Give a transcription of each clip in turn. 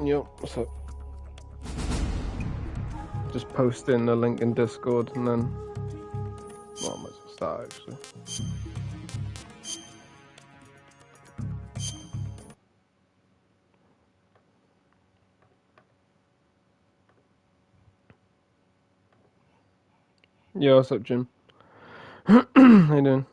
Yep, so just post in the link in Discord and then, well, I might as well start actually. Yo, what's up, Jim? How you doing?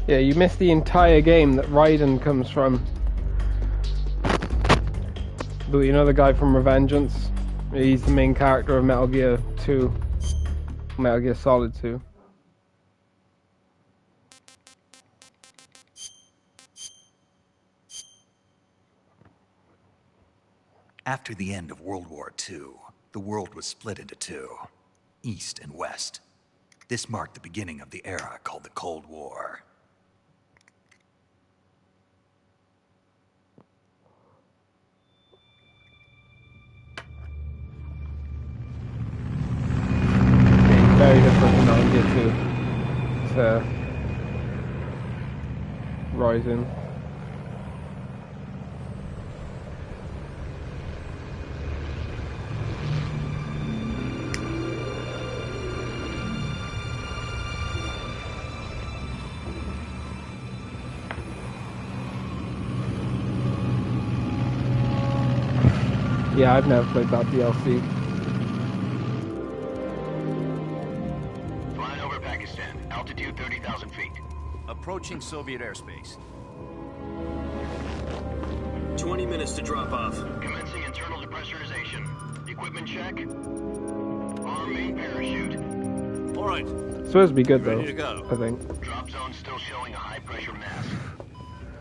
Yeah, you missed the entire game that Raiden comes from. But you know the guy from Revengeance? He's the main character of Metal Gear 2. Metal Gear Solid 2. After the end of World War II, the world was split into two, East and West. This marked the beginning of the era called the Cold War. Very different from Metal Gear 2 to Rising. Yeah, I've never played that DLC. Flying over Pakistan, altitude 30,000 feet. Approaching Soviet airspace. 20 minutes to drop off. Commencing internal depressurization. Equipment check. Arm main parachute. All right. Supposed to be good though, Ready to go. I think. Drop zone still showing a high pressure mass.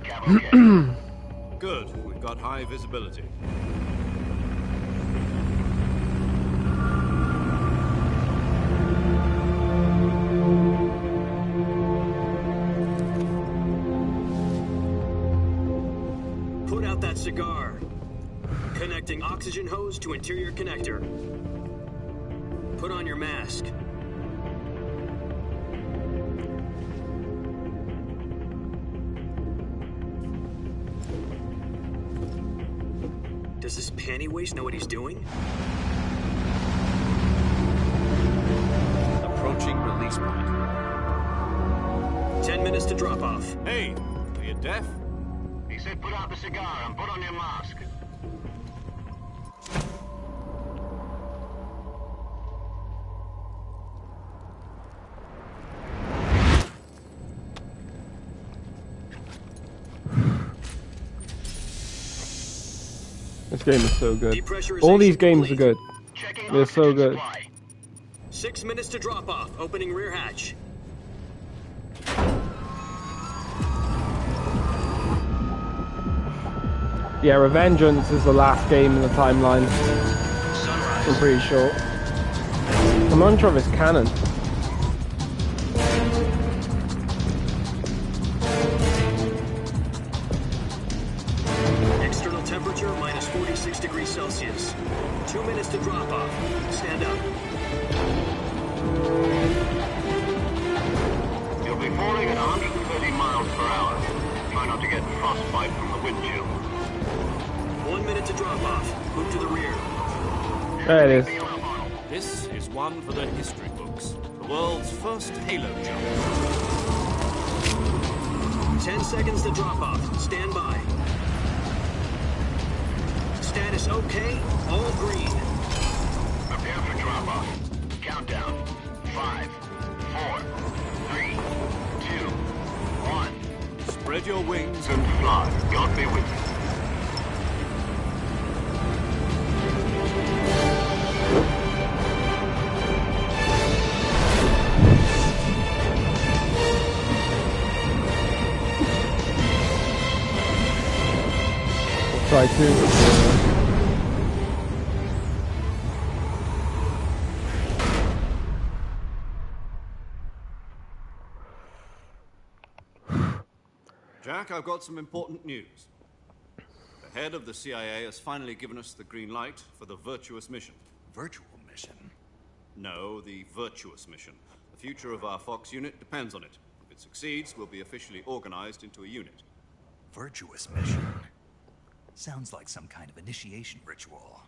Cap okay. Good. We've got high visibility. Put out that cigar. Connecting oxygen hose to interior connector. Put on your mask. Does this panty waste know what he's doing? Approaching release point. 10 minutes to drop off. Hey, are you deaf? He said put out the cigar and put on your mask. This game is so good. All these games are good. They're so good. 6 minutes to drop off. Opening rear hatch. Yeah, Revengeance is the last game in the timeline. I'm pretty sure. I'm not sure if it's canon. External temperature minus 46 degrees Celsius. 2 minutes to drop off. Stand up. You'll be falling at 130 miles per hour. Try not to get frostbite from the wind chill. 1 minute to drop off. Move to the rear. There it is. This is one for the history books. The world's first Halo jump. 10 seconds to drop off. Stand by. Status okay. All green. Prepare for drop off. Countdown. 5, 4, 3, 2, 1. Spread your wings And fly. God be with you. Try to. Jack, I've got some important news. The head of the CIA has finally given us the green light for the virtuous mission. Virtual mission? No, the virtuous mission. The future of our Fox unit depends on it. If it succeeds, we'll be officially organized into a unit. Virtuous mission? Sounds like some kind of initiation ritual.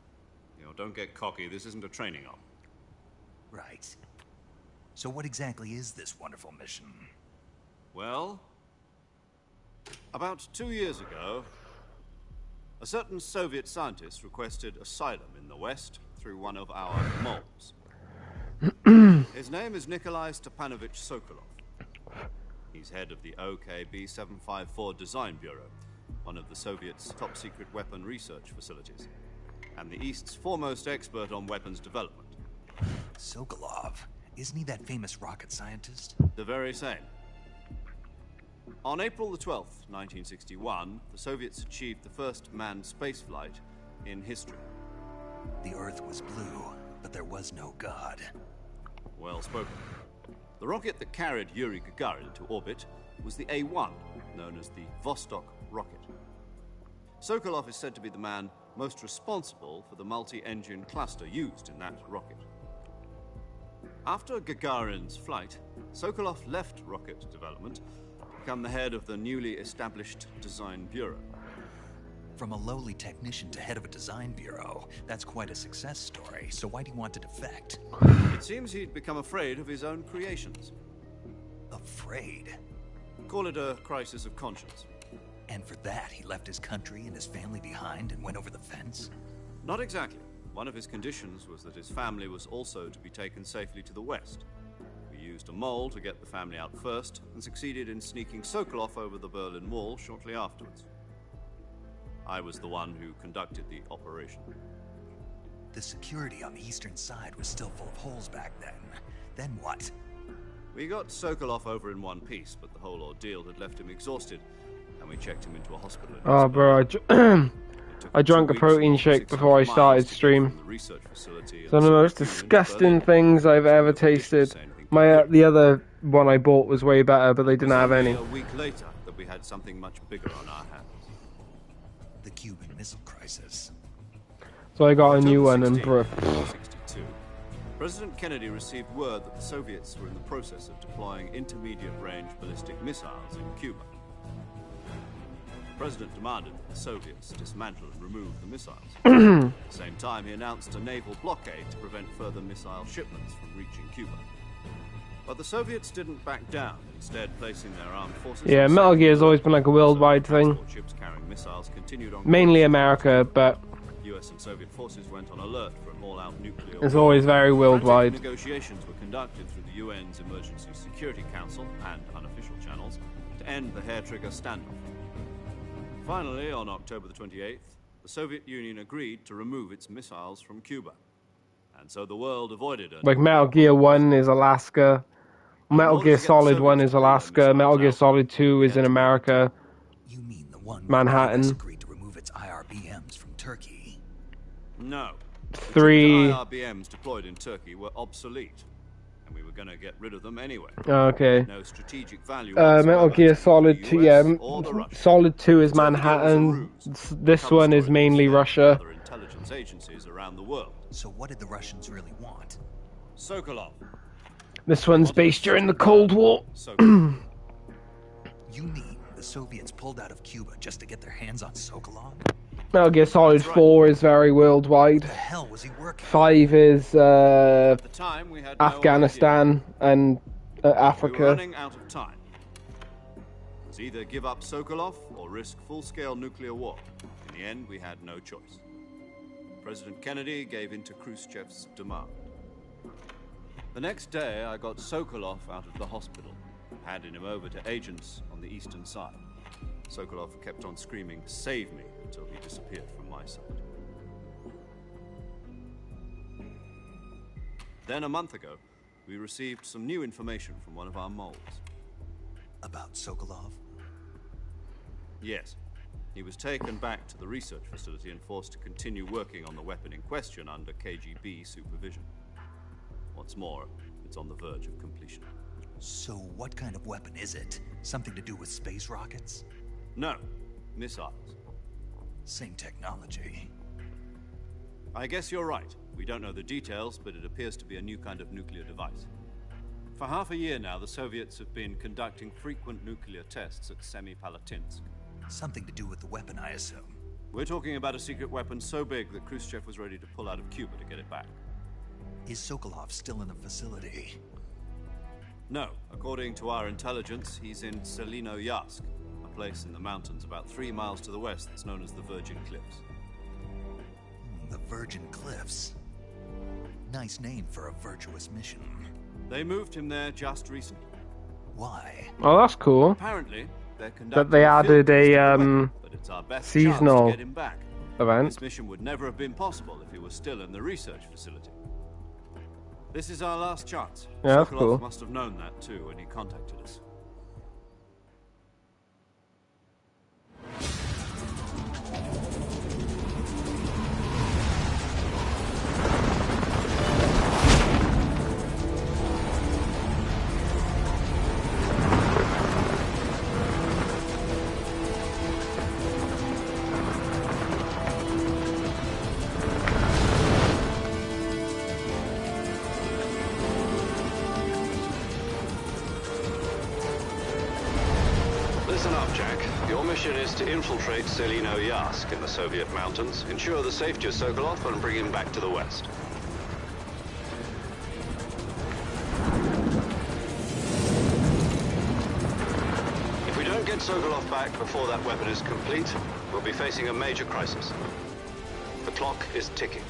You know, don't get cocky. This isn't a training op. Right. So what exactly is this wonderful mission? Well, about 2 years ago, a certain Soviet scientist requested asylum in the West through one of our moles. His name is Nikolai Stepanovich Sokolov. He's head of the OKB 754 Design Bureau, one of the Soviets' top-secret weapon research facilities, and the East's foremost expert on weapons development. Sokolov? Isn't he that famous rocket scientist? The very same. On April the 12th, 1961, the Soviets achieved the first manned spaceflight in history. The Earth was blue, but there was no God. Well spoken. The rocket that carried Yuri Gagarin to orbit was the A-1, known as the Vostok rocket. Sokolov is said to be the man most responsible for the multi-engine cluster used in that rocket. After Gagarin's flight, Sokolov left rocket development to become the head of the newly established Design Bureau. From a lowly technician to head of a design bureau, that's quite a success story. So why do you want to defect? It seems he'd become afraid of his own creations. Afraid? Call it a crisis of conscience. And for that, he left his country and his family behind and went over the fence? Not exactly. One of his conditions was that his family was also to be taken safely to the West. We used a mole to get the family out first, and succeeded in sneaking Sokolov over the Berlin Wall shortly afterwards. I was the one who conducted the operation. The security on the eastern side was still full of holes back then. Then what? We got Sokolov over in one piece, but the whole ordeal had left him exhausted, and we checked him into a hospital. Oh, bro, I drank a protein shake before I started stream. It's one of the most disgusting things I've ever tasted. The other one I bought was way better, but they didn't have any. A week later, that we had something much bigger on our hands. The Cuban Missile Crisis. So I got a new one, and October 16, 1962, President Kennedy received word that the Soviets were in the process of deploying intermediate-range ballistic missiles in Cuba. The President demanded that the Soviets dismantle and remove the missiles. At the same time, he announced a naval blockade to prevent further missile shipments from reaching Cuba. But the Soviets didn't back down, instead placing their armed forces... Yeah, Metal Gear has always been like a worldwide thing. Ships carrying missiles continued on Mainly America, but US and Soviet forces went on alert for an all-out nuclear it's war. always very worldwide. Frantic negotiations were conducted through the UN's Emergency Security Council and unofficial channels to end the hair-trigger standoff. Finally, on October the 28th, the Soviet Union agreed to remove its missiles from Cuba. And so the world avoided it. Like Metal Gear 1 is Alaska. Metal Gear Solid 1 is Alaska. Metal Gear Solid 2 is in America. You mean the one Manhattan. where agreed to remove its IRBMs from Turkey? No. 3. The IRBMs deployed in Turkey were obsolete, and we were going to get rid of them anyway. Okay. No strategic value Metal Gear Solid 2, yeah. Solid Solid 2 is Manhattan. This one is mainly Russia. Other intelligence agencies around the world. So what did the Russians really want? Sokolov. This one's based during the Cold War. Sokolov. You mean the Soviets pulled out of Cuba just to get their hands on Sokolov? Metal Gear Solid 4 is very worldwide. What the hell was he working? 5 is At the time, we had no Afghanistan and idea. We were Africa. running out of time. It was either give up Sokolov or risk full-scale nuclear war. In the end, we had no choice. President Kennedy gave in to Khrushchev's demand. The next day, I got Sokolov out of the hospital, handing him over to agents on the eastern side. Sokolov kept on screaming, "Save me," until he disappeared from my side. Then, a month ago, we received some new information from one of our moles. About Sokolov? Yes. He was taken back to the research facility and forced to continue working on the weapon in question under KGB supervision. What's more, it's on the verge of completion. So what kind of weapon is it? Something to do with space rockets? No. Missiles. Same technology. I guess you're right. We don't know the details, but it appears to be a new kind of nuclear device. For half a year now, the Soviets have been conducting frequent nuclear tests at Semipalatinsk. Something to do with the weapon, I assume. We're talking about a secret weapon so big that Khrushchev was ready to pull out of Cuba to get it back. Is Sokolov still in the facility? No. According to our intelligence, he's in Selino-Yarsk, a place in the mountains about 3 miles to the west that's known as the Virgin Cliffs. The Virgin Cliffs. Nice name for a virtuous mission. They moved him there just recently. Why? Oh, that's cool. Apparently, they're conducting That they added a but it's our best seasonal chance to get him back. event. This mission would never have been possible if he was still in the research facility. This is our last chance. Yeah, that's Sokolov cool. must have known that too when he contacted us. Listen up, Jack. Your mission is to infiltrate Selino-Yarsk in the Soviet mountains, ensure the safety of Sokolov, and bring him back to the west. If we don't get Sokolov back before that weapon is complete, we'll be facing a major crisis. The clock is ticking.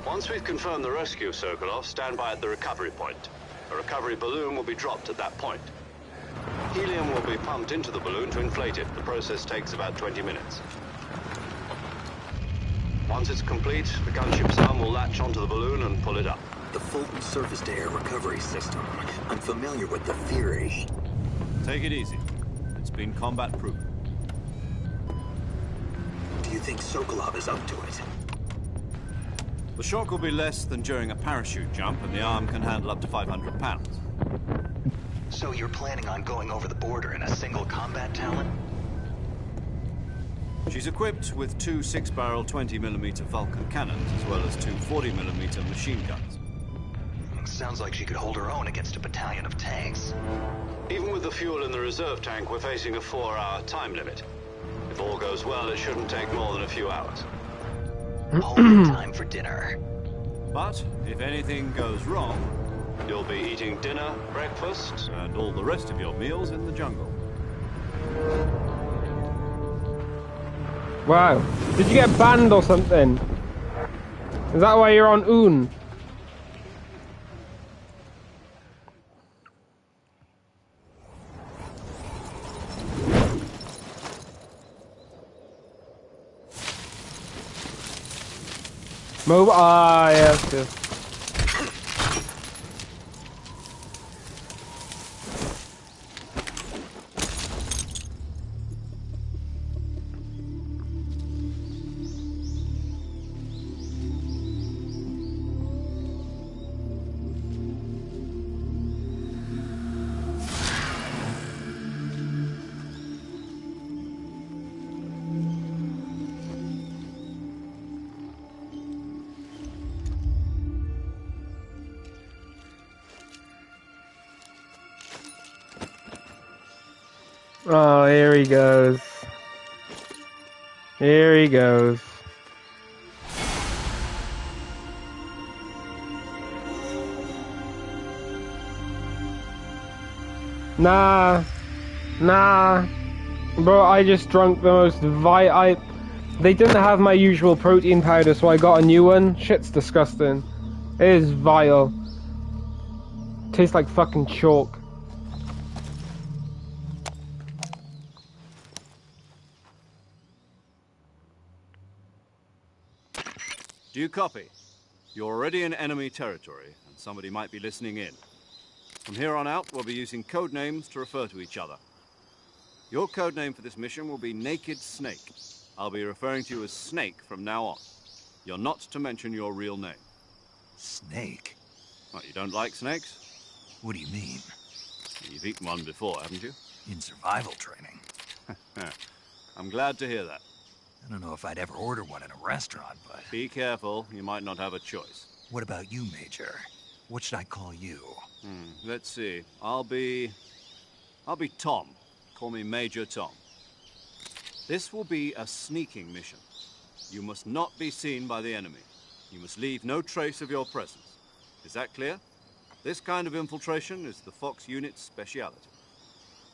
Once we've confirmed the rescue of Sokolov, stand by at the recovery point. A recovery balloon will be dropped at that point. Helium will be pumped into the balloon to inflate it. The process takes about 20 minutes. Once it's complete, the gunship's arm will latch onto the balloon and pull it up. The Fulton surface-to-air recovery system. I'm familiar with the theory. Take it easy. It's been combat-proven. Do you think Sokolov is up to it? The shock will be less than during a parachute jump, and the arm can handle up to 500 pounds. So you're planning on going over the border in a single combat talon? She's equipped with 2 6-barrel 20mm Vulcan cannons, as well as 2 40mm machine guns. Sounds like she could hold her own against a battalion of tanks. Even with the fuel in the reserve tank, we're facing a 4-hour time limit. If all goes well, it shouldn't take more than a few hours. Only time for dinner. But if anything goes wrong, you'll be eating dinner, breakfast, and all the rest of your meals in the jungle. Wow. Did you get banned or something? Is that why you're on Un? Move. Ah, yes, yes. Oh, here he goes. Here he goes. Nah. Bro, I just drank the most They didn't have my usual protein powder, so I got a new one. Shit's disgusting. It is vile. Tastes like fucking chalk. Do you copy? You're already in enemy territory, and somebody might be listening in. From here on out, we'll be using code names to refer to each other. Your code name for this mission will be Naked Snake. I'll be referring to you as Snake from now on. You're not to mention your real name. Snake? What, you don't like snakes? What do you mean? You've eaten one before, haven't you? In survival training? I'm glad to hear that. I don't know if I'd ever order one in a restaurant, but... Be careful, you might not have a choice. What about you, Major? What should I call you? Let's see. I'll be Tom. Call me Major Tom. This will be a sneaking mission. You must not be seen by the enemy. You must leave no trace of your presence. Is that clear? This kind of infiltration is the Fox unit's speciality.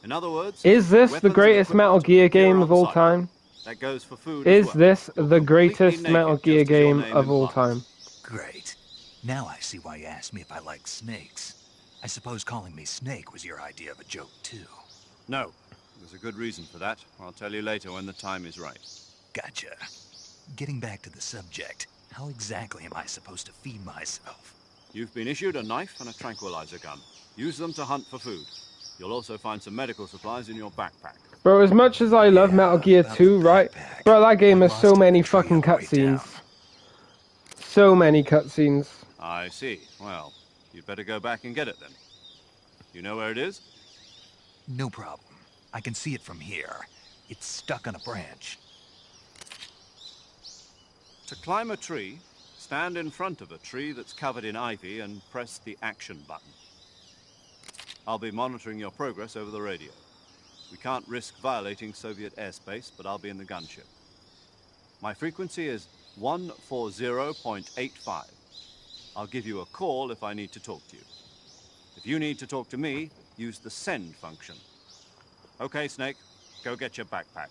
In other words, Is this the greatest Metal Gear game of all time? That goes for food Is as well. this the greatest Metal Gear game of all time? Great. Now I see why you asked me if I like snakes. I suppose calling me Snake was your idea of a joke, too. No. There's a good reason for that. I'll tell you later when the time is right. Gotcha. Getting back to the subject, how exactly am I supposed to feed myself? You've been issued a knife and a tranquilizer gun. Use them to hunt for food. You'll also find some medical supplies in your backpack. Bro, as much as I love Metal Gear 2, right? Bro, that game has so many fucking cutscenes. So many cutscenes. I see. Well, you'd better go back and get it then. You know where it is? No problem. I can see it from here. It's stuck on a branch. To climb a tree, stand in front of a tree that's covered in ivy and press the action button. I'll be monitoring your progress over the radio. We can't risk violating Soviet airspace, but I'll be in the gunship. My frequency is 140.85. I'll give you a call if I need to talk to you. If you need to talk to me, use the send function. Okay, Snake, go get your backpack.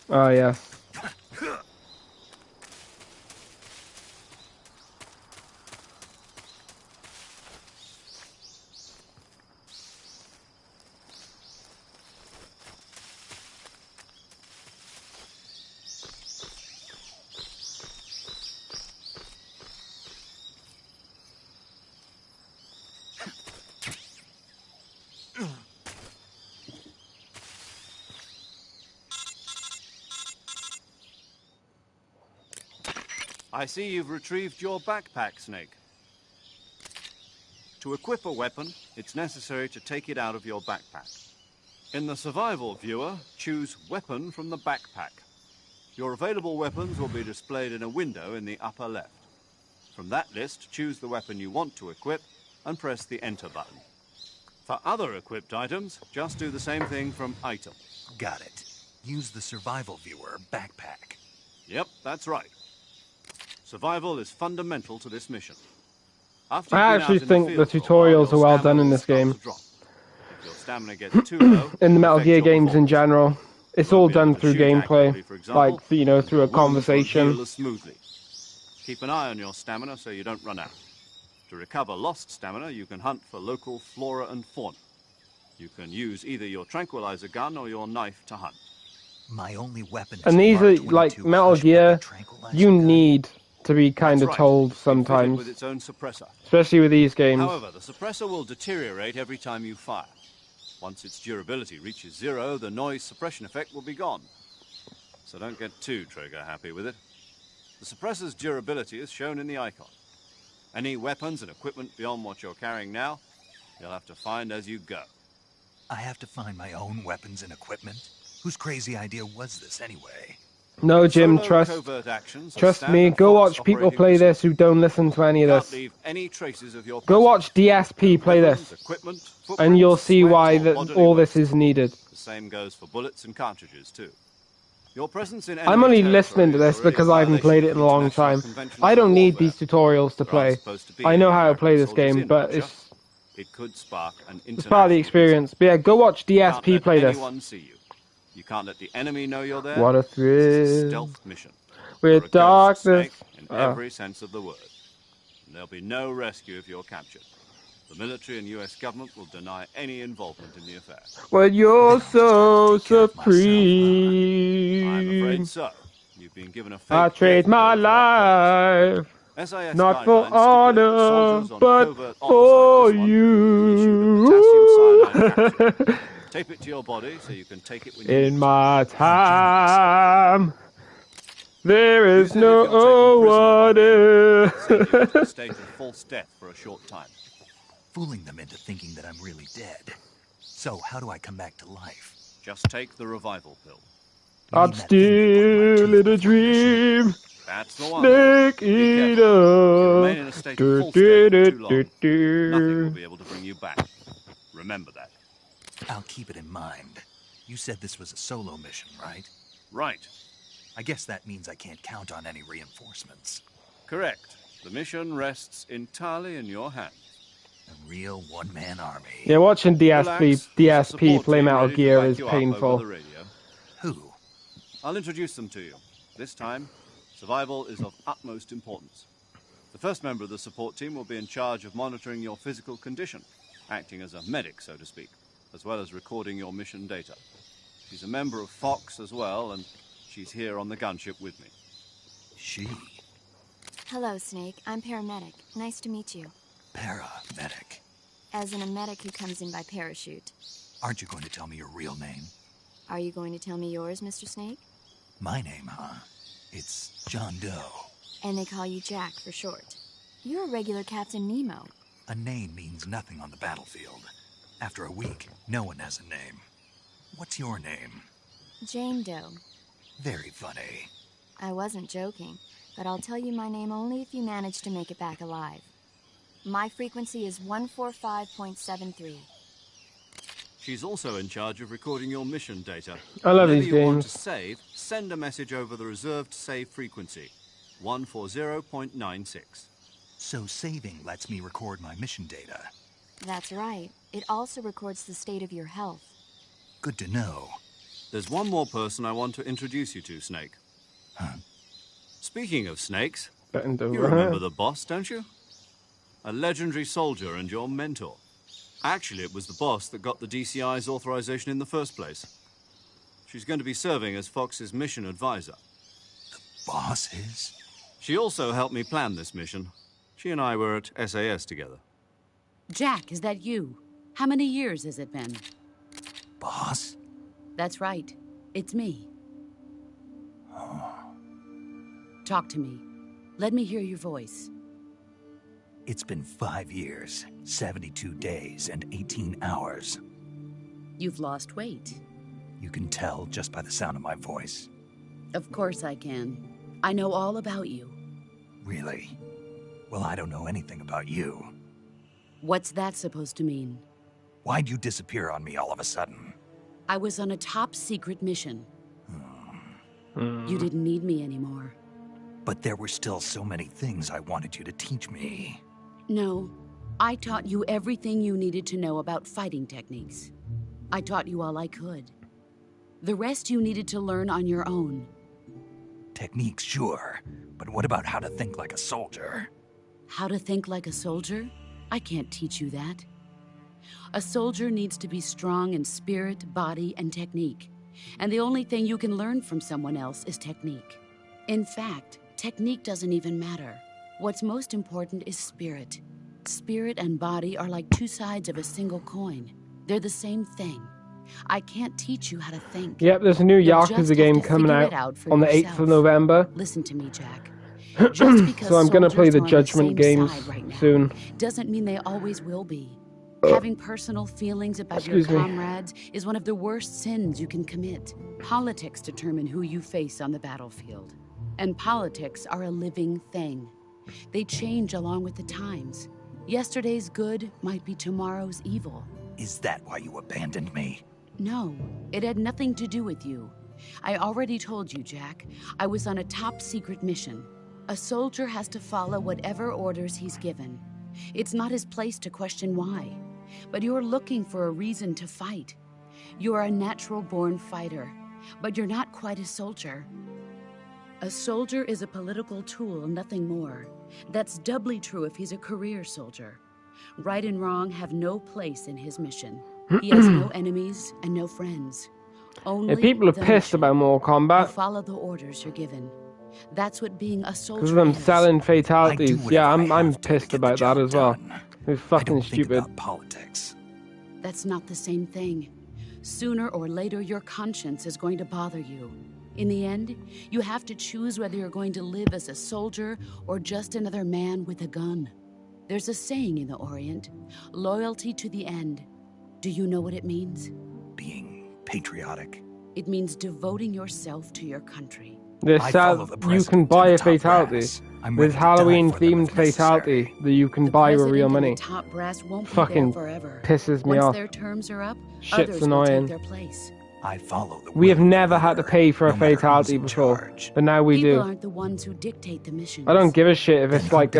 Oh, yes. I see you've retrieved your backpack, Snake. To equip a weapon, it's necessary to take it out of your backpack. In the survival viewer, choose Weapon from the backpack. Your available weapons will be displayed in a window in the upper left. From that list, choose the weapon you want to equip and press the Enter button. For other equipped items, just do the same thing from Item. Got it. Use the survival viewer backpack. Yep, that's right. Survival is fundamental to this mission. I actually think the tutorials are well done in this game. If your stamina gets too low, in the Metal Gear games in general. It's all done through gameplay, like, you know, through a conversation. Keep an eye on your stamina so you don't run out. To recover lost stamina, you can hunt for local flora and fauna. You can use either your tranquilizer gun or your knife to hunt. My only weapon. And these are, like, Metal Gear, you need to be kind of told sometimes, with its own suppressor. Especially with these games. However, the suppressor will deteriorate every time you fire. Once its durability reaches 0, the noise suppression effect will be gone. So don't get too trigger happy with it. The suppressor's durability is shown in the icon. Any weapons and equipment beyond what you're carrying now, you'll have to find as you go. I have to find my own weapons and equipment? Whose crazy idea was this anyway? No, Jim, trust me. Go watch people play this who don't listen to any of this. Go watch DSP play this, and you'll see why all this is needed. The same goes for bullets and cartridges too. Your presence in I'm only listening to this because I haven't played it in a long time. I don't need these tutorials to play. I know how to play this game, but it's part of the experience. But yeah, go watch DSP play this. You can't let the enemy know you're there. What a thrill. It's a stealth mission. With darkness. In every sense of the word. And there'll be no rescue if you're captured. The military and US government will deny any involvement in the affair. Well, you're so supreme. I'm afraid so. You've been given a fake I trade my life. SIS not for honor, but for for you. Tape it to your body so you can take it when you In my time, there is no one else. a state of false death for a short time. Fooling them into thinking that I'm really dead. So, how do I come back to life? Just take the revival pill. You I'm mean that thing they put in my still in a tooth before the mission? dream. That's the one. Snake Be careful. If you eater. remain in a state of false death for too long, nothing will be able to bring you back. Remember that. I'll keep it in mind. You said this was a solo mission, right? Right. I guess that means I can't count on any reinforcements. Correct. The mission rests entirely in your hands. A real one-man army. Yeah, watching Relax, DSP there's a support play team Metal ready to Gear back is you up over painful. the radio. Who? I'll introduce them to you. This time, survival is of utmost importance. The first member of the support team will be in charge of monitoring your physical condition, acting as a medic, so to speak, as well as recording your mission data. She's a member of Fox as well, and she's here on the gunship with me. She. Hello, Snake. I'm paramedic. Nice to meet you. Paramedic. As in a medic who comes in by parachute. Aren't you going to tell me your real name? Are you going to tell me yours, Mr. Snake? My name, huh? It's John Doe. And they call you Jack for short. You're a regular Captain Nemo. A name means nothing on the battlefield. After a week, no one has a name. What's your name? Jane Doe. Very funny. I wasn't joking, but I'll tell you my name only if you manage to make it back alive. My frequency is 145.73. She's also in charge of recording your mission data. I love Whenever these you want games. to save, send a message over the reserved save frequency, 140.96. So saving lets me record my mission data. That's right. It also records the state of your health. Good to know. There's one more person I want to introduce you to, Snake. Huh? Speaking of snakes, Bend you over. remember the boss, don't you? A legendary soldier and your mentor. Actually, it was the boss that got the DCI's authorization in the first place. She's going to be serving as Fox's mission advisor. Boss is? She also helped me plan this mission. She and I were at SAS together. Jack, is that you? How many years has it been? Boss? That's right. It's me. Talk to me. Let me hear your voice. It's been 5 years, 72 days, and 18 hours. You've lost weight. You can tell just by the sound of my voice. Of course I can. I know all about you. Really? Well, I don't know anything about you. What's that supposed to mean? Why'd you disappear on me all of a sudden? I was on a top-secret mission. You didn't need me anymore. But there were still so many things I wanted you to teach me. No, I taught you everything you needed to know about fighting techniques. I taught you all I could. The rest you needed to learn on your own. Techniques, sure. But what about how to think like a soldier? How to think like a soldier? I can't teach you that. A soldier needs to be strong in spirit, body, and technique. And the only thing you can learn from someone else is technique. In fact, technique doesn't even matter. What's most important is spirit. Spirit and body are like two sides of a single coin. They're the same thing. I can't teach you how to think. Yep, there's a new You'll just Yakuza have game to coming figure it out for on the 8th yourself. of November. Listen to me, Jack. Just because So I'm gonna play the soldiers are on Judgment same games side right now soon. doesn't mean they always will be. Having personal feelings about your Excuse me. comrades is one of the worst sins you can commit. Politics determine who you face on the battlefield. And politics are a living thing. They change along with the times. Yesterday's good might be tomorrow's evil. Is that why you abandoned me? No, it had nothing to do with you. I already told you, Jack. I was on a top-secret mission. A soldier has to follow whatever orders he's given. It's not his place to question why. But you're looking for a reason to fight. You're a natural-born fighter, but you're not quite a soldier. A soldier is a political tool, nothing more. That's doubly true if he's a career soldier. Right and wrong have no place in his mission. He has no enemies and no friends. Only Yeah, people are the pissed mission. about Mortal You Kombat follow the orders you're given. That's what being a soldier because of them is. selling I do fatalities. Yeah, whatever I I'm have to pissed get the about that job as well. done. It's I fucking don't think stupid. about politics. That's not the same thing. Sooner or later, your conscience is going to bother you. In the end, you have to choose whether you're going to live as a soldier or just another man with a gun. There's a saying in the Orient, loyalty to the end. Do you know what it means? Being patriotic. It means devoting yourself to your country. This I follow the you president can and buy the a top fatality. brass. I'm There's ready to die Halloween for them themed if necessary. fatality that you can The buy with president real and money. the top brass won't Fucking be there forever. pisses me Once off. their terms are up, Shit's others will annoying. take their place. I follow the We have will of the never had to leader, pay for a no matter who's fatality in before, charge. but now we People do. aren't the ones who dictate the missions. I don't give a shit if it's Then like who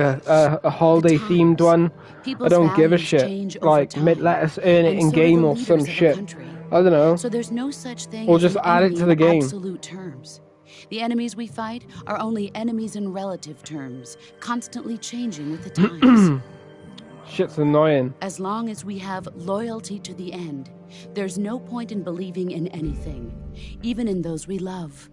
a holiday themed times. one. I People's don't give a values shit. change over Like, time, let us earn it and in so do game the or some leaders of a shit. country. I don't know. So there's no such thing Or as just an add it enemy to the in game. absolute terms. The enemies we fight are only enemies in relative terms, constantly changing with the times. Shit's annoying. As long as we have loyalty to the end, there's no point in believing in anything, even in those we love.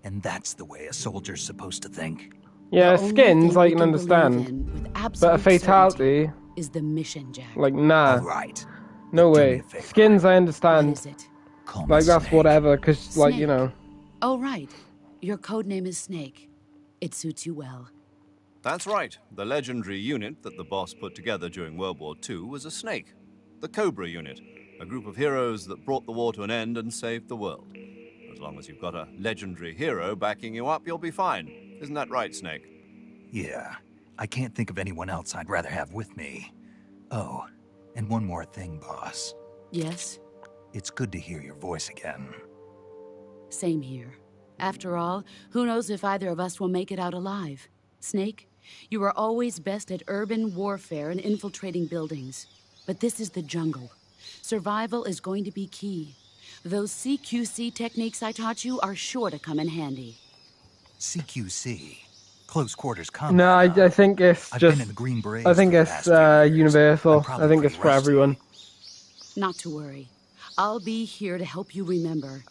And that's the way a soldier's supposed to think. Yeah, The only skins thing I we can believe understand. in with But a absolute fatality, certainty is the mission, Jack. like, nah. All right. No But do me way. a favor. Skins I What understand. is it? Call me Like, that's Snake. whatever, because, like, you Snake. know. Oh, right. Your codename is Snake. It suits you well. That's right. The legendary unit that the boss put together during World War II was a snake. The Cobra unit, a group of heroes that brought the war to an end and saved the world. As long as you've got a legendary hero backing you up, you'll be fine. Isn't that right, Snake? Yeah. I can't think of anyone else I'd rather have with me. Oh, and one more thing, boss. Yes, It's good to hear your voice again. same here. After all, who knows if either of us will make it out alive? Snake, you are always best at urban warfare and infiltrating buildings. But this is the jungle. Survival is going to be key. Those CQC techniques I taught you are sure to come in handy. CQC. Close quarters combat. No, I think it's I've just. been in the Green Berets I think for the it's past few years. I'm universal. probably I think pretty it's for rusty. everyone. Not to worry. I'll be here to help you remember.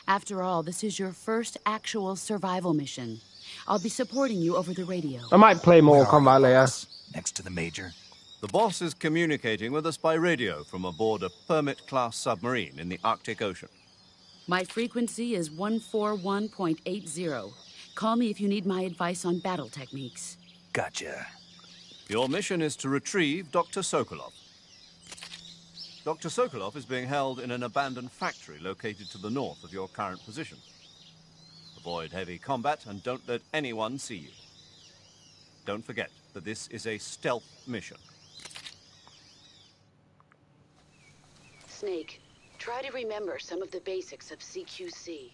After all, this is your first actual survival mission. I'll be supporting you over the radio. I might play Where Mortal are you, Kombat later. boss? Next to the Major? The boss is communicating with us by radio from aboard a Permit-class submarine in the Arctic Ocean. My frequency is 141.80. Call me if you need my advice on battle techniques. Gotcha. Your mission is to retrieve Dr. Sokolov. Dr. Sokolov is being held in an abandoned factory located to the north of your current position. Avoid heavy combat and don't let anyone see you. Don't forget that this is a stealth mission. Snake, try to remember some of the basics of CQC.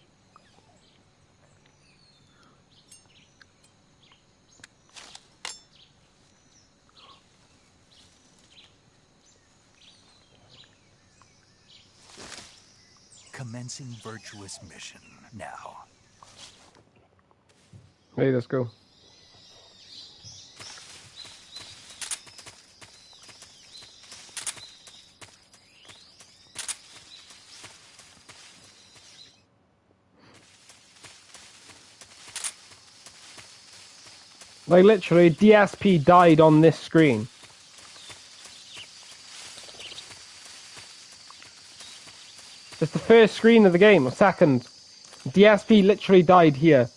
Commencing virtuous mission now. Hey, let's go. Like, literally, DSP died on this screen. It's the first screen of the game, or second. DSP literally died here.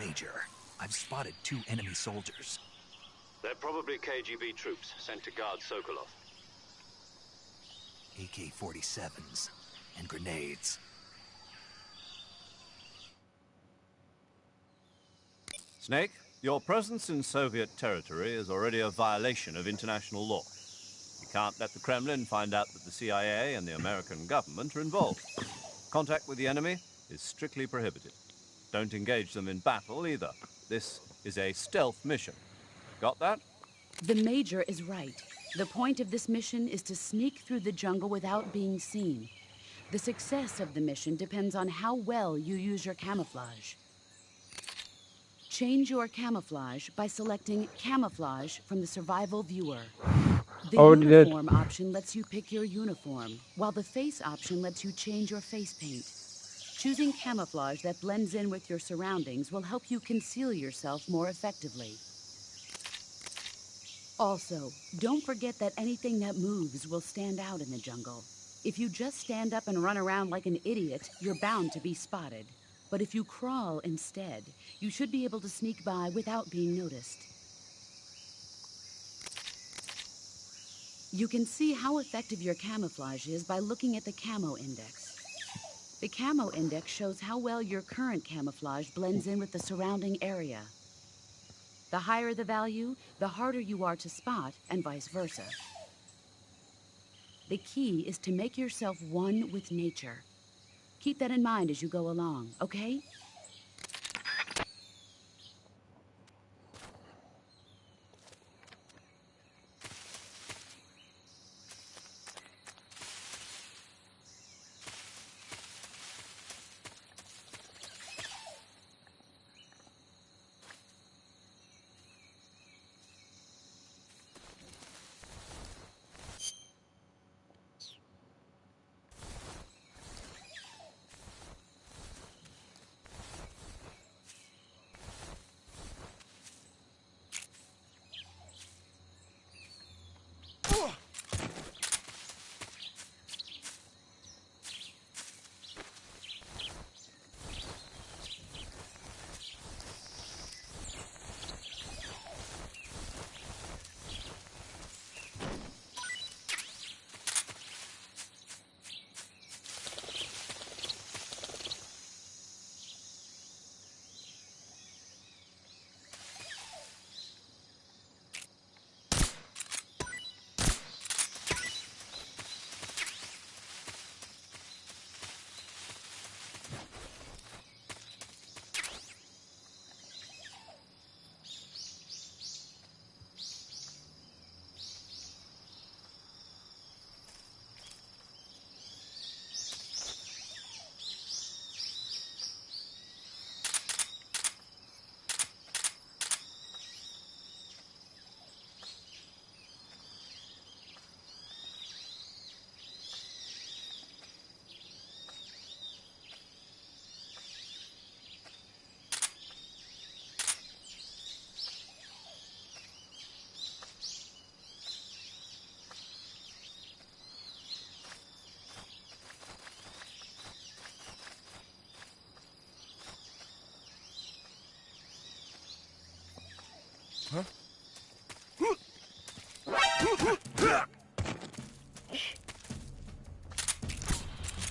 Major, I've spotted 2 enemy soldiers. They're probably KGB troops sent to guard Sokolov. AK-47s and grenades. Snake, your presence in Soviet territory is already a violation of international law. You can't let the Kremlin find out that the CIA and the American government are involved. Contact with the enemy is strictly prohibited. Don't engage them in battle either. This is a stealth mission. Got that? The Major is right. The point of this mission is to sneak through the jungle without being seen. The success of the mission depends on how well you use your camouflage. Change your camouflage by selecting Camouflage from the Survival Viewer. The Already did. Uniform option lets you pick your uniform, while the Face option lets you change your face paint. Choosing camouflage that blends in with your surroundings will help you conceal yourself more effectively. Also, don't forget that anything that moves will stand out in the jungle. If you just stand up and run around like an idiot, you're bound to be spotted. But if you crawl instead, you should be able to sneak by without being noticed. You can see how effective your camouflage is by looking at the Camo Index. The Camo Index shows how well your current camouflage blends in with the surrounding area. The higher the value, the harder you are to spot, and vice versa. The key is to make yourself one with nature. Keep that in mind as you go along, okay?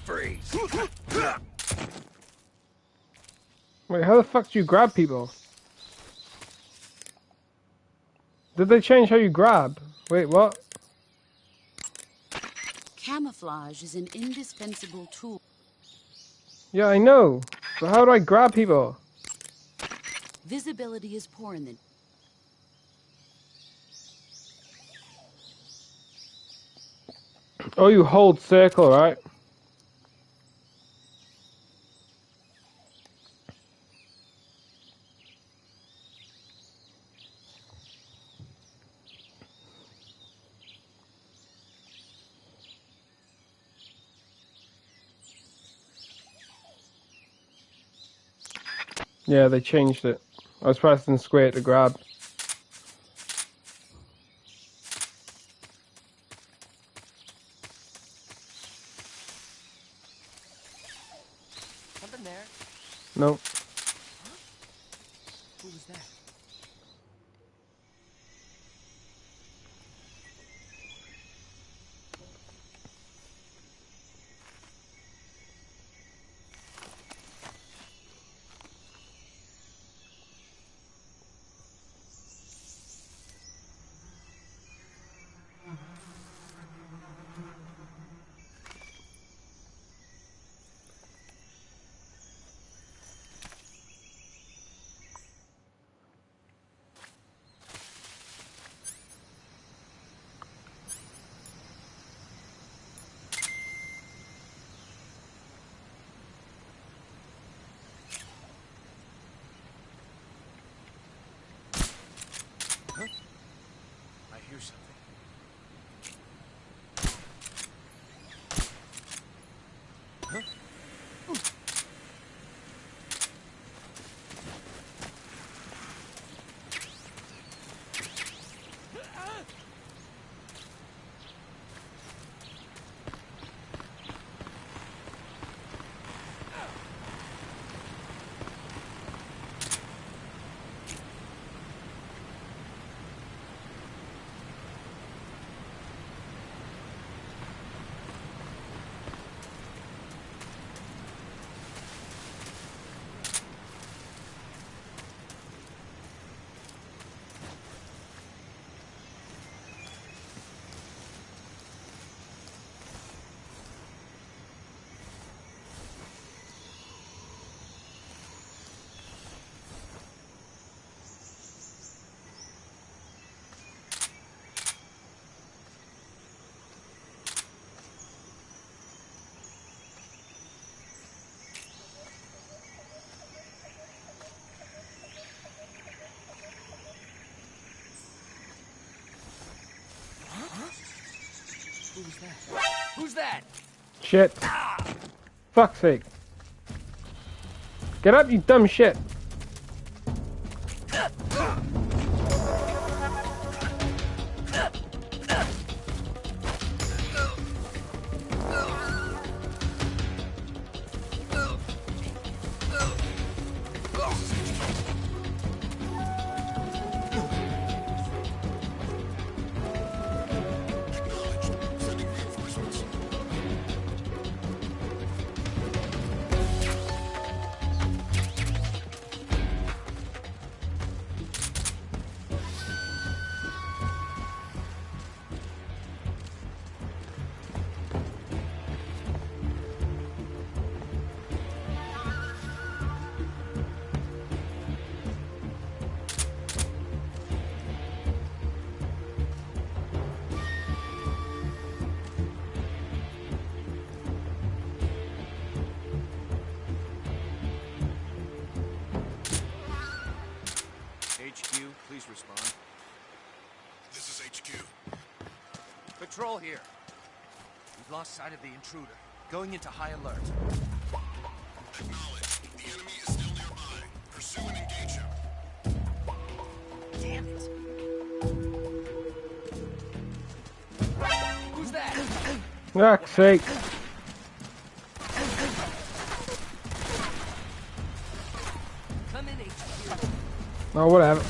Freeze! Wait, how the fuck do you grab people? Did they change how you grab? Wait, what? Camouflage is an indispensable tool. Yeah, I know. But how do I grab people? Visibility is poor in the... Oh, you hold circle, right? Yeah, they changed it. I was pressing square to grab. Something there. No. that? I hear something. Who's that? Who's that? Shit. Fuck's sake. Get up, you dumb shit. HQ, please respond. This is HQ. Patrol here. We've lost sight of the intruder. Going into high alert. Acknowledge. The enemy is still nearby. Pursue and engage him. Damn it. Who's that? Fuck's sake. Come in, HQ. Oh, whatever.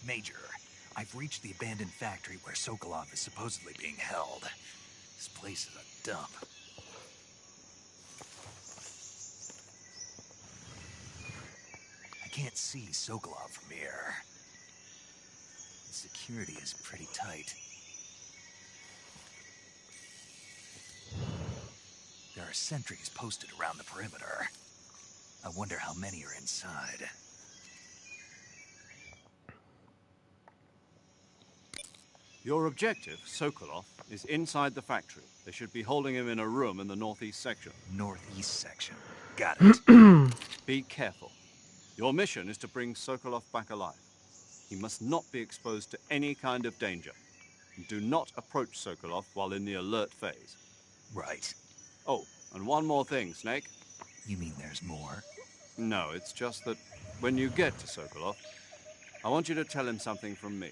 Major, I've reached the abandoned factory where Sokolov is supposedly being held. This place is a dump. I can't see Sokolov from here. The security is pretty tight. There are sentries posted around the perimeter. I wonder how many are inside. Your objective, Sokolov, is inside the factory. They should be holding him in a room in the northeast section. Northeast section. Got it. Be careful. Your mission is to bring Sokolov back alive. He must not be exposed to any kind of danger. Do not approach Sokolov while in the alert phase. Right. Oh, and one more thing, Snake. You mean there's more? No, it's just that when you get to Sokolov, I want you to tell him something from me.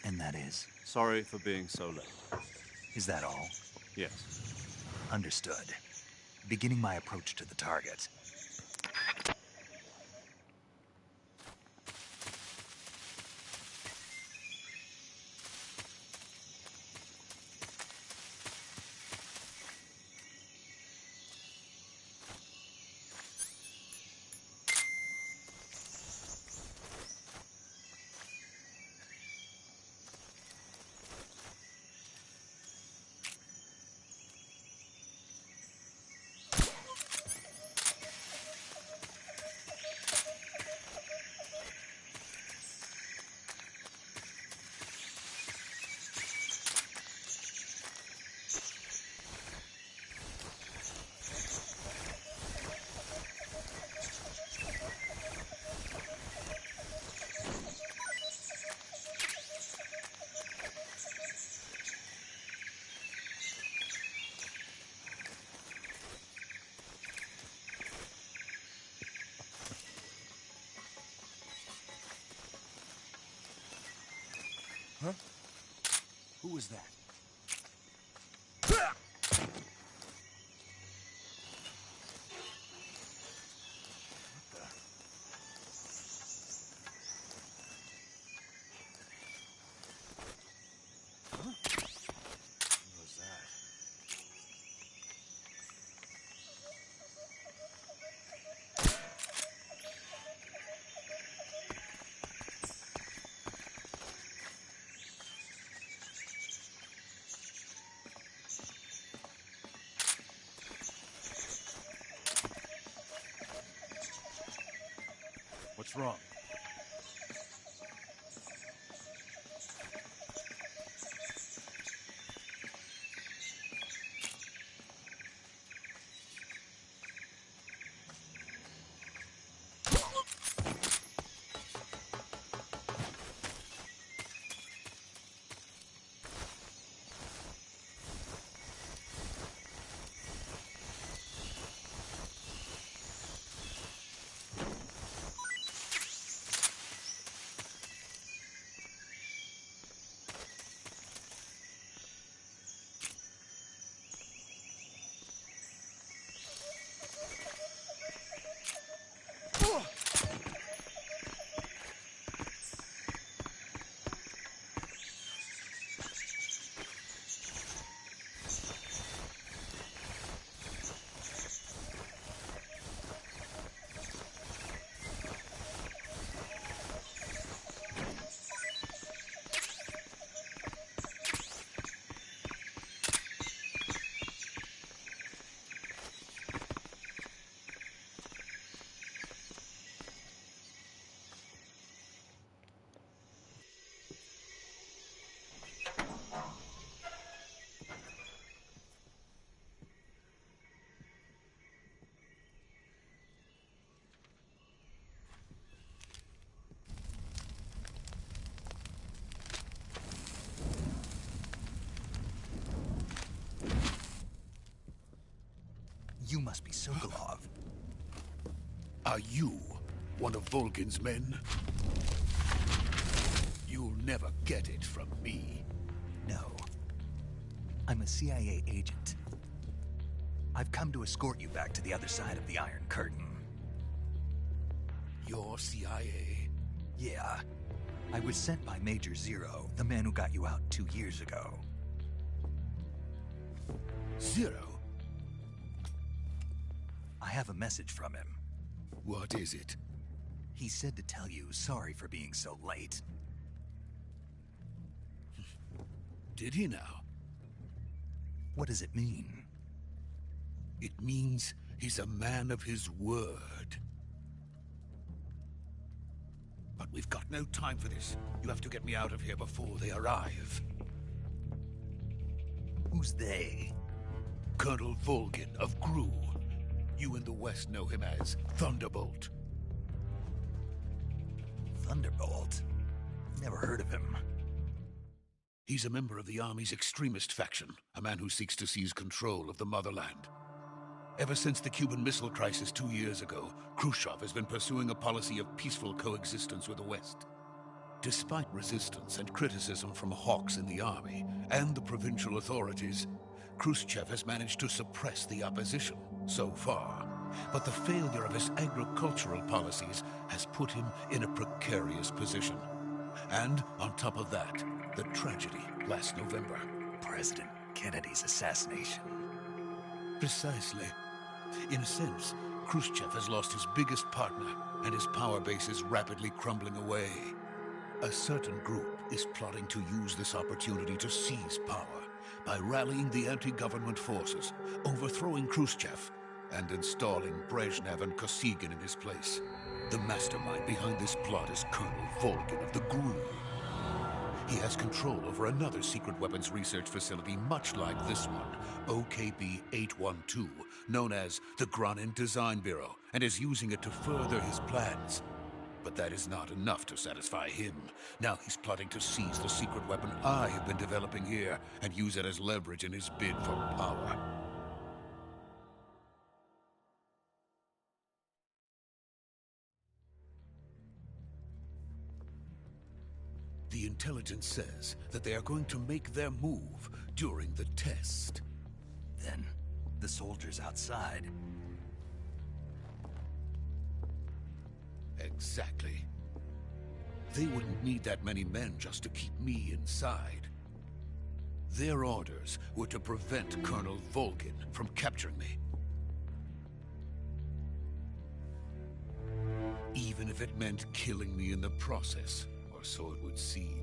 And that is? Sorry for being so late. Is that all? Yes. Understood. Beginning my approach to the target. Huh? Who was that? What's wrong? You must be Sokolov. Are you one of Volgin's men? You'll never get it from me. No. I'm a CIA agent. I've come to escort you back to the other side of the Iron Curtain. You're CIA? Yeah. I was sent by Major Zero, the man who got you out 2 years ago. Zero? I have a message from him. What is it? He said to tell you sorry for being so late. Did he now? What does it mean? It means he's a man of his word. But we've got no time for this. You have to get me out of here before they arrive. Who's they? Colonel Volgin of Gru. You in the West know him as Thunderbolt. Thunderbolt? Never heard of him. He's a member of the Army's extremist faction, a man who seeks to seize control of the motherland. Ever since the Cuban Missile Crisis 2 years ago, Khrushchev has been pursuing a policy of peaceful coexistence with the West. Despite resistance and criticism from hawks in the army and the provincial authorities, Khrushchev has managed to suppress the opposition so far. But the failure of his agricultural policies has put him in a precarious position. And on top of that, the tragedy last November. President Kennedy's assassination. Precisely. In a sense, Khrushchev has lost his biggest partner, and his power base is rapidly crumbling away. A certain group is plotting to use this opportunity to seize power by rallying the anti-government forces, overthrowing Khrushchev, and installing Brezhnev and Kosygin in his place. The mastermind behind this plot is Colonel Volgin of the GRU. He has control over another secret weapons research facility much like this one, OKB-812, known as the Granin Design Bureau, and is using it to further his plans. But that is not enough to satisfy him. Now he's plotting to seize the secret weapon I have been developing here and use it as leverage in his bid for power. The intelligence says that they are going to make their move during the test. Then, the soldiers outside. Exactly. They wouldn't need that many men just to keep me inside. Their orders were to prevent Colonel Volgin from capturing me. Even if it meant killing me in the process, or so it would seem.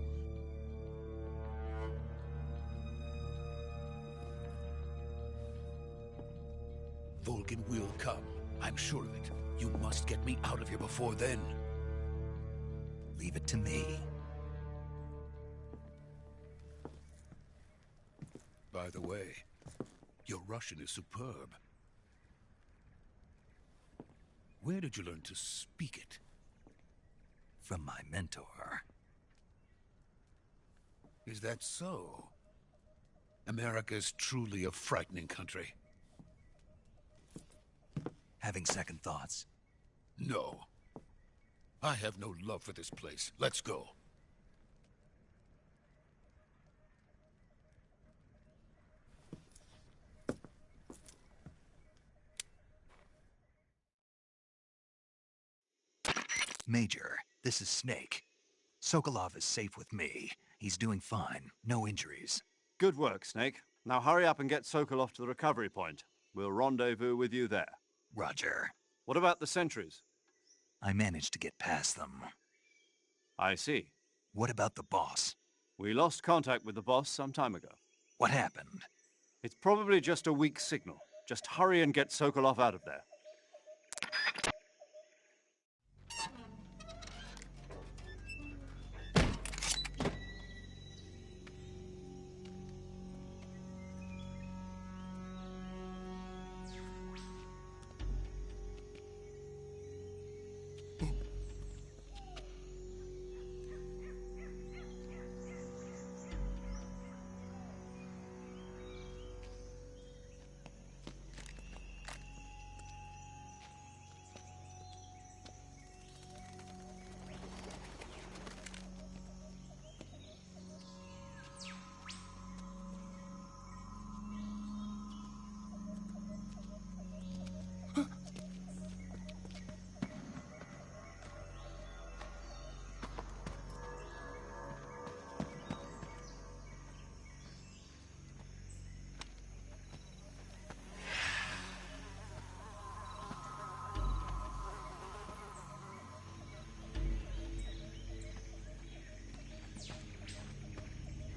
Volgin will come. I'm sure of it. You must get me out of here before then. Leave it to me. By the way, your Russian is superb. Where did you learn to speak it? From my mentor. Is that so? America is truly a frightening country. Having second thoughts? No. I have no love for this place. Let's go. Major, this is Snake. Sokolov is safe with me. He's doing fine. No injuries. Good work, Snake. Now hurry up and get Sokolov to the recovery point. We'll rendezvous with you there. Roger. What about the sentries? I managed to get past them. I see. What about the boss? We lost contact with the boss some time ago. What happened? It's probably just a weak signal. Just hurry and get Sokolov out of there.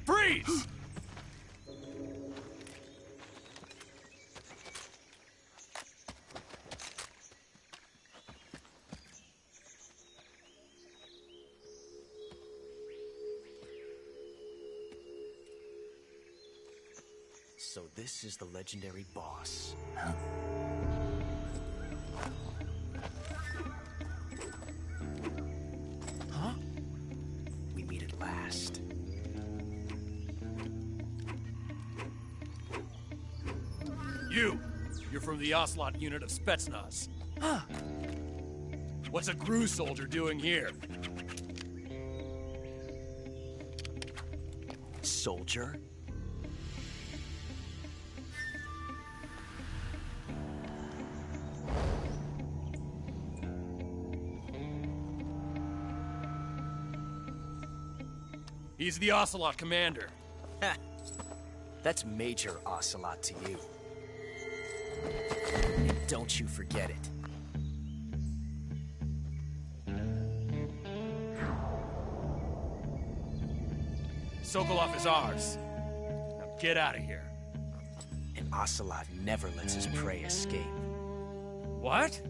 Freeze! So this is the legendary boss. Huh? We meet at last. You're from the Ocelot unit of Spetsnaz. Huh. What's a GRU soldier doing here? Soldier? He's the Ocelot commander. Ha! That's Major Ocelot to you. And don't you forget it. Sokolov is ours. Now get out of here. And Ocelot never lets his prey escape. What?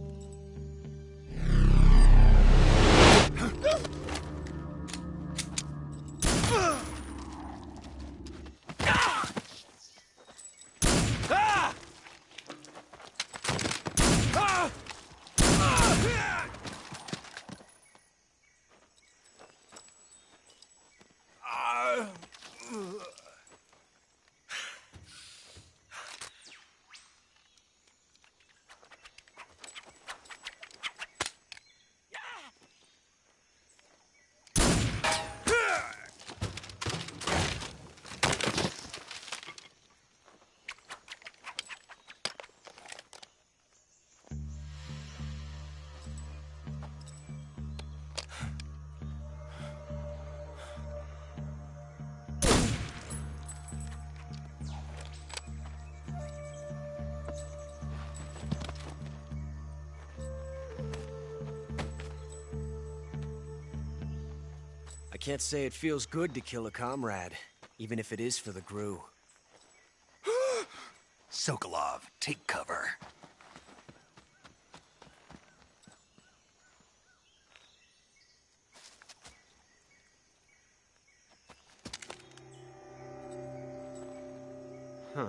I can't say it feels good to kill a comrade, even if it is for the GRU. Sokolov, take cover. Huh.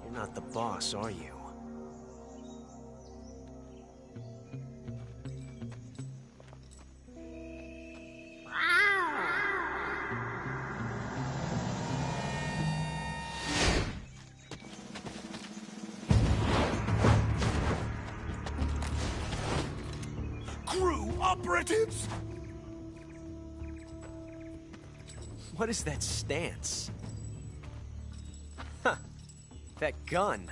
You're not the boss, are you? GRU operatives! What is that stance? Huh. That gun.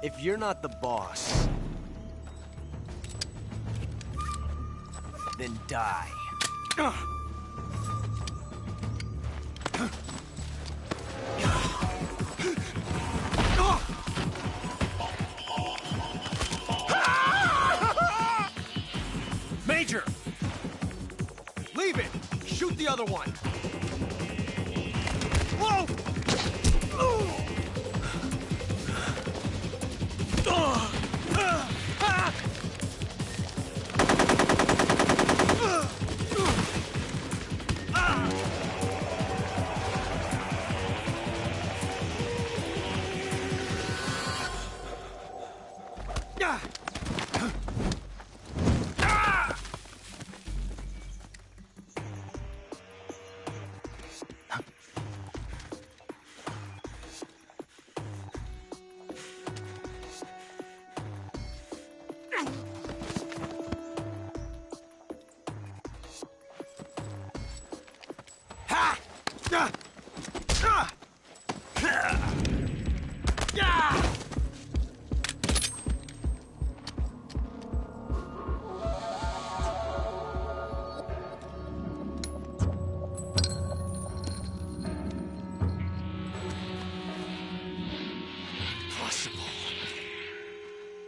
If you're not the boss, then die. Major! Leave it! Shoot the other one! Whoa!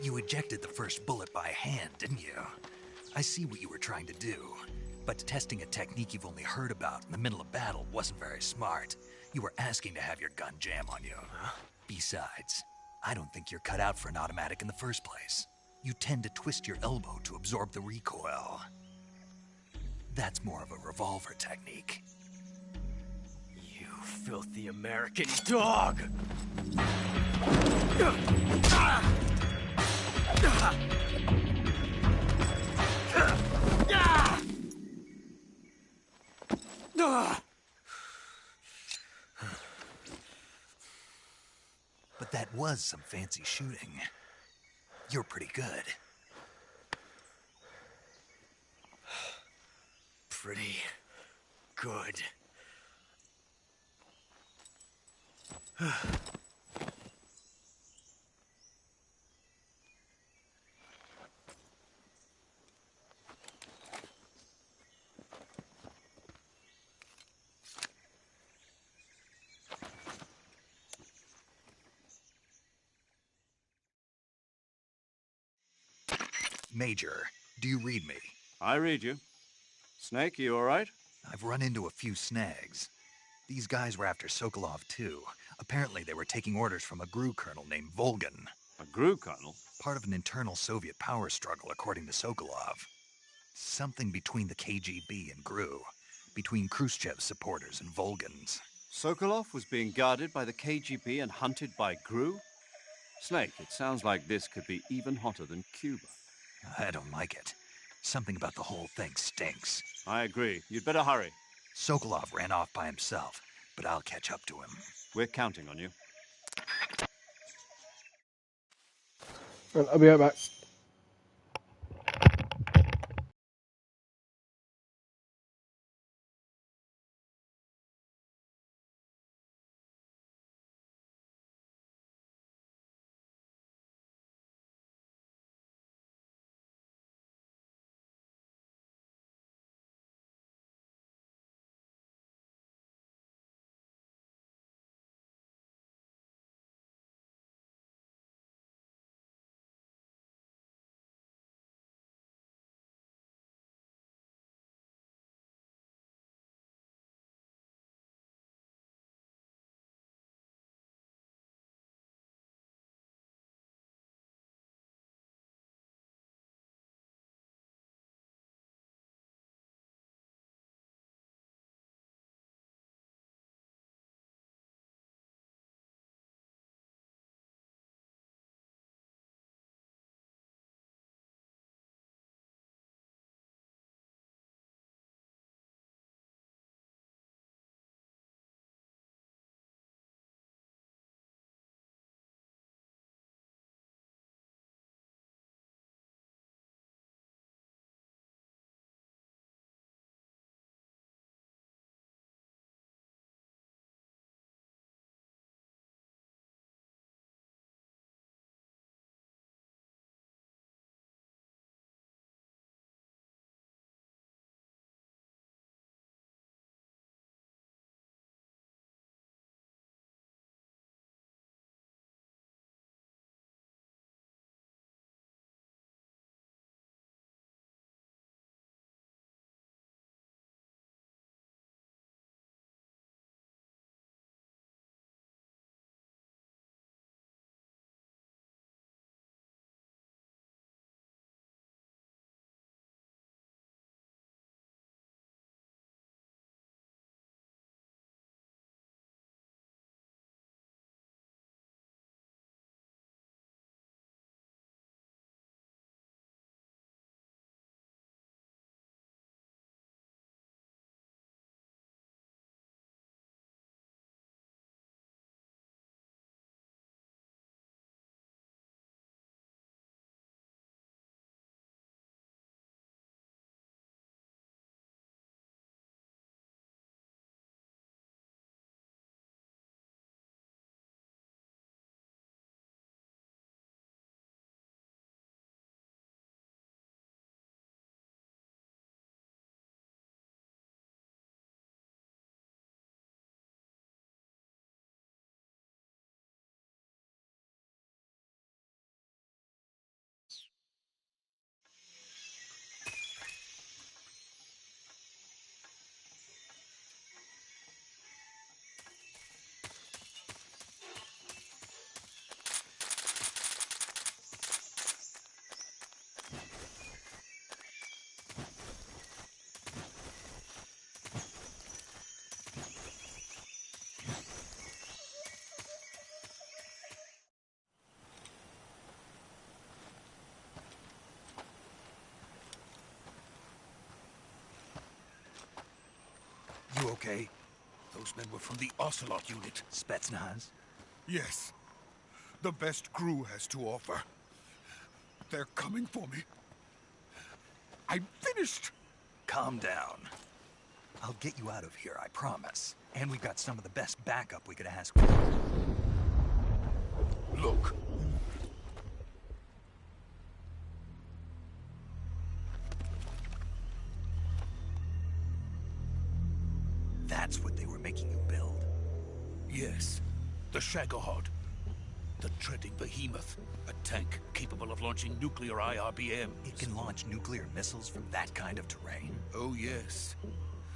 You ejected the first bullet by hand, didn't you? I see what you were trying to do. But testing a technique you've only heard about in the middle of battle wasn't very smart. You were asking to have your gun jam on you. Besides, I don't think you're cut out for an automatic in the first place. You tend to twist your elbow to absorb the recoil. That's more of a revolver technique. You filthy American dog! But that was some fancy shooting. You're pretty good. Pretty good. Major, do you read me? I read you. Snake, you all right? I've run into a few snags. These guys were after Sokolov, too. Apparently they were taking orders from a GRU colonel named Volgan. A GRU colonel? Part of an internal Soviet power struggle, according to Sokolov. Something between the KGB and GRU. Between Khrushchev's supporters and Volgan's. Sokolov was being guarded by the KGB and hunted by GRU? Snake, it sounds like this could be even hotter than Cuba. I don't like it. Something about the whole thing stinks. I agree. You'd better hurry. Sokolov ran off by himself, but I'll catch up to him. We're counting on you. Well, I'll be right back. You okay? Those men were from the Ocelot unit. Spetsnaz? Yes. The best crew has to offer. They're coming for me. I'm finished! Calm down. I'll get you out of here, I promise. And we've got some of the best backup we could ask for. Look. That's what they were making you build? Yes. The Shagohod. The treading behemoth. A tank capable of launching nuclear IRBMs. It can launch nuclear missiles from that kind of terrain? Oh, yes.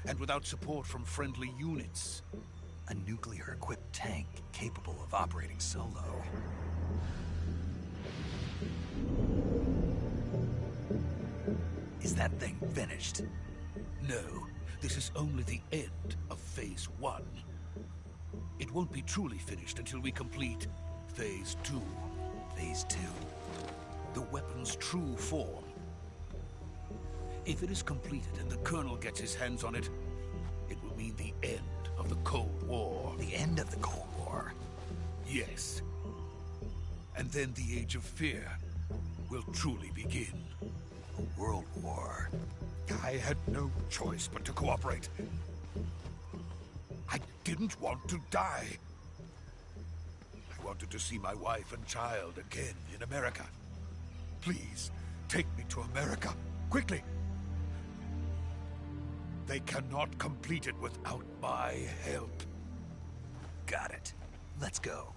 And without support from friendly units. A nuclear-equipped tank capable of operating solo. Is that thing finished? No. This is only the end of Phase 1. It won't be truly finished until we complete Phase 2. Phase 2? The weapon's true form. If it is completed and the Colonel gets his hands on it, it will mean the end of the Cold War. The end of the Cold War? Yes. And then the Age of Fear will truly begin. A world war? I had no choice but to cooperate. I didn't want to die. I wanted to see my wife and child again in America. Please, take me to America, quickly. They cannot complete it without my help. Got it. Let's go.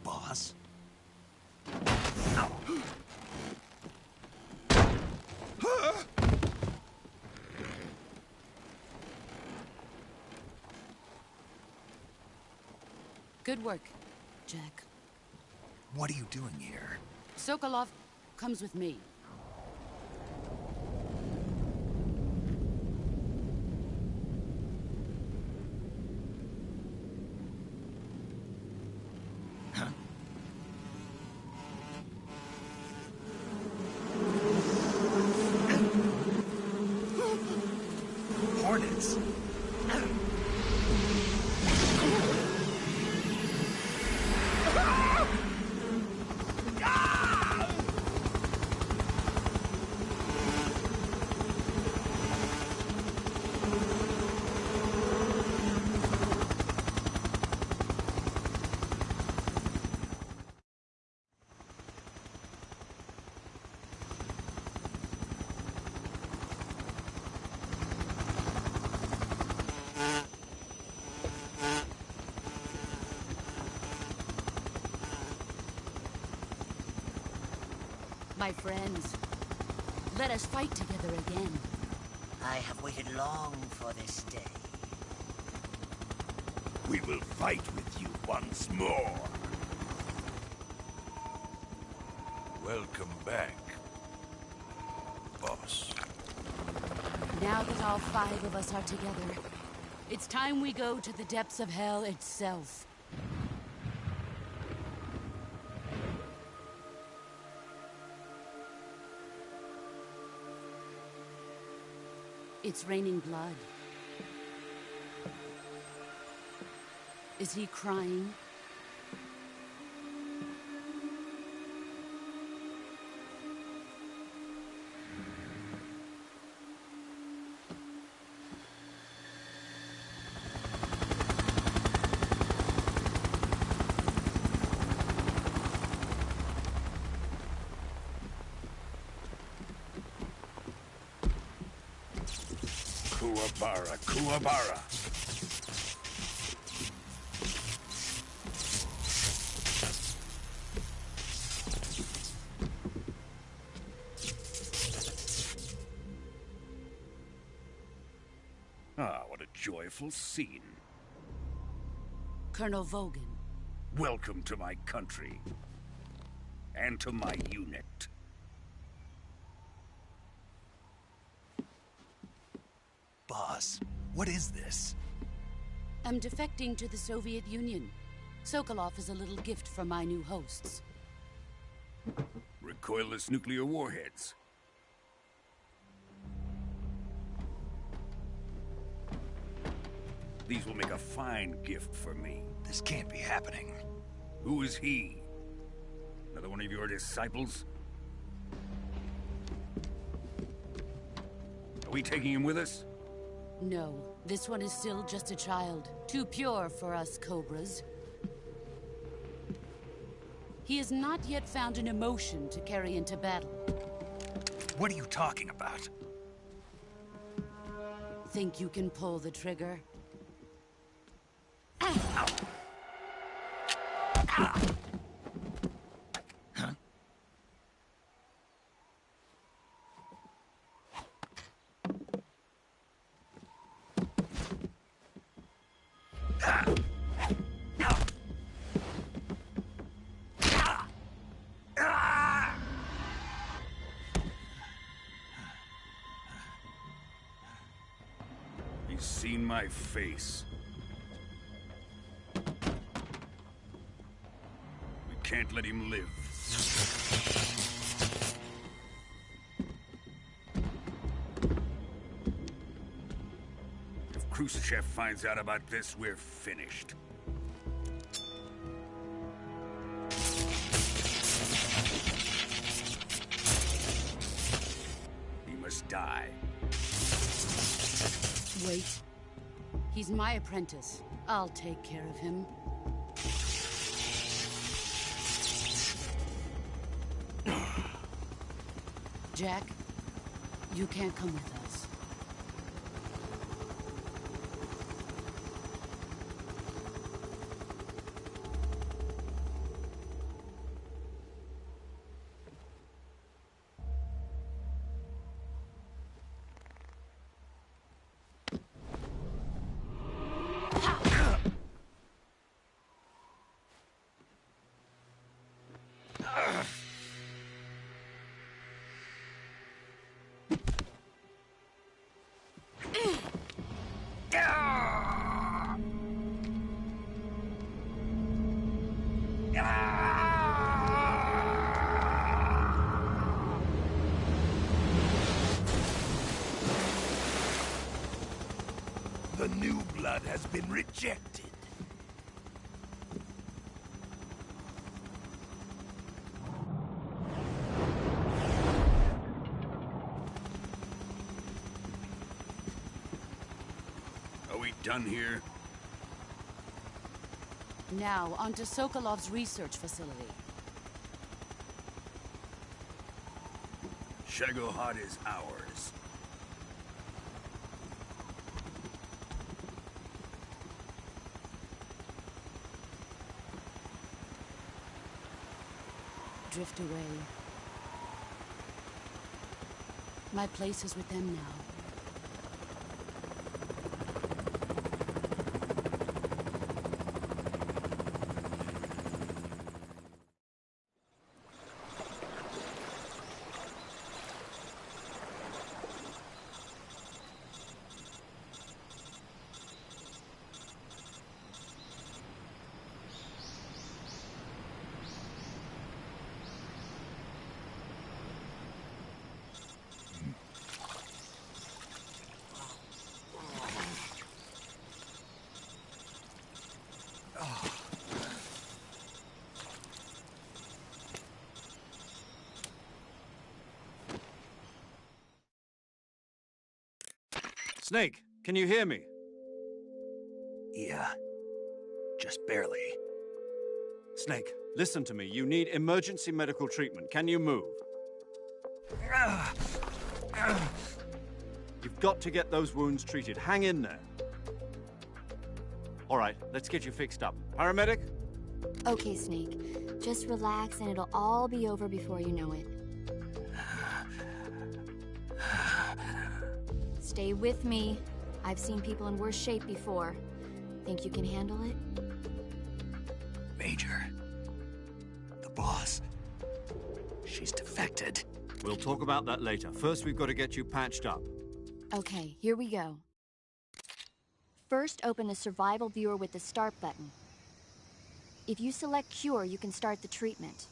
Boss? Good work, Jack. What are you doing here? Sokolov comes with me. Hornets? My friends, let us fight together again. I have waited long for this day. We will fight with you once more. Welcome back, boss. Now that all 5 of us are together, it's time we go to the depths of hell itself. It's raining blood. Is he crying? Kuwabara, Kuwabara. Ah, what a joyful scene. Colonel Vogan. Welcome to my country. And to my unit. Boss, what is this? I'm defecting to the Soviet Union. Sokolov is a little gift from my new hosts. Recoilless nuclear warheads. These will make a fine gift for me. This can't be happening. Who is he? Another one of your disciples? Are we taking him with us? No, this one is still just a child. Too pure for us Cobras. He has not yet found an emotion to carry into battle. What are you talking about? Think you can pull the trigger? He's seen my face. We can't let him live. If Khrushchev finds out about this, we're finished. He must die. Wait. He's my apprentice. I'll take care of him. Jack, you can't come with us. The new blood has been rejected. Are we done here? Now, onto Sokolov's research facility. Shagohod is ours. Drift away. My place is with them now. Snake, can you hear me? Yeah. Just barely. Snake, listen to me. You need emergency medical treatment. Can you move? You've got to get those wounds treated. Hang in there. All right, let's get you fixed up. Paramedic? Okay, Snake. Just relax and it'll all be over before you know it. Stay with me. I've seen people in worse shape before. Think you can handle it? Major. The boss. She's defected. We'll talk about that later. First, we've got to get you patched up. Okay, here we go. First, open the survival viewer with the start button. If you select cure, you can start the treatment.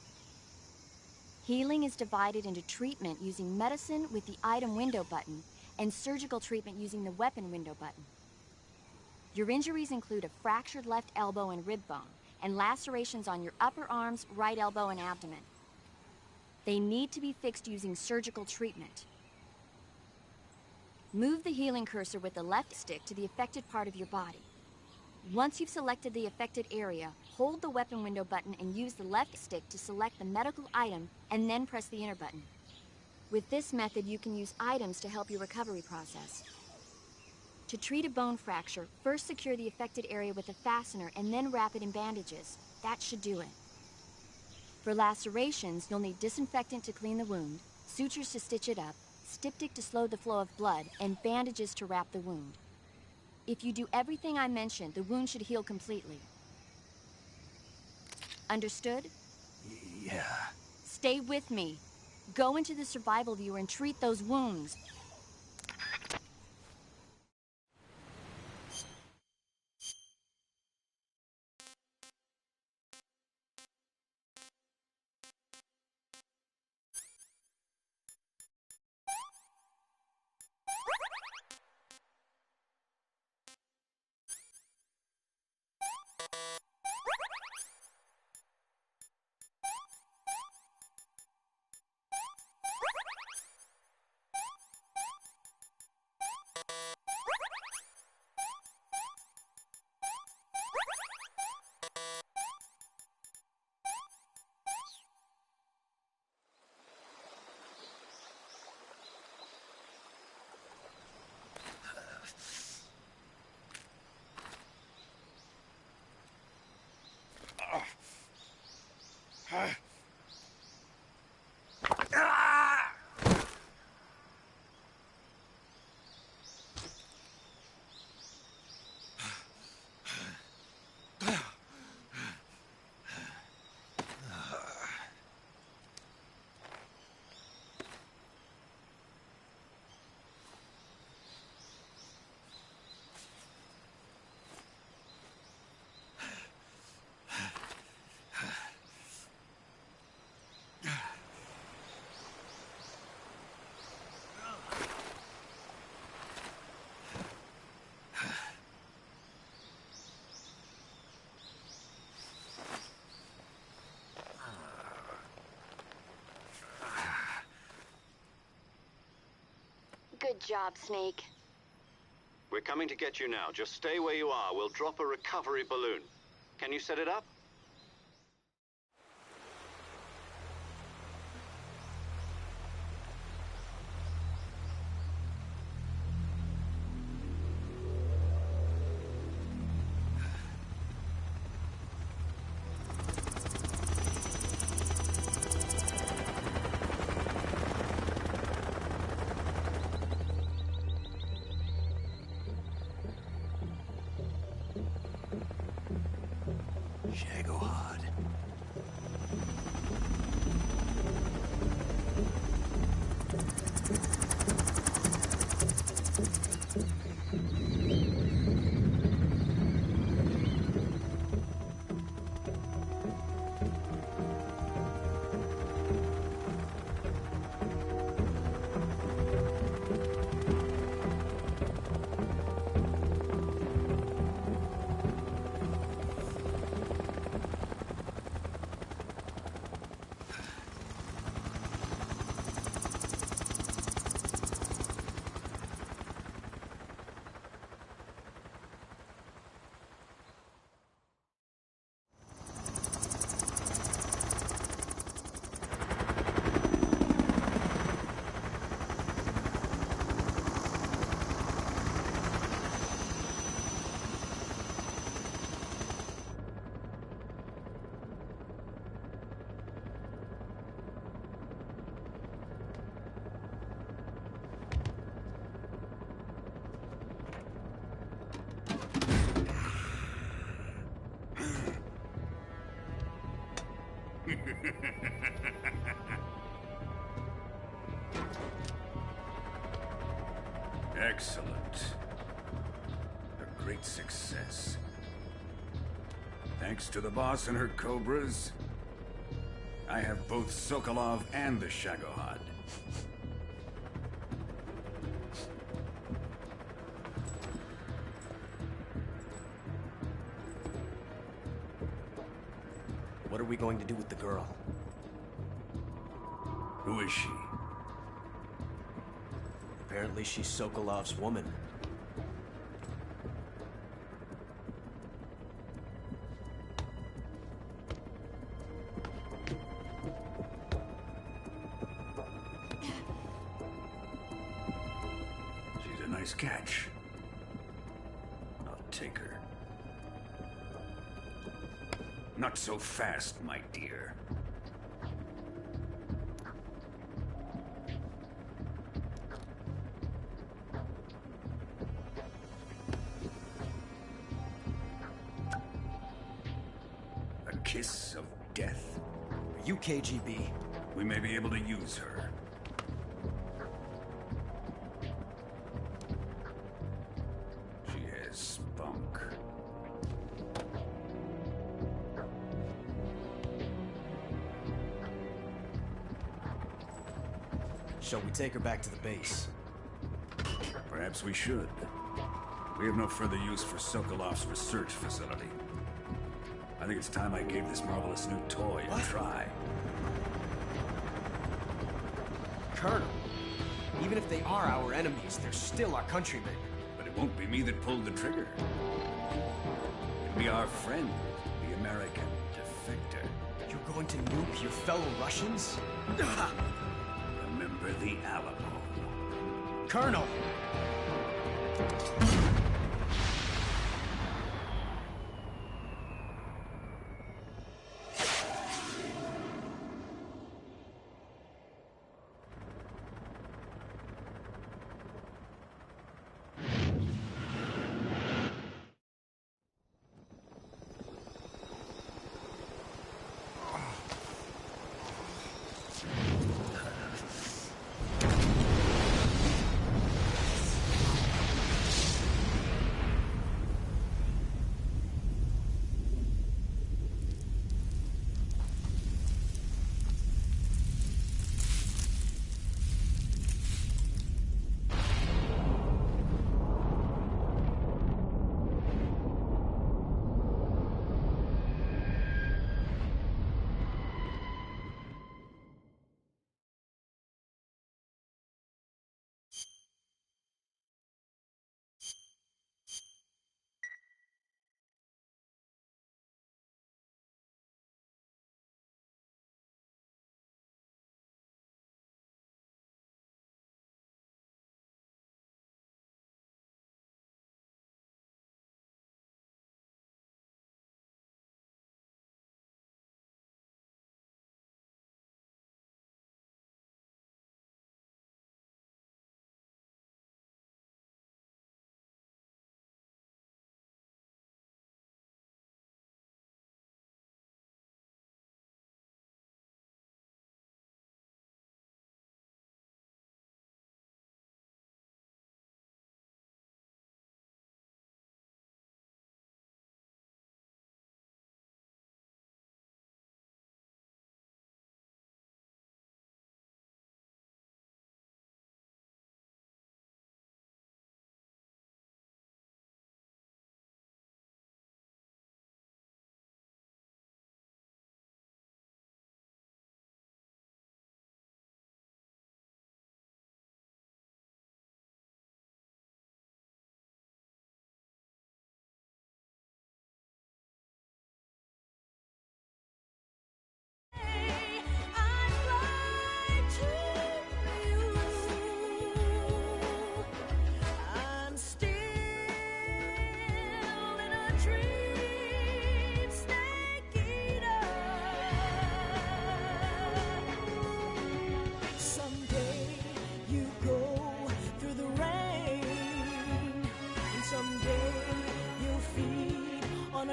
Healing is divided into treatment using medicine with the item window button and surgical treatment using the weapon window button. Your injuries include a fractured left elbow and rib bone, and lacerations on your upper arms, right elbow, and abdomen. They need to be fixed using surgical treatment. Move the healing cursor with the left stick to the affected part of your body. Once you've selected the affected area, hold the weapon window button and use the left stick to select the medical item, and then press the enter button. With this method, you can use items to help your recovery process. To treat a bone fracture, first secure the affected area with a fastener and then wrap it in bandages. That should do it. For lacerations, you'll need disinfectant to clean the wound, sutures to stitch it up, styptic to slow the flow of blood, and bandages to wrap the wound. If you do everything I mentioned, the wound should heal completely. Understood? Yeah. Stay with me. Go into the survival viewer and treat those wounds. Good job, Snake. We're coming to get you now. Just stay where you are. We'll drop a recovery balloon. Can you set it up? Shagohod. Excellent. A great success. Thanks to the boss and her cobras, I have both Sokolov and the Shagohod. What are we going to do with the girl? Who is she? Apparently she's Sokolov's woman. She's a nice catch. I'll take her. Not so fast, my dear. A kiss of death? Are you KGB? We may be able to use her. She has spunk. Shall we take her back to the base? Perhaps we should. We have no further use for Sokolov's research facility. I think it's time I gave this marvelous new toy a try. Colonel, even if they are our enemies, they're still our countrymen. But it won't be me that pulled the trigger. It'll be our friend, the American defector. You're going to nuke your fellow Russians? Remember the Alamo. Colonel!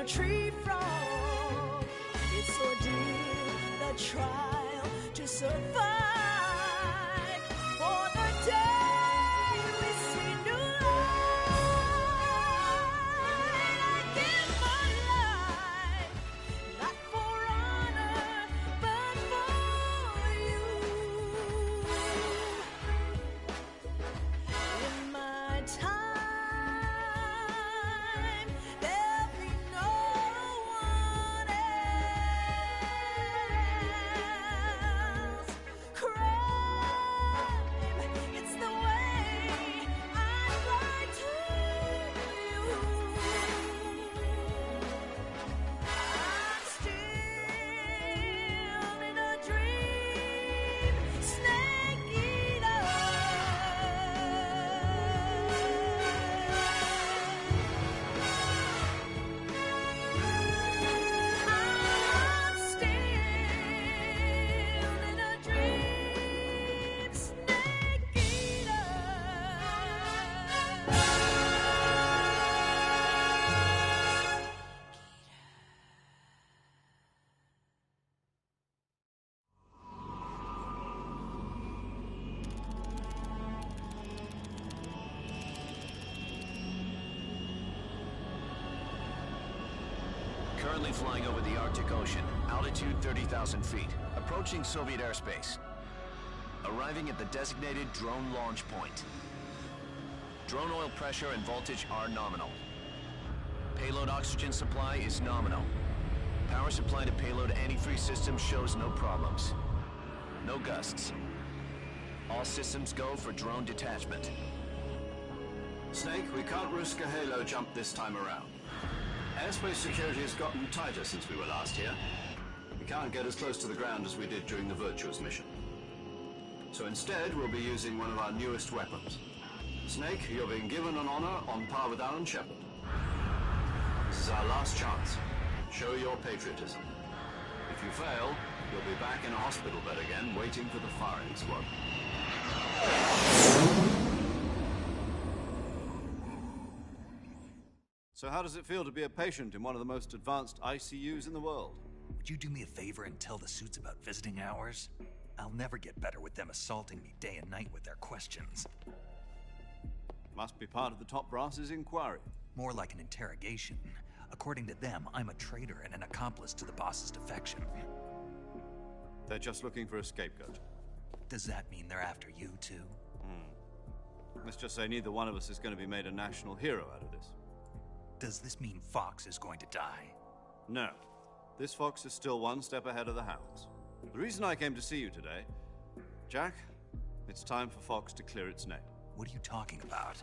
Tree frog, it's ordeal that trial to survive. For the day we see new light, I give my life, not for honor, but for you. In my time, there'll be no one else. Crime, it's the way I'd like to you. I'm still in a dream, snake eater. I'm still in a dream, snake eater. Currently flying over the Arctic Ocean, altitude 30,000 feet, approaching Soviet airspace. Arriving at the designated drone launch point. Drone oil pressure and voltage are nominal. Payload oxygen supply is nominal. Power supply to payload antifreeze system shows no problems. No gusts. All systems go for drone detachment. Snake, we can't risk a halo jump this time around. Airspace security has gotten tighter since we were last here. We can't get as close to the ground as we did during the Virtuous mission. So instead, we'll be using one of our newest weapons. Snake, you're being given an honor on par with Alan Shepard. This is our last chance. Show your patriotism. If you fail, you'll be back in a hospital bed again, waiting for the firing squad. So how does it feel to be a patient in one of the most advanced ICUs in the world? Would you do me a favor and tell the suits about visiting hours? I'll never get better with them assaulting me day and night with their questions. Must be part of the top brass's inquiry. More like an interrogation. According to them, I'm a traitor and an accomplice to the boss's defection. They're just looking for a scapegoat. Does that mean they're after you, too? Let's just say neither one of us is going to be made a national hero out of this. Does this mean Fox is going to die? No. This fox is still one step ahead of the hounds. The reason I came to see you today, Jack, it's time for Fox to clear its name. What are you talking about?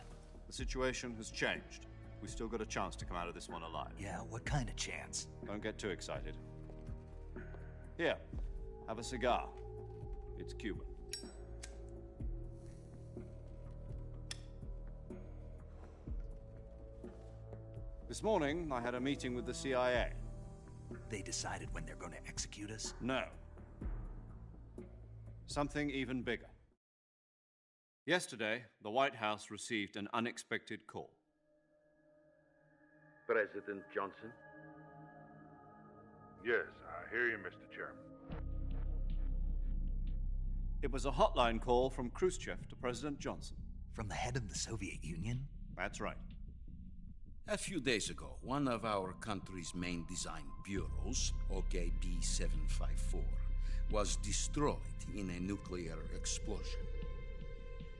The situation has changed. We still got a chance to come out of this one alive. Yeah, what kind of chance? Don't get too excited. Here, have a cigar. It's Cuban. This morning, I had a meeting with the CIA. They decided when they're going to execute us? No. Something even bigger. Yesterday, the White House received an unexpected call. President Johnson? Yes, I hear you, Mr. Chairman. It was a hotline call from Khrushchev to President Johnson. From the head of the Soviet Union? That's right. A few days ago, one of our country's main design bureaus, OKB 754, was destroyed in a nuclear explosion.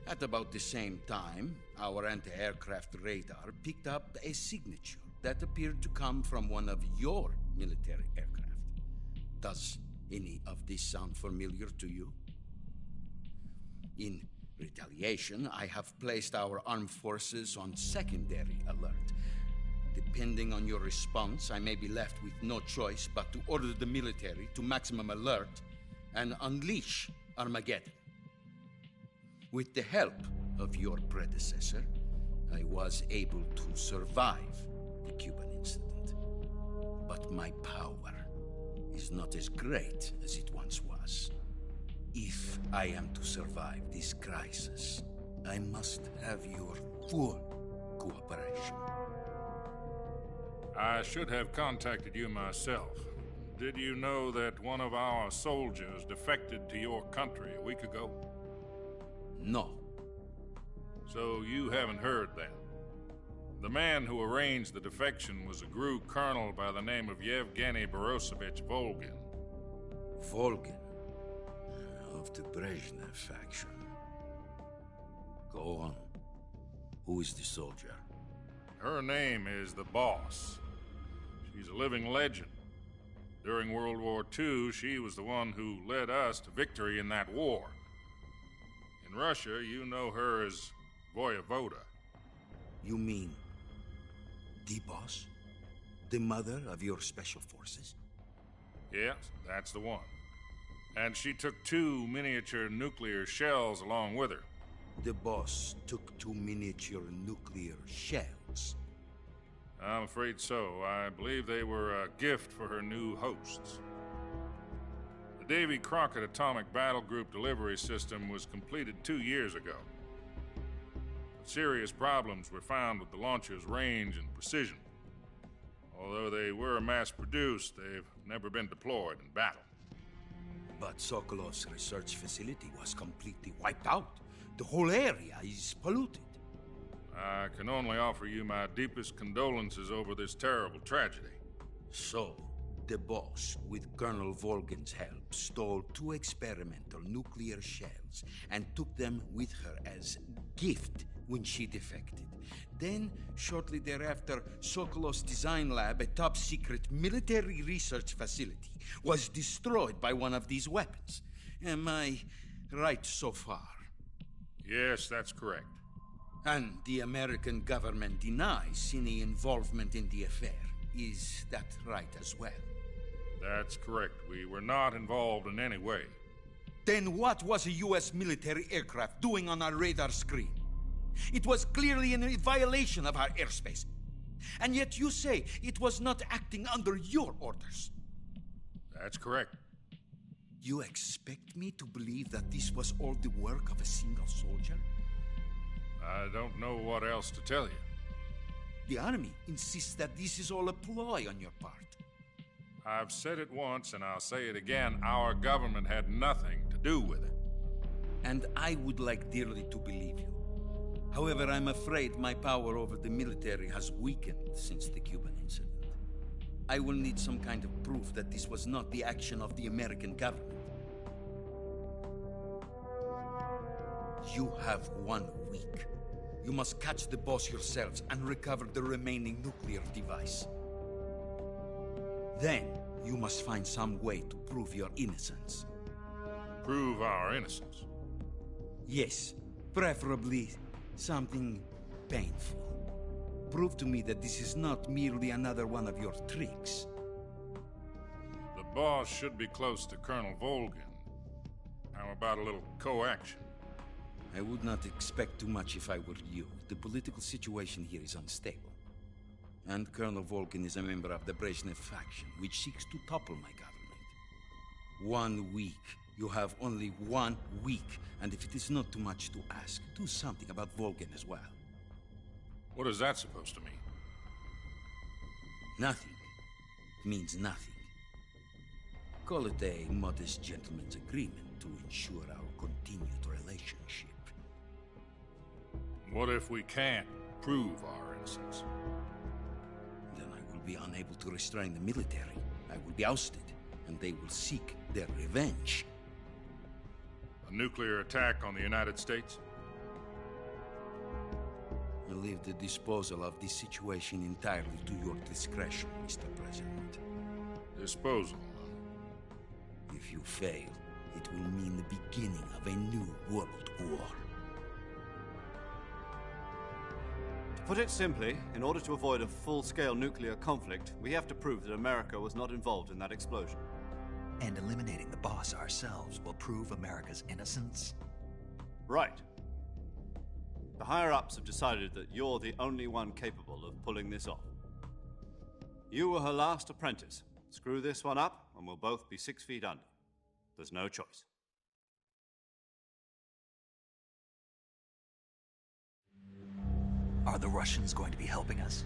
At about the same time, our anti-aircraft radar picked up a signature that appeared to come from one of your military aircraft. Does any of this sound familiar to you? In retaliation, I have placed our armed forces on secondary alert. Depending on your response, I may be left with no choice but to order the military to maximum alert and unleash Armageddon. With the help of your predecessor, I was able to survive the Cuban incident. But my power is not as great as it once was. If I am to survive this crisis, I must have your full cooperation. I should have contacted you myself, Did you know that one of our soldiers defected to your country a week ago? No. So you haven't heard then. The man who arranged the defection was a GRU colonel by the name of Yevgeny Borosovich Volgin. Volgin? Of the Brezhnev faction. Go on. Who is the soldier? Her name is the Boss. She's a living legend. During World War II, she was the one who led us to victory in that war. In Russia, you know her as Voyevoda. You mean the Boss? The mother of your special forces? Yes, that's the one. And she took 2 miniature nuclear shells along with her. The Boss took 2 miniature nuclear shells? I'm afraid so. I believe they were a gift for her new hosts. The Davy Crockett Atomic Battle Group delivery system was completed 2 years ago. But serious problems were found with the launcher's range and precision. Although they were mass-produced, they've never been deployed in battle. But Sokolov's research facility was completely wiped out. The whole area is polluted. I can only offer you my deepest condolences over this terrible tragedy. So, the Boss, with Colonel Volgin's help, stole 2 experimental nuclear shells and took them with her as gift when she defected. Then, shortly thereafter, Sokolov's design lab, a top-secret military research facility, was destroyed by one of these weapons. Am I right so far? Yes, that's correct. And the American government denies any involvement in the affair. Is that right as well? That's correct. We were not involved in any way. Then what was a U.S. military aircraft doing on our radar screen? It was clearly in violation of our airspace. And yet you say it was not acting under your orders. That's correct. You expect me to believe that this was all the work of a single soldier? I don't know what else to tell you. The Army insists that this is all a ploy on your part. I've said it once and I'll say it again. Our government had nothing to do with it. And I would like dearly to believe you. However, I'm afraid my power over the military has weakened since the Cuban incident. I will need some kind of proof that this was not the action of the American government. You have 1 week. You must catch the Boss yourselves and recover the remaining nuclear device. Then, you must find some way to prove your innocence. Prove our innocence? Yes, preferably something painful. Prove to me that this is not merely another one of your tricks. The Boss should be close to Colonel Volgin. How about a little co-action? I would not expect too much if I were you. The political situation here is unstable. And Colonel Volgin is a member of the Brezhnev faction, which seeks to topple my government. 1 week. You have only 1 week. And if it is not too much to ask, do something about Volgin as well. What is that supposed to mean? Nothing. It means nothing. Call it a modest gentleman's agreement to ensure our continued relationship. What if we can't prove our innocence? Then I will be unable to restrain the military. I will be ousted, and they will seek their revenge. A nuclear attack on the United States? I leave the disposal of this situation entirely to your discretion, Mr. President. Disposal? If you fail, it will mean the beginning of a new world war. To put it simply, in order to avoid a full-scale nuclear conflict, we have to prove that America was not involved in that explosion. And eliminating the Boss ourselves will prove America's innocence? Right. The higher-ups have decided that you're the only one capable of pulling this off. You were her last apprentice. Screw this one up, and we'll both be 6 feet under. There's no choice. Are the Russians going to be helping us?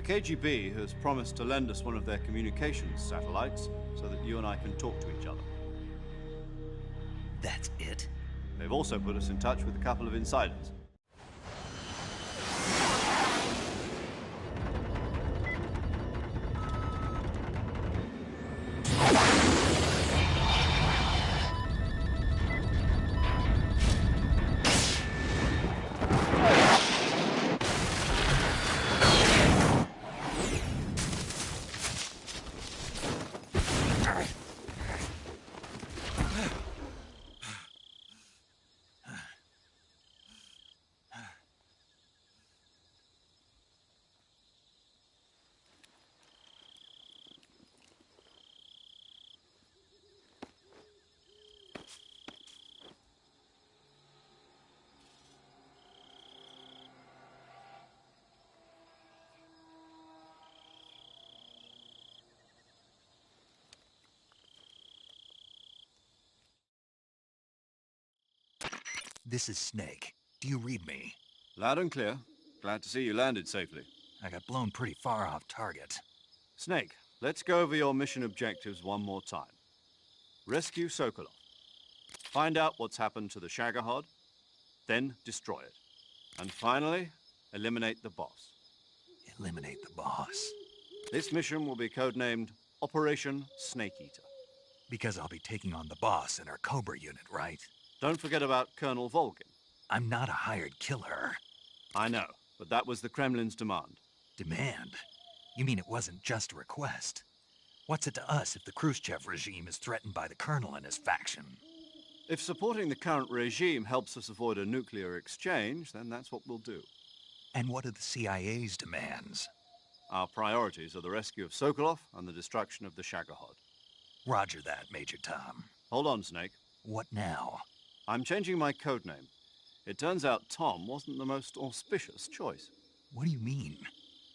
The KGB has promised to lend us one of their communications satellites so that you and I can talk to each other. That's it? They've also put us in touch with a couple of insiders. This is Snake. Do you read me? Loud and clear. Glad to see you landed safely. I got blown pretty far off target. Snake, let's go over your mission objectives one more time. Rescue Sokolov. Find out what's happened to the Shagohod, then destroy it. And finally, eliminate the boss. Eliminate the boss? This mission will be codenamed Operation Snake Eater. Because I'll be taking on the boss in our Cobra unit, right? Don't forget about Colonel Volgin. I'm not a hired killer. I know, but that was the Kremlin's demand. Demand? You mean it wasn't just a request? What's it to us if the Khrushchev regime is threatened by the Colonel and his faction? If supporting the current regime helps us avoid a nuclear exchange, then that's what we'll do. And what are the CIA's demands? Our priorities are the rescue of Sokolov and the destruction of the Shagohod. Roger that, Major Tom. Hold on, Snake. What now? I'm changing my codename. It turns out Tom wasn't the most auspicious choice. What do you mean?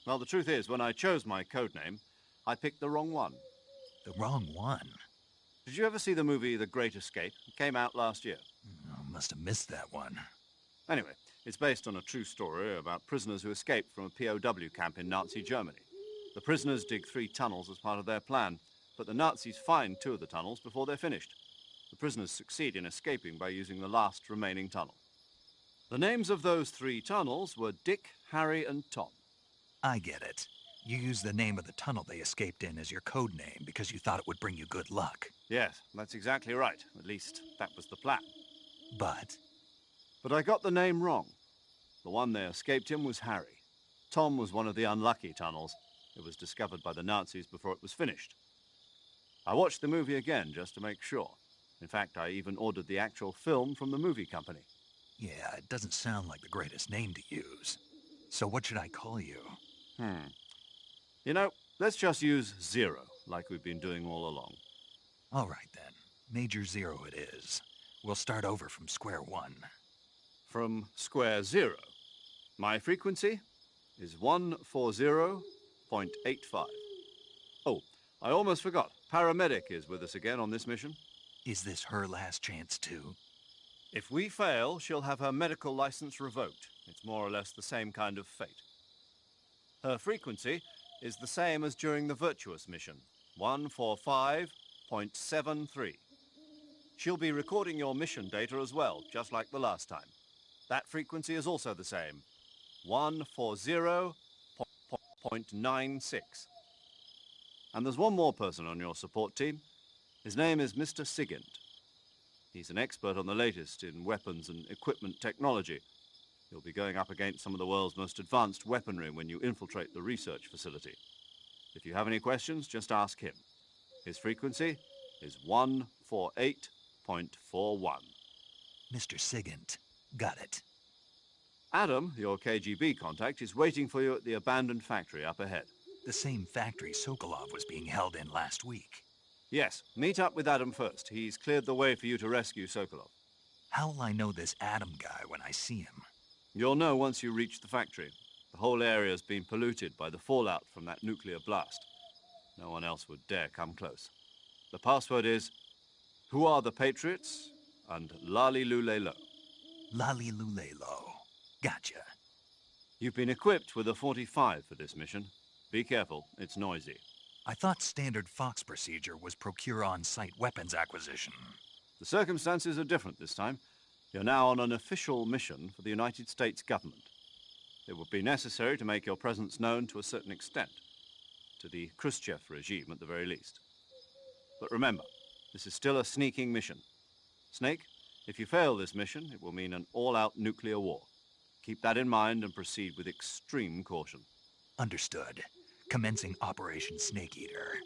Well, the truth is, when I chose my codename, I picked the wrong one. The wrong one? Did you ever see the movie The Great Escape? It came out last year. Oh, must have missed that one. Anyway, it's based on a true story about prisoners who escaped from a POW camp in Nazi Germany. The prisoners dig 3 tunnels as part of their plan, but the Nazis find 2 of the tunnels before they're finished. The prisoners succeed in escaping by using the last remaining tunnel. The names of those 3 tunnels were Dick, Harry, and Tom. I get it. You used the name of the tunnel they escaped in as your code name because you thought it would bring you good luck. Yes, that's exactly right. At least, that was the plan. But I got the name wrong. The one they escaped in was Harry. Tom was one of the unlucky tunnels. It was discovered by the Nazis before it was finished. I watched the movie again just to make sure. In fact, I even ordered the actual film from the movie company. yeah, it doesn't sound like the greatest name to use. So what should I call you? You know, let's just use Zero, like we've been doing all along. All right, then. Major Zero it is. We'll start over from square one. From square 0. My frequency is 140.85. Oh, I almost forgot. Paramedic is with us again on this mission. Is this her last chance, too? If we fail, she'll have her medical license revoked. It's more or less the same kind of fate. Her frequency is the same as during the Virtuous mission, 145.73. She'll be recording your mission data as well, just like the last time. That frequency is also the same, 140.96. And there's one more person on your support team. His name is Mr. Sigint. He's an expert on the latest in weapons and equipment technology. You'll be going up against some of the world's most advanced weaponry when you infiltrate the research facility. If you have any questions, just ask him. His frequency is 148.41. Mr. Sigint. Got it. Adam, your KGB contact, is waiting for you at the abandoned factory up ahead. The same factory Sokolov was being held in last week. Yes, meet up with Adam first. He's cleared the way for you to rescue Sokolov. How will I know this Adam guy when I see him? You'll know once you reach the factory. The whole area's been polluted by the fallout from that nuclear blast. No one else would dare come close. The password is, "Who are the Patriots?" and Lali Lule Lo. Lali Lule Lo. Gotcha. You've been equipped with a 45 for this mission. Be careful, it's noisy. I thought standard Fox procedure was procure on-site weapons acquisition. The circumstances are different this time. You're now on an official mission for the United States government. It would be necessary to make your presence known to a certain extent, to the Khrushchev regime at the very least. But remember, this is still a sneaking mission. Snake, if you fail this mission, it will mean an all-out nuclear war. Keep that in mind and proceed with extreme caution. Understood. Commencing Operation Snake Eater.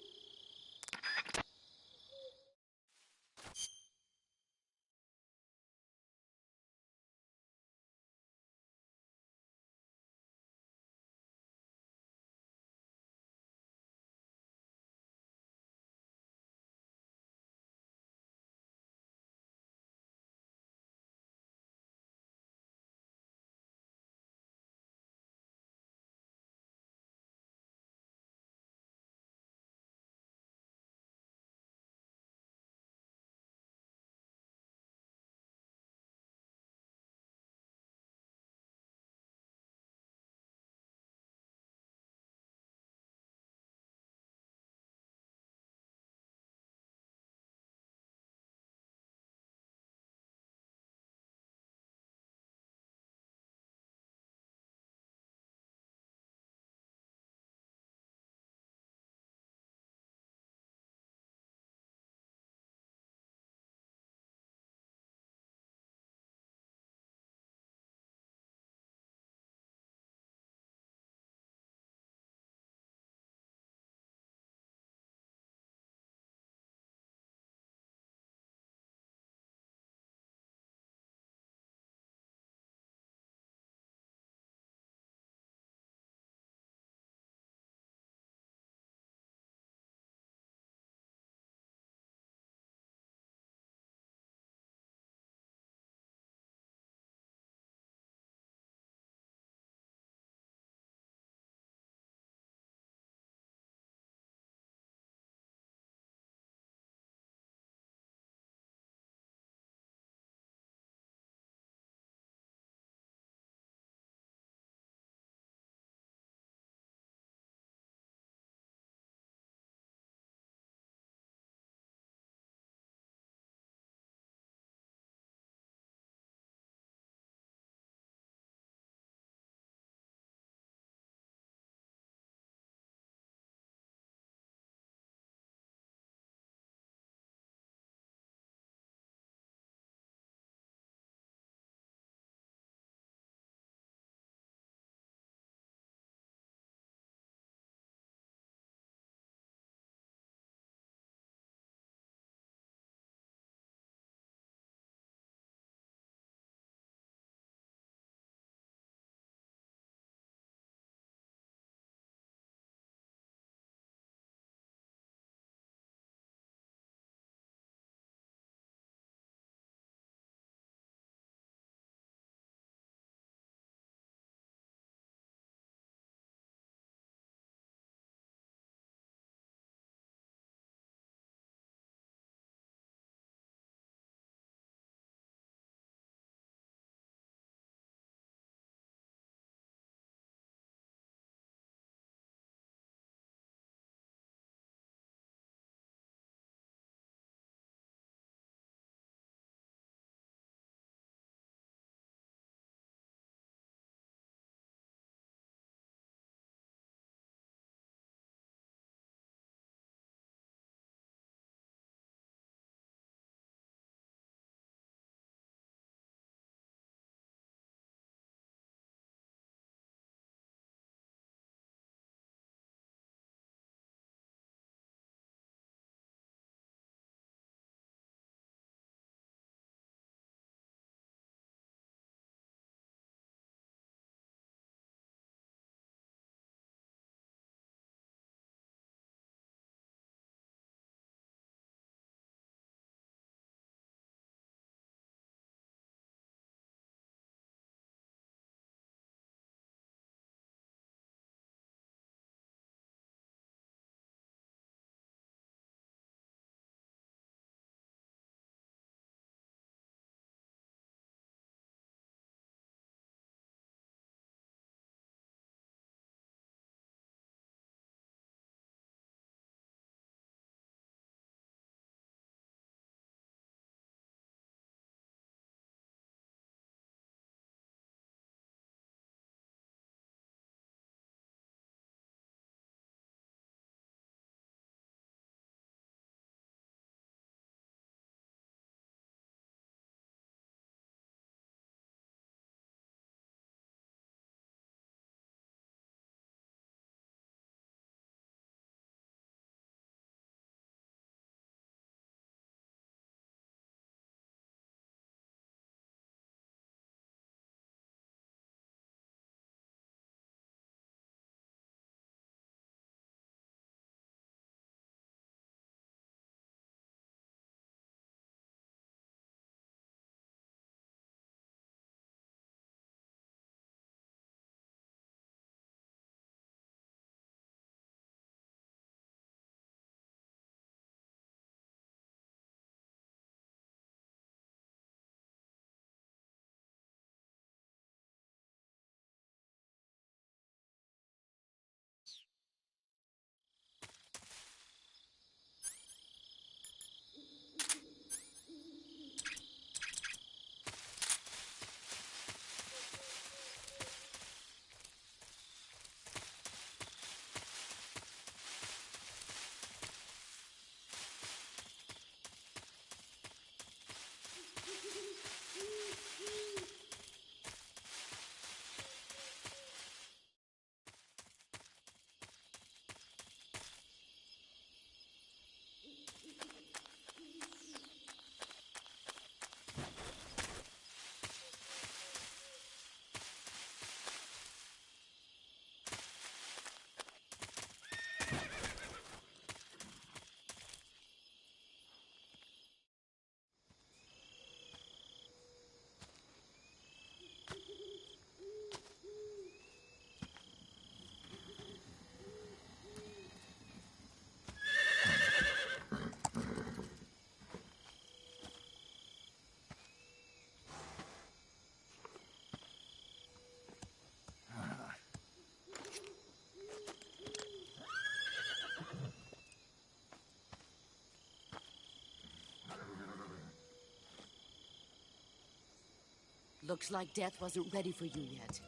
Looks like death wasn't ready for you yet.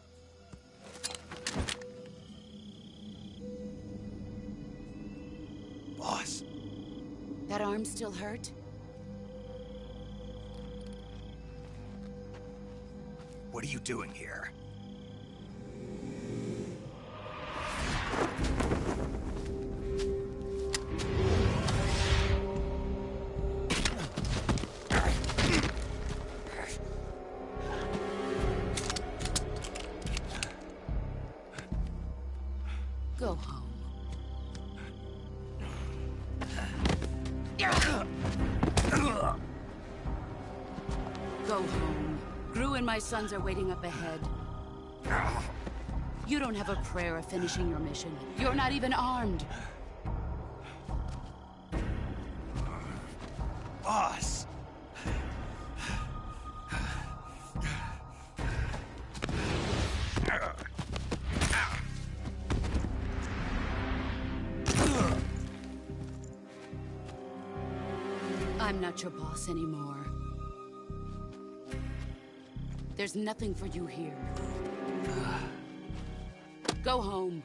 Boss. That arm still hurt? What are you doing here? Go home. Go home. Gru and my sons are waiting up ahead. You don't have a prayer of finishing your mission. You're not even armed. Boss! I'm not your boss anymore. There's nothing for you here. Go home.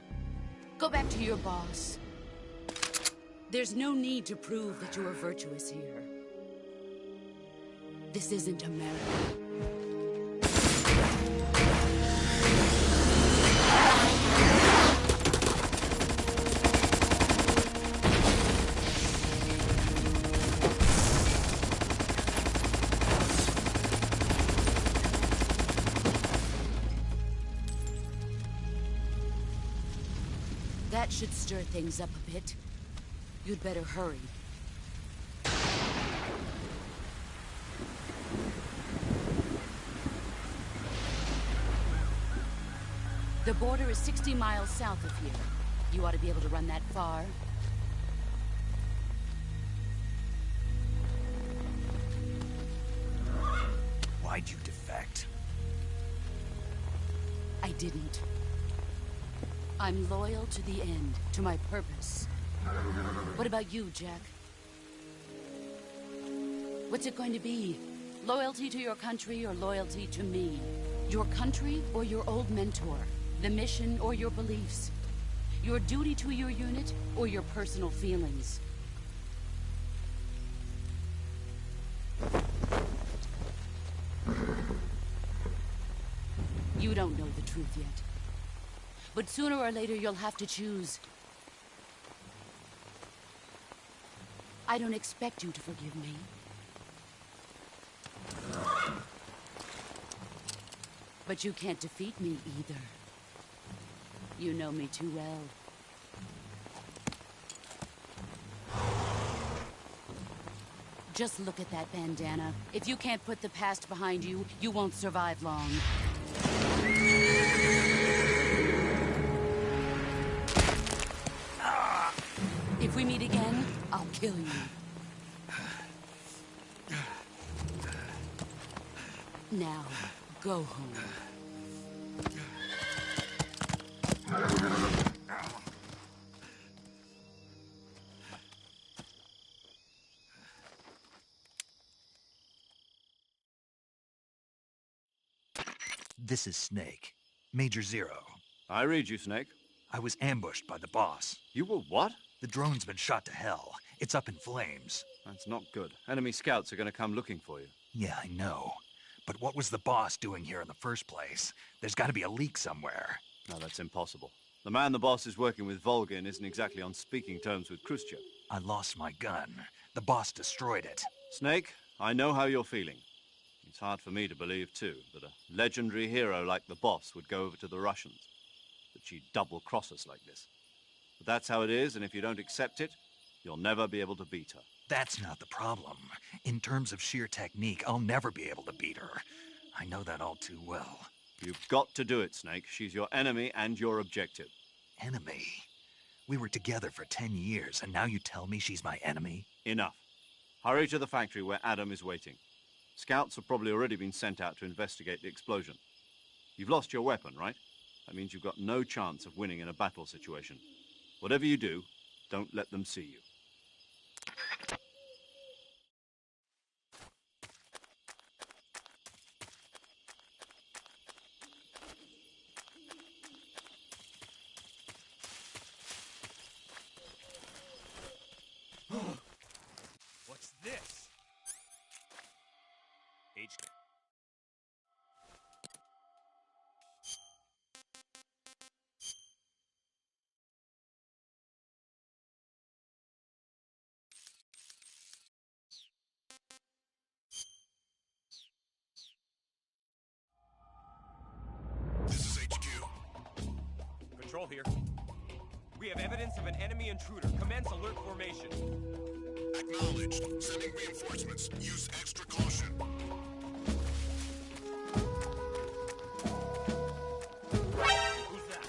Go back to your boss. There's no need to prove that you are virtuous here. This isn't America. That should stir things up a bit. You'd better hurry. The border is 60 miles south of here. You ought to be able to run that far. Why'd you defect? I didn't. I'm loyal to the end, to my purpose. What about you, Jack? What's it going to be? Loyalty to your country or loyalty to me? Your country or your old mentor? The mission or your beliefs? Your duty to your unit or your personal feelings? You don't know the truth yet. But sooner or later, you'll have to choose. I don't expect you to forgive me. But you can't defeat me either. You know me too well. Just look at that bandana. If you can't put the past behind you, you won't survive long. If we meet again, I'll kill you. Now, go home. This is Snake. Major Zero. I read you, Snake. I was ambushed by the boss. You were what? The drone's been shot to hell. It's up in flames. That's not good. Enemy scouts are going to come looking for you. Yeah, I know. But what was the boss doing here in the first place? There's got to be a leak somewhere. No, that's impossible. The man the boss is working with, Volgin, isn't exactly on speaking terms with Khrushchev. I lost my gun. The boss destroyed it. Snake, I know how you're feeling. It's hard for me to believe, too, that a legendary hero like the boss would go over to the Russians. That she'd double-cross us like this. But that's how it is, and if you don't accept it, you'll never be able to beat her. That's not the problem. In terms of sheer technique, I'll never be able to beat her. I know that all too well. You've got to do it, Snake. She's your enemy and your objective. Enemy? We were together for 10 years, and now you tell me she's my enemy? Enough. Hurry to the factory where Adam is waiting. Scouts have probably already been sent out to investigate the explosion. You've lost your weapon, right? That means you've got no chance of winning in a battle situation. Whatever you do, don't let them see you. this? HQ. This is HQ. Patrol here. We have evidence of an enemy intruder. Commence alert formation. Acknowledged. Sending reinforcements. Use extra caution. Who's that?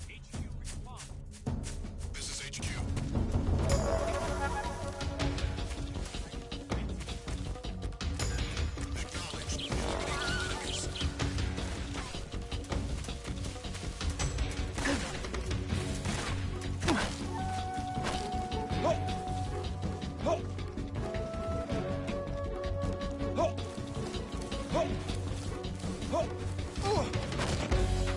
HQ, respond. This is HQ. Acknowledged. Eliminate all enemies.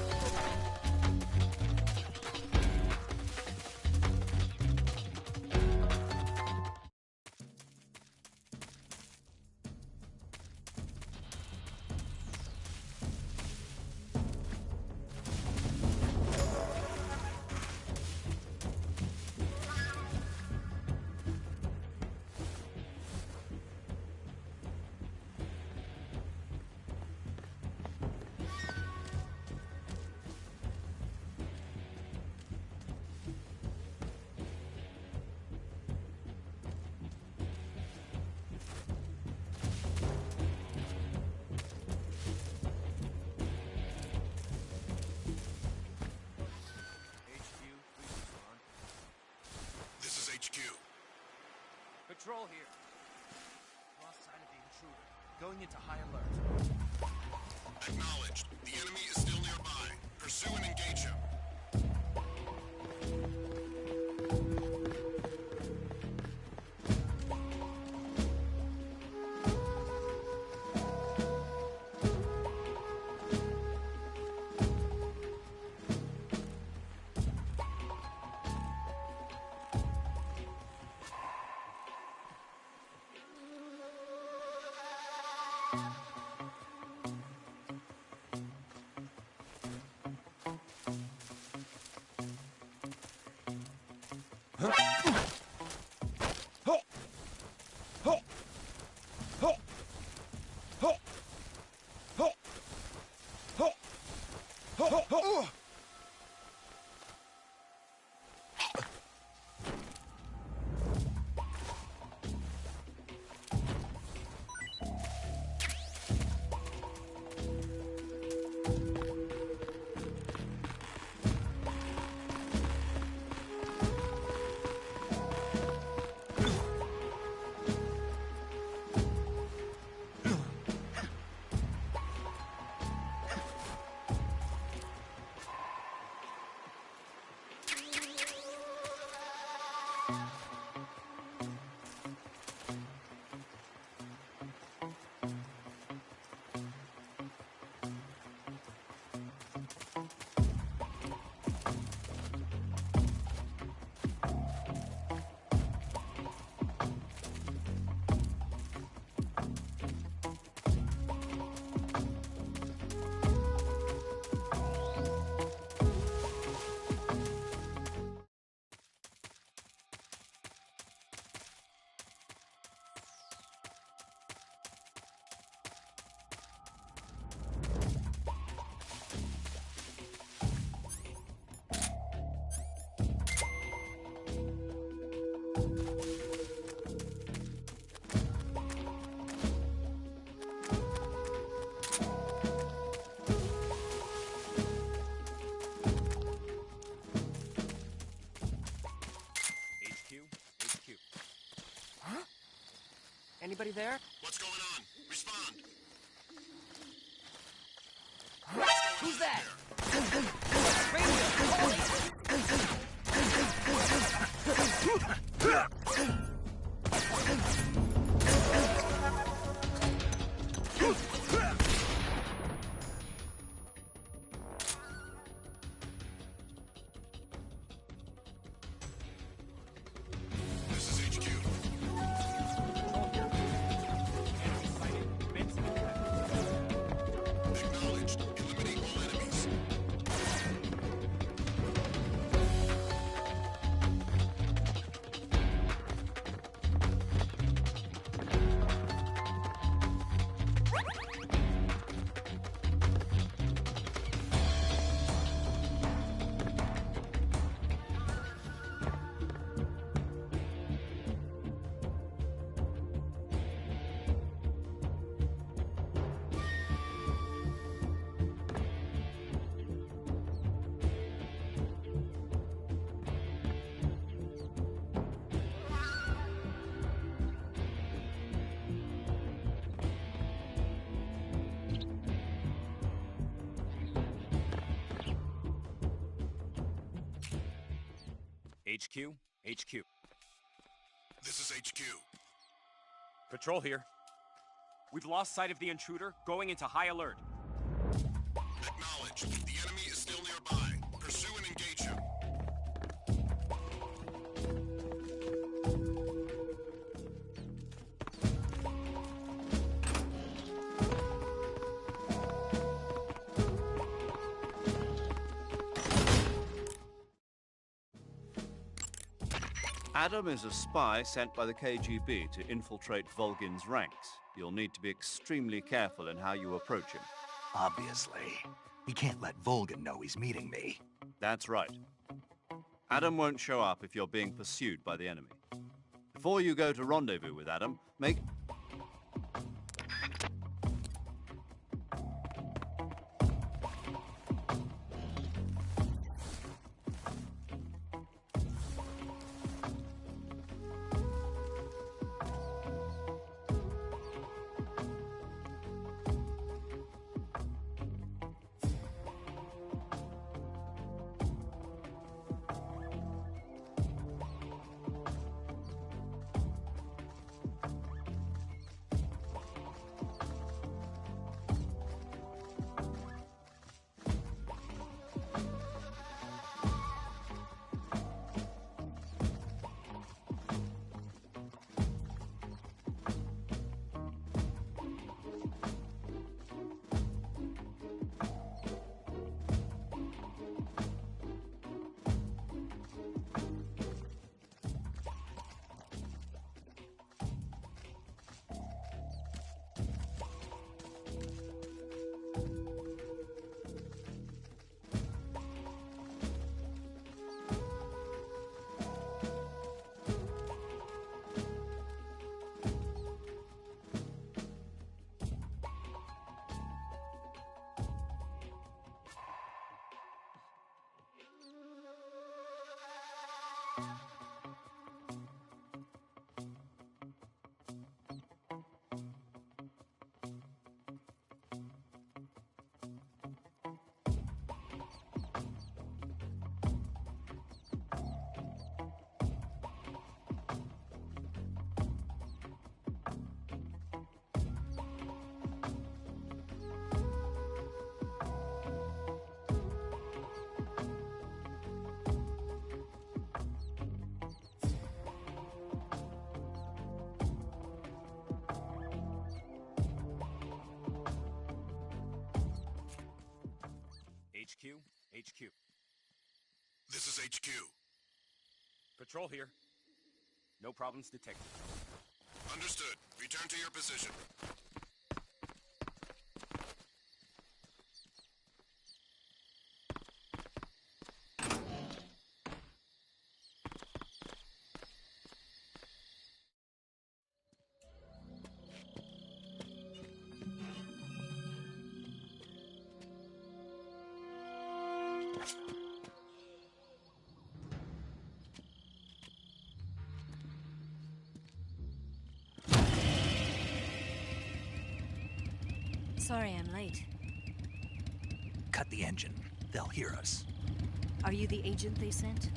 This is HQ. Patrol here. Lost sight of the intruder. Going into high alert. Acknowledged. The enemy is still nearby. Pursue and engage him. Anybody there? What's going on? Respond. Who's that? HQ? HQ. This is HQ. Patrol here. We've lost sight of the intruder, going into high alert. Acknowledge. The enemy is still nearby. Pursue and engage him. Adam is a spy sent by the KGB to infiltrate Volgin's ranks. You'll need to be extremely careful in how you approach him. Obviously. We can't let Volgin know he's meeting me. That's right. Adam won't show up if you're being pursued by the enemy. Before you go to rendezvous with Adam, make... HQ? HQ. This is HQ. Patrol here. No problems detected. Understood. Return to your position. Sorry I'm late. Cut the engine. They'll hear us. Are you the agent they sent?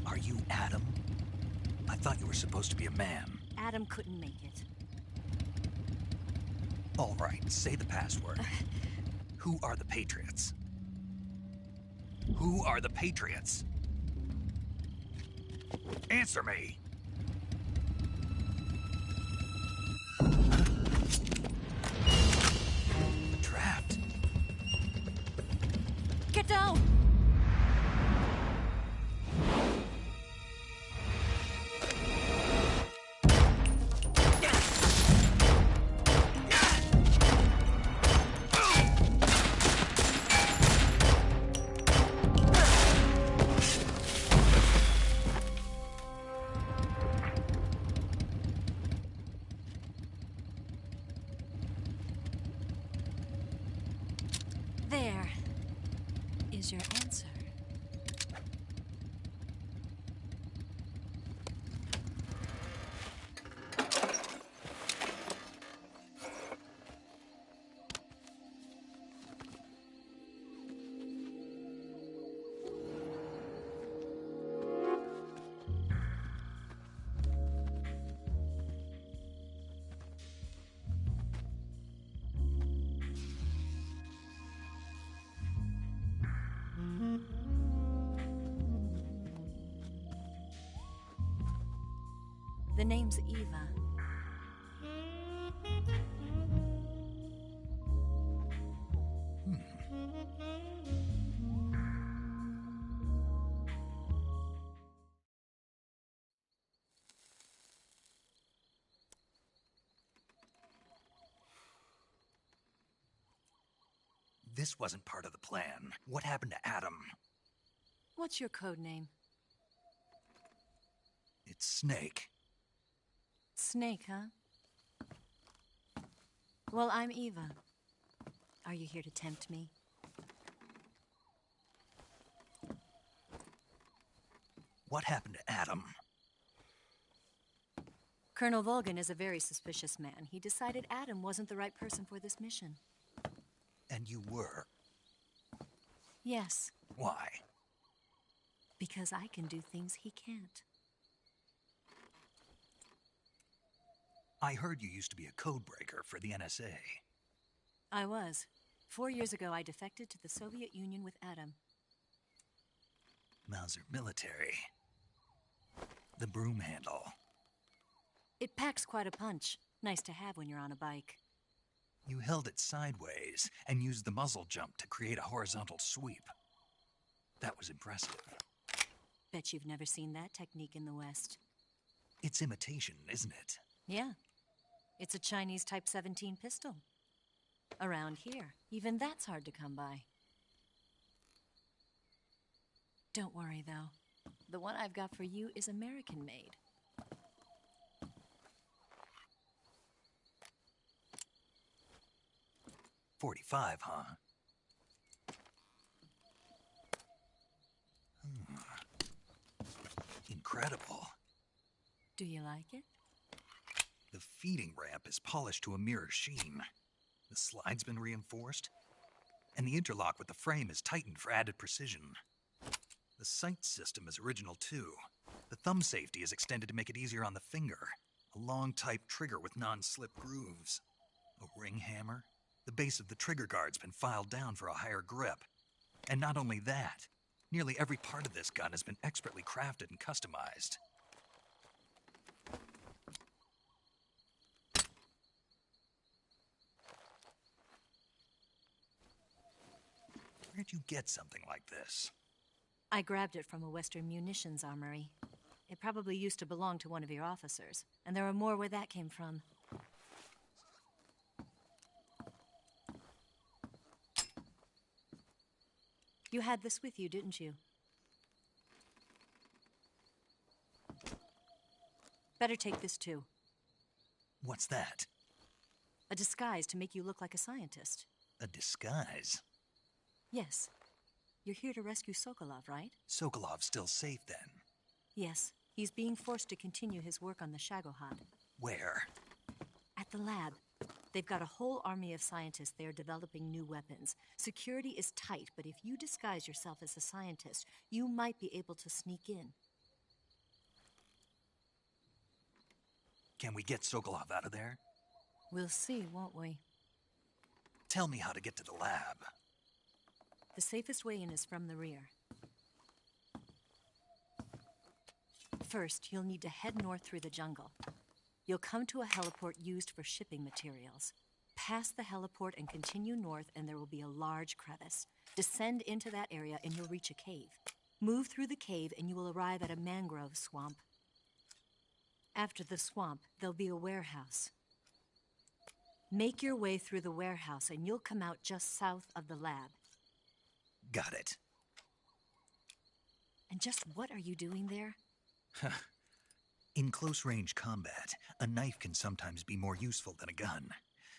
Are you Adam? I thought you were supposed to be a man. Adam couldn't make it. All right, say the password. Who are the Patriots? Who are the Patriots? Answer me! Trapped. Get down! There is your answer. The name's Eva. This wasn't part of the plan. What happened to Adam? What's your code name? It's Snake. Snake, huh? Well, I'm Eva. Are you here to tempt me? What happened to Adam? Colonel Volgan is a very suspicious man. He decided Adam wasn't the right person for this mission. And you were? Yes, Why? because I can do things he can't. I heard you used to be a codebreaker for the NSA. I was. 4 years ago, I defected to the Soviet Union with Adam. Mauser military. The broom handle. It packs quite a punch. Nice to have when you're on a bike. You held it sideways and used the muzzle jump to create a horizontal sweep. That was impressive. Bet you've never seen that technique in the West. It's imitation, isn't it? Yeah. It's a Chinese Type 17 pistol. Around here, even that's hard to come by. Don't worry, though. The one I've got for you is American-made. .45, huh? Incredible. Do you like it? The feeding ramp is polished to a mirror sheen. The slide's been reinforced, and the interlock with the frame is tightened for added precision. The sight system is original too. The thumb safety is extended to make it easier on the finger. A long type trigger with non-slip grooves. A ring hammer. The base of the trigger guard's been filed down for a higher grip. And not only that, nearly every part of this gun has been expertly crafted and customized. Where'd you get something like this? I grabbed it from a Western munitions armory. It probably used to belong to one of your officers, and there are more where that came from. You had this with you, didn't you? Better take this too. What's that? A disguise to make you look like a scientist. A disguise? Yes. You're here to rescue Sokolov, right? Sokolov's still safe then? Yes. He's being forced to continue his work on the Shagohod. Where? At the lab. They've got a whole army of scientists there developing new weapons. Security is tight, but if you disguise yourself as a scientist, you might be able to sneak in. Can we get Sokolov out of there? We'll see, won't we? Tell me how to get to the lab. The safest way in is from the rear. First, you'll need to head north through the jungle. You'll come to a heliport used for shipping materials. Pass the heliport and continue north, and there will be a large crevice. Descend into that area, and you'll reach a cave. Move through the cave, and you will arrive at a mangrove swamp. After the swamp, there'll be a warehouse. Make your way through the warehouse, and you'll come out just south of the lab. Got it. And just what are you doing there? In close-range combat, a knife can sometimes be more useful than a gun.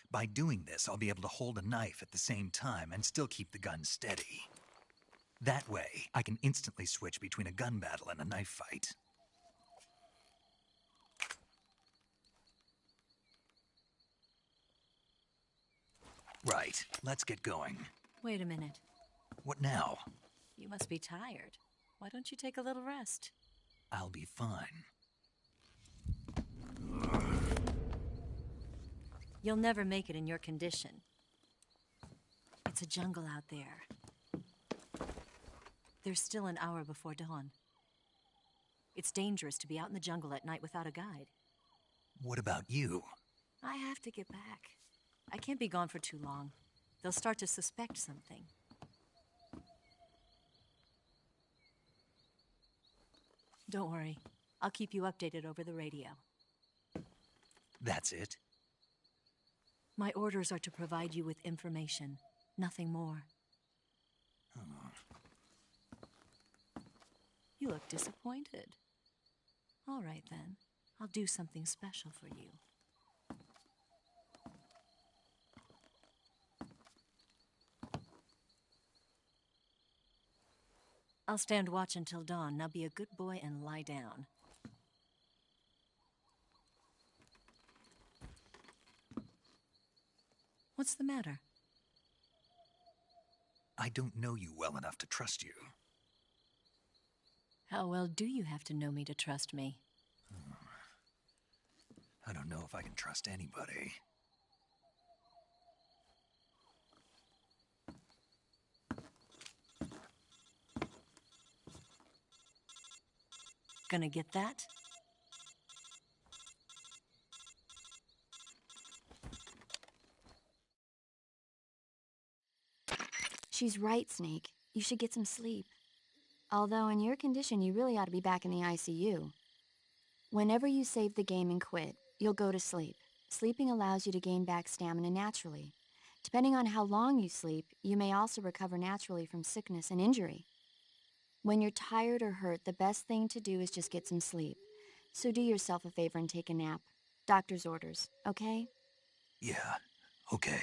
By doing this, I'll be able to hold a knife at the same time and still keep the gun steady. That way, I can instantly switch between a gun battle and a knife fight. Right, let's get going. Wait a minute. What now? You must be tired. Why don't you take a little rest? I'll be fine. You'll never make it in your condition. It's a jungle out there. There's still an hour before dawn. It's dangerous to be out in the jungle at night without a guide. What about you? I have to get back. I can't be gone for too long. They'll start to suspect something. Don't worry. I'll keep you updated over the radio. That's it? My orders are to provide you with information, nothing more. You look disappointed. All right, then. I'll do something special for you. I'll stand watch until dawn. Now be a good boy and lie down. What's the matter? I don't know you well enough to trust you. How well do you have to know me to trust me? I don't know if I can trust anybody. Gonna get that? She's right, Snake. You should get some sleep. Although in your condition, you really ought to be back in the ICU. Whenever you save the game and quit, you'll go to sleep. Sleeping allows you to gain back stamina naturally. Depending on how long you sleep, you may also recover naturally from sickness and injury. When you're tired or hurt, the best thing to do is just get some sleep. So do yourself a favor and take a nap. Doctor's orders, okay? Yeah, okay.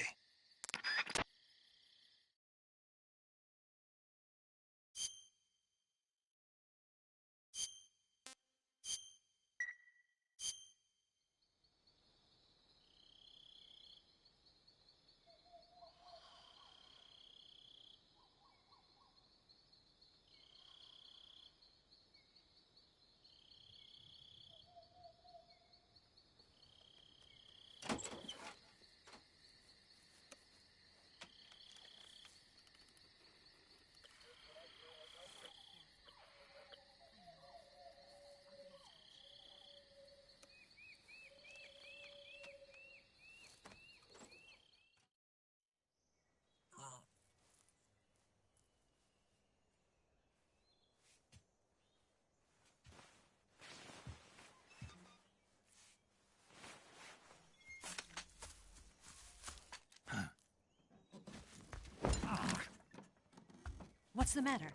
What's the matter?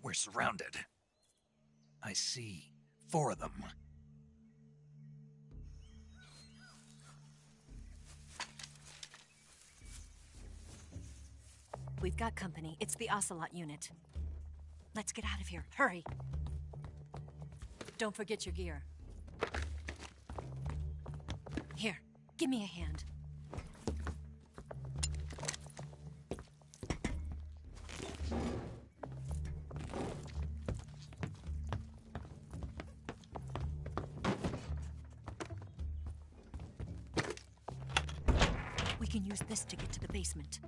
We're surrounded. I see 4 of them. We've got company. It's the Ocelot unit. Let's get out of here. Hurry! Don't forget your gear. Here, give me a hand. We can use this to get to the basement.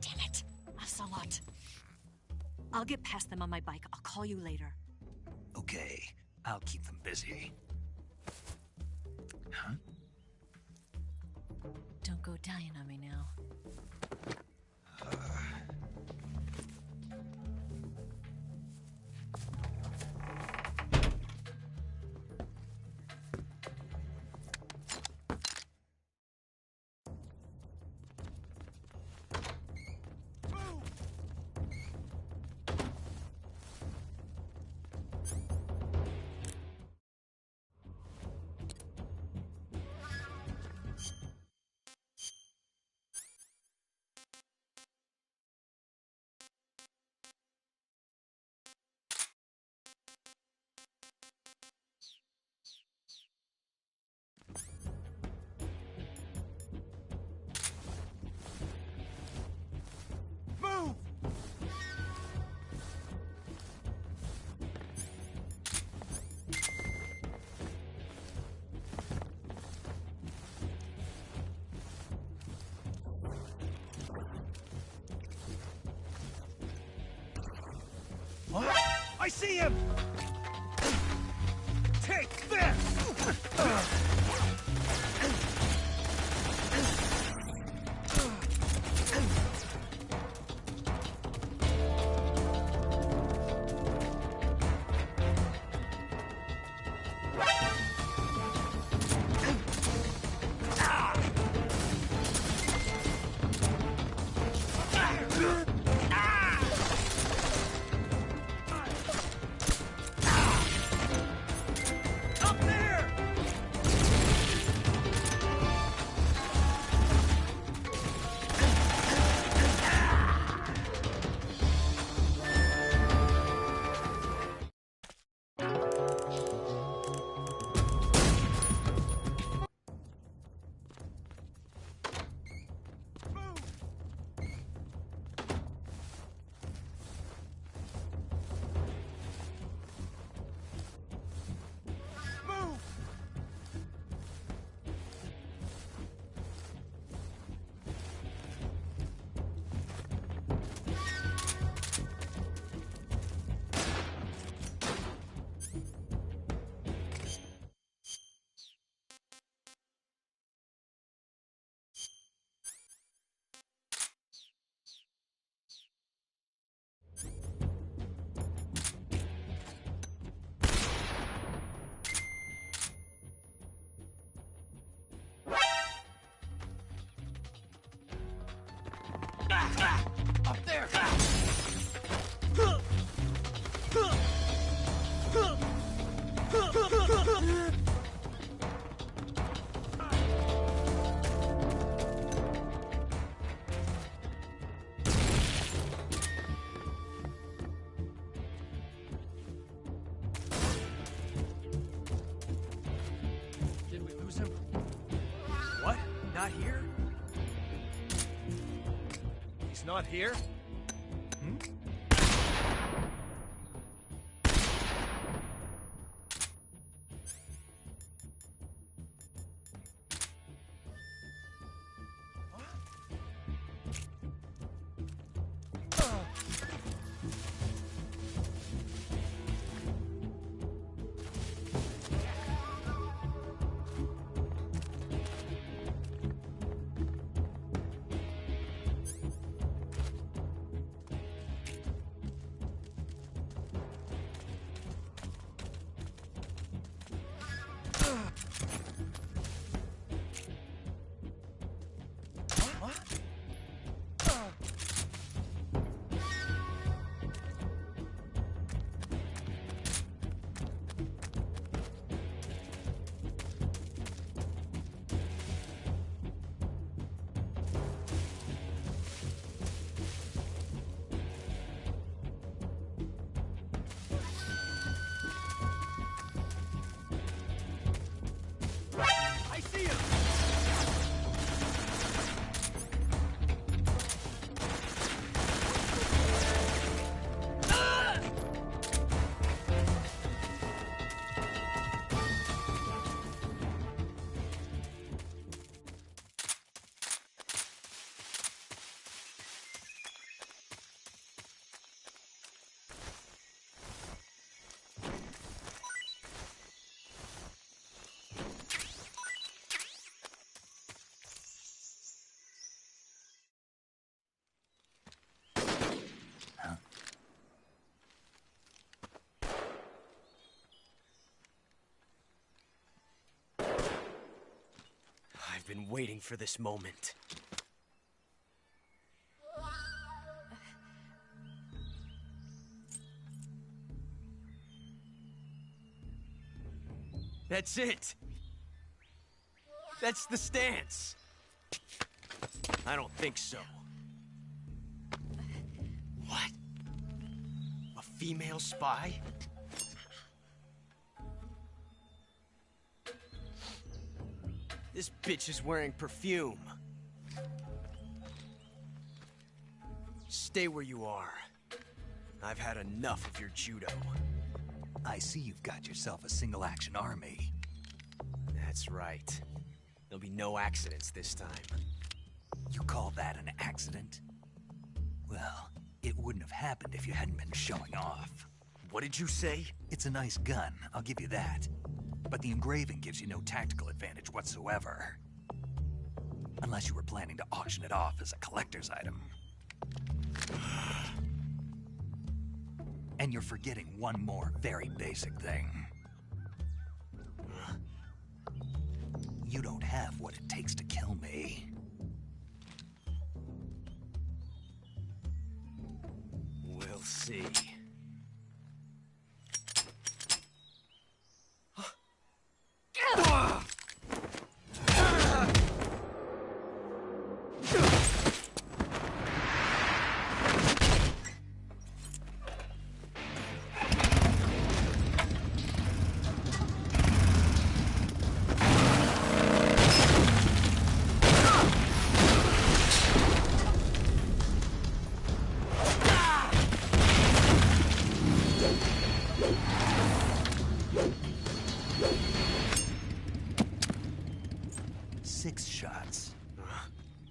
Damn it! Ocelot. I'll get past them on my bike. I'll call you later. Okay, I'll keep them busy. Huh? Don't go dying on me now. I see him! Take this! Up there! Did we lose him? What? Not here? He's not here? I see him! I've been waiting for this moment. That's it! That's the stance! I don't think so. What? A female spy? This bitch is wearing perfume. Stay where you are. I've had enough of your judo. I see you've got yourself a single-action army. That's right. There'll be no accidents this time. You call that an accident? Well, it wouldn't have happened if you hadn't been showing off. What did you say? It's a nice gun, I'll give you that. But the engraving gives you no tactical advantage whatsoever. Unless you were planning to auction it off as a collector's item. And you're forgetting one more very basic thing. You don't have what it takes to kill me. We'll see.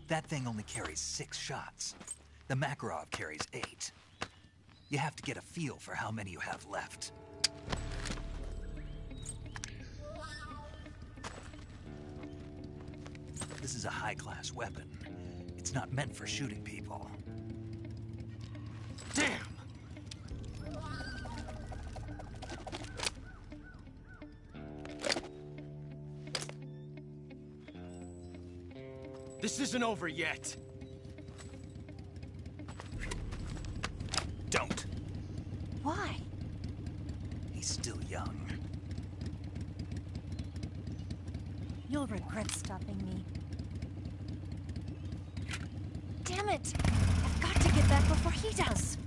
That thing only carries 6 shots. The Makarov carries 8. You have to get a feel for how many you have left. This is a high-class weapon. It's not meant for shooting people. Damn! This isn't over yet. Don't. Why? He's still young. You'll regret stopping me. Damn it! I've got to get back before he does.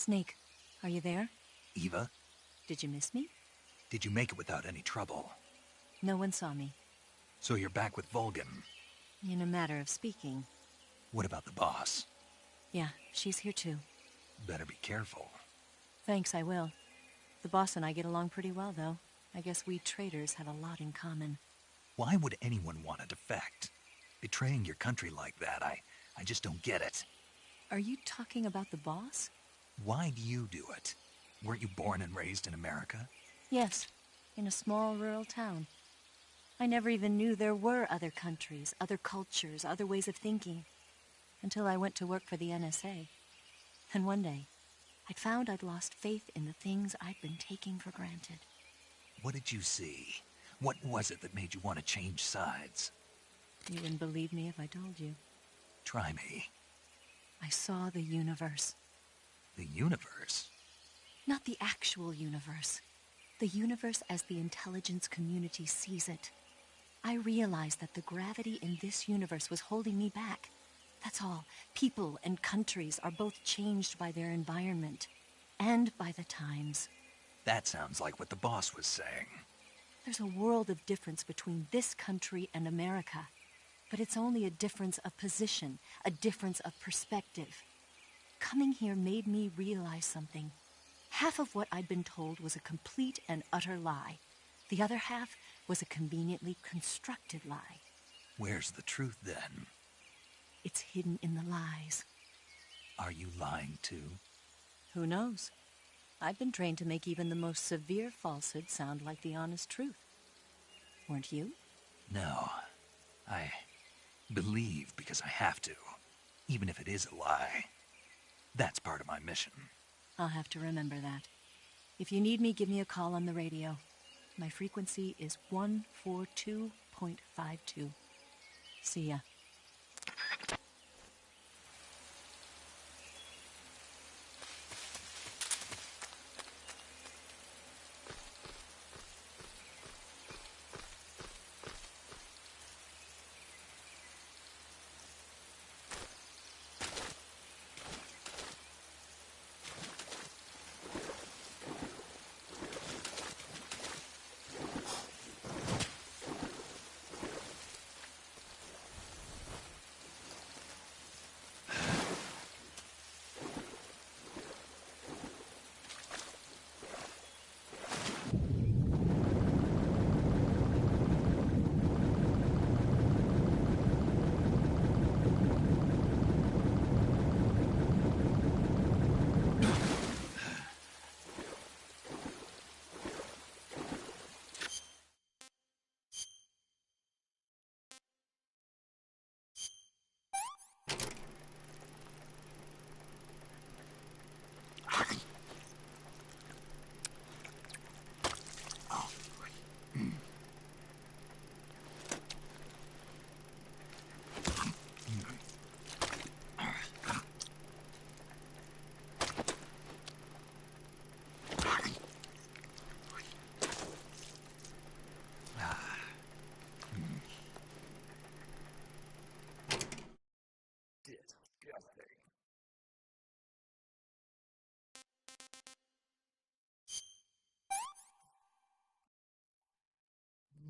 Snake, are you there? Eva, Did you miss me? did you make it without any trouble? No one saw me. So you're back with Vulcan. In a matter of speaking. What about the boss? Yeah, she's here too. Better be careful. Thanks, I will. The boss and I get along pretty well, though. I guess we traitors have a lot in common. Why would anyone want to defect? Betraying your country like that, I just don't get it. Are you talking about the boss? Why do you do it? Weren't you born and raised in America? Yes, in a small rural town. I never even knew there were other countries, other cultures, other ways of thinking, until I went to work for the NSA. And one day, I found I'd lost faith in the things I'd been taking for granted. What did you see? What was it that made you want to change sides? You wouldn't believe me if I told you. Try me. I saw the universe. The universe? Not the actual universe. The universe as the intelligence community sees it. I realized that the gravity in this universe was holding me back. That's all. People and countries are both changed by their environment and by the times. That sounds like what the boss was saying. There's a world of difference between this country and America. But it's only a difference of position, a difference of perspective. Coming here made me realize something. Half of what I'd been told was a complete and utter lie. The other half was a conveniently constructed lie. Where's the truth, then? It's hidden in the lies. Are you lying, too? Who knows? I've been trained to make even the most severe falsehood sound like the honest truth. Weren't you? No. I believe because I have to, even if it is a lie. That's part of my mission. I'll have to remember that. If you need me, give me a call on the radio. My frequency is 142.52. See ya.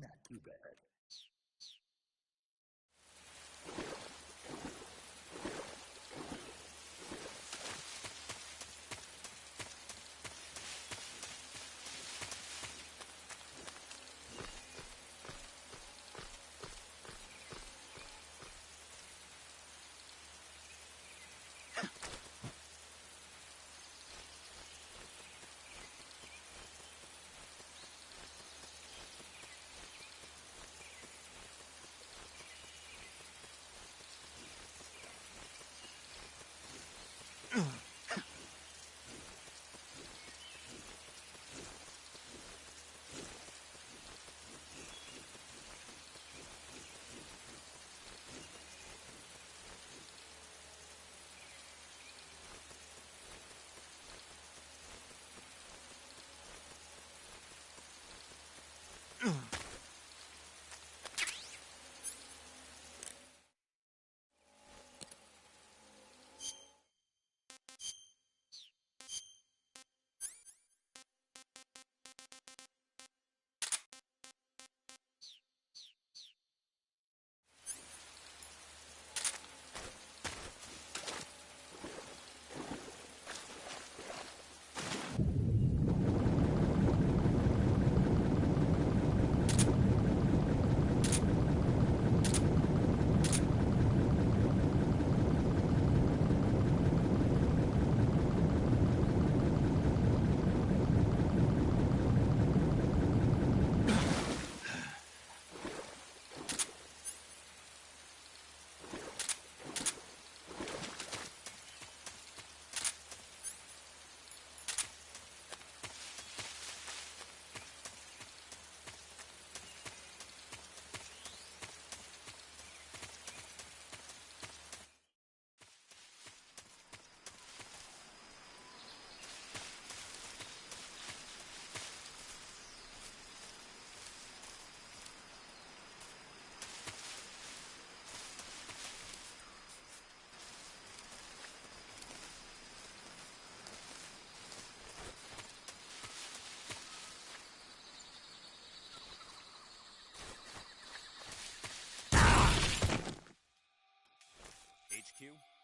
Not too bad.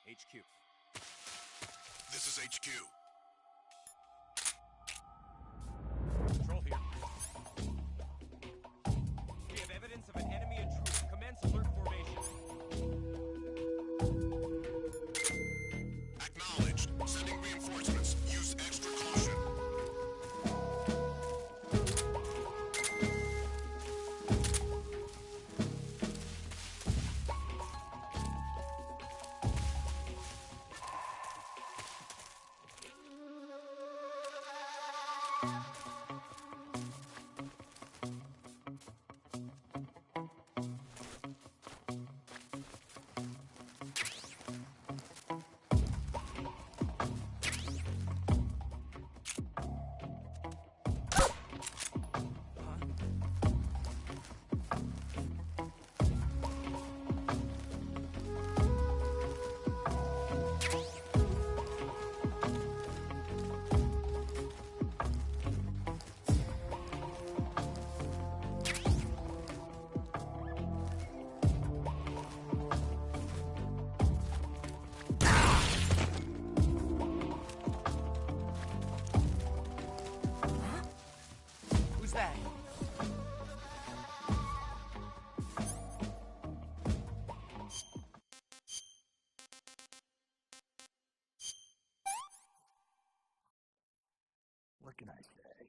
HQ. This is HQ. Control here. We have evidence of an enemy intruder. Commence alert formation. Acknowledged. Sending reinforcements. Use extra caution. Who's that? What can I say?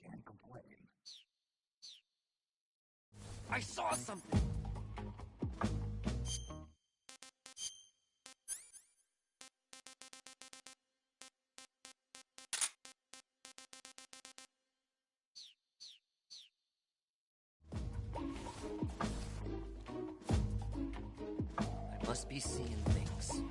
Can't complain. I saw something! I must be seeing things.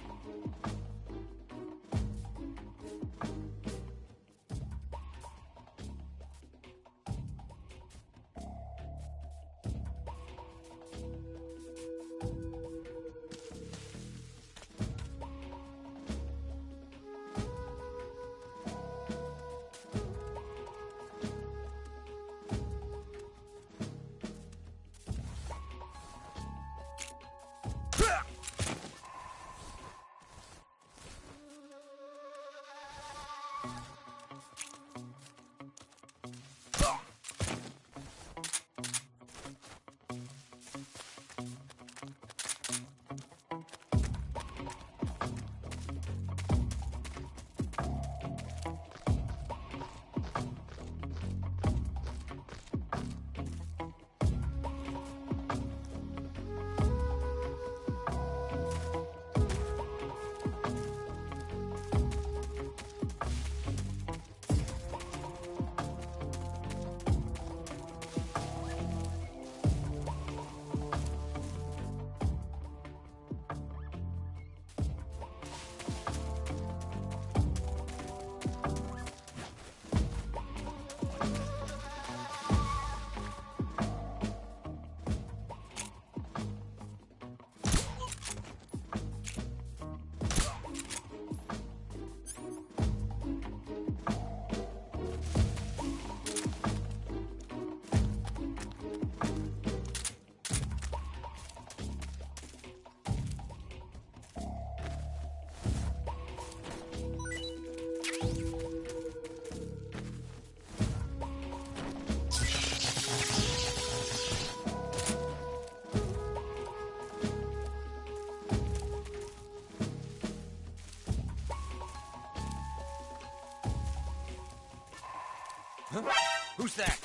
Who's that?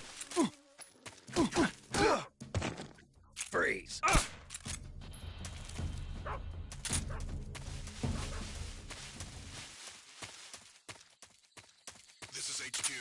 Freeze! This is HQ.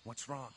What's wrong?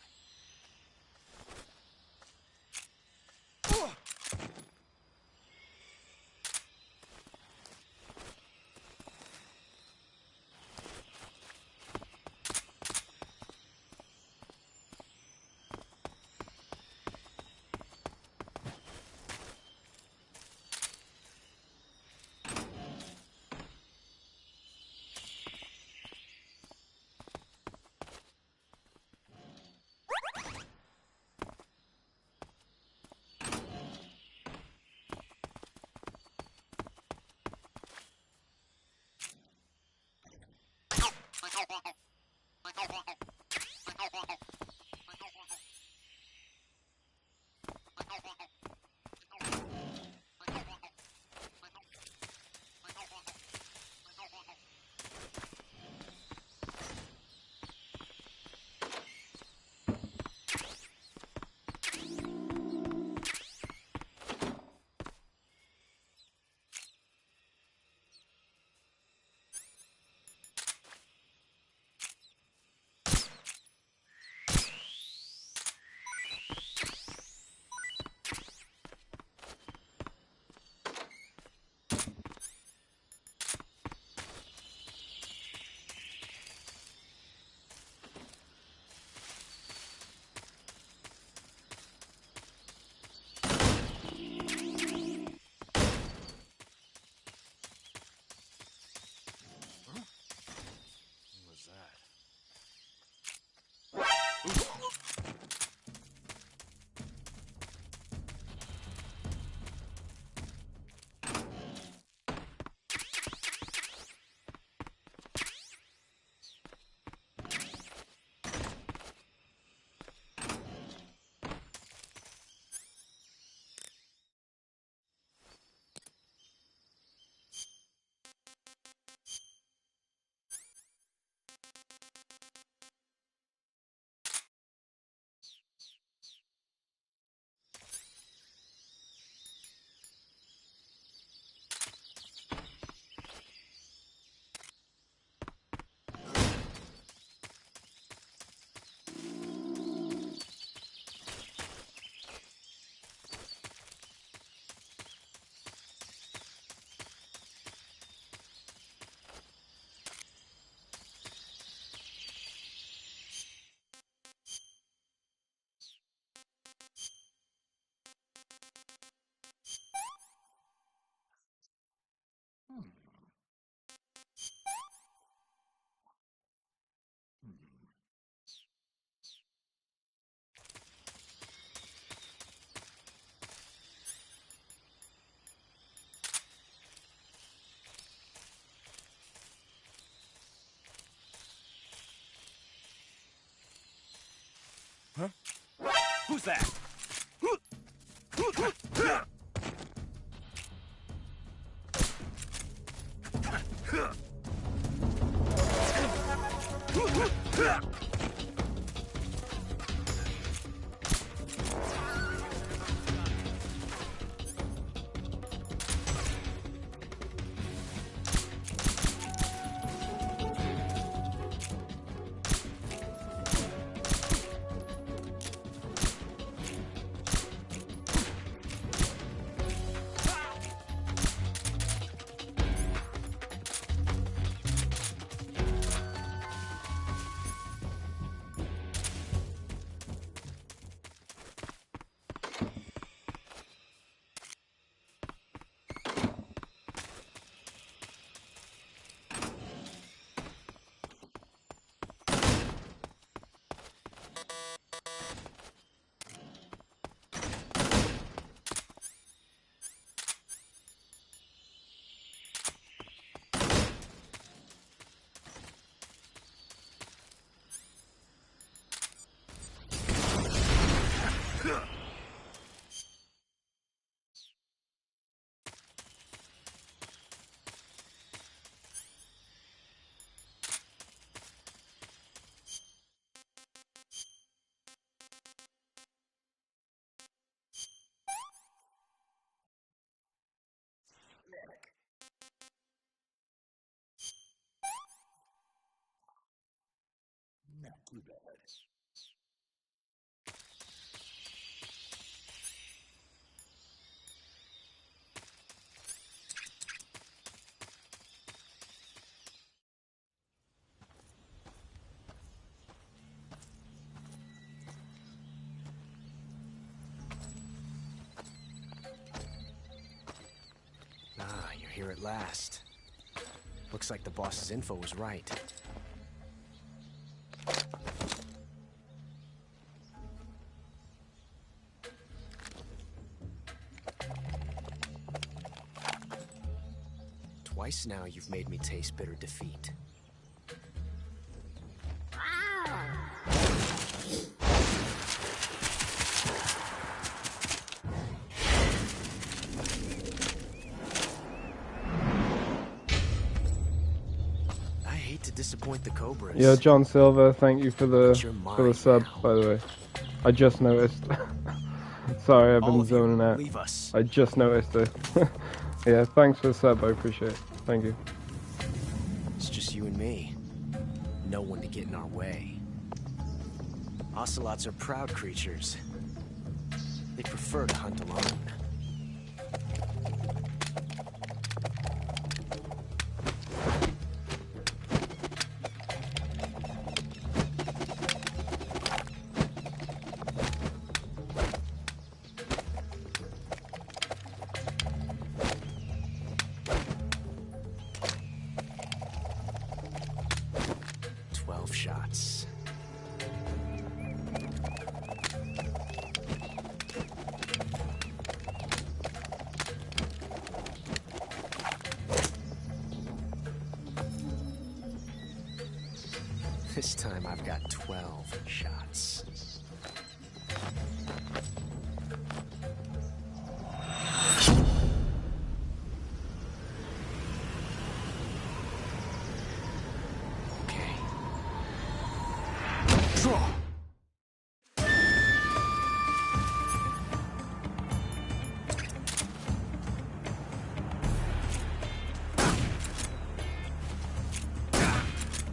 Huh? Who's that? Not too bad. here at last. Looks like the boss's info was right. Twice now you've made me taste bitter defeat. I hate to disappoint the Cobras. Yeah, John Silva, thank you for the sub, by the way. I just noticed. Sorry, I've been zoning out. Leave us. I just noticed it. Yeah, thanks for the sub, I appreciate it. Thank you. It's just you and me. No one to get in our way. Ocelots are proud creatures. They prefer to hunt alone. Shots. This time I've got 12 shots.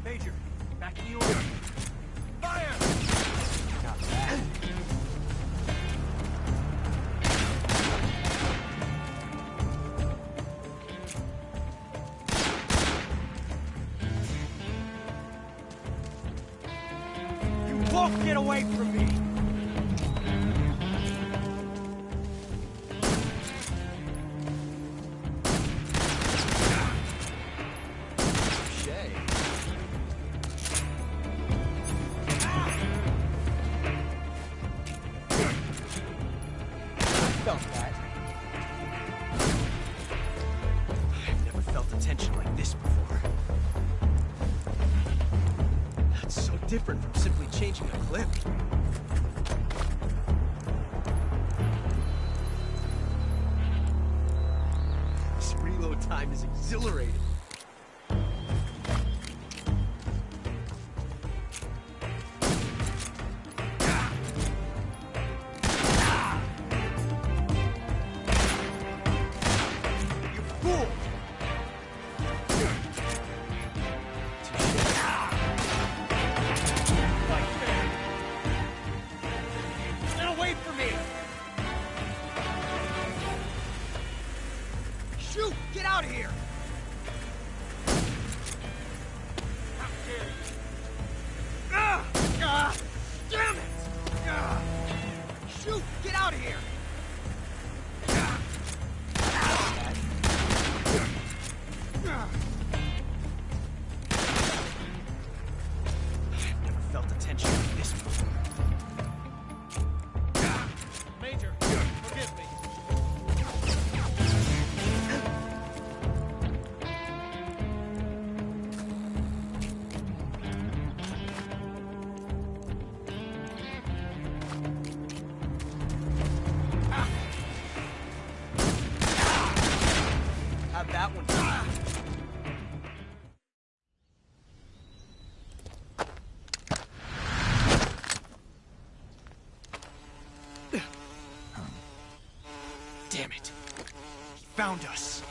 Major, back in the order. Fire! Not bad. You won't get away from me! Felt that. I've never felt a tension like this before. That's so different from simply changing a clip. This reload time is exhilarating. Shoot! Get out of here! How dare you! Damn it! Shoot! Get out of here! I've never felt a tension like this before. Major, forgive me. Have that one. Damn it. He found us.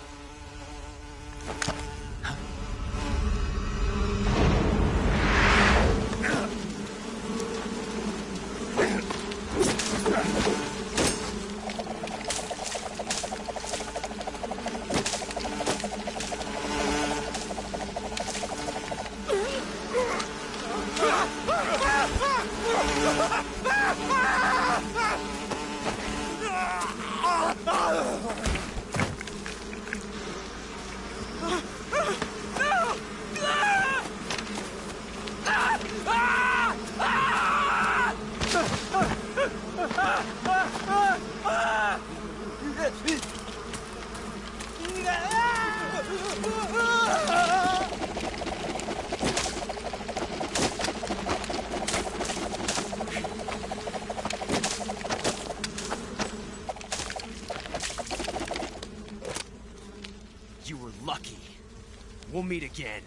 You were lucky. We'll meet again.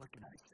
What can I say?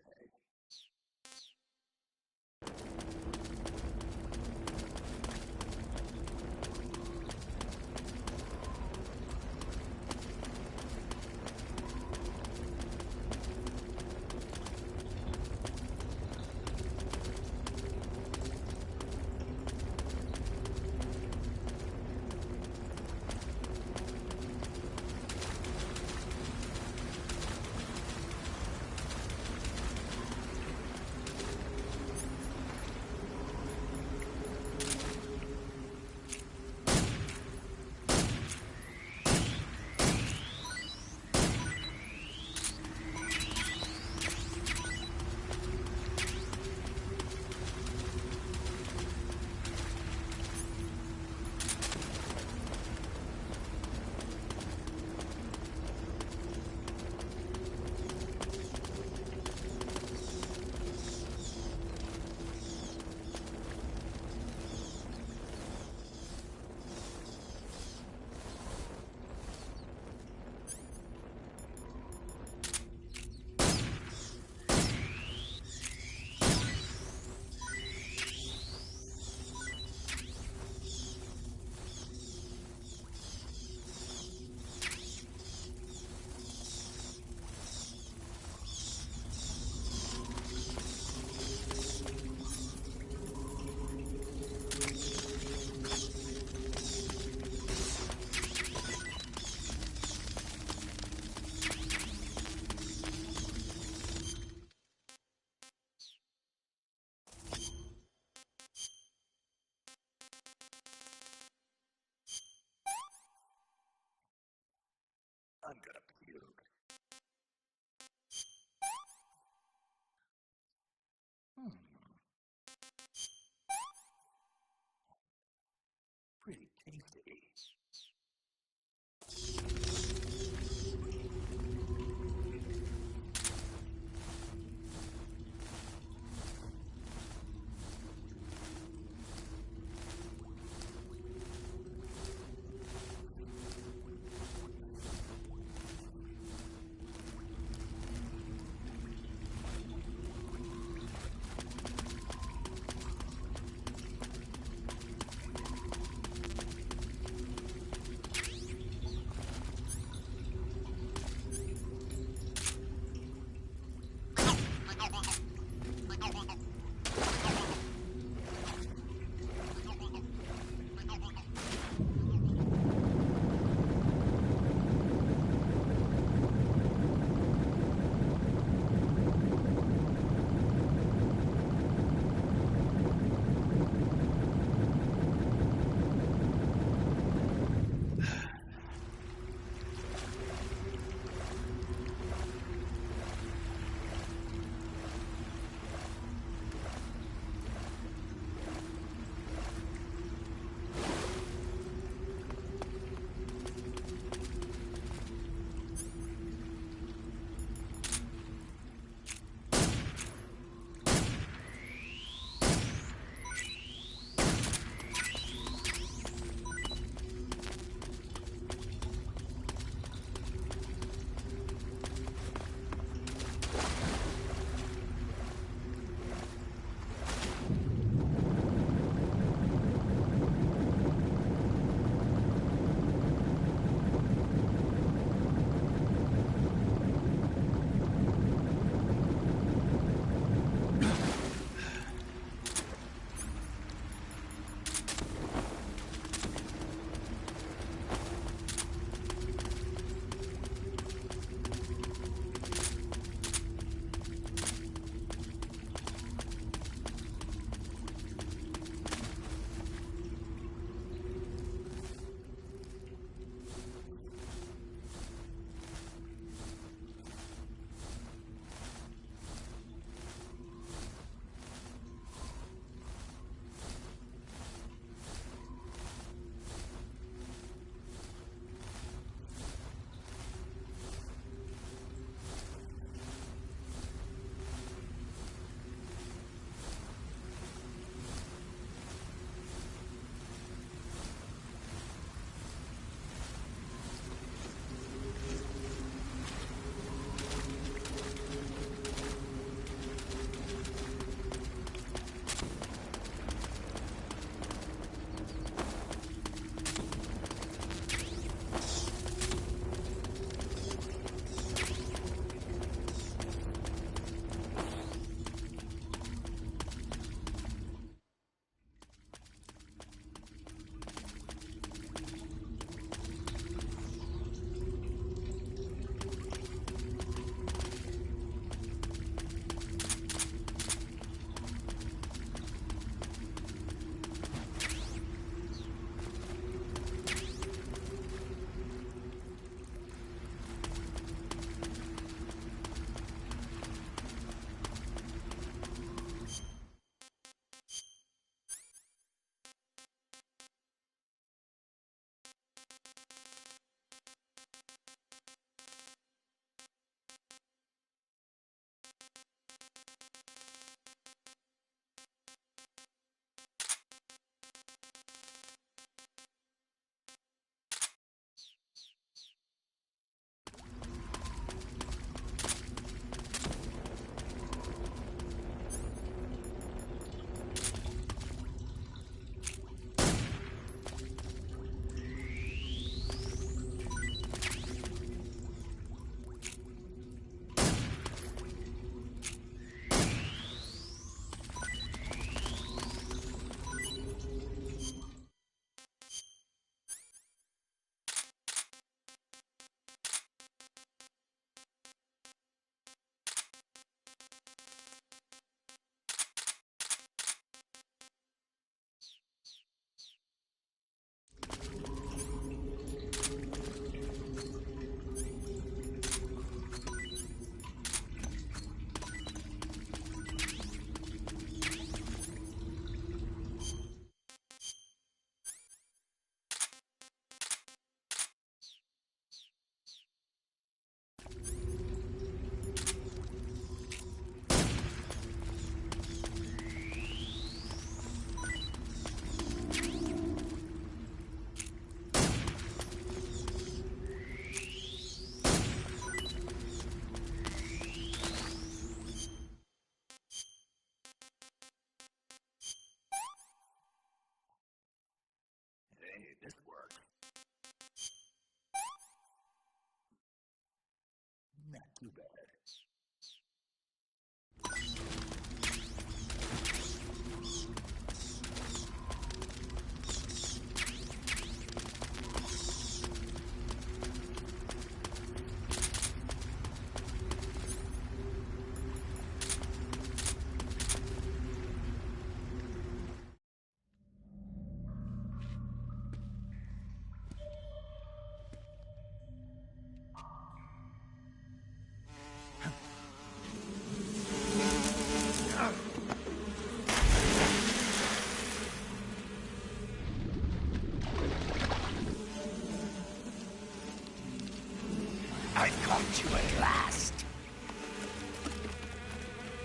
I caught you at last.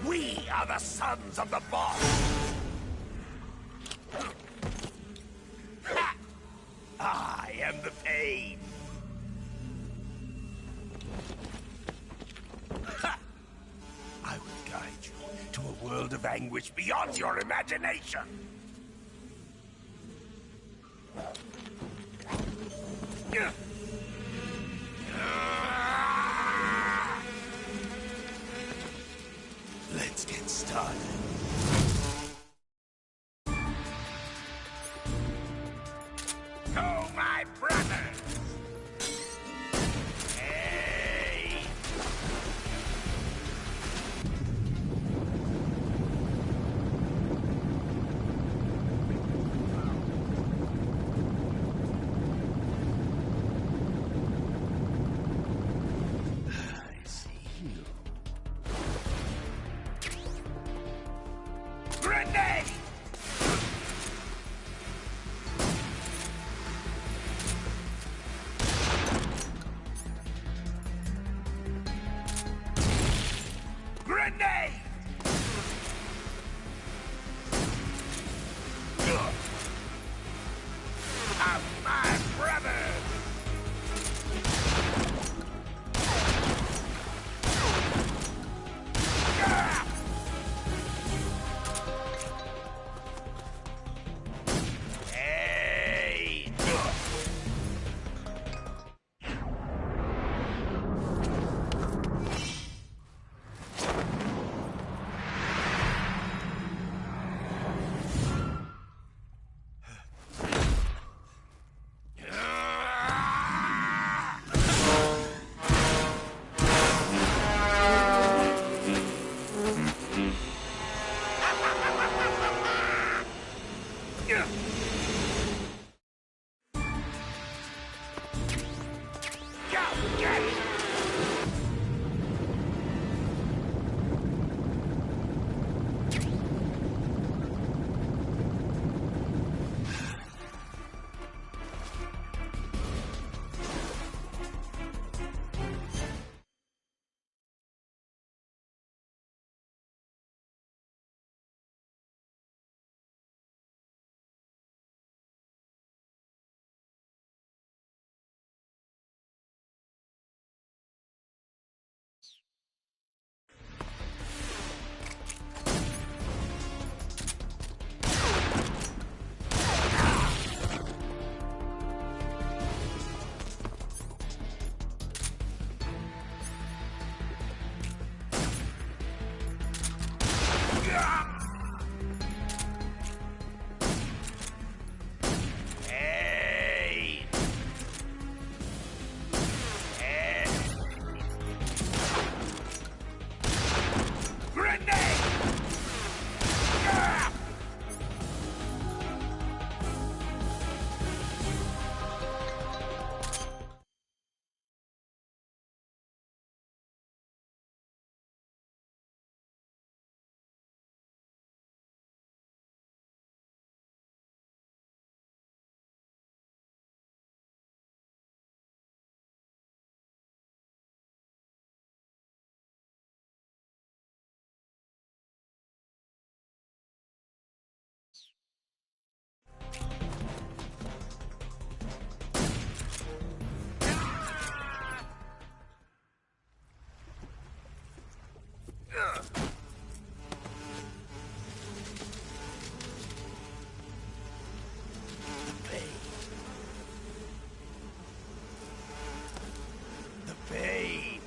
We are the sons of the boss. Ha! I am the pain. Ha! I will guide you to a world of anguish beyond your imagination. Let's get started. To my brothers! Hey! I see you. Grenade! Grenade! Of my brothers! Hey! Hey! Hey! Grenade! The pain.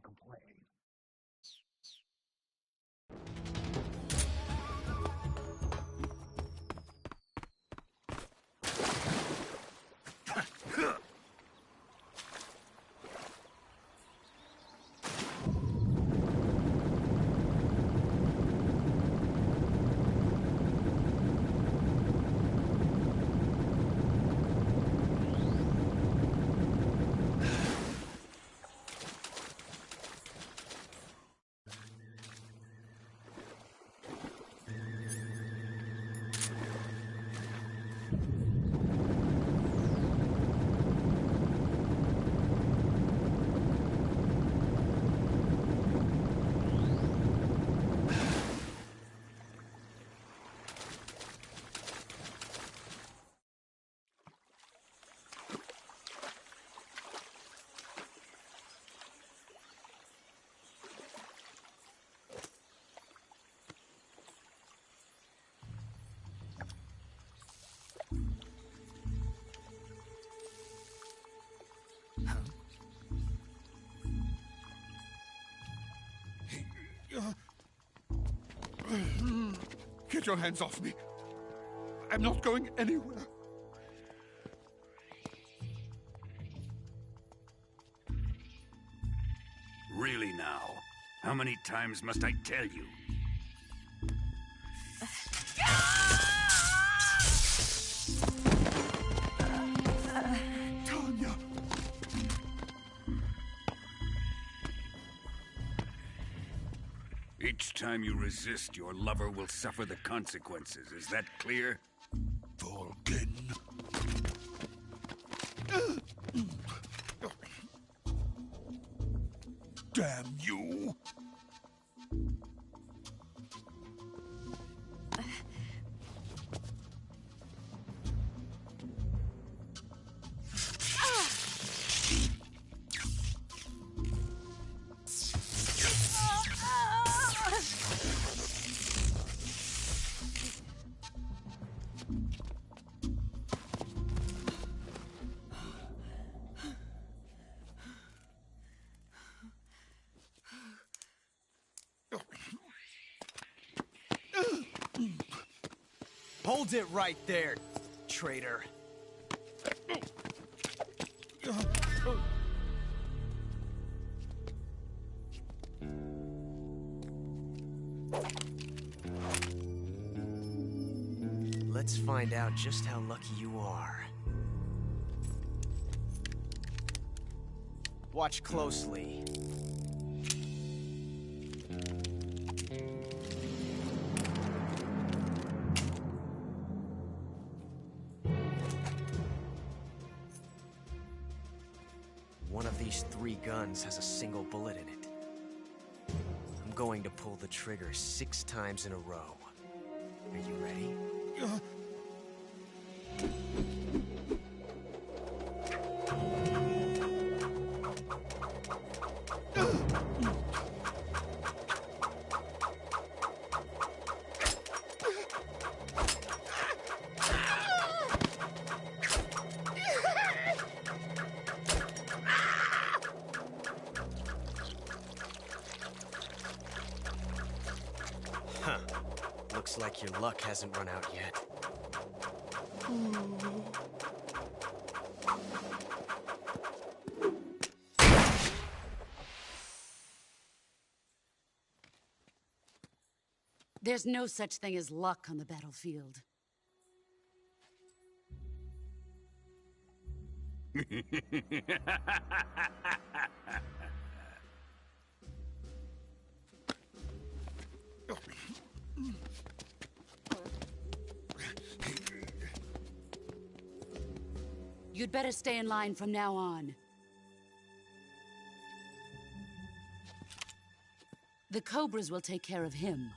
complain. Get your hands off me. I'm not going anywhere. Really now? How many times must I tell you? Tanya! Each time you resist, your lover will suffer the consequences. Is that clear? Vulcan. Damn you! Hold it right there, traitor. Let's find out just how lucky you are. Watch closely. One of these 3 guns has a single bullet in it. I'm going to pull the trigger 6 times in a row. Are you ready? Huh. Looks like your luck hasn't run out yet. There's no such thing as luck on the battlefield. You'd better stay in line from now on. The Cobras will take care of him.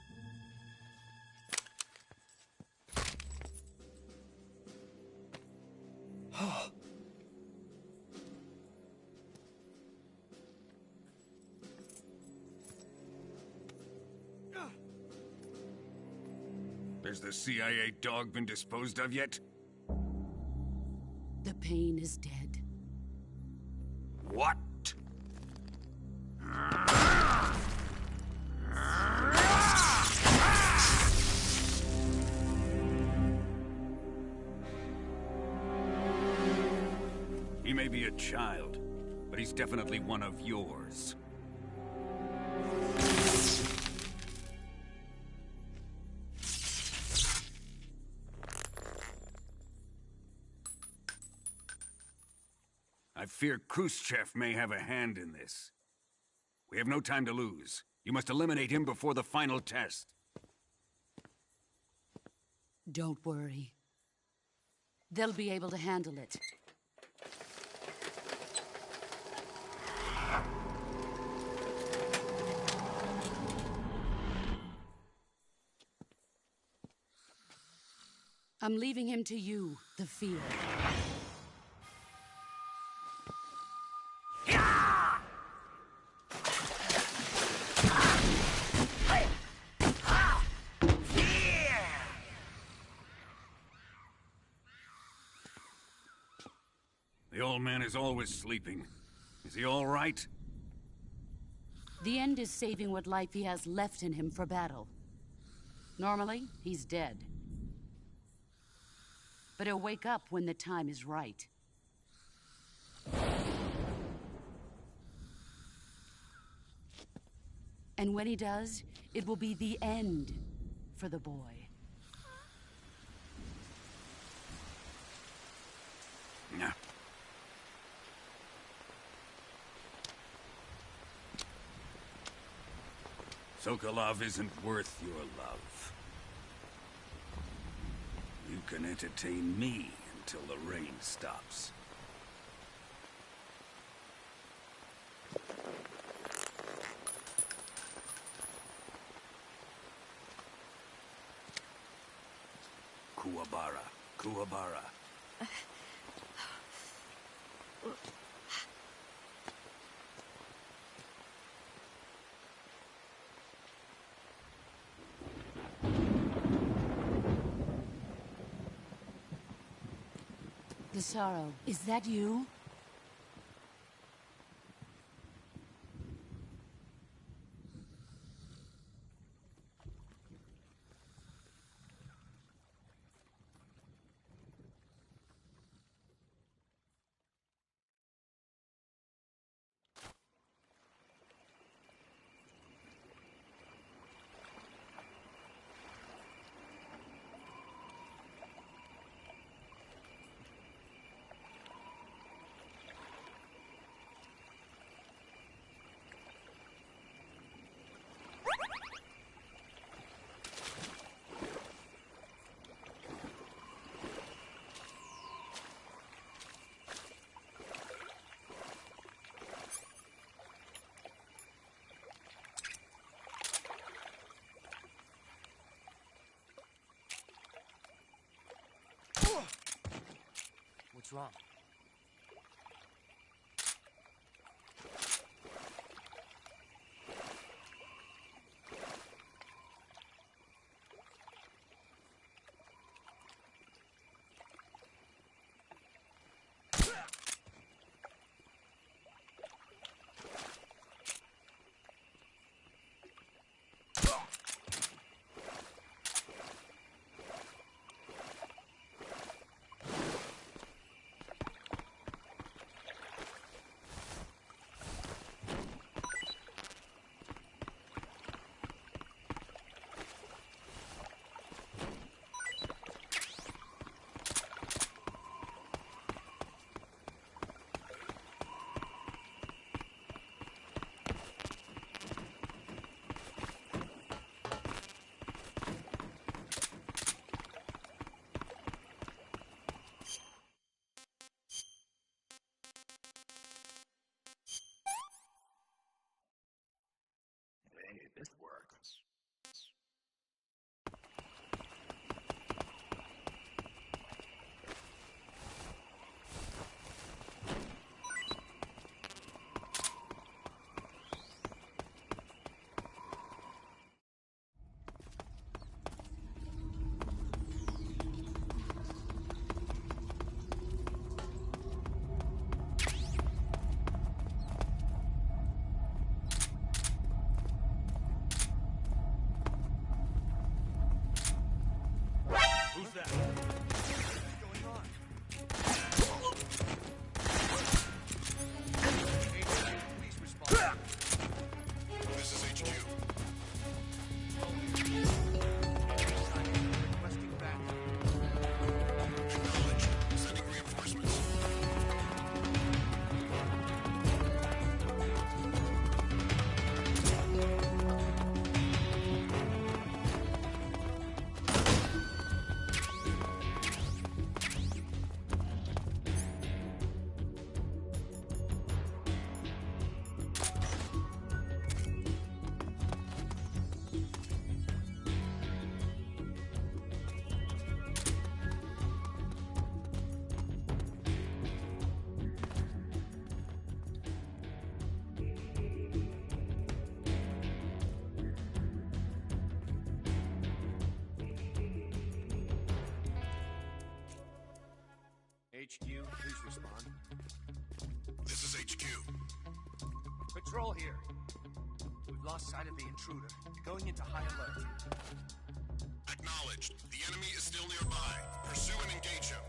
Has the CIA dog been disposed of yet? The pain is dead. What? child, but he's definitely one of yours. I fear Khrushchev may have a hand in this. We have no time to lose. You must eliminate him before the final test. Don't worry. They'll be able to handle it. I'm leaving him to you, the field. The old man is always sleeping. Is he all right? The end is saving what life he has left in him for battle. Normally, he's dead. But he'll wake up when the time is right. And when he does, it will be the end for the boy. Nah. Sokolov isn't worth your love. You can entertain me until the rain stops. Kuwabara. Kuwabara. The sorrow, is that you? What's wrong? Patrol here. We've lost sight of the intruder. Going into high alert. Acknowledged. The enemy is still nearby. Pursue and engage him.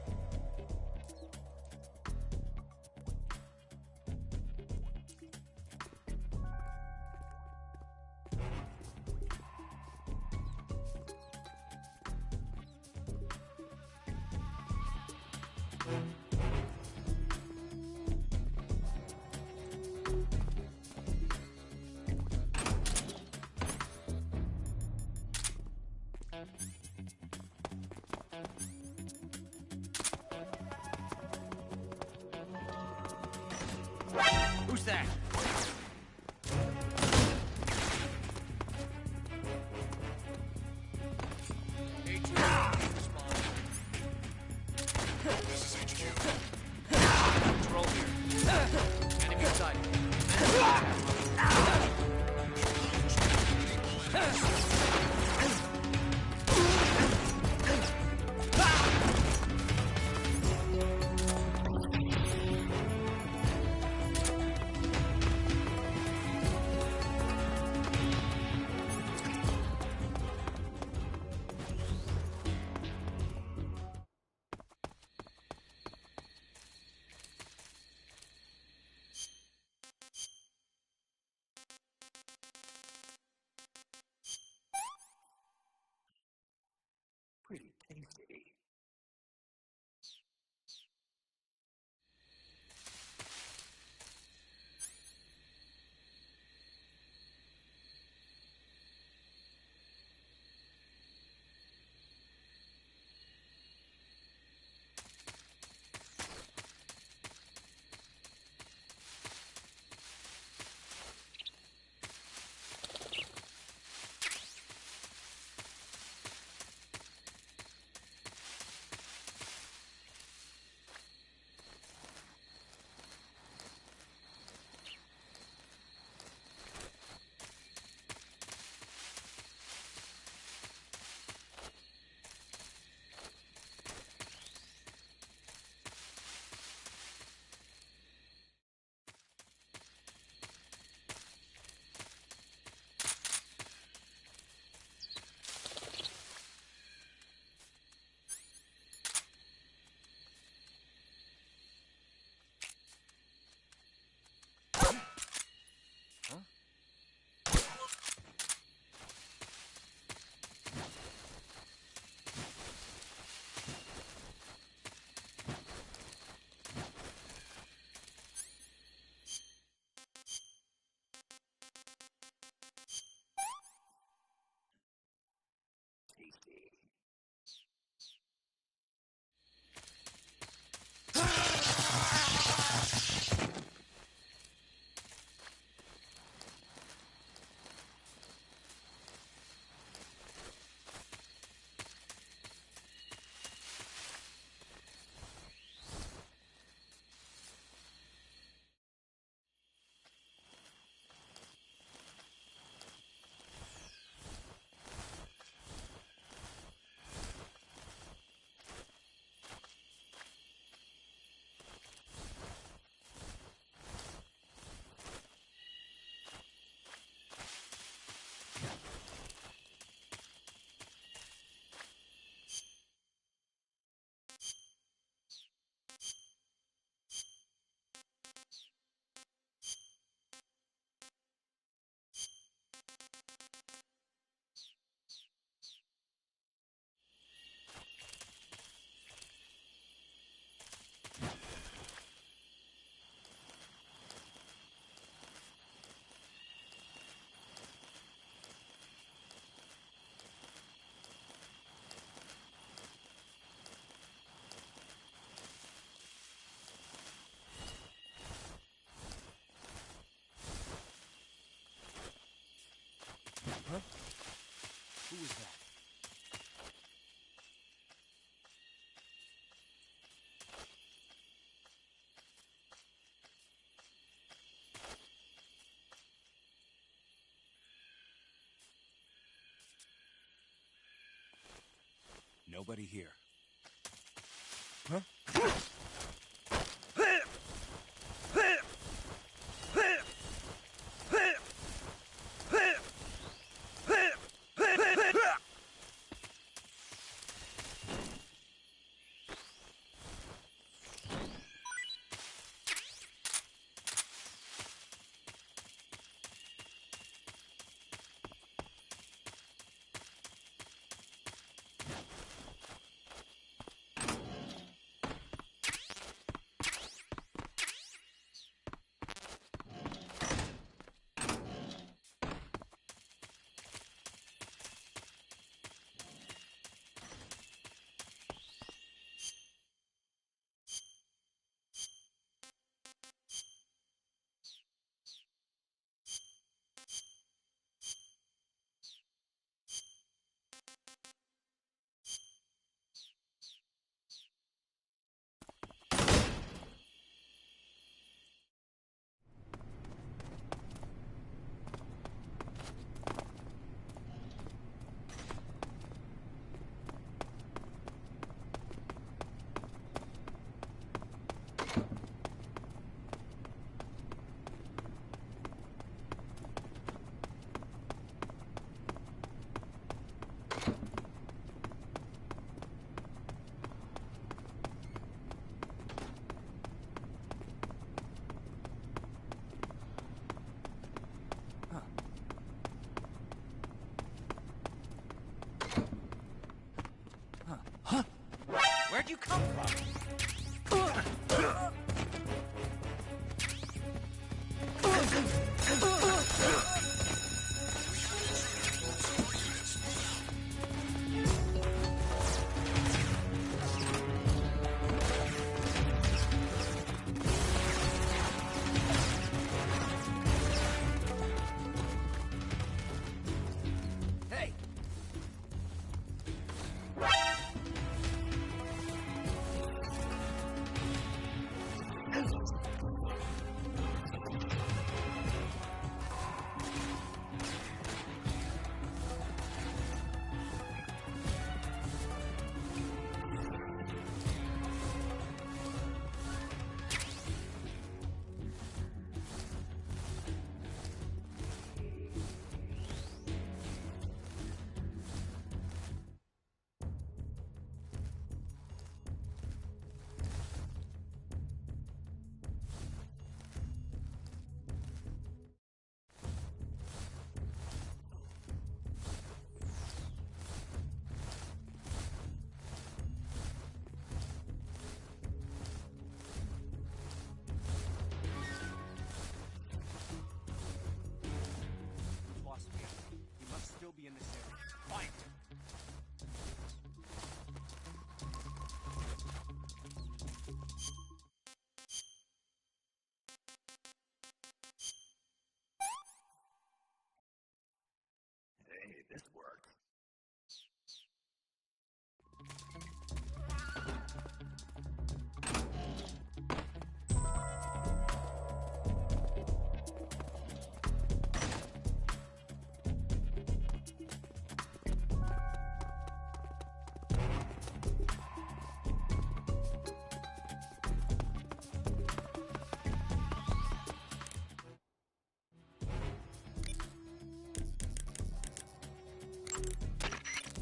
Who's that? This is HQ. Patrol here. Enemy sighted. Pretty tasty. Huh? Who was that? Nobody here. Huh?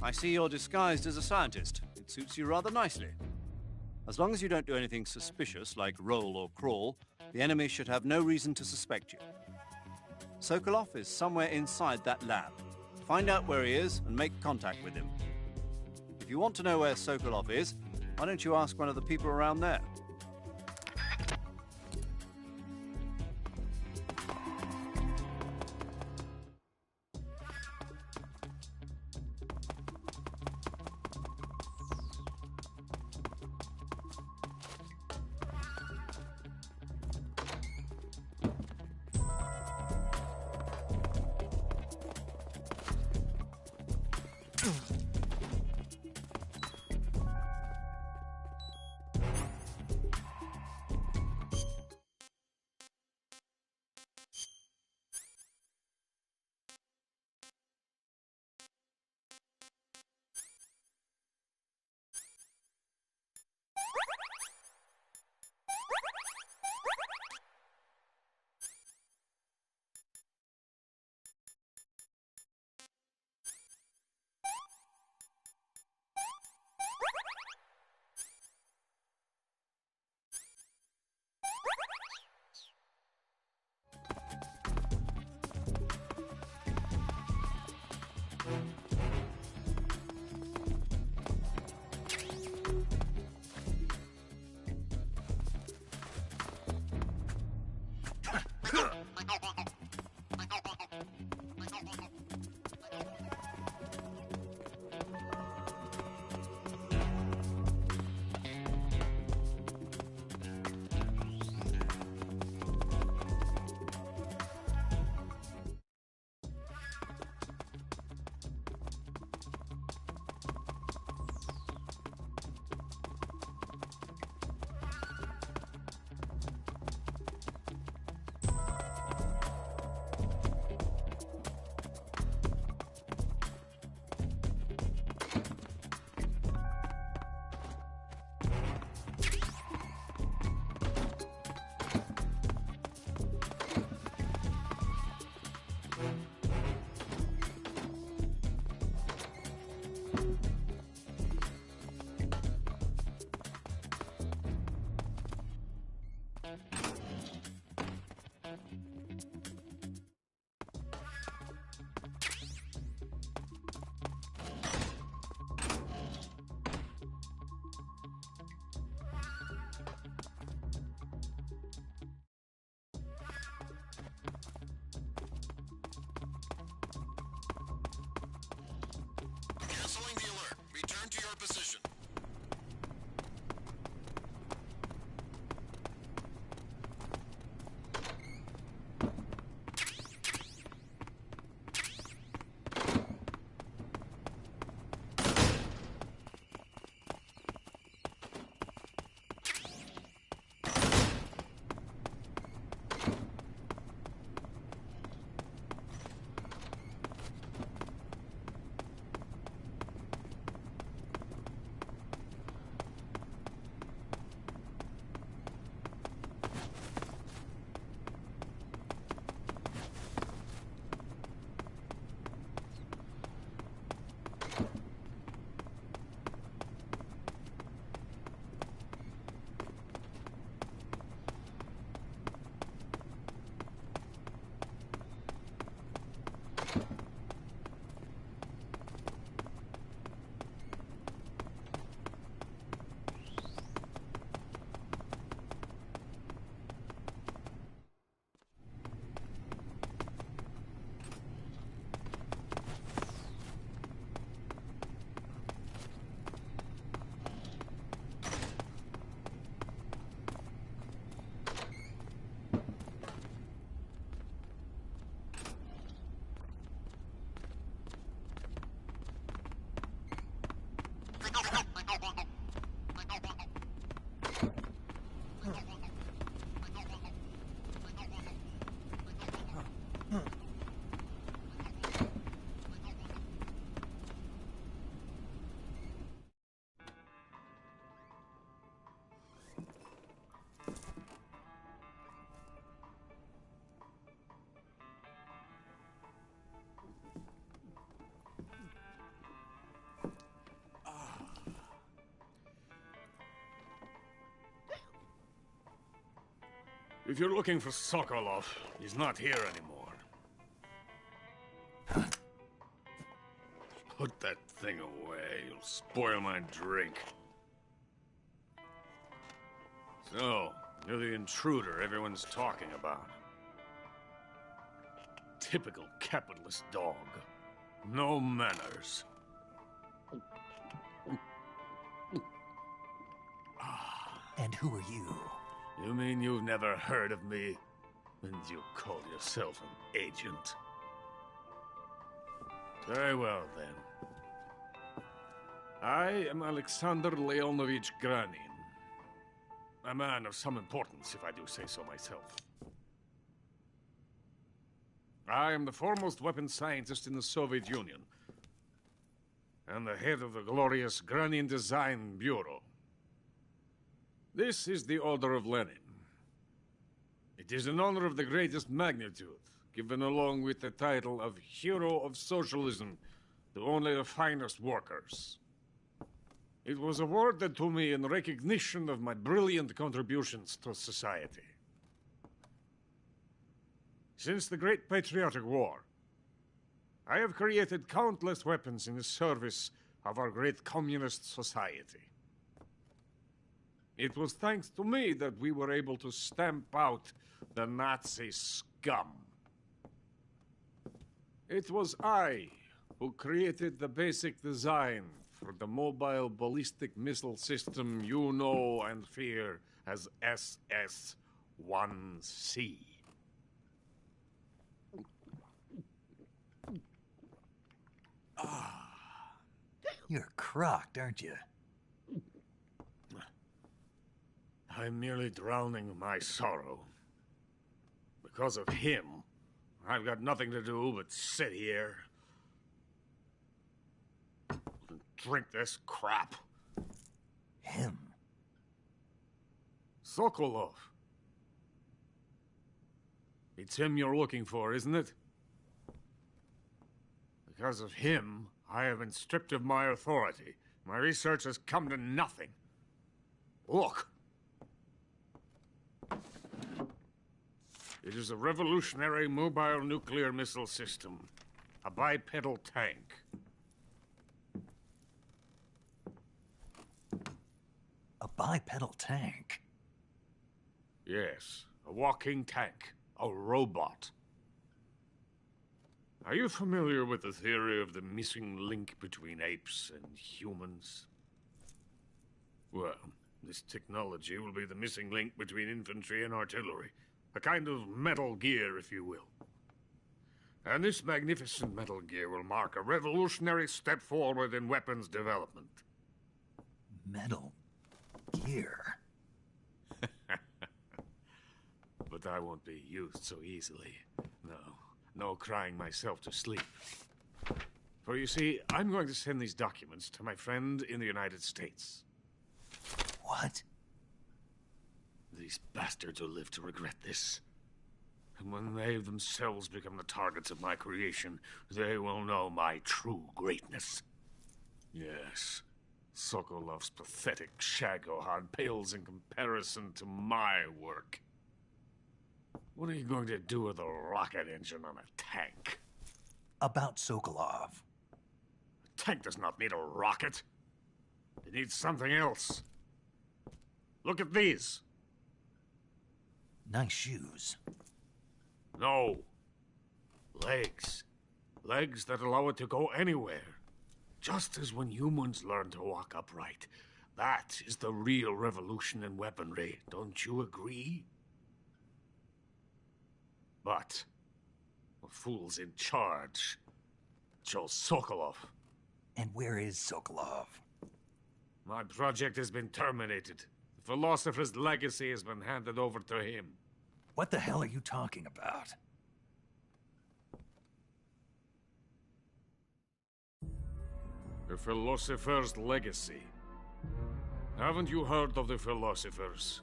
I see you're disguised as a scientist. It suits you rather nicely. As long as you don't do anything suspicious, like roll or crawl, the enemy should have no reason to suspect you. Sokolov is somewhere inside that lab. Find out where he is and make contact with him. If you want to know where Sokolov is, why don't you ask one of the people around there? If you're looking for Sokolov, he's not here anymore. Put that thing away. You'll spoil my drink. So, you're the intruder everyone's talking about. Typical capitalist dog. No manners. And who are you? You mean you've never heard of me? And you call yourself an agent? Very well, then. I am Alexander Leonovich Granin. A man of some importance, if I do say so myself. I am the foremost weapons scientist in the Soviet Union, and the head of the glorious Granin Design Bureau. This is the Order of Lenin. It is an honor of the greatest magnitude, given along with the title of Hero of Socialism to only the finest workers. It was awarded to me in recognition of my brilliant contributions to society. Since the Great Patriotic War, I have created countless weapons in the service of our great communist society. It was thanks to me that we were able to stamp out the Nazi scum. It was I who created the basic design for the mobile ballistic missile system you know and fear as SS-1C. You're crocked, aren't you? I'm merely drowning my sorrow. Because of him, I've got nothing to do but sit here and drink this crap. Him? Sokolov. It's him you're looking for, isn't it? Because of him, I have been stripped of my authority. My research has come to nothing. Look. It is a revolutionary mobile nuclear missile system. A bipedal tank. A bipedal tank? Yes, a walking tank. A robot. Are you familiar with the theory of the missing link between apes and humans? Well, this technology will be the missing link between infantry and artillery. A kind of Metal Gear, if you will. And this magnificent Metal Gear will mark a revolutionary step forward in weapons development. Metal Gear? But I won't be used so easily. No crying myself to sleep. For you see, I'm going to send these documents to my friend in the United States. What? These bastards will live to regret this. And when they themselves become the targets of my creation, they will know my true greatness. Yes, Sokolov's pathetic Shagohod pales in comparison to my work. What are you going to do with a rocket engine on a tank? About Sokolov. A tank does not need a rocket. It needs something else. Look at these. Nice shoes. No. Legs. Legs that allow it to go anywhere. Just as when humans learn to walk upright. That is the real revolution in weaponry. Don't you agree? But the fool's in charge. Joe Sokolov. And where is Sokolov? My project has been terminated. The philosopher's legacy has been handed over to him. What the hell are you talking about? The philosopher's legacy. Haven't you heard of the philosophers?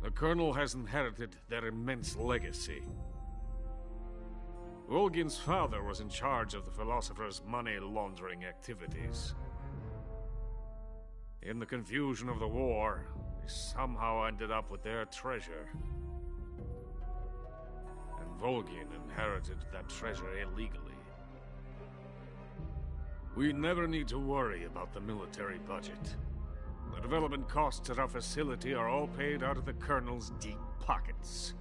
The Colonel has inherited their immense legacy. Volgin's father was in charge of the philosophers' money laundering activities. In the confusion of the war, We somehow ended up with their treasure. And Volgin inherited that treasure illegally. We never need to worry about the military budget. The development costs at our facility are all paid out of the Colonel's deep pockets.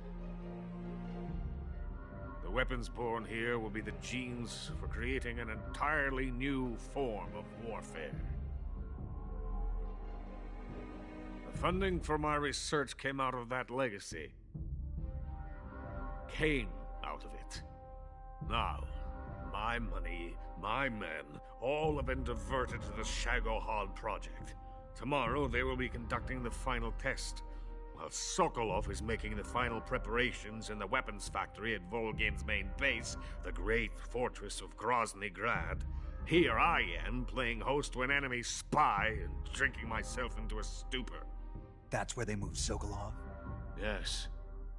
The weapons born here will be the genes for creating an entirely new form of warfare. The funding for my research came out of that legacy. Came out of it. Now, my money, my men, all have been diverted to the Shagohod project. Tomorrow they will be conducting the final test, while Sokolov is making the final preparations in the weapons factory at Volgin's main base, the great fortress of Grozny Grad. Here I am, playing host to an enemy spy and drinking myself into a stupor. That's where they moved Sokolov? Yes.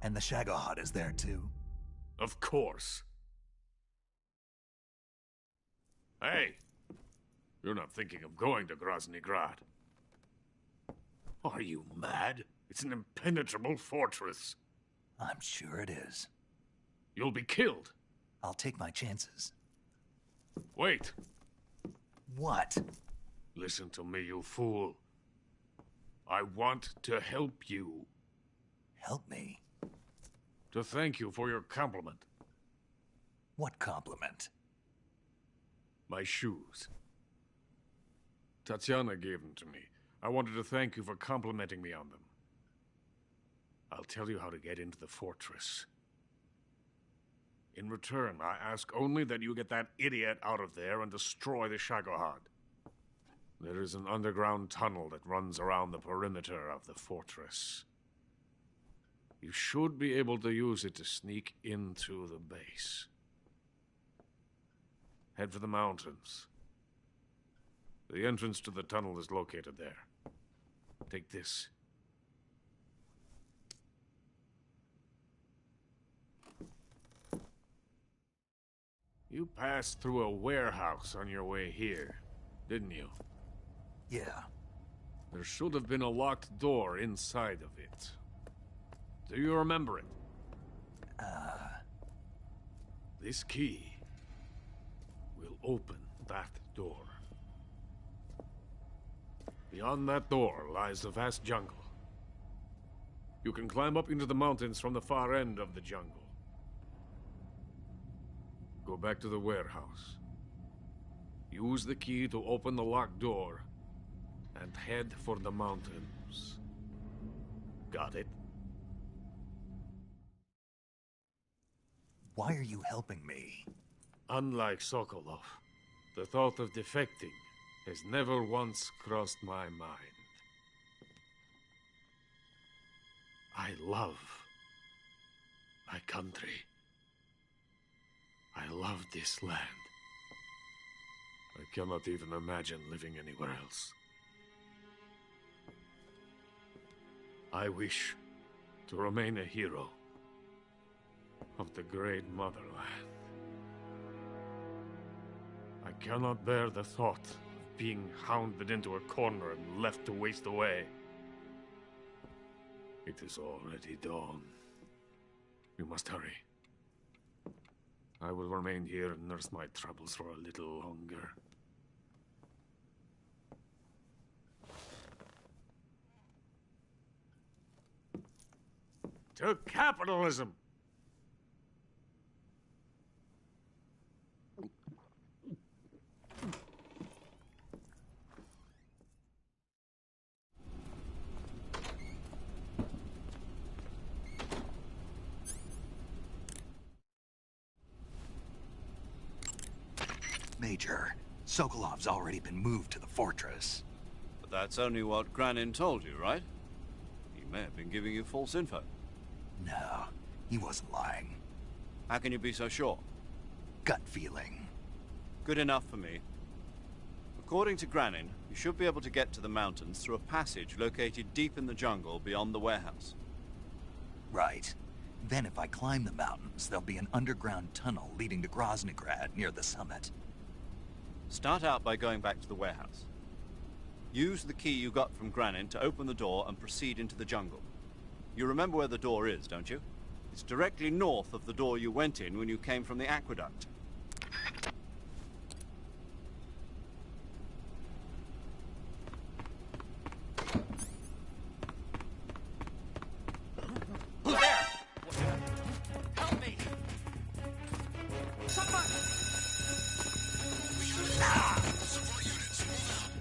And the Shagohod is there too? Of course. Hey! You're not thinking of going to Grozny Grad. Are you mad? It's an impenetrable fortress. I'm sure it is. You'll be killed. I'll take my chances. Wait. What? Listen to me, you fool. I want to help you. Help me? To thank you for your compliment. What compliment? My shoes. Tatiana gave them to me. I wanted to thank you for complimenting me on them. I'll tell you how to get into the fortress. In return, I ask only that you get that idiot out of there and destroy the Shagohod. There is an underground tunnel that runs around the perimeter of the fortress. You should be able to use it to sneak into the base. Head for the mountains. The entrance to the tunnel is located there. Take this. You passed through a warehouse on your way here, didn't you? Yeah. There should have been a locked door inside of it. Do you remember it? This key will open that door. Beyond that door lies a vast jungle. You can climb up into the mountains from the far end of the jungle. Go back to the warehouse. Use the key to open the locked door and head for the mountains. Got it? Why are you helping me? Unlike Sokolov, the thought of defecting has never once crossed my mind. I love my country. I love this land. I cannot even imagine living anywhere else. I wish to remain a hero of the great motherland. I cannot bear the thought of being hounded into a corner and left to waste away. It is already dawn. You must hurry. I will remain here and nurse my troubles for a little longer. To capitalism! Major, Sokolov's already been moved to the fortress. But that's only what Granin told you, right? He may have been giving you false info. No, he wasn't lying. How can you be so sure? Gut feeling. Good enough for me. According to Granin, you should be able to get to the mountains through a passage located deep in the jungle beyond the warehouse. Right. Then if I climb the mountains, there'll be an underground tunnel leading to Groznygrad near the summit. Start out by going back to the warehouse. Use the key you got from Granin to open the door and proceed into the jungle. You remember where the door is, don't you? It's directly north of the door you went in when you came from the aqueduct. Help me! Somebody! Support units, move out.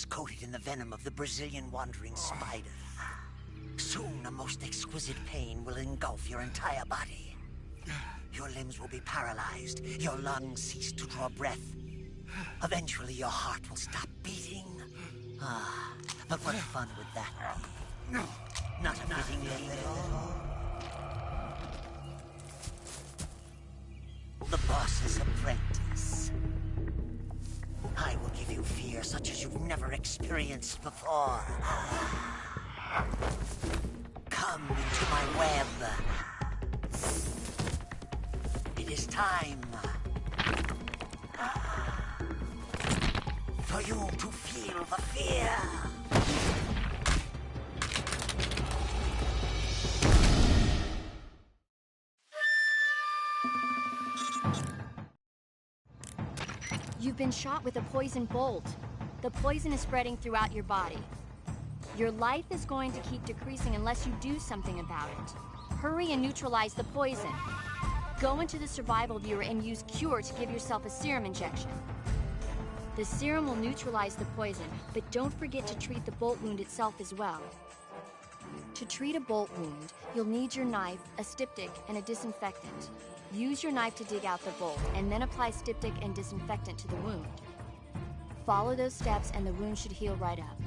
Coated in the venom of the Brazilian wandering spider. Soon, a most exquisite pain will engulf your entire body. Your limbs will be paralyzed, your lungs cease to draw breath. Eventually, your heart will stop beating. Ah, but what fun would that be? Not a fitting label. The boss's apprentice. I will give you fear such as you've never experienced before. Come into my web. It is time for you to feel the fear. You've been shot with a poison bolt. The poison is spreading throughout your body. Your life is going to keep decreasing unless you do something about it. Hurry and neutralize the poison. Go into the survival viewer and use Cure to give yourself a serum injection. The serum will neutralize the poison, but don't forget to treat the bolt wound itself as well. To treat a bolt wound, you'll need your knife, a styptic, and a disinfectant. Use your knife to dig out the bolt, and then apply styptic and disinfectant to the wound. Follow those steps and the wound should heal right up.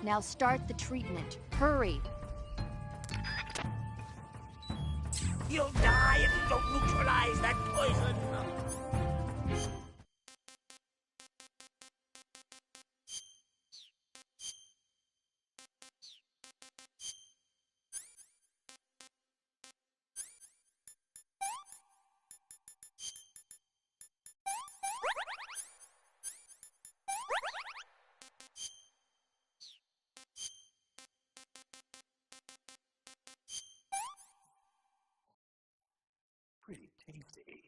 Now start the treatment. Hurry! You'll die if you don't neutralize that poison! tasty.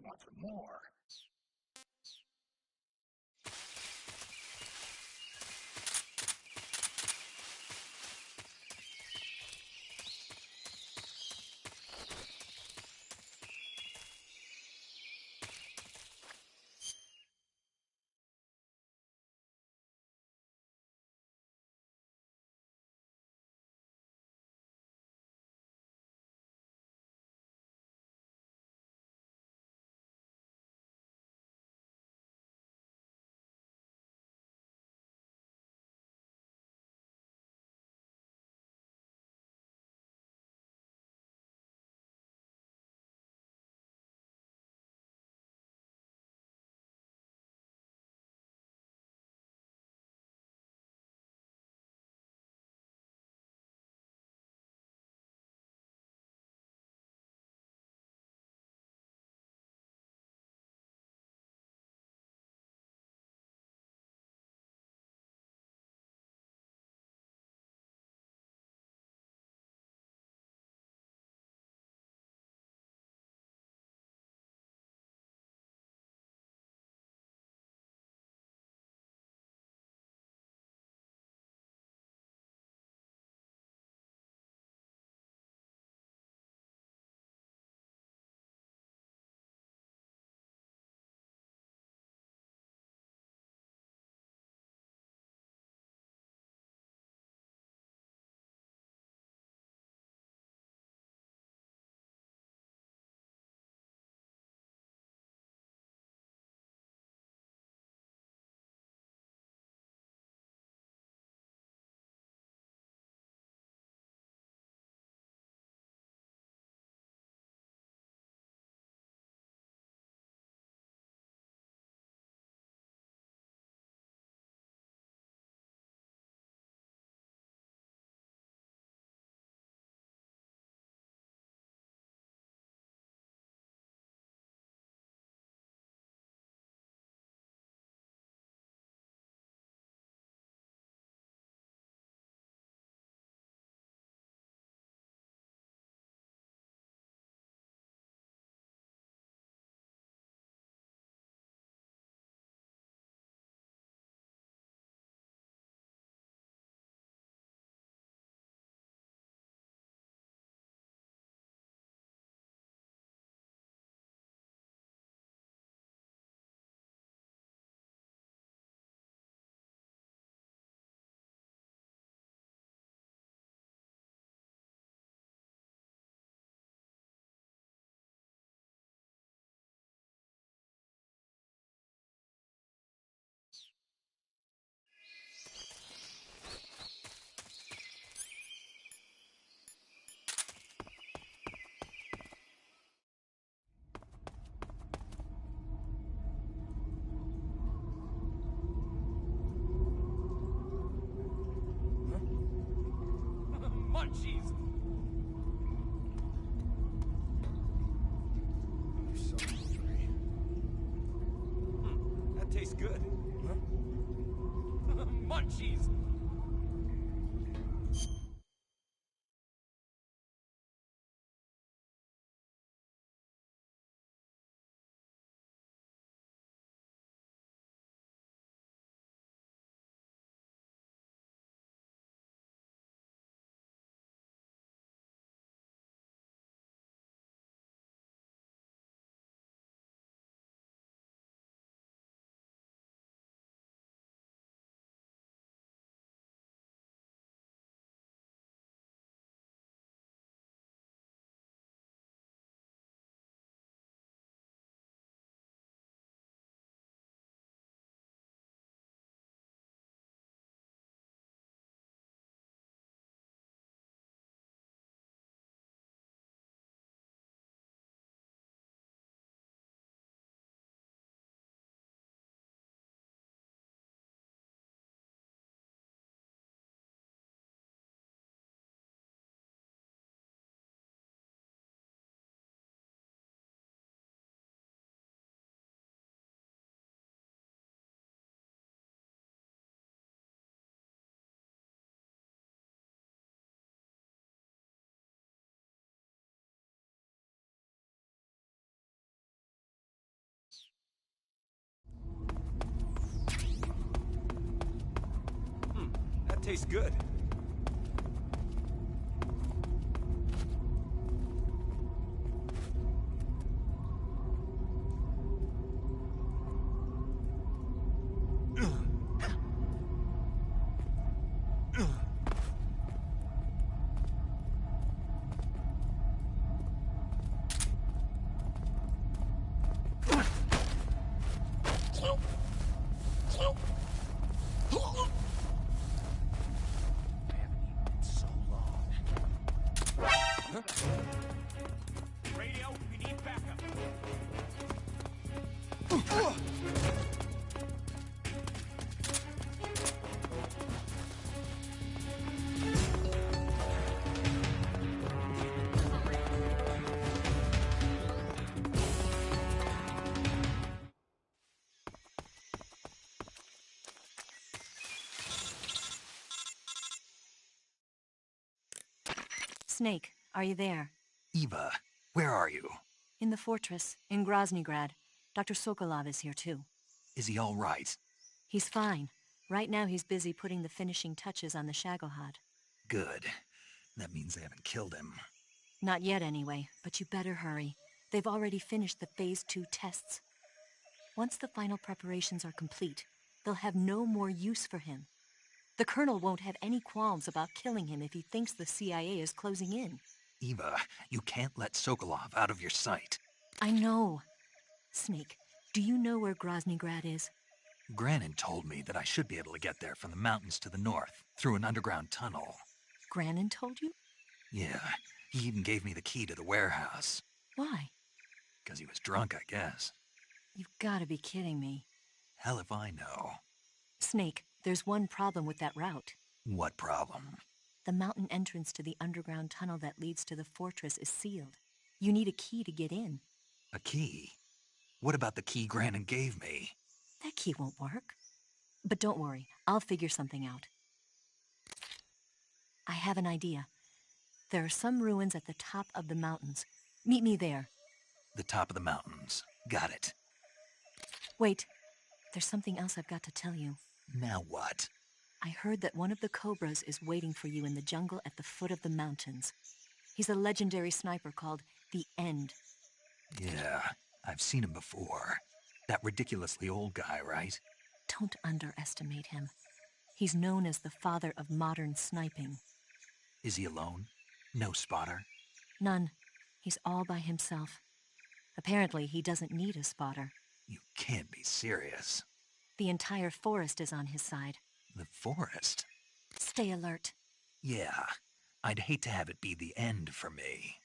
want more. tastes good. Radio, we need backup. Snake, are you there? Eva, where are you? In the fortress, in Groznygrad. Dr. Sokolov is here too. Is he all right? He's fine. Right now he's busy putting the finishing touches on the Shagohod. Good. That means they haven't killed him. Not yet anyway, but you better hurry. They've already finished the Phase 2 tests. Once the final preparations are complete, they'll have no more use for him. The Colonel won't have any qualms about killing him if he thinks the CIA is closing in. Eva, you can't let Sokolov out of your sight. I know. Snake, do you know where Groznygrad is? Granin told me that I should be able to get there from the mountains to the north, through an underground tunnel. Granin told you? Yeah, he even gave me the key to the warehouse. Why? Because he was drunk, I guess. You've got to be kidding me. Hell if I know. Snake, there's one problem with that route. What problem? The mountain entrance to the underground tunnel that leads to the fortress is sealed. You need a key to get in. A key? What about the key Granin gave me? That key won't work. But don't worry, I'll figure something out. I have an idea. There are some ruins at the top of the mountains. Meet me there. The top of the mountains. Got it. Wait, there's something else I've got to tell you. Now what? I heard that one of the Cobras is waiting for you in the jungle at the foot of the mountains. He's a legendary sniper called the End. Yeah, I've seen him before. That ridiculously old guy, right? Don't underestimate him. He's known as the father of modern sniping. Is he alone? No spotter? None. He's all by himself. Apparently, he doesn't need a spotter. You can't be serious. The entire forest is on his side. The forest? Stay alert. Yeah, I'd hate to have it be the end for me.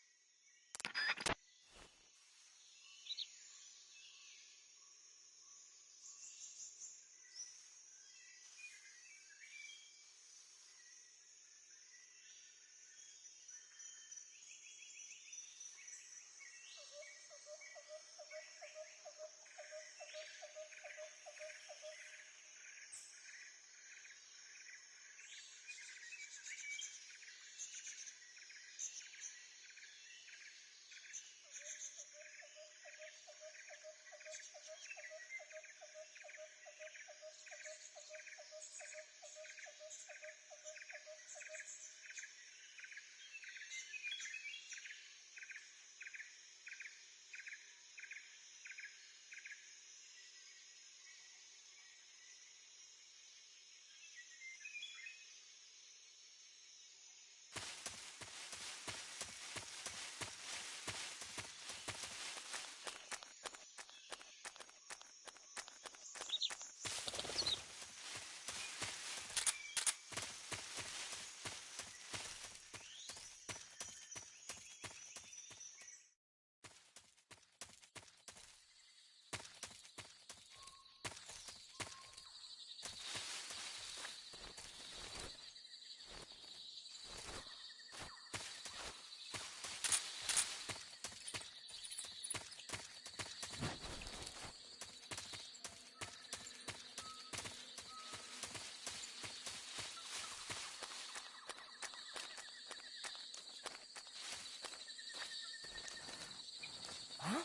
Huh?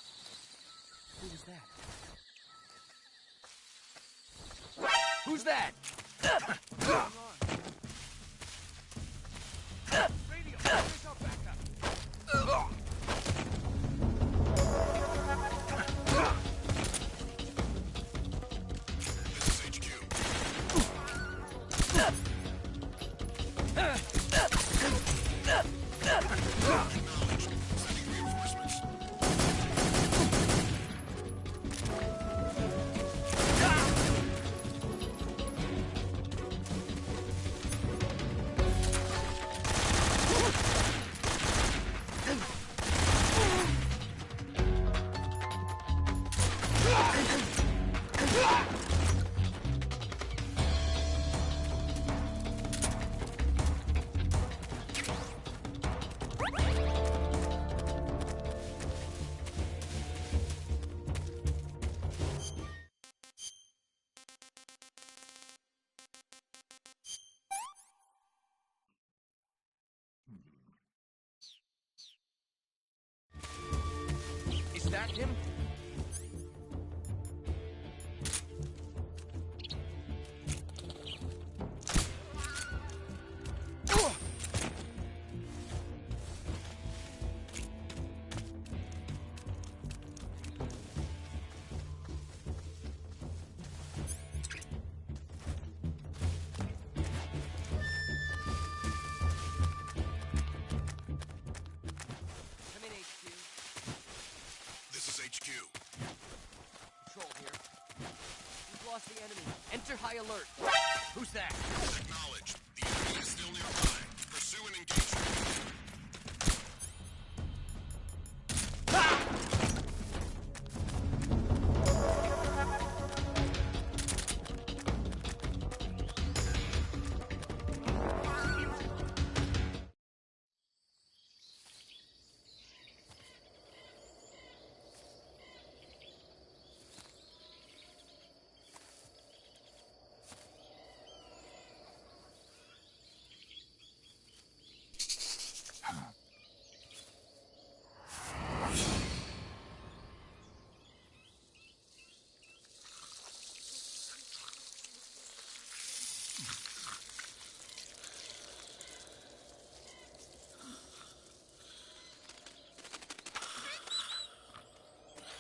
Who was that? Who's that? HQ. Patrol here. We've lost the enemy. Enter high alert. Who's that? Acknowledged. The enemy is still nearby. Pursue and engage them.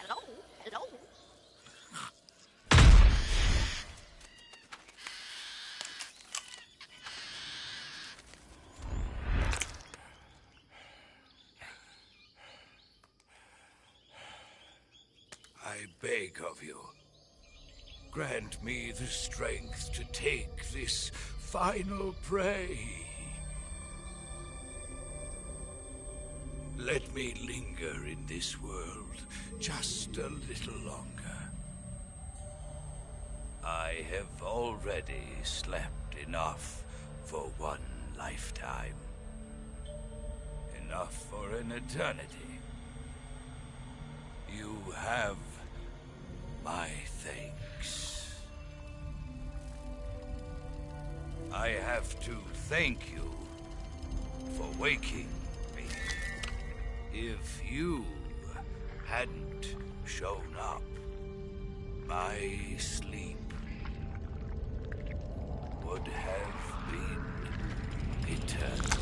Hello? Hello? I beg of you, grant me the strength to take this final prey. Let me linger in this world just a little longer. I have already slept enough for one lifetime. Enough for an eternity. You have my thanks. I have to thank you for waking me. If you hadn't shown up, my sleep would have been eternal.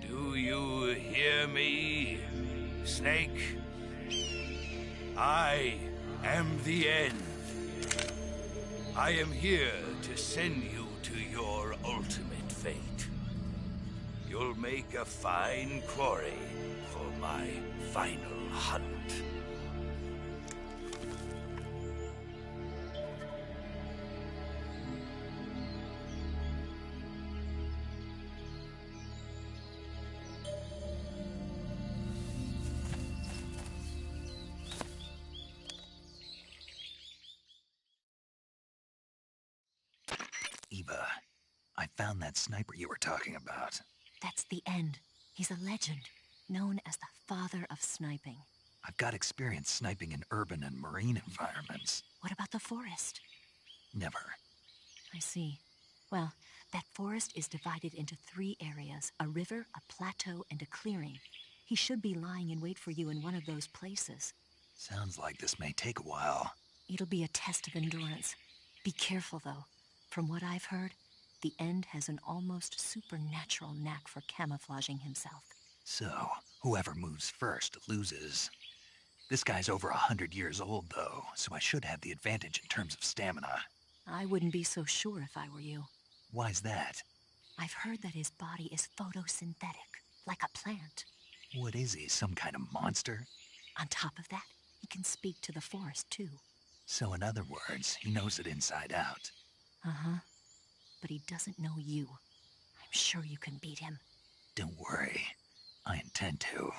Do you hear me, Snake? I am the end. I am here to send you to your ultimate fate. You'll make a fine quarry for my final hunt. Eva, I found that sniper you were talking about. That's the end. He's a legend, known as the father of sniping. I've got experience sniping in urban and marine environments. What about the forest? Never. I see. Well, that forest is divided into 3 areas, a river, a plateau, and a clearing. He should be lying in wait for you in one of those places. Sounds like this may take a while. It'll be a test of endurance. Be careful, though. From what I've heard, the End has an almost supernatural knack for camouflaging himself. So, whoever moves first loses. This guy's over 100 years old, though, so I should have the advantage in terms of stamina. I wouldn't be so sure if I were you. Why's that? I've heard that his body is photosynthetic, like a plant. What is he, some kind of monster? On top of that, he can speak to the forest, too. So in other words, he knows it inside out. Uh-huh. But he doesn't know you. I'm sure you can beat him. Don't worry. I intend to.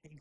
What are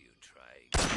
you trying?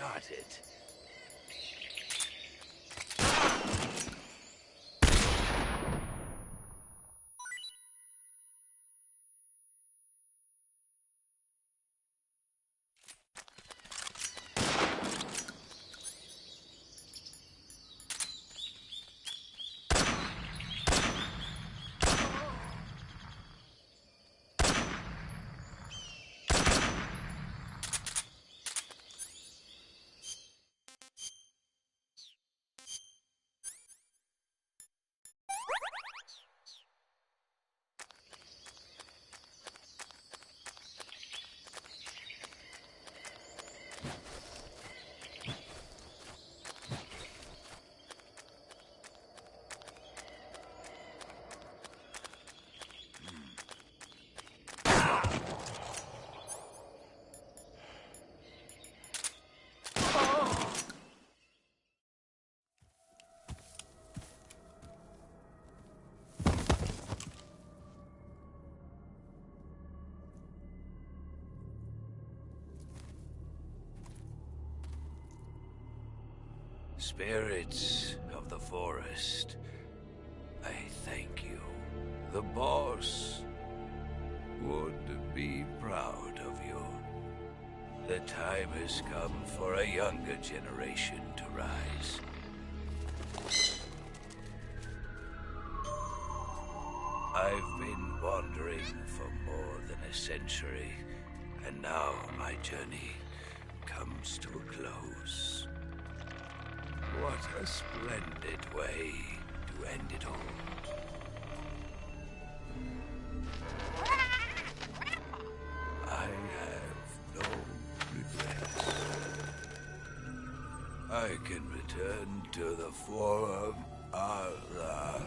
started. Spirits of the forest, I thank you. The boss would be proud of you. The time has come for a younger generation to rise. I've been wandering for more than a century, and now my journey comes to a close. What a splendid way to end it all. I have no regrets. I can return to the Forum Allah.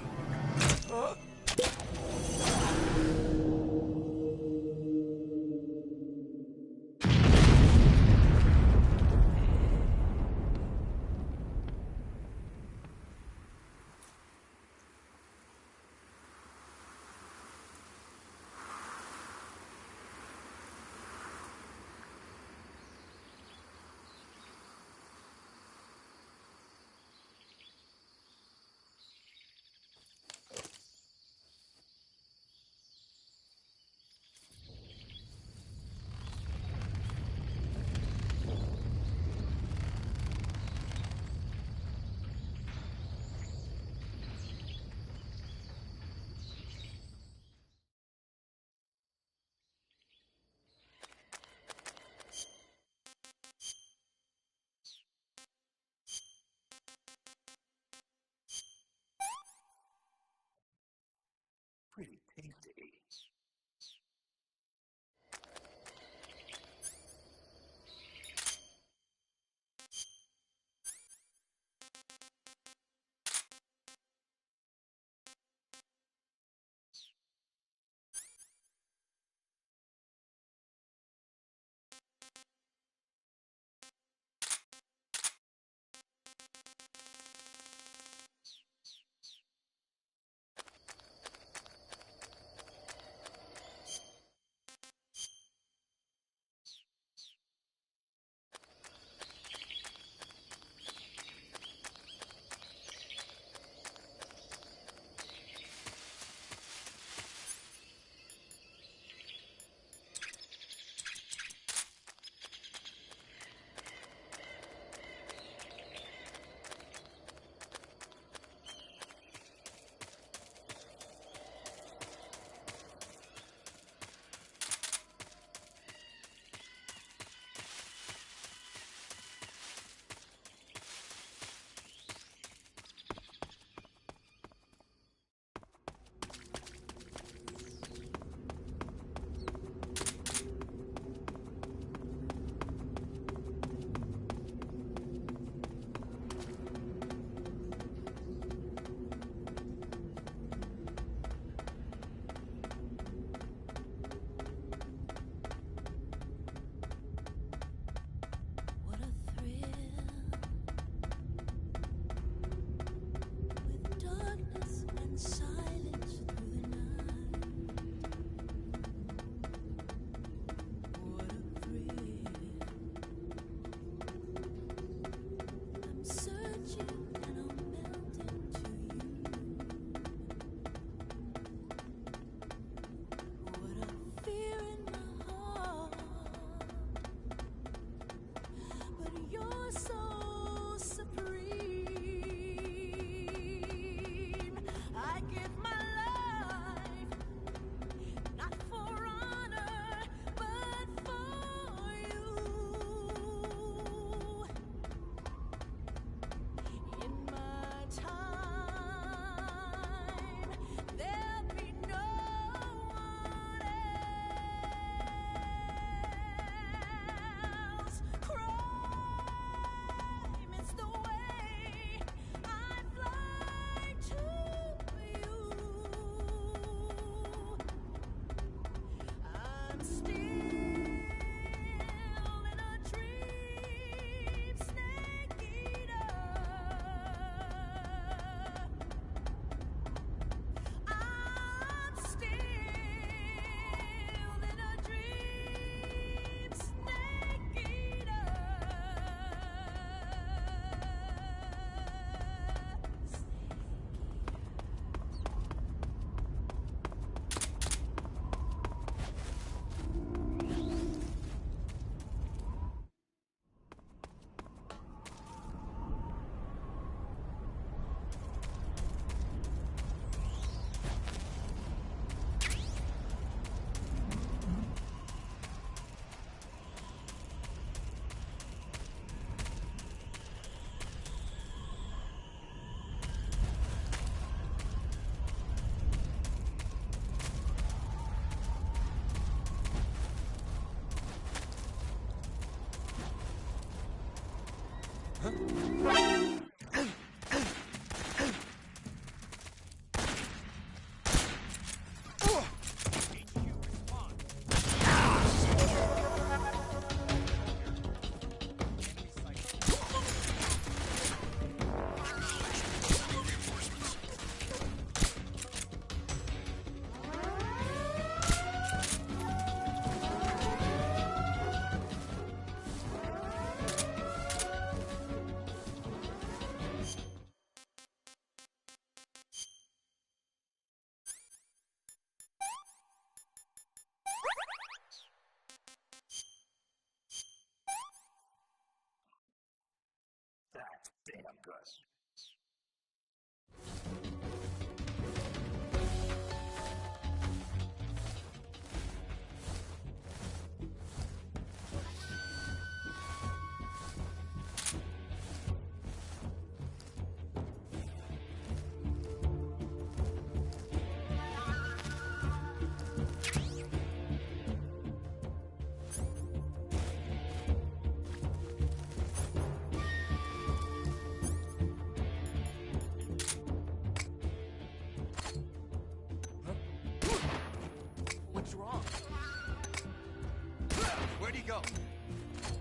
Where'd he go?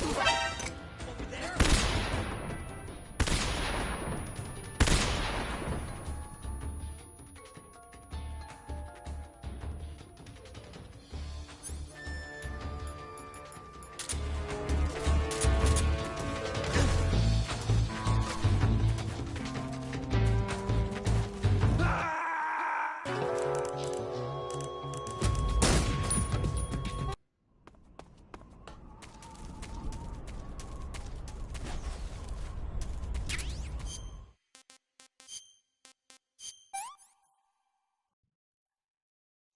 Over there?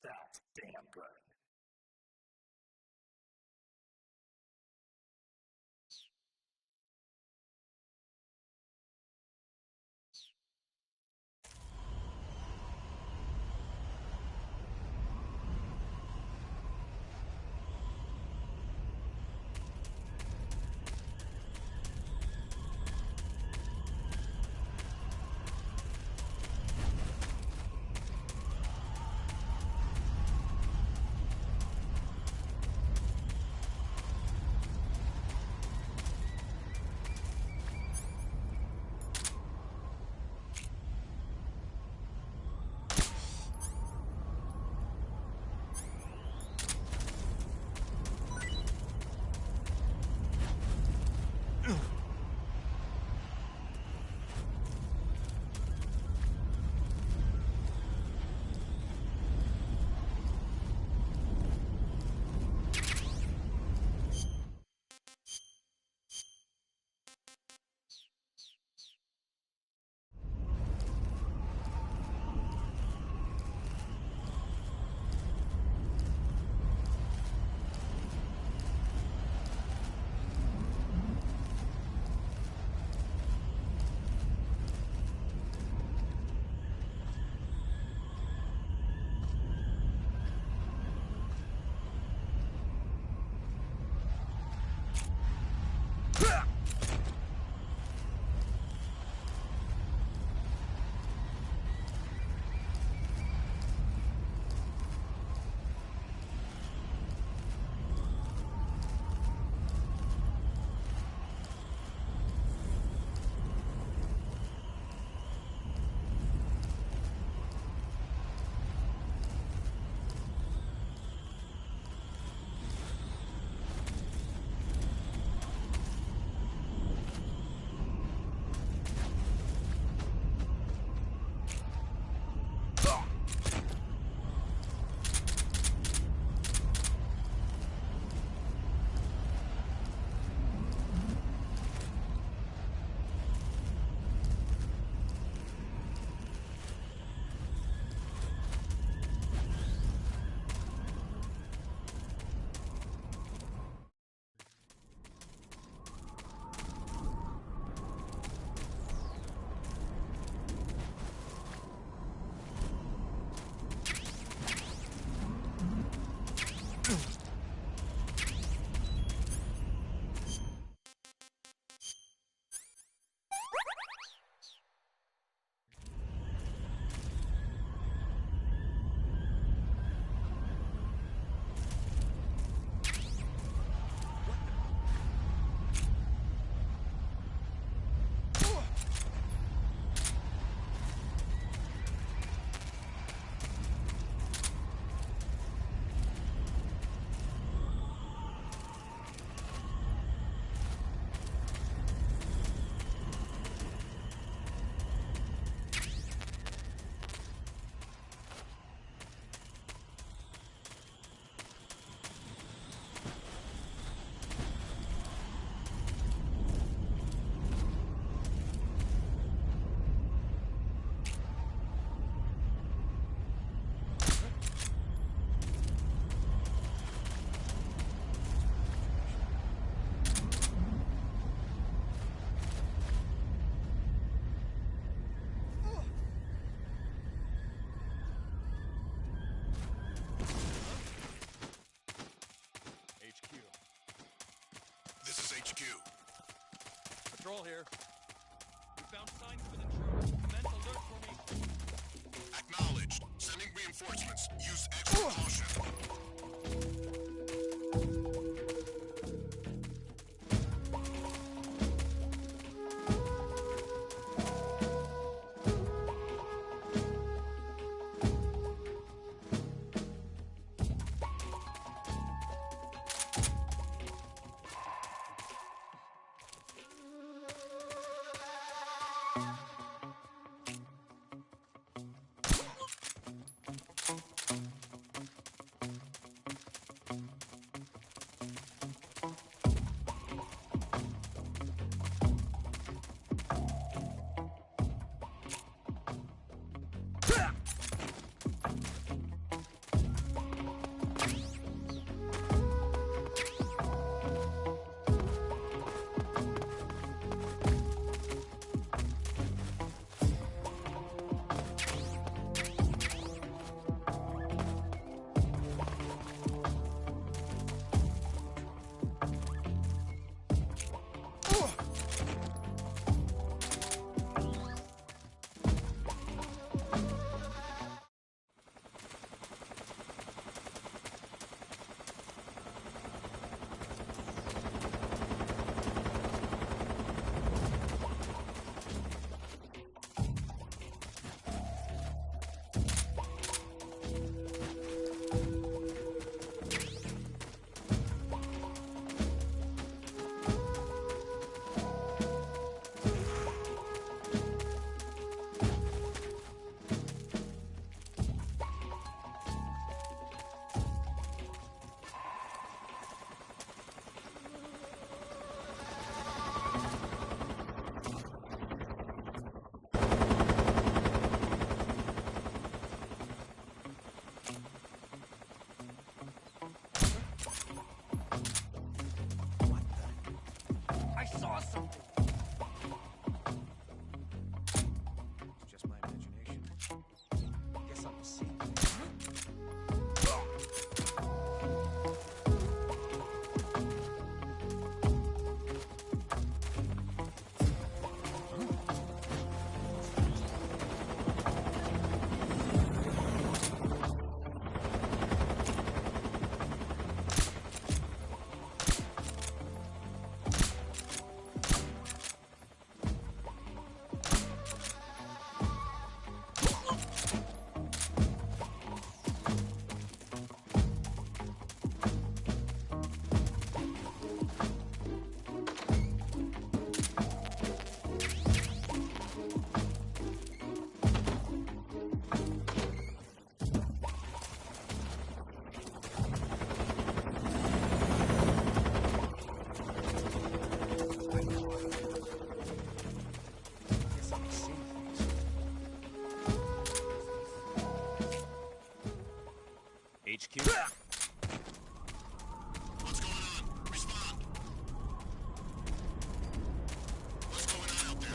That's damn good. HQ. Patrol here. We found signs of an intruder. Commence alert formation. Acknowledged. Sending reinforcements. Use extra caution. HQ. What's going on? Respond. What's going on out there?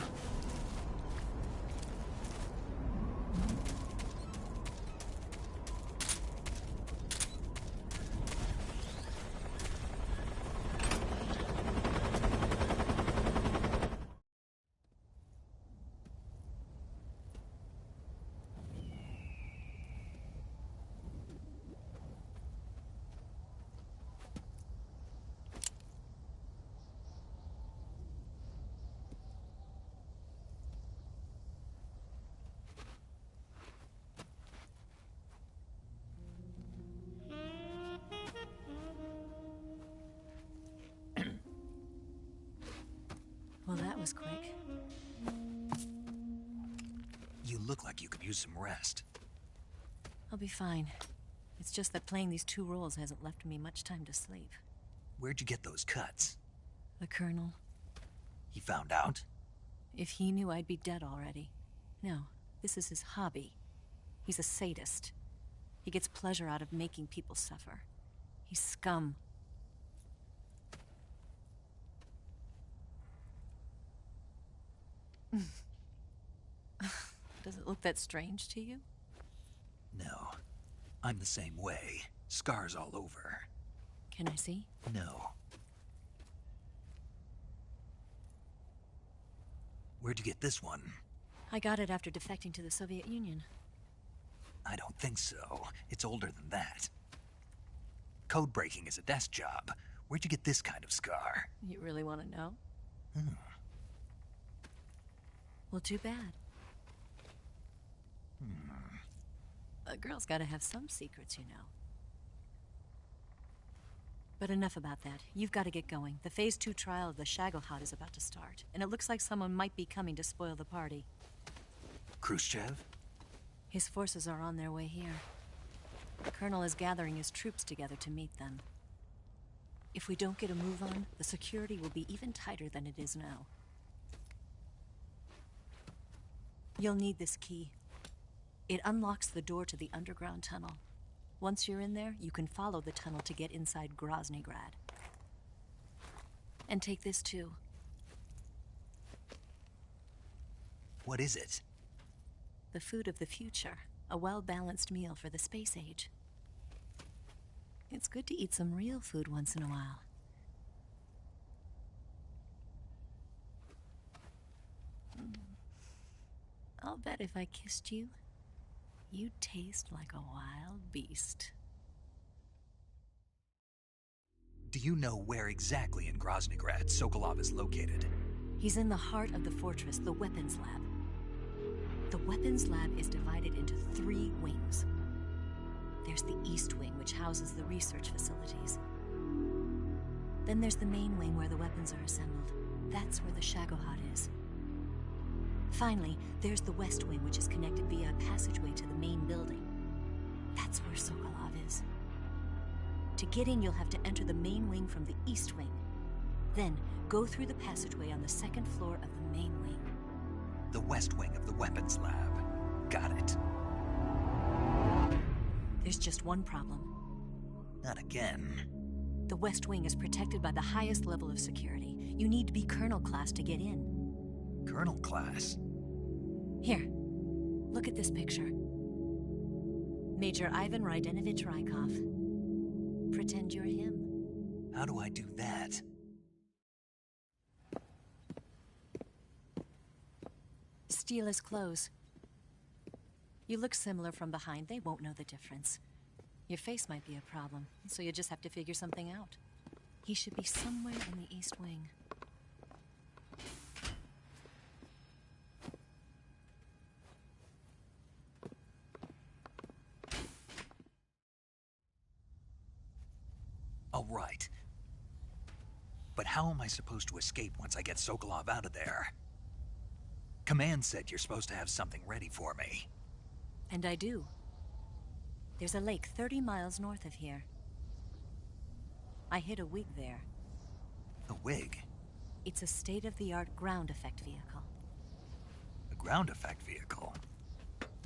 Well, that was quick. You look like you could use some rest. I'll be fine. It's just that playing these 2 roles hasn't left me much time to sleep. Where'd you get those cuts? The Colonel. He found out? If he knew, I'd be dead already. No, this is his hobby. He's a sadist. He gets pleasure out of making people suffer. He's scum. Does it look that strange to you? No. I'm the same way. Scars all over. Can I see? No. Where'd you get this one? I got it after defecting to the Soviet Union. I don't think so. It's older than that. Code breaking is a desk job. Where'd you get this kind of scar? You really want to know? Hmm. Well, too bad. A girl's gotta have some secrets, you know. But enough about that. You've got to get going. The Phase 2 trial of the Shagohod is about to start, and it looks like someone might be coming to spoil the party. Khrushchev? His forces are on their way here. The Colonel is gathering his troops together to meet them. If we don't get a move on, the security will be even tighter than it is now. You'll need this key. It unlocks the door to the underground tunnel. Once you're in there, you can follow the tunnel to get inside Groznygrad. And take this too. What is it? The food of the future. A well-balanced meal for the space age. It's good to eat some real food once in a while. I'll bet if I kissed you, you'd taste like a wild beast. Do you know where exactly in Groznygrad Sokolov is located? He's in the heart of the fortress, the weapons lab. The weapons lab is divided into 3 wings. There's the East Wing, which houses the research facilities. Then there's the main wing where the weapons are assembled. That's where the Shagohod is. Finally, there's the West Wing, which is connected via a passageway to the main building. That's where Sokolov is. To get in, you'll have to enter the main wing from the East Wing. Then, go through the passageway on the 2nd floor of the main wing. The West Wing of the weapons lab. Got it. There's just one problem. Not again. The West Wing is protected by the highest level of security. You need to be Colonel class to get in. Colonel class? Here, look at this picture. Major Ivan Rydenovich Rykov. Pretend you're him. How do I do that? Steal his clothes. You look similar from behind. They won't know the difference. Your face might be a problem, so you just have to figure something out. He should be somewhere in the East Wing. All right. But how am I supposed to escape once I get Sokolov out of there? Command said you're supposed to have something ready for me. And I do. There's a lake 30 miles north of here. I hid a wig there. A wig? It's a state-of-the-art ground effect vehicle. A ground effect vehicle?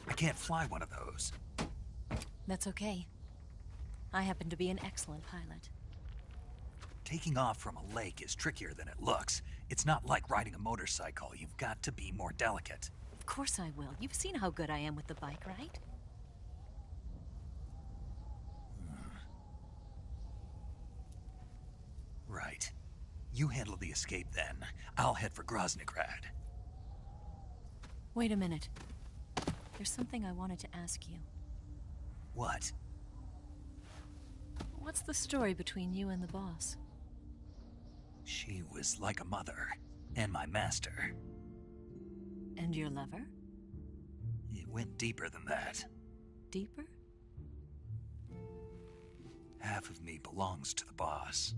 I can't fly one of those. That's okay. I happen to be an excellent pilot. Taking off from a lake is trickier than it looks. It's not like riding a motorcycle. You've got to be more delicate. Of course I will. You've seen how good I am with the bike, right? Right. You handle the escape then. I'll head for Groznygrad. Wait a minute. There's something I wanted to ask you. What? What's the story between you and the boss? She was like a mother, and my master. And your lover? It went deeper than that. Deeper? Half of me belongs to the boss.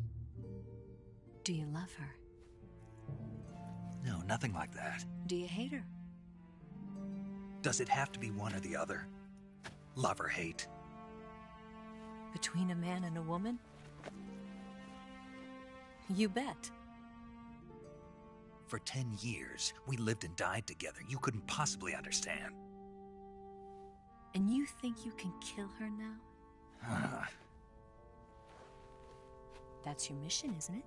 Do you love her? No, nothing like that. Do you hate her? Does it have to be one or the other? Love or hate? Between a man and a woman? You bet. For 10 years, we lived and died together. You couldn't possibly understand. And you think you can kill her now? That's your mission, isn't it?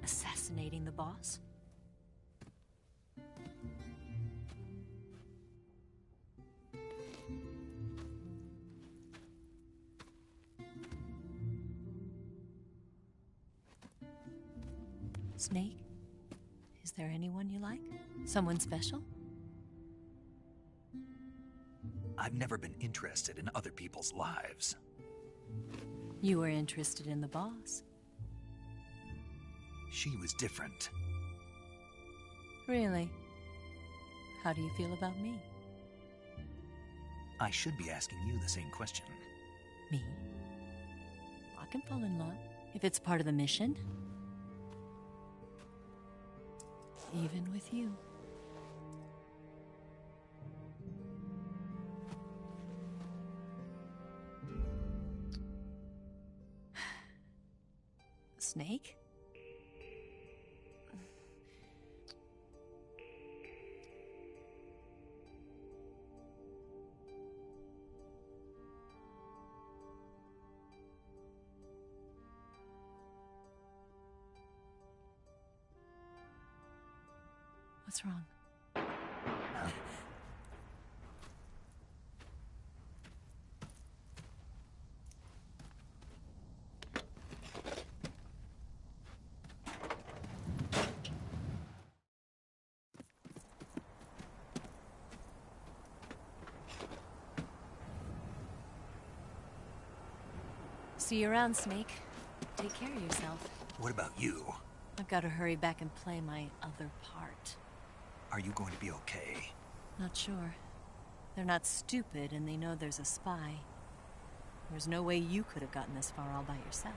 Assassinating the boss? Snake? Is there anyone you like? Someone special? I've never been interested in other people's lives. You were interested in the boss. She was different. Really? How do you feel about me? I should be asking you the same question. Me? I can fall in love if it's part of the mission. Even with you. Snake? What's wrong? See you around, Snake. Take care of yourself. What about you? I've got to hurry back and play my other part. Are you going to be okay? Not sure. They're not stupid, and they know there's a spy. There's no way you could have gotten this far all by yourself.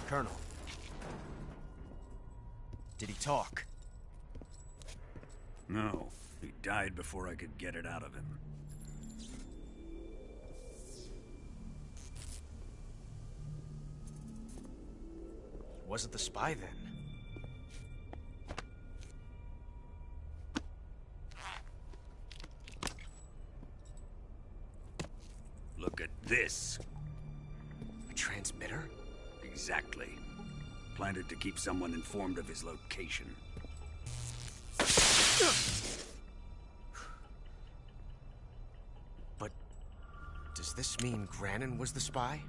Colonel. Did he talk? No. He died before I could get it out of him. Wasn't the spy then? Look at this. A transmitter? Exactly. Planted to keep someone informed of his location. But does this mean Grannon was the spy?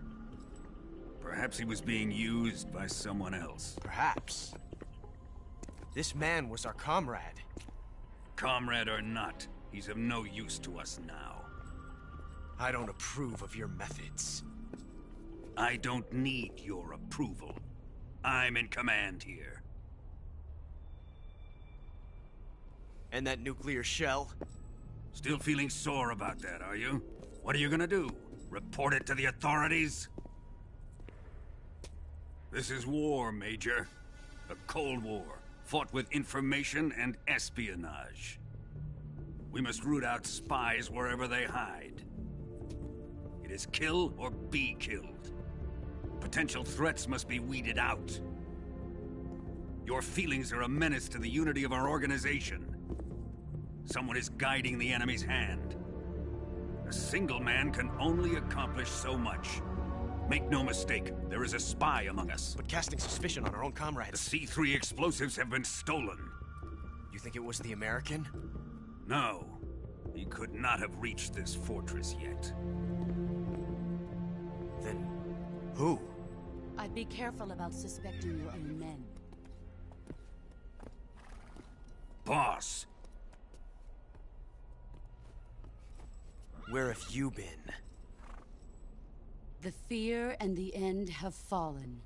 Perhaps he was being used by someone else. Perhaps. This man was our comrade. Comrade or not, he's of no use to us now. I don't approve of your methods. I don't need your approval. I'm in command here. And that nuclear shell? Still feeling sore about that, are you? What are you gonna do? Report it to the authorities? This is war, Major. A Cold War, fought with information and espionage. We must root out spies wherever they hide. It is kill or be killed. Potential threats must be weeded out. Your feelings are a menace to the unity of our organization. Someone is guiding the enemy's hand. A single man can only accomplish so much. Make no mistake, there is a spy among us. But casting suspicion on our own comrades... The C3 explosives have been stolen. You think it was the American? No. He could not have reached this fortress yet. Then... who? I'd be careful about suspecting your own men. Boss! Where have you been? The fear and the end have fallen.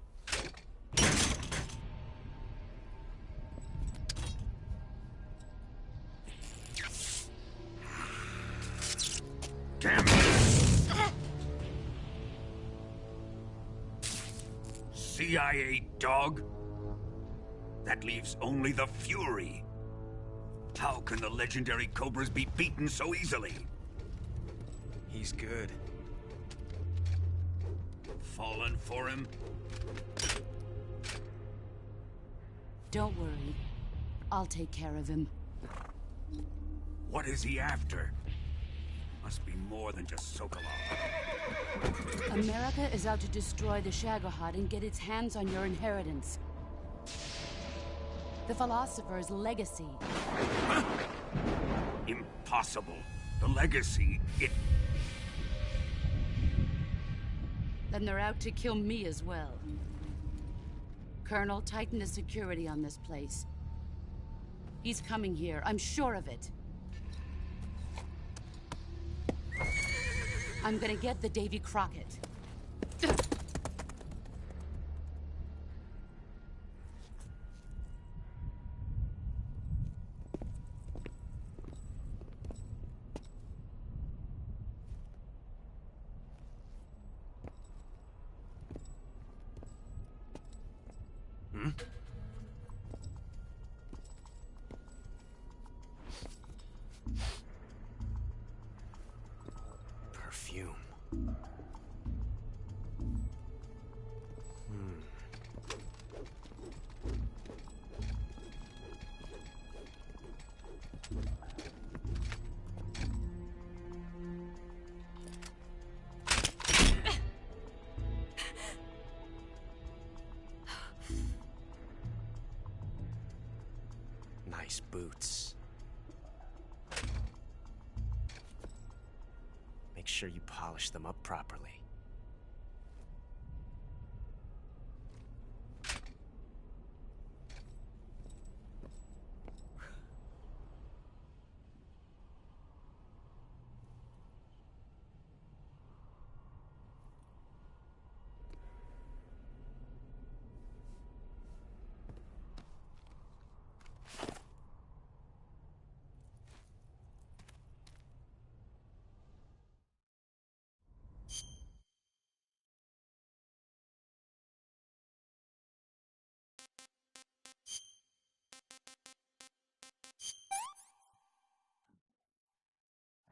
Damn it! CIA dog? That leaves only the Fury. How can the legendary Cobras be beaten so easily? He's good. Fallen for him? Don't worry. I'll take care of him. What is he after? Must be more than just Sokolov. America is out to destroy the Shagohod and get its hands on your inheritance. The philosopher's legacy. Huh? Impossible. The legacy, it... Then they're out to kill me as well. Colonel, tighten the security on this place. He's coming here, I'm sure of it. I'm gonna get the Davy Crockett. Perfume. Nice boots. Make sure you polish them up properly.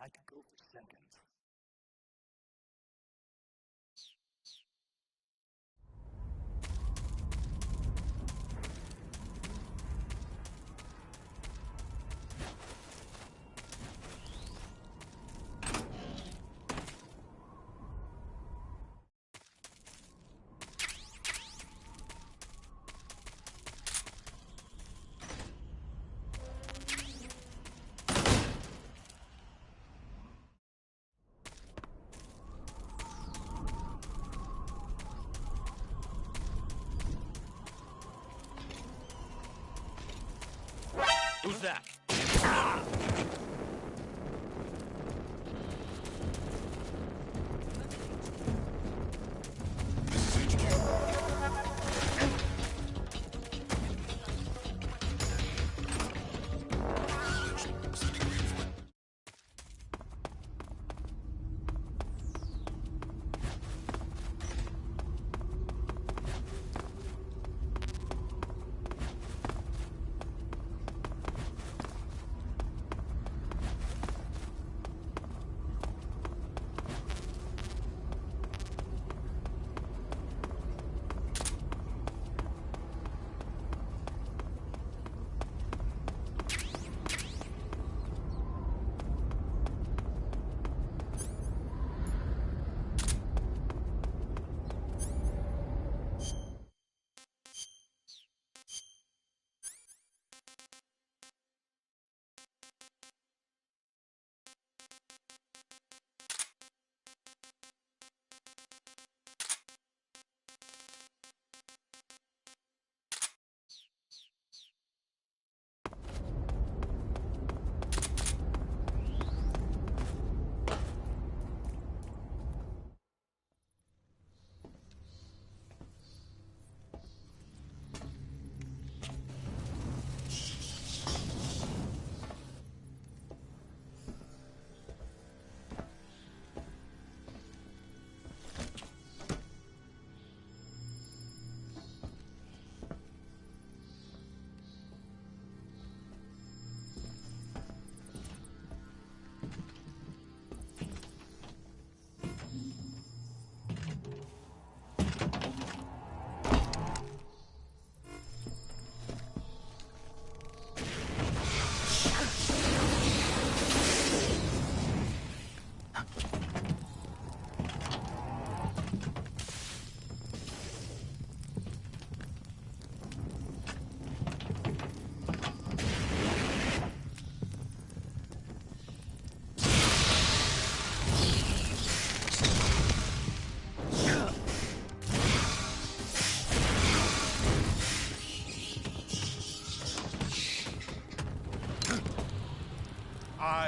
I could go for seconds. that.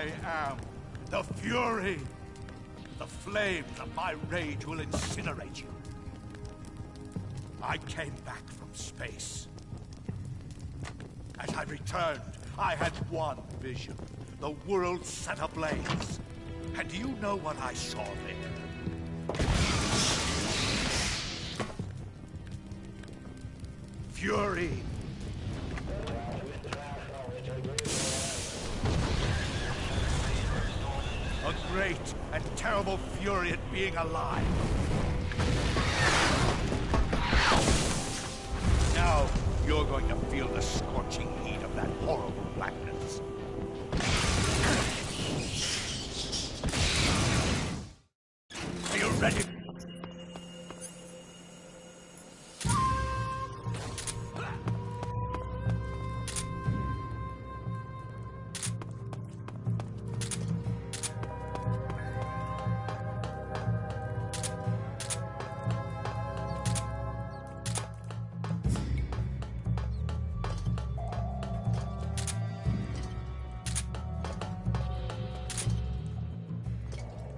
I am the Fury. The flames of my rage will incinerate you. I came back from space. As I returned, I had one vision. The world set ablaze. And do you know what I saw there? Fury. A great and terrible fury at being alive. Now, you're going to feel the scorching heat of that horrible blackness. Are you ready?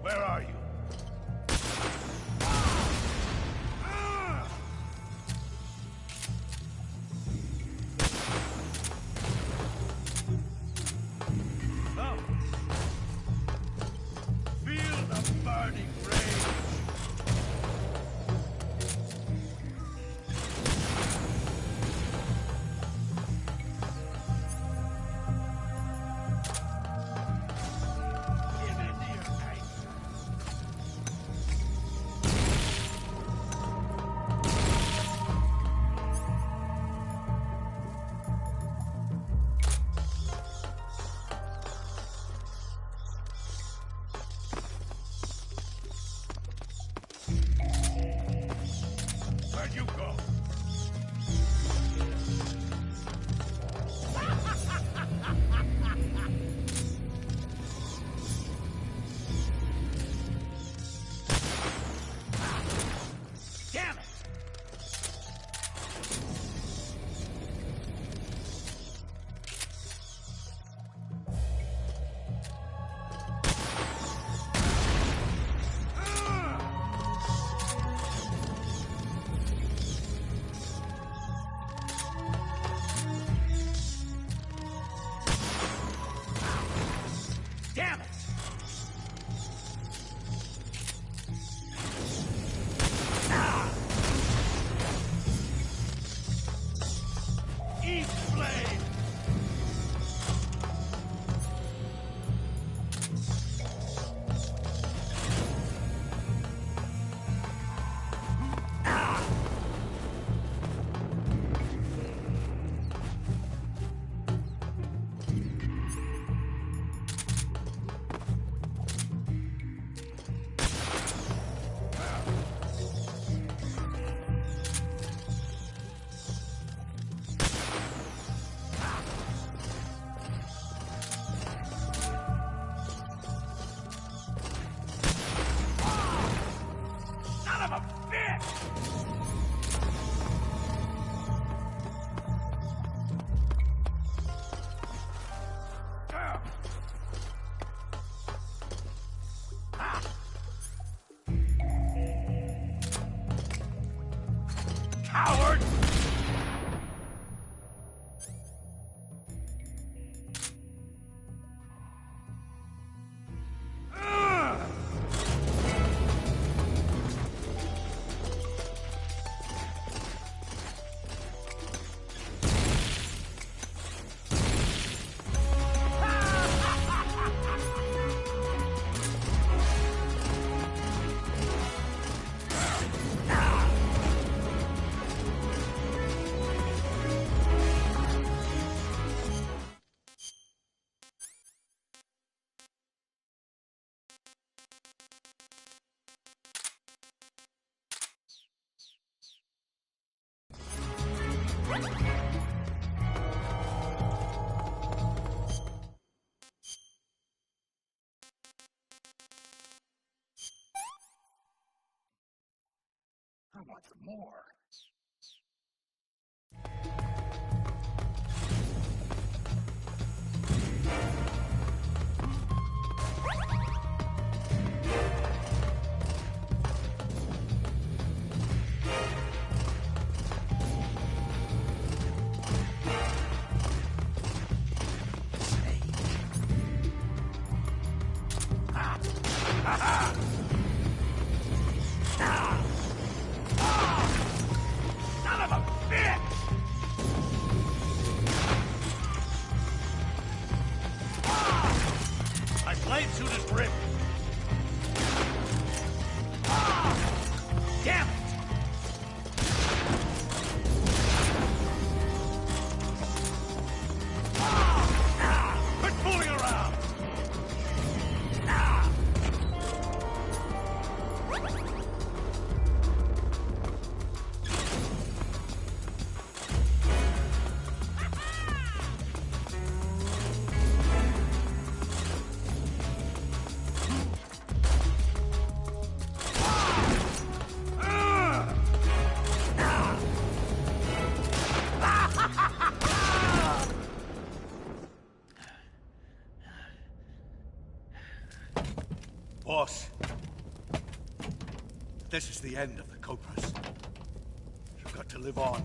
Where are you? I want some more. Son of a bitch! My blade suit is ripped. Damn it! Quit fooling around! Boss, this is the end of the Cobras. You've got to live on.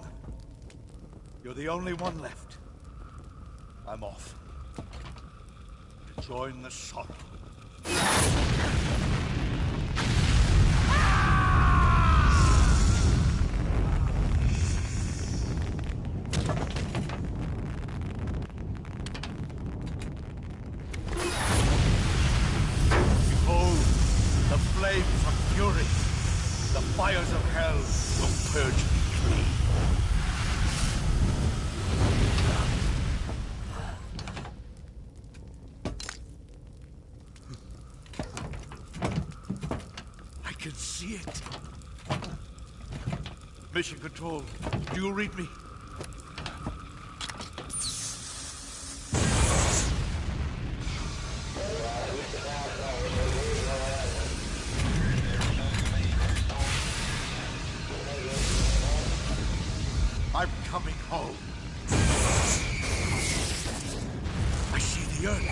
You're the only one left. I'm off. To join the sun. Behold, the flames of fury. The fires of hell will purge me clean. I can see it. Mission Control, do you read me? I'm coming home. I see the earth.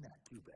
Not too bad.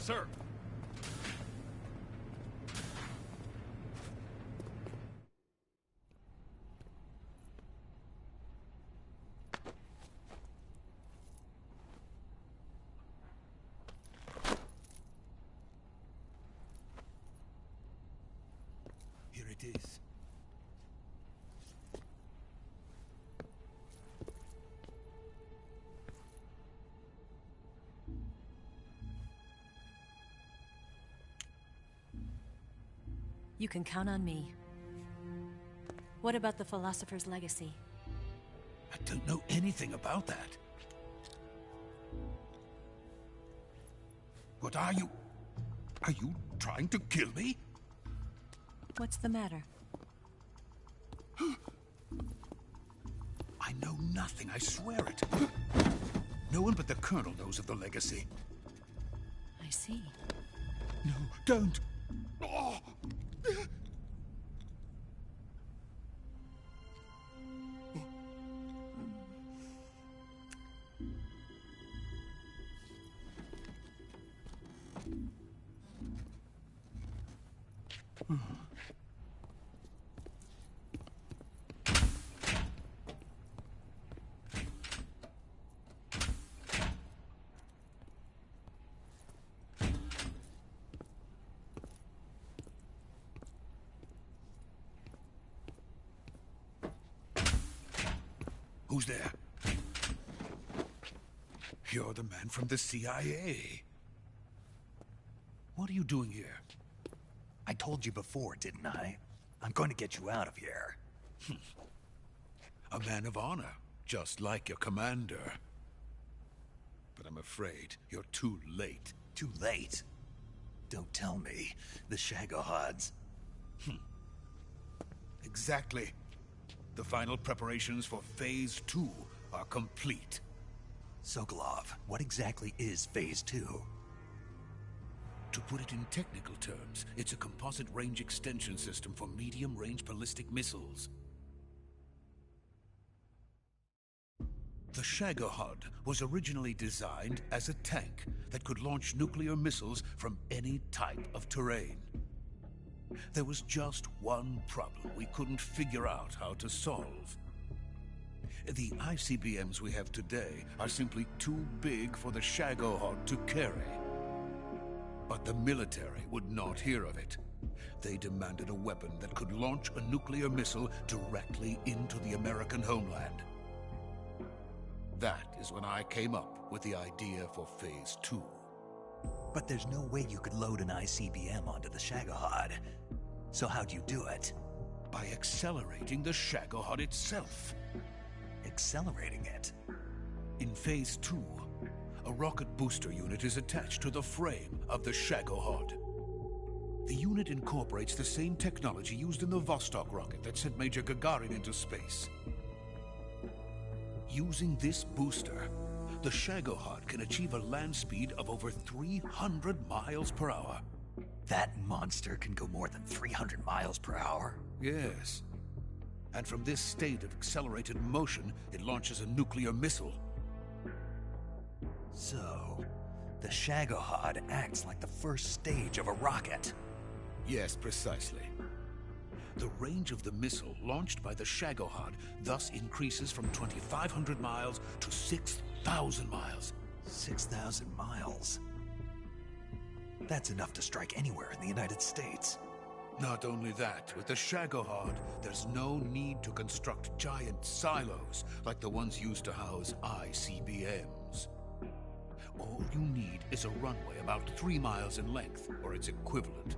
Sir! Here it is. You can count on me. What about the philosopher's legacy? I don't know anything about that. What are you? Are you trying to kill me? What's the matter? I know nothing, I swear it. No one but the Colonel knows of the legacy. I see. No, don't! Oh. Who's there? You're the man from the CIA. What are you doing here? I told you before, didn't I? I'm going to get you out of here. A man of honor, just like your commander. But I'm afraid you're too late. Too late? Don't tell me. The Shagohods. Exactly. The final preparations for Phase 2 are complete. Sokolov, what exactly is Phase 2? To put it in technical terms, it's a composite range extension system for medium-range ballistic missiles. The Shagohod was originally designed as a tank that could launch nuclear missiles from any type of terrain. There was just one problem we couldn't figure out how to solve. The ICBMs we have today are simply too big for the Shagohod to carry. But the military would not hear of it. They demanded a weapon that could launch a nuclear missile directly into the American homeland. That is when I came up with the idea for Phase 2. But there's no way you could load an ICBM onto the Shagohod. So how'd you do it? By accelerating the Shagohod itself. Accelerating it? In Phase 2, a rocket booster unit is attached to the frame of the Shagohod. The unit incorporates the same technology used in the Vostok rocket that sent Major Gagarin into space. Using this booster, the Shagohod can achieve a land speed of over 300 miles per hour. That monster can go more than 300 miles per hour? Yes. And from this state of accelerated motion, it launches a nuclear missile. So, the Shagohod acts like the first stage of a rocket. Yes, precisely. The range of the missile launched by the Shagohod thus increases from 2,500 miles to 6,000 miles. 6,000 miles? That's enough to strike anywhere in the United States. Not only that, with the Shagohod, there's no need to construct giant silos like the ones used to house ICBMs. All you need is a runway about 3 miles in length, or its equivalent.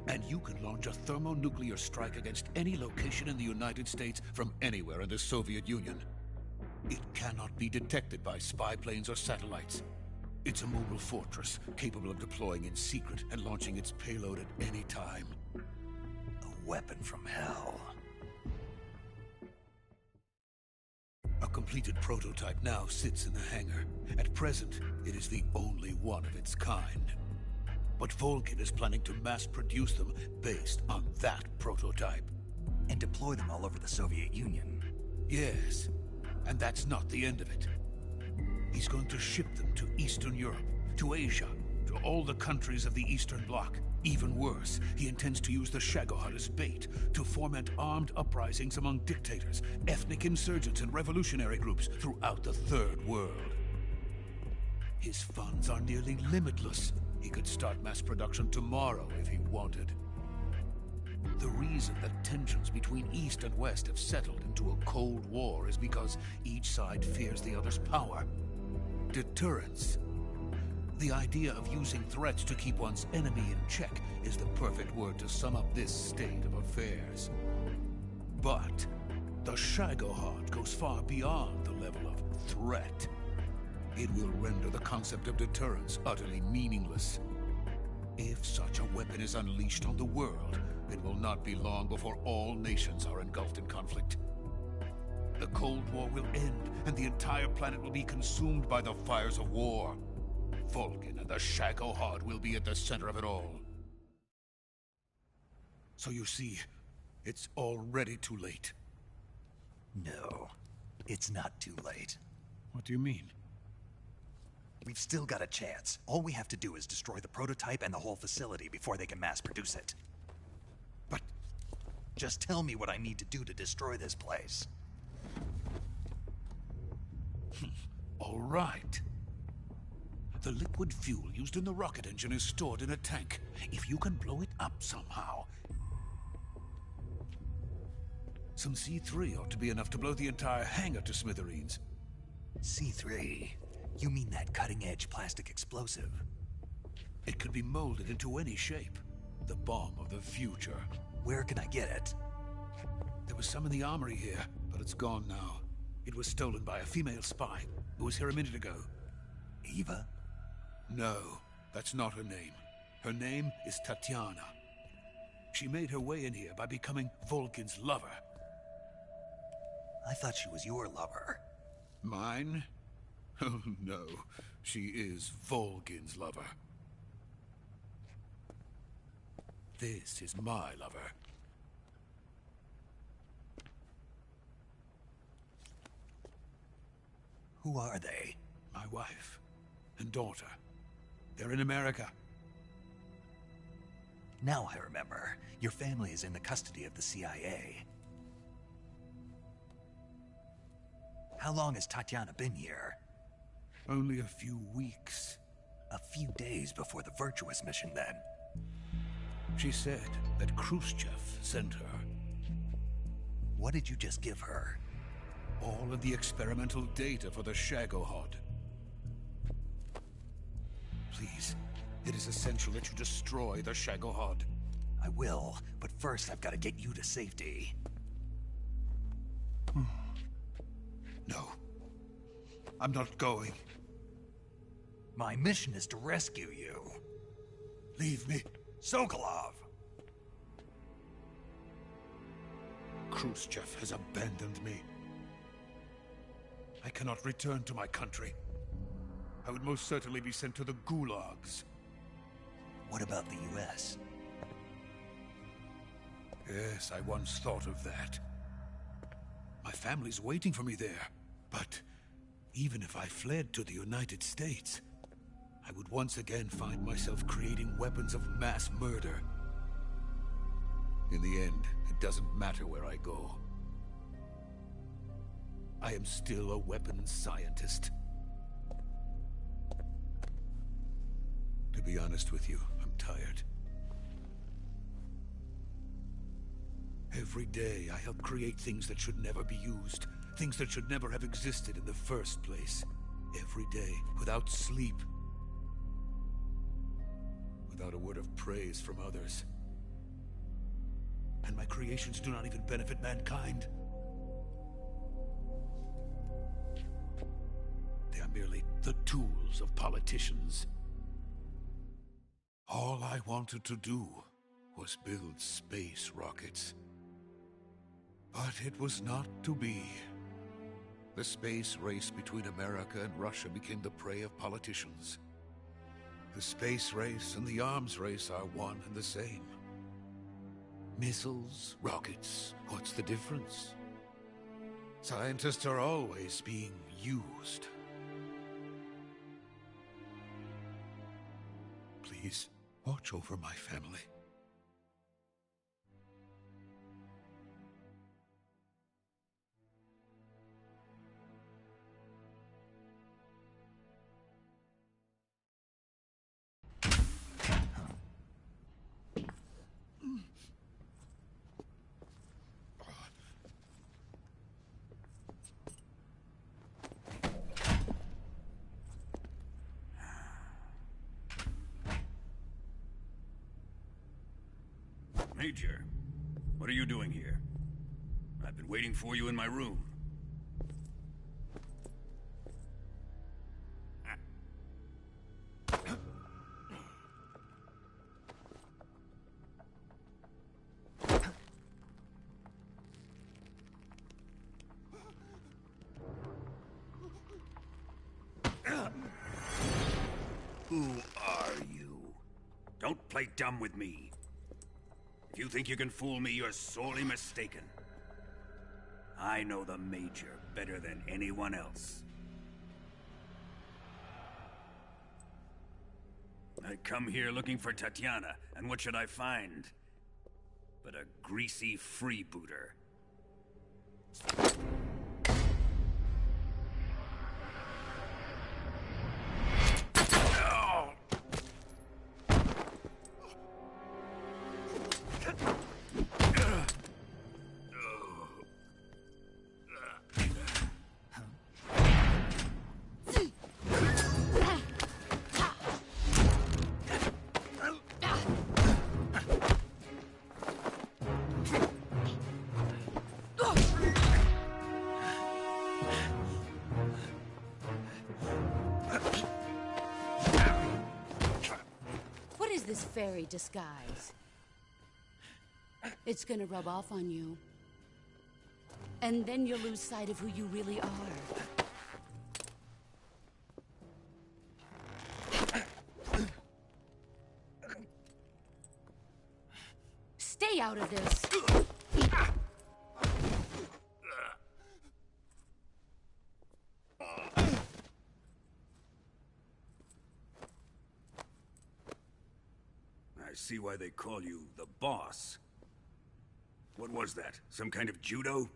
And you can launch a thermonuclear strike against any location in the United States from anywhere in the Soviet Union. It cannot be detected by spy planes or satellites. It's a mobile fortress, capable of deploying in secret and launching its payload at any time. A weapon from hell. A completed prototype now sits in the hangar. At present, it is the only one of its kind. But Volkin is planning to mass-produce them based on that prototype. And deploy them all over the Soviet Union. Yes, and that's not the end of it. He's going to ship them to Eastern Europe, to Asia, to all the countries of the Eastern Bloc. Even worse, he intends to use the Shagohod as bait to foment armed uprisings among dictators, ethnic insurgents, and revolutionary groups throughout the Third World. His funds are nearly limitless. He could start mass production tomorrow if he wanted. The reason that tensions between East and West have settled into a Cold War is because each side fears the other's power. Deterrence. The idea of using threats to keep one's enemy in check is the perfect word to sum up this state of affairs. But the Shagohod goes far beyond the level of threat. It will render the concept of deterrence utterly meaningless. If such a weapon is unleashed on the world, it will not be long before all nations are engulfed in conflict. The Cold War will end, and the entire planet will be consumed by the fires of war. Vulcan and the Shagohod will be at the center of it all. So you see, it's already too late. No, it's not too late. What do you mean? We've still got a chance. All we have to do is destroy the prototype and the whole facility before they can mass produce it. But just tell me what I need to do to destroy this place. All right. The liquid fuel used in the rocket engine is stored in a tank. If you can blow it up somehow... Some C3 ought to be enough to blow the entire hangar to smithereens. C3? You mean that cutting-edge plastic explosive? It could be molded into any shape. The bomb of the future. Where can I get it? There was some in the armory here, but it's gone now. It was stolen by a female spy who was here a minute ago. Eva? No, that's not her name. Her name is Tatiana. She made her way in here by becoming Vulcan's lover. I thought she was your lover. Mine? Oh no, she is Vulcan's lover. This is my lover. Who are they? My wife and daughter. They're in America. Now I remember. Your family is in the custody of the CIA. How long has Tatiana been here? Only a few weeks. A few days before the Virtuous mission, then. She said that Khrushchev sent her. What did you just give her? All of the experimental data for the Shagohod. Please, it is essential that you destroy the Shagohod. I will, but first I've got to get you to safety. No. I'm not going. My mission is to rescue you. Leave me. Sokolov! Khrushchev has abandoned me. I cannot return to my country. I would most certainly be sent to the gulags. What about the US? Yes, I once thought of that. My family's waiting for me there. But even if I fled to the United States, I would once again find myself creating weapons of mass murder. In the end, it doesn't matter where I go. I am still a weapons scientist. To be honest with you, I'm tired. Every day, I help create things that should never be used. Things that should never have existed in the first place. Every day, without sleep. Without a word of praise from others. And my creations do not even benefit mankind. They are merely the tools of politicians. All I wanted to do was build space rockets. But it was not to be. The space race between America and Russia became the prey of politicians. The space race and the arms race are one and the same. Missiles, rockets, what's the difference? Scientists are always being used. Please, watch over my family. Major, what are you doing here? I've been waiting for you in my room. Who are you? Don't play dumb with me. If you think you can fool me, you're sorely mistaken. I know the Major better than anyone else. I come here looking for Tatiana, and what should I find? But a greasy freebooter. This fairy disguise. It's gonna rub off on you. And then you'll lose sight of who you really are. Stay out of this. I see why they call you the boss. What was that? Some kind of judo?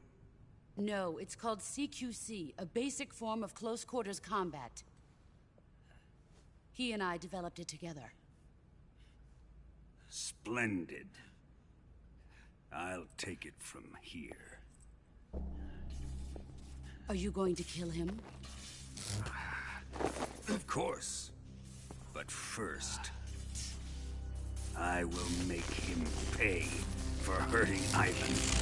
No, it's called CQC, a basic form of close quarters combat. He and I developed it together. Splendid. I'll take it from here. Are you going to kill him? Of course. But first, I will make him pay for hurting Ivan.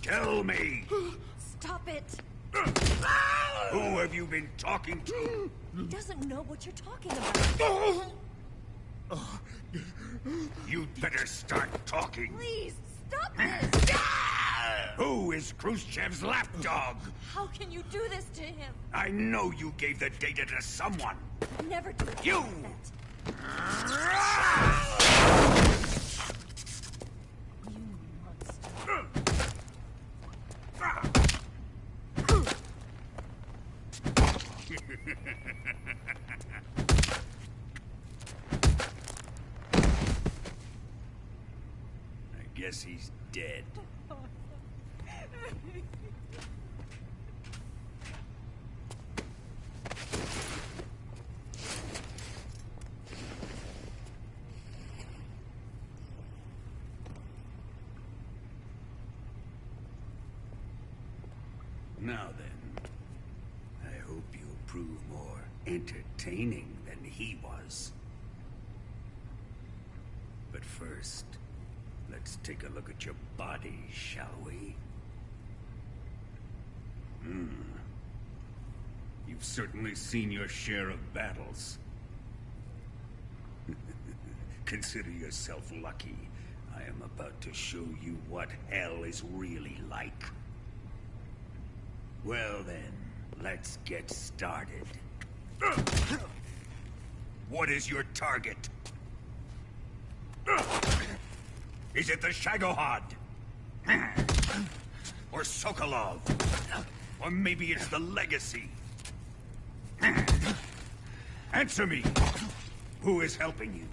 Tell me! Stop it! Who have you been talking to? He doesn't know what you're talking about. You'd better start talking. Please, stop this! Who is Khrushchev's lapdog? How can you do this to him? I know you gave the data to someone. Never do You! I guess he's dead. Now then, I hope you'll prove more entertaining than he was. But first, let's take a look at your body, shall we? You've certainly seen your share of battles. Consider yourself lucky. I am about to show you what hell is really like. Well then, let's get started. What is your target? Is it the Shagohod? Or Sokolov? Or maybe it's the Legacy? Answer me! Who is helping you?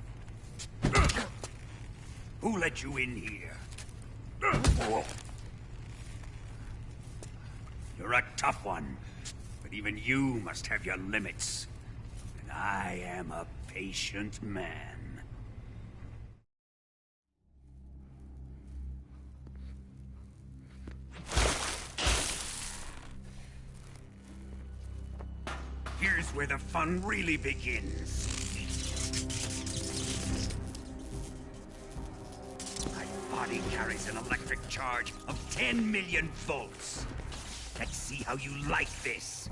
Who let you in here? You're a tough one, but even you must have your limits. And I am a patient man. Here's where the fun really begins. My body carries an electric charge of 10 million volts. Let's see how you like this.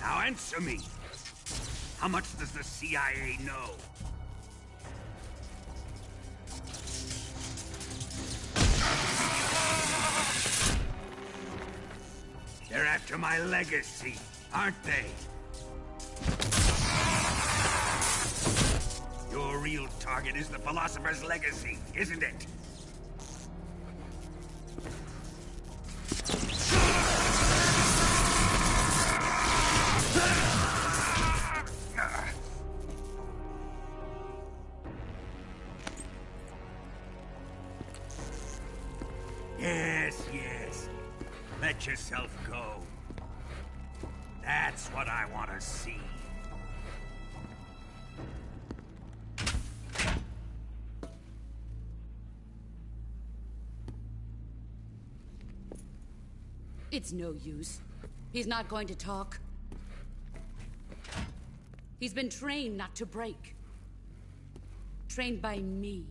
Now answer me. How much does the CIA know? They're after my legacy, aren't they? Your real target is the Philosopher's Legacy, isn't it? Yes. Let yourself go. That's what I want to see. It's no use. He's not going to talk. He's been trained not to break. Trained by me.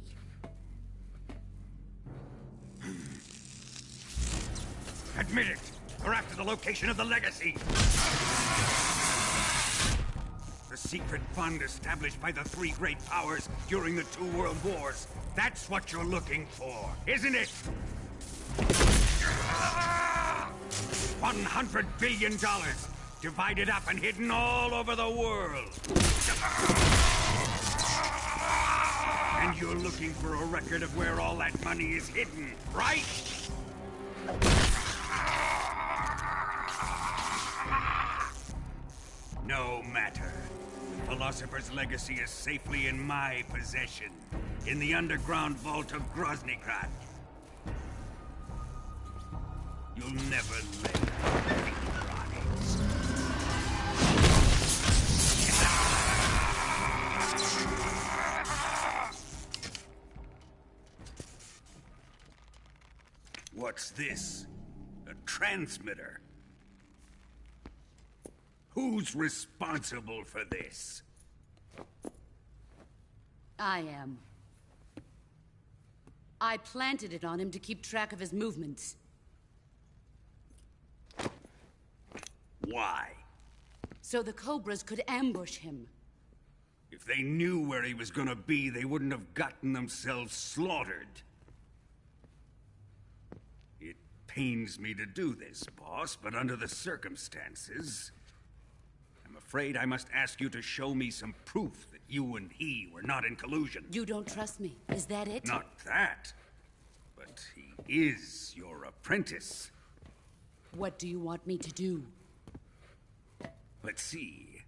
Admit it! We're after the location of the Legacy! The secret fund established by the three great powers during the 2 world wars. That's what you're looking for, isn't it? $100 billion, divided up and hidden all over the world. And you're looking for a record of where all that money is hidden, right? No matter. The Philosopher's Legacy is safely in my possession, in the underground vault of Groznygrad. You'll never live on it. What's this? A transmitter? Who's responsible for this? I am. I planted it on him to keep track of his movements. Why? So the Cobras could ambush him. If they knew where he was gonna be, they wouldn't have gotten themselves slaughtered. It pains me to do this, boss, but under the circumstances, I'm afraid I must ask you to show me some proof that you and he were not in collusion. You don't trust me, is that it? Not that, but he is your apprentice. What do you want me to do? Let's see.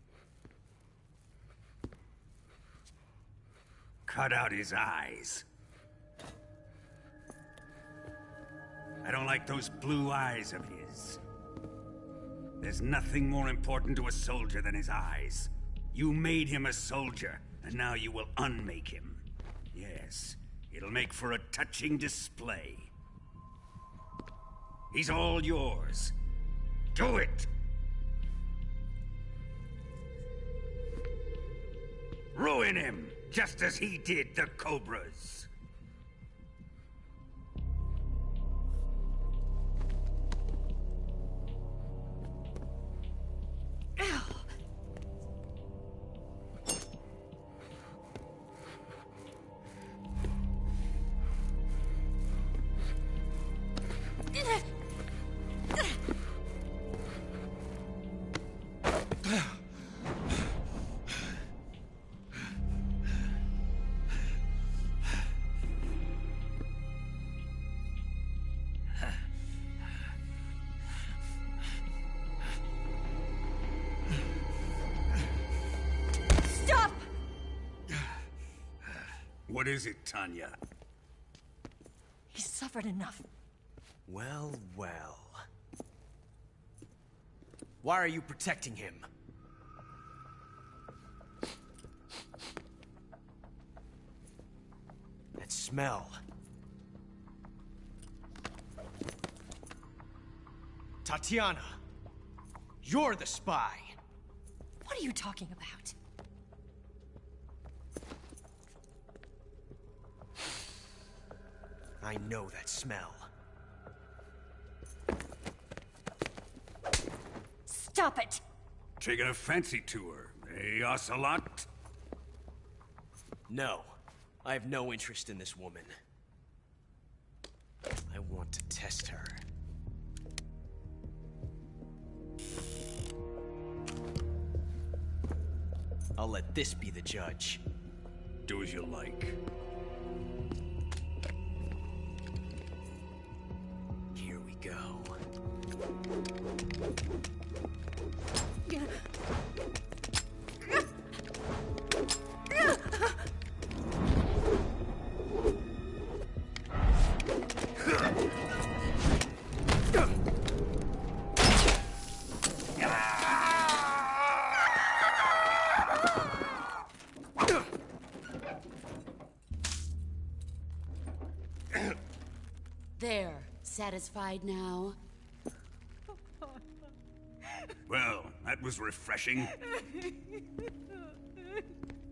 Cut out his eyes. I don't like those blue eyes of his. There's nothing more important to a soldier than his eyes. You made him a soldier, and now you will unmake him. Yes, it'll make for a touching display. He's all yours. Do it! Ruin him, just as he did the Cobras. What is it, Tanya? He's suffered enough. Well, well. Why are you protecting him? That smell. Tatiana, you're the spy. What are you talking about? I know that smell. Stop it! Taking a fancy to her, eh, Ocelot? No. I have no interest in this woman. I want to test her. I'll let this be the judge. Do as you like. Here we go. There. Satisfied now? Well, that was refreshing.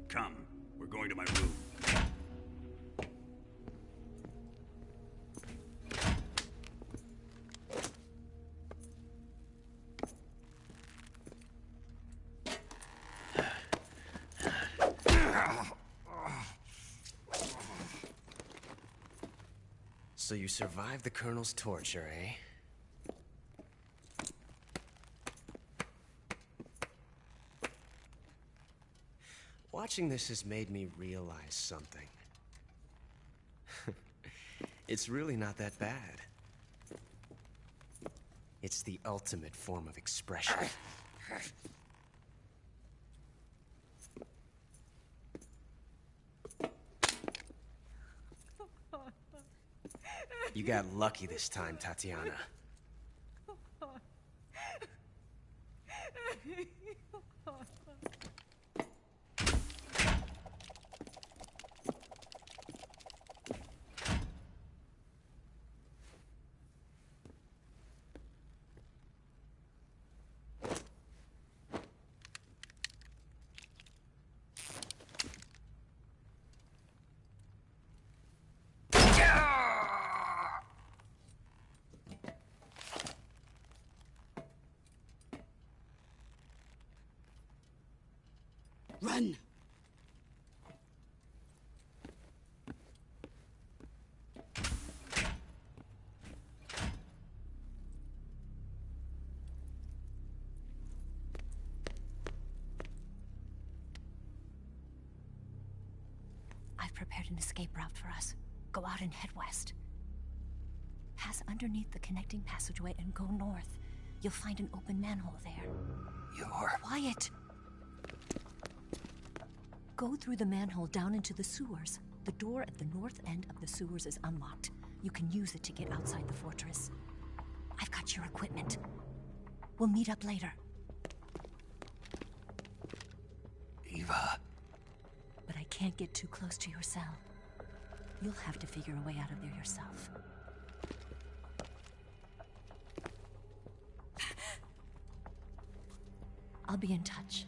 Come, we're going to my room. So you survived the Colonel's torture, eh? Watching this has made me realize something. It's really not that bad. It's the ultimate form of expression. You got lucky this time, Tatiana. Run! I've prepared an escape route for us. Go out and head west. Pass underneath the connecting passageway and go north. You'll find an open manhole there. You're... Quiet! Go through the manhole down into the sewers. The door at the north end of the sewers is unlocked. You can use it to get outside the fortress. I've got your equipment. We'll meet up later. Eva. But I can't get too close to your cell. You'll have to figure a way out of there yourself. I'll be in touch.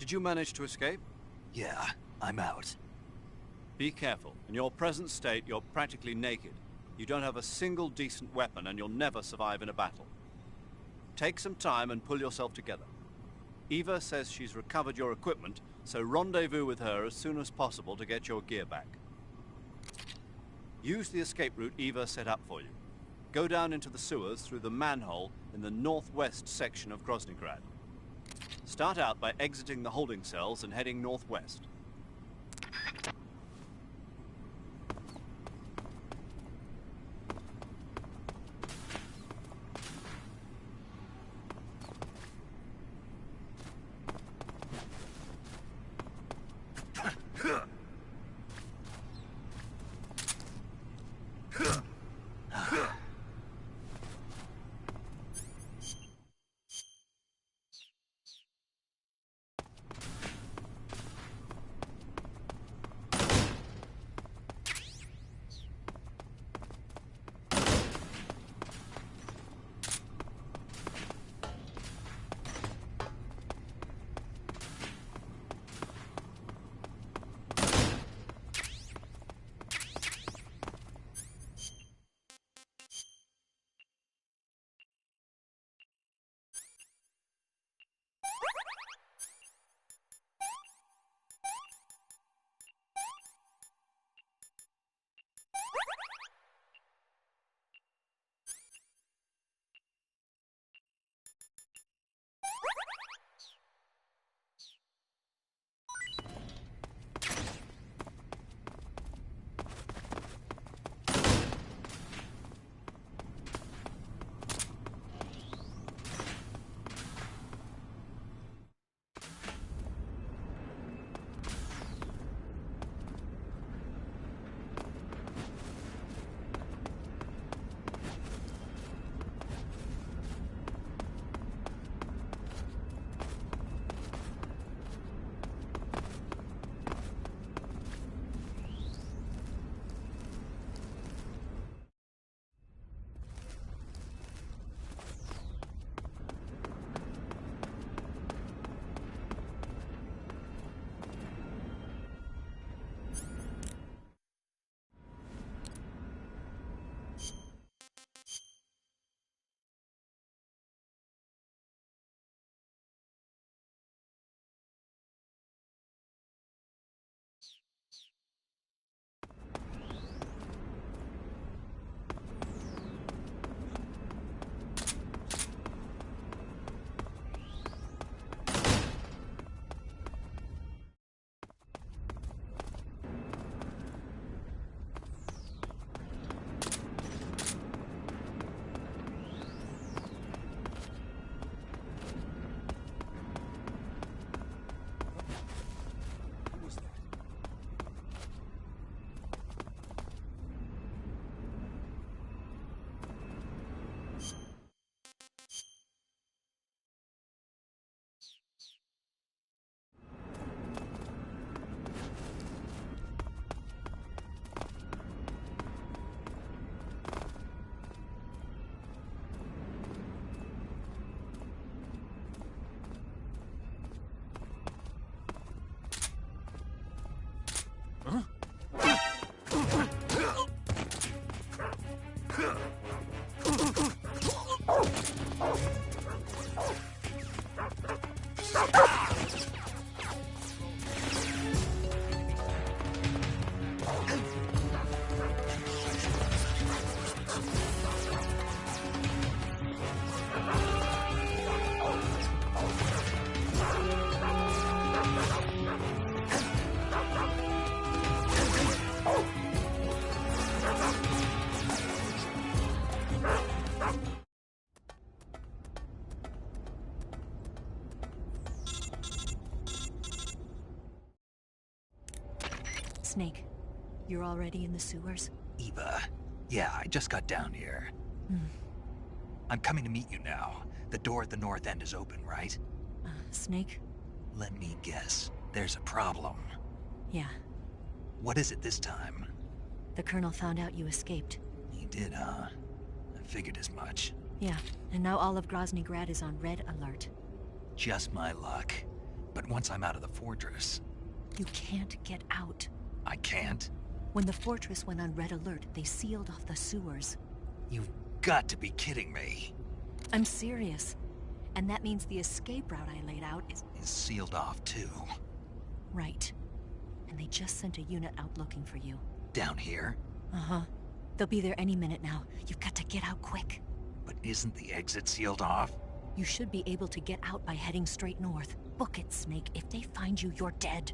Did you manage to escape? Yeah, I'm out. Be careful. In your present state, you're practically naked. You don't have a single decent weapon, and you'll never survive in a battle. Take some time and pull yourself together. Eva says she's recovered your equipment, so rendezvous with her as soon as possible to get your gear back. Use the escape route Eva set up for you. Go down into the sewers through the manhole in the northwest section of Groznygrad. Start out by exiting the holding cells and heading northwest. Snake, you're already in the sewers? Eva, yeah, I just got down here. I'm coming to meet you now. The door at the north end is open, right? Snake? Let me guess. There's a problem. Yeah. What is it this time? The Colonel found out you escaped. He did, huh? I figured as much. Yeah, and now all of Grozny Grad is on red alert. Just my luck. But once I'm out of the fortress... You can't get out. I can't? When the fortress went on red alert, they sealed off the sewers. You've got to be kidding me. I'm serious. And that means the escape route I laid out is sealed off, too. Right. And they just sent a unit out looking for you. Down here? Uh-huh. They'll be there any minute now. You've got to get out quick. But isn't the exit sealed off? You should be able to get out by heading straight north. Book it, Snake. If they find you, you're dead.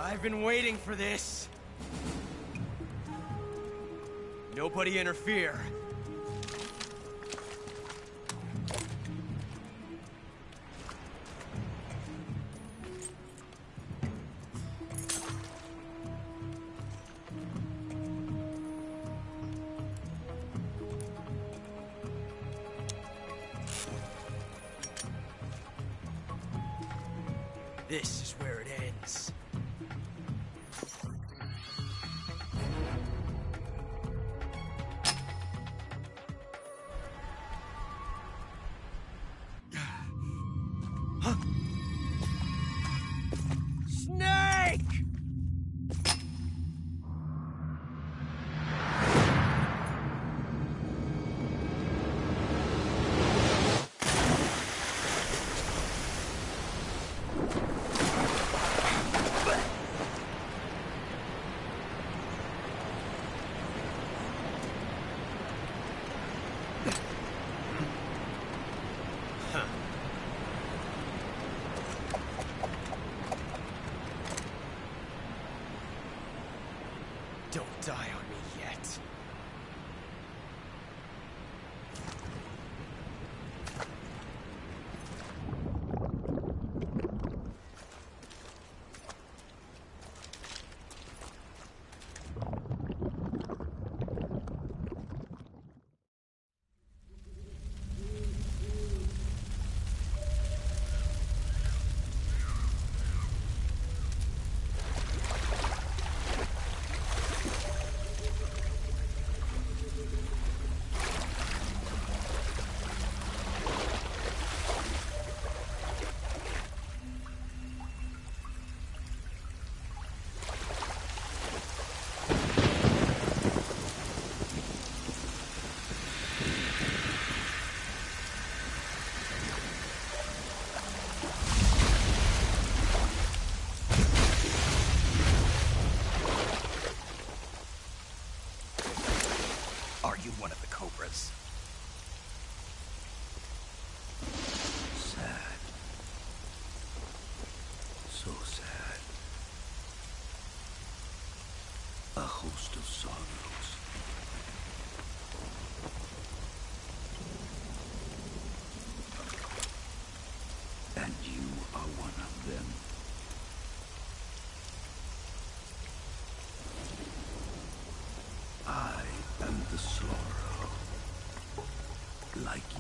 I've been waiting for this. Nobody interfere. This is where it ends. Snake!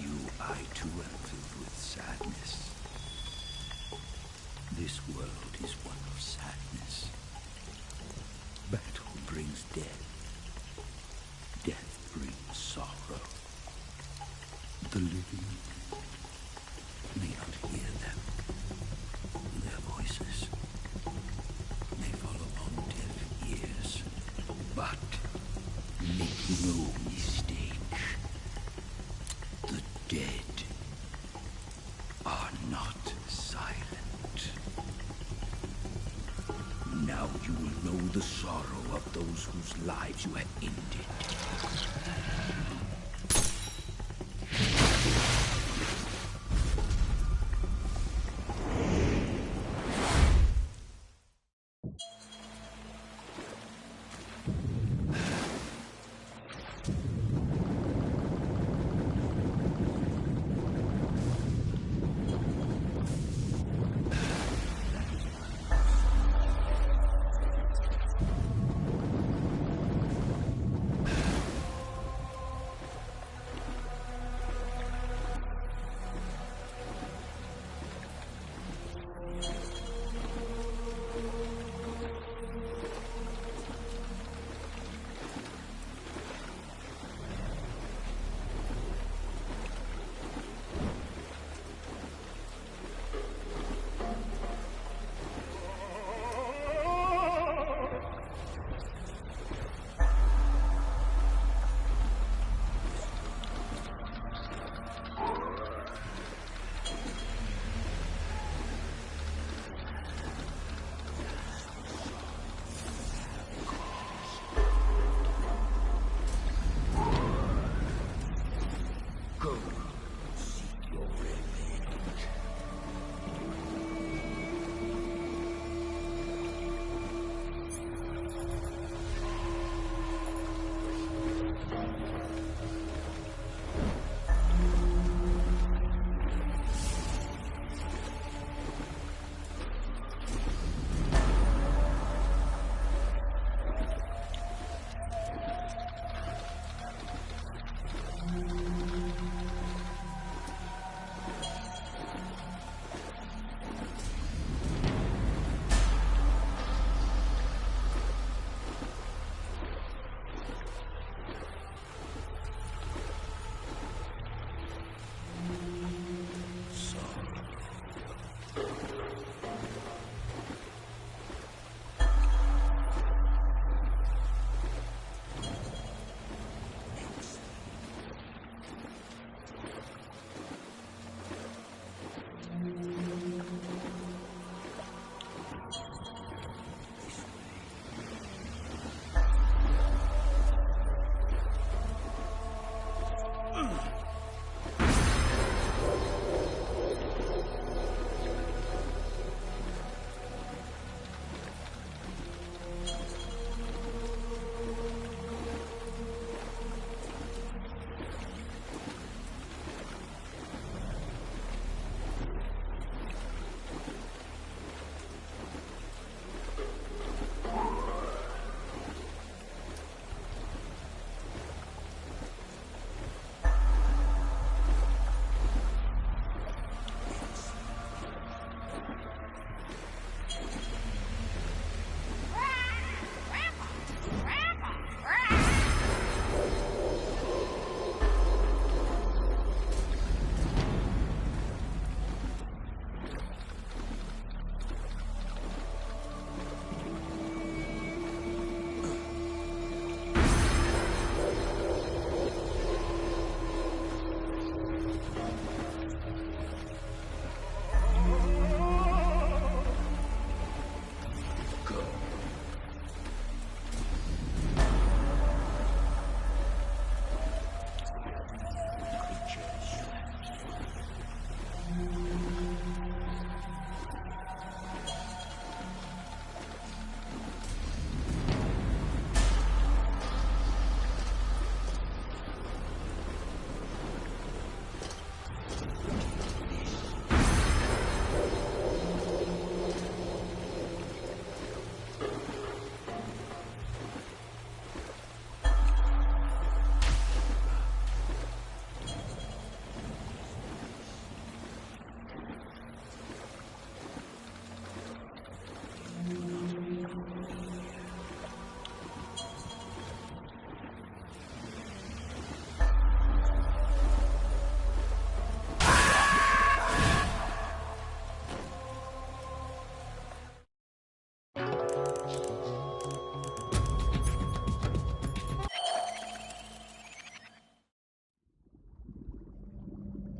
you, I too am filled with sadness. This world is one of sadness. Battle brings death. Death brings sorrow. The living may not hear them. Their voices may fall upon deaf ears. But make no mistake. The dead are not silent. Now you will know the sorrow of those whose lives you have ended.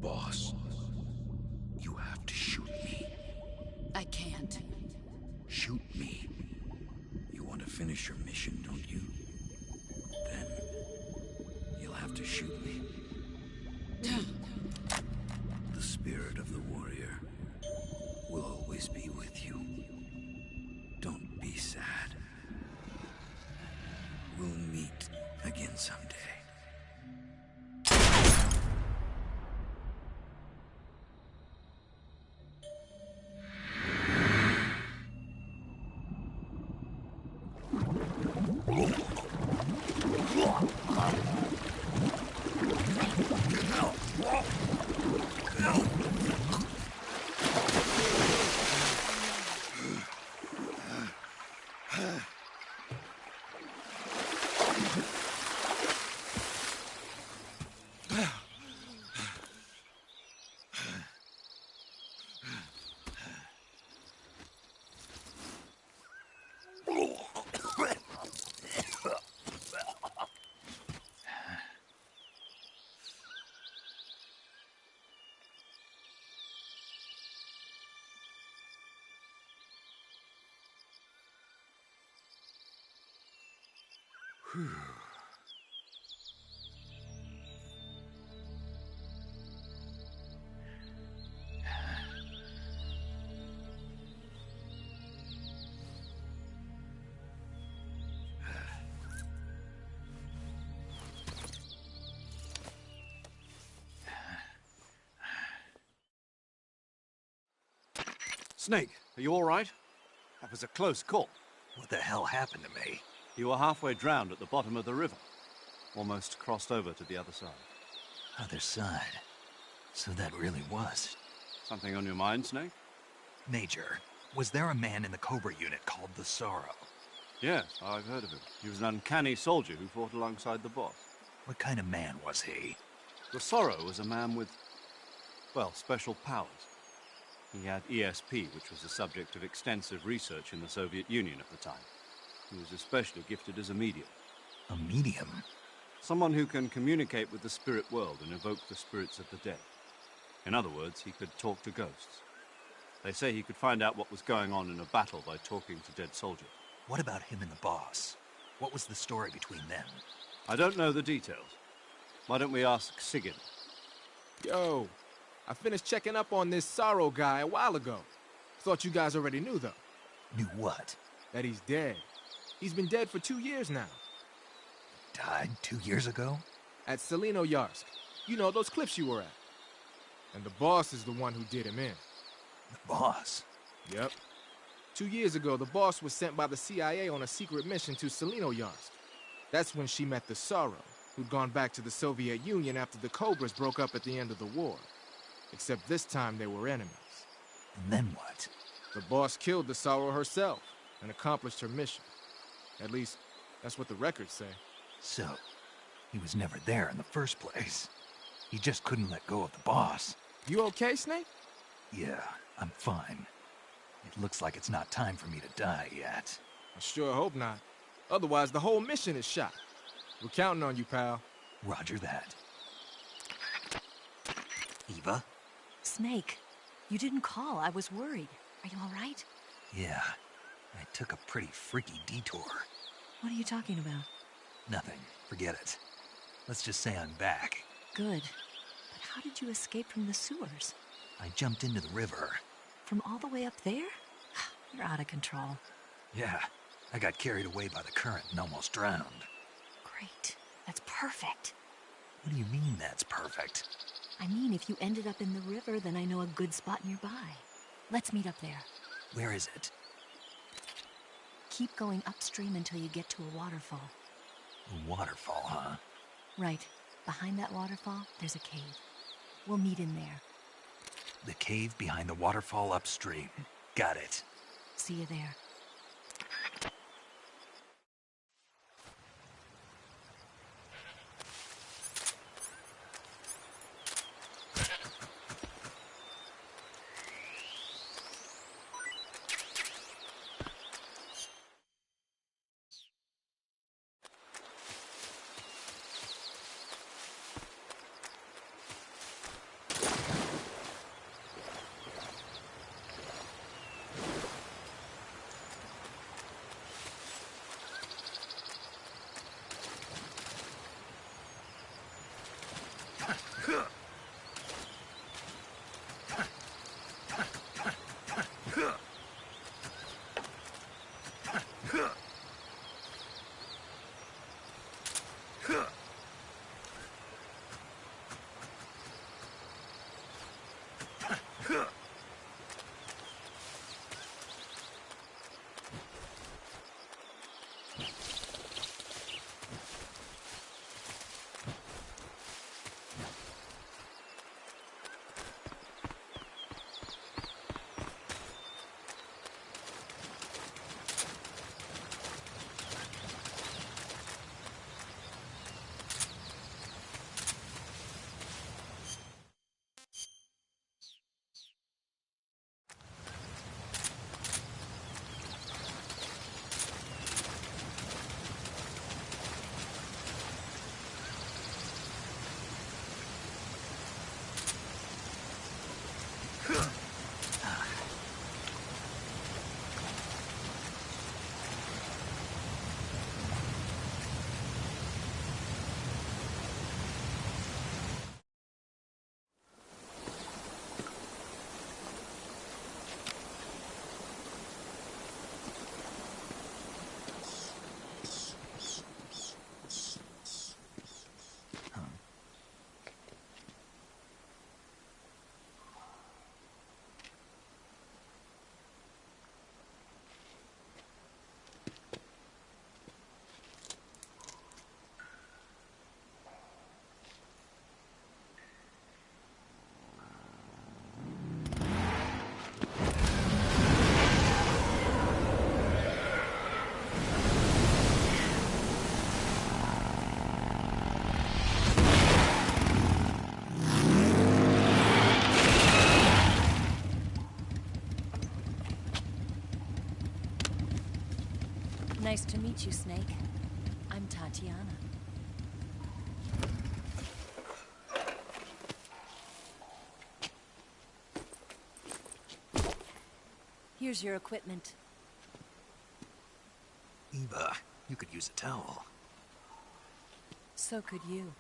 Boss, you have to shoot me. I can't. Shoot me. You want to finish your mission, don't you? Then you'll have to shoot me. The spirit of the warrior will always be with you. Don't be sad. We'll meet again someday. Whew. Snake, are you all right? That was a close call. What the hell happened to me? You were halfway drowned at the bottom of the river. Almost crossed over to the other side. Other side? So that really was. Something on your mind, Snake? Major, was there a man in the Cobra unit called the Sorrow? Yes, I've heard of him. He was an uncanny soldier who fought alongside the boss. What kind of man was he? The Sorrow was a man with, well, special powers. He had ESP, which was the subject of extensive research in the Soviet Union at the time. He was especially gifted as a medium. A medium? Someone who can communicate with the spirit world and evoke the spirits of the dead. In other words, he could talk to ghosts. They say he could find out what was going on in a battle by talking to dead soldiers. What about him and the boss? What was the story between them? I don't know the details. Why don't we ask Sigurd? Yo, I finished checking up on this Sorrow guy a while ago. Thought you guys already knew, though. Knew what? That he's dead. He's been dead for 2 years now. Died 2 years ago? At Selino Yarsk. You know, those cliffs you were at. And the boss is the one who did him in. The boss? Yep. 2 years ago, the boss was sent by the CIA on a secret mission to Selino Yarsk. That's when she met the Sorrow, who'd gone back to the Soviet Union after the Cobras broke up at the end of the war. Except this time they were enemies. And then what? The boss killed the Sorrow herself and accomplished her mission. At least, that's what the records say. So, he was never there in the first place. He just couldn't let go of the boss. You okay, Snake? Yeah, I'm fine. It looks like it's not time for me to die yet. I sure hope not. Otherwise, the whole mission is shot. We're counting on you, pal. Roger that. Eva? Snake, you didn't call. I was worried. Are you all right? Yeah, I took a pretty freaky detour. What are you talking about? Nothing. Forget it. Let's just say I'm back. Good. But how did you escape from the sewers? I jumped into the river. From all the way up there? You're out of control. Yeah, I got carried away by the current and almost drowned. Great. That's perfect. What do you mean that's perfect? I mean, if you ended up in the river, then I know a good spot nearby. Let's meet up there. Where is it? Keep going upstream until you get to a waterfall. A waterfall, huh? Right. Behind that waterfall, there's a cave. We'll meet in there. The cave behind the waterfall upstream. Got it. See you there. Nice to meet you, Snake. I'm Tatiana. Here's your equipment. Eva, you could use a towel. So could you.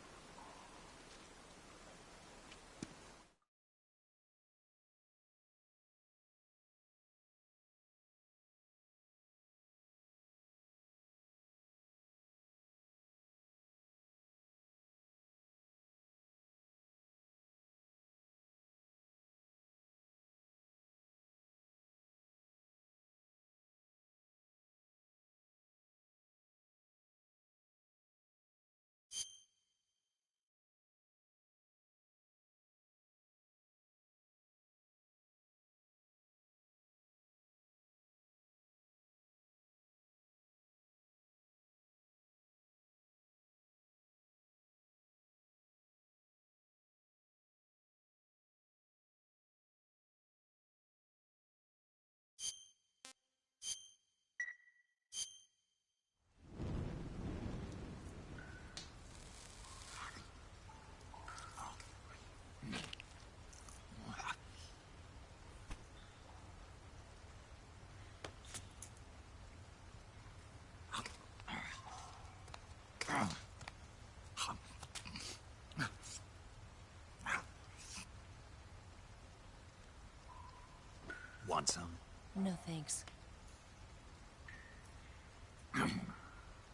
Want some? No thanks.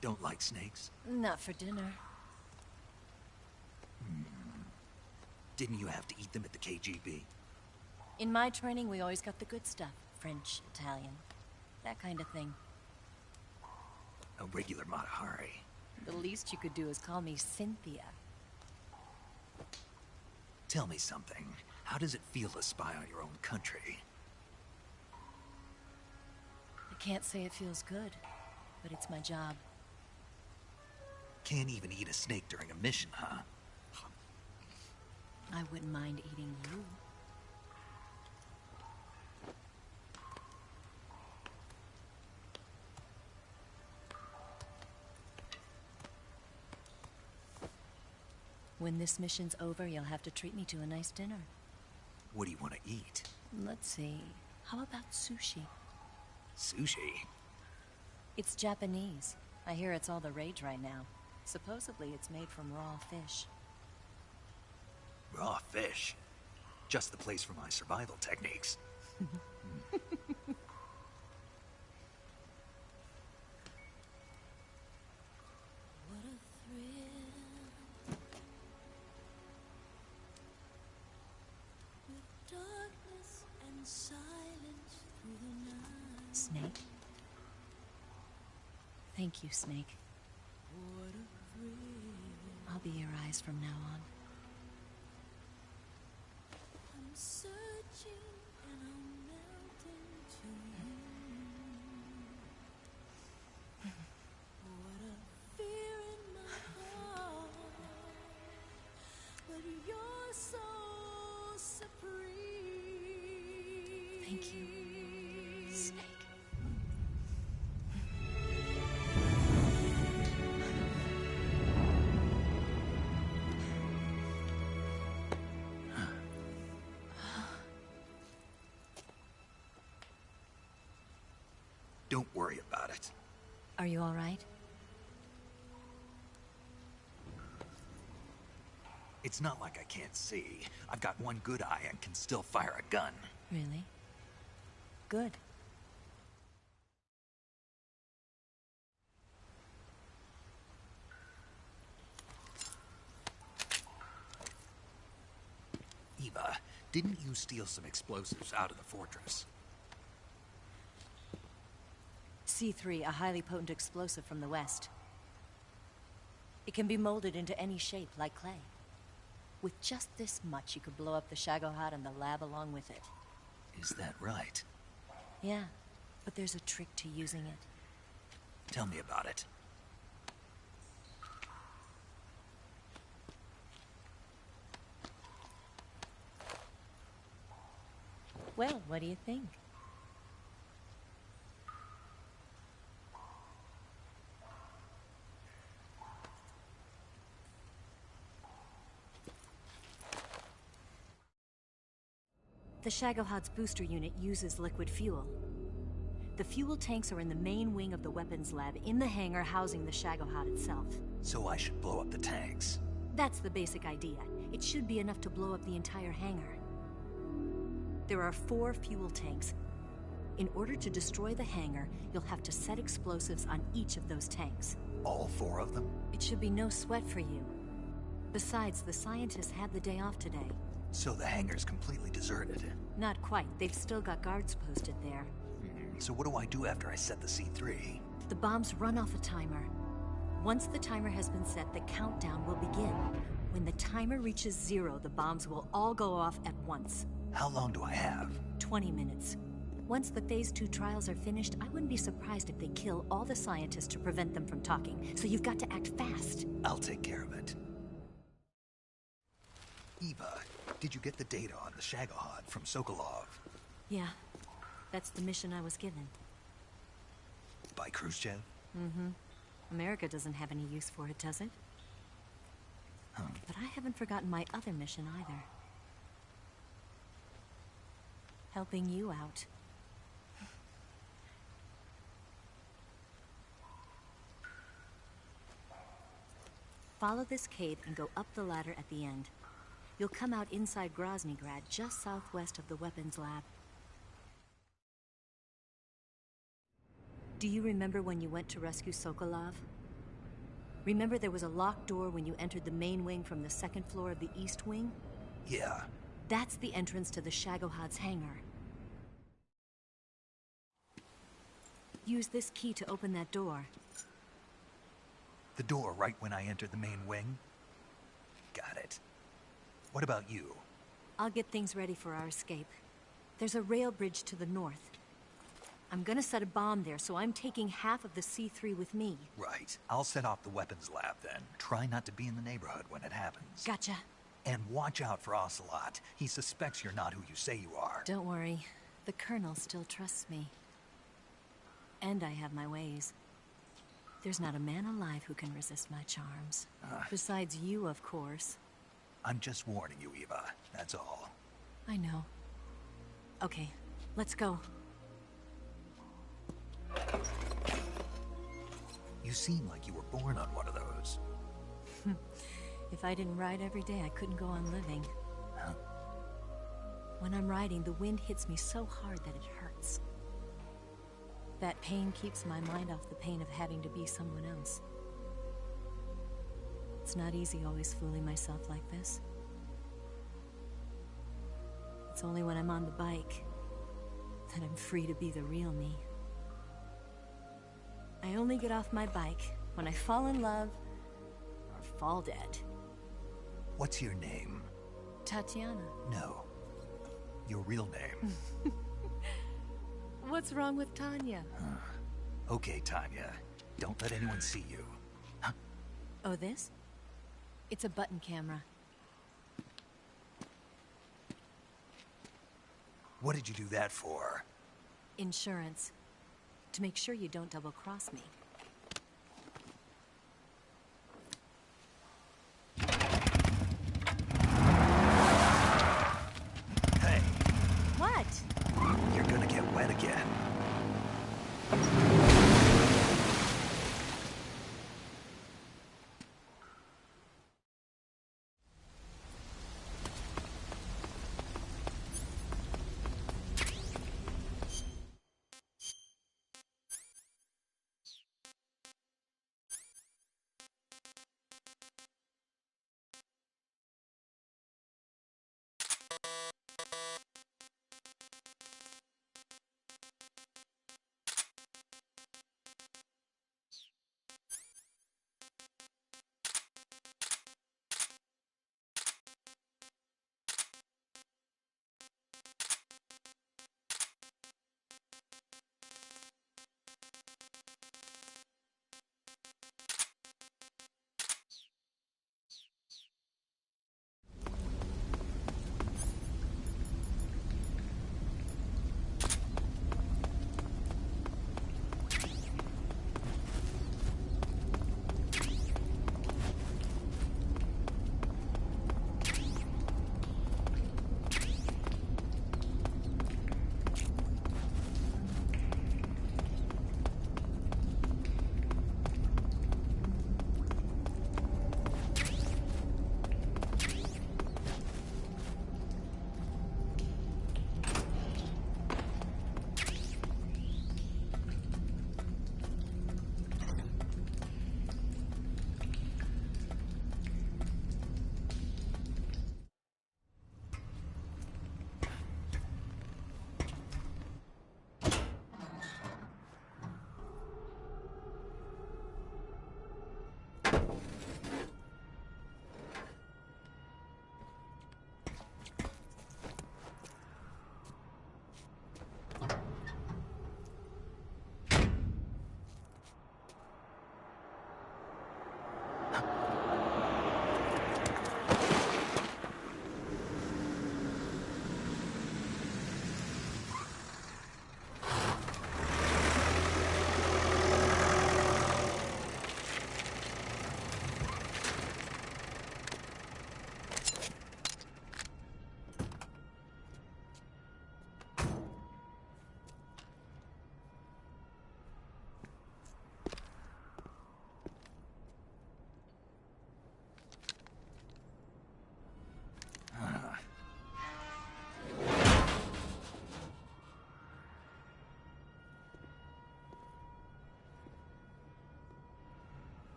Don't like snakes? Not for dinner. Didn't you have to eat them at the KGB? In my training, we always got the good stuff. French, Italian, that kind of thing. A regular Matahari. The least you could do is call me Cynthia. Tell me something. How does it feel to spy on your own country? I can't say it feels good, but it's my job. Can't even eat a snake during a mission, huh? I wouldn't mind eating you. When this mission's over, you'll have to treat me to a nice dinner. What do you want to eat? Let's see. How about sushi? Sushi? It's Japanese. I hear it's all the rage right now. Supposedly it's made from raw fish. Raw fish? Just the place for my survival techniques. Snake? Thank you, Snake. I'll be your eyes from now on. I'm searching and I'm melting to you. What a fear in my heart, but you're so supreme. Thank you, Snake. Don't worry about it. Are you all right? It's not like I can't see. I've got one good eye and can still fire a gun. Really? Good. Eva, didn't you steal some explosives out of the fortress? C3, a highly potent explosive from the west. It can be molded into any shape, like clay. With just this much, you could blow up the Shagohod and the lab along with it. Is that right? Yeah, but there's a trick to using it. Tell me about it. Well, what do you think? The Shagohod's booster unit uses liquid fuel. The fuel tanks are in the main wing of the weapons lab in the hangar housing the Shagohod itself. So I should blow up the tanks. That's the basic idea. It should be enough to blow up the entire hangar. There are 4 fuel tanks. In order to destroy the hangar, you'll have to set explosives on each of those tanks. All 4 of them? It should be no sweat for you. Besides, the scientists had the day off today. So the hangar's completely deserted. Not quite. They've still got guards posted there. So what do I do after I set the C3? The bombs run off a timer. Once the timer has been set, the countdown will begin. When the timer reaches 0, the bombs will all go off at once. How long do I have? 20 minutes. Once the Phase 2 trials are finished, I wouldn't be surprised if they kill all the scientists to prevent them from talking. So you've got to act fast. I'll take care of it. Eva, did you get the data on the Shagohod from Sokolov? Yeah, that's the mission I was given. By Khrushchev? Mm-hmm. America doesn't have any use for it, does it? But I haven't forgotten my other mission either. Helping you out. Follow this cave and go up the ladder at the end. You'll come out inside Groznygrad, just southwest of the weapons lab. Do you remember when you went to rescue Sokolov? Remember there was a locked door when you entered the main wing from the 2nd floor of the east wing? Yeah. That's the entrance to the Shagohod's hangar. Use this key to open that door. The door right when I entered the main wing? Got it. What about you? I'll get things ready for our escape. There's a rail bridge to the north. I'm gonna set a bomb there, so I'm taking half of the C3 with me. Right. I'll set off the weapons lab then. Try not to be in the neighborhood when it happens. Gotcha. And watch out for Ocelot. He suspects you're not who you say you are. Don't worry. The Colonel still trusts me. And I have my ways. There's not a man alive who can resist my charms. Besides you, of course. I'm just warning you, Eva. That's all. I know. Okay, let's go. You seem like you were born on one of those. If I didn't ride every day, I couldn't go on living. Huh? When I'm riding, the wind hits me so hard that it hurts. That pain keeps my mind off the pain of having to be someone else. It's not easy always fooling myself like this. It's only when I'm on the bike, that I'm free to be the real me. I only get off my bike when I fall in love or fall dead. What's your name? Tatiana. No. Your real name. What's wrong with Tanya? Okay, Tanya. Don't let anyone see you. Oh, this? It's a button camera. What did you do that for? Insurance. To make sure you don't double-cross me. Hey. What? You're gonna get wet again.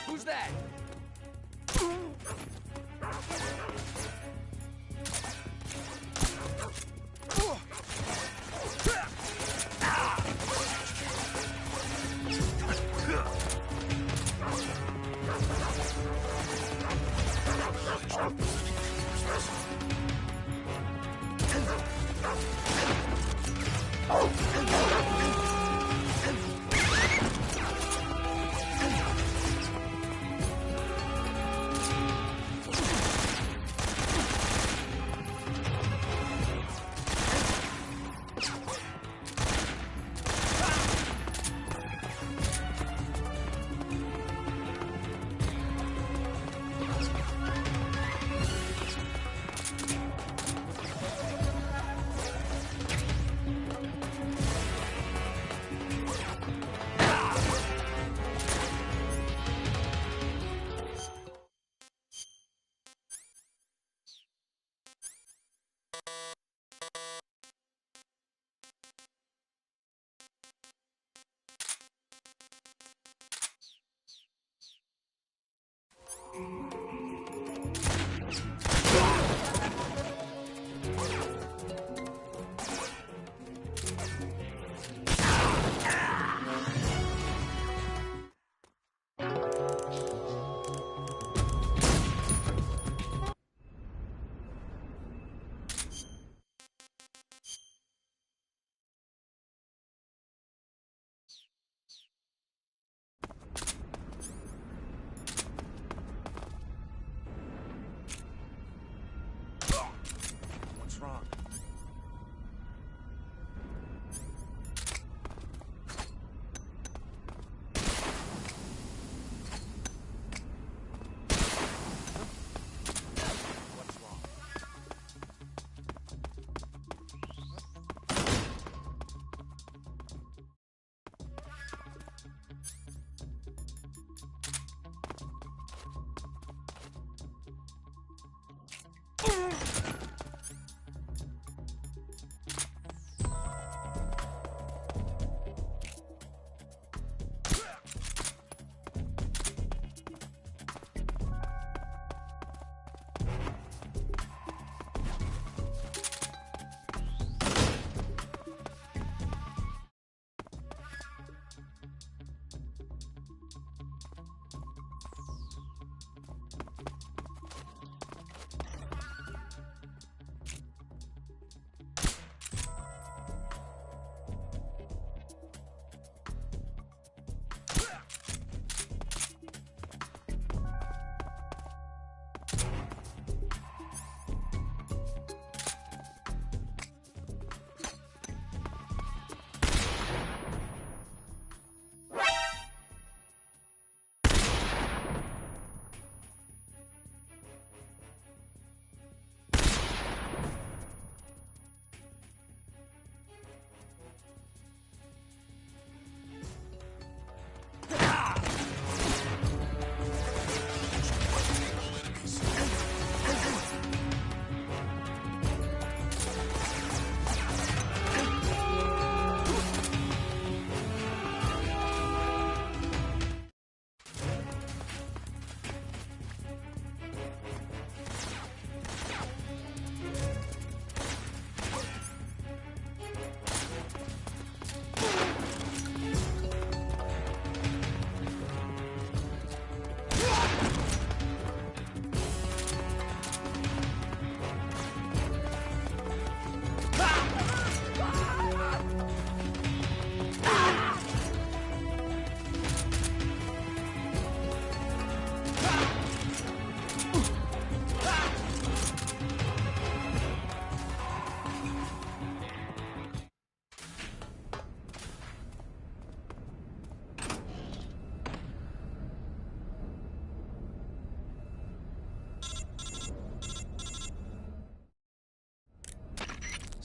Who's that?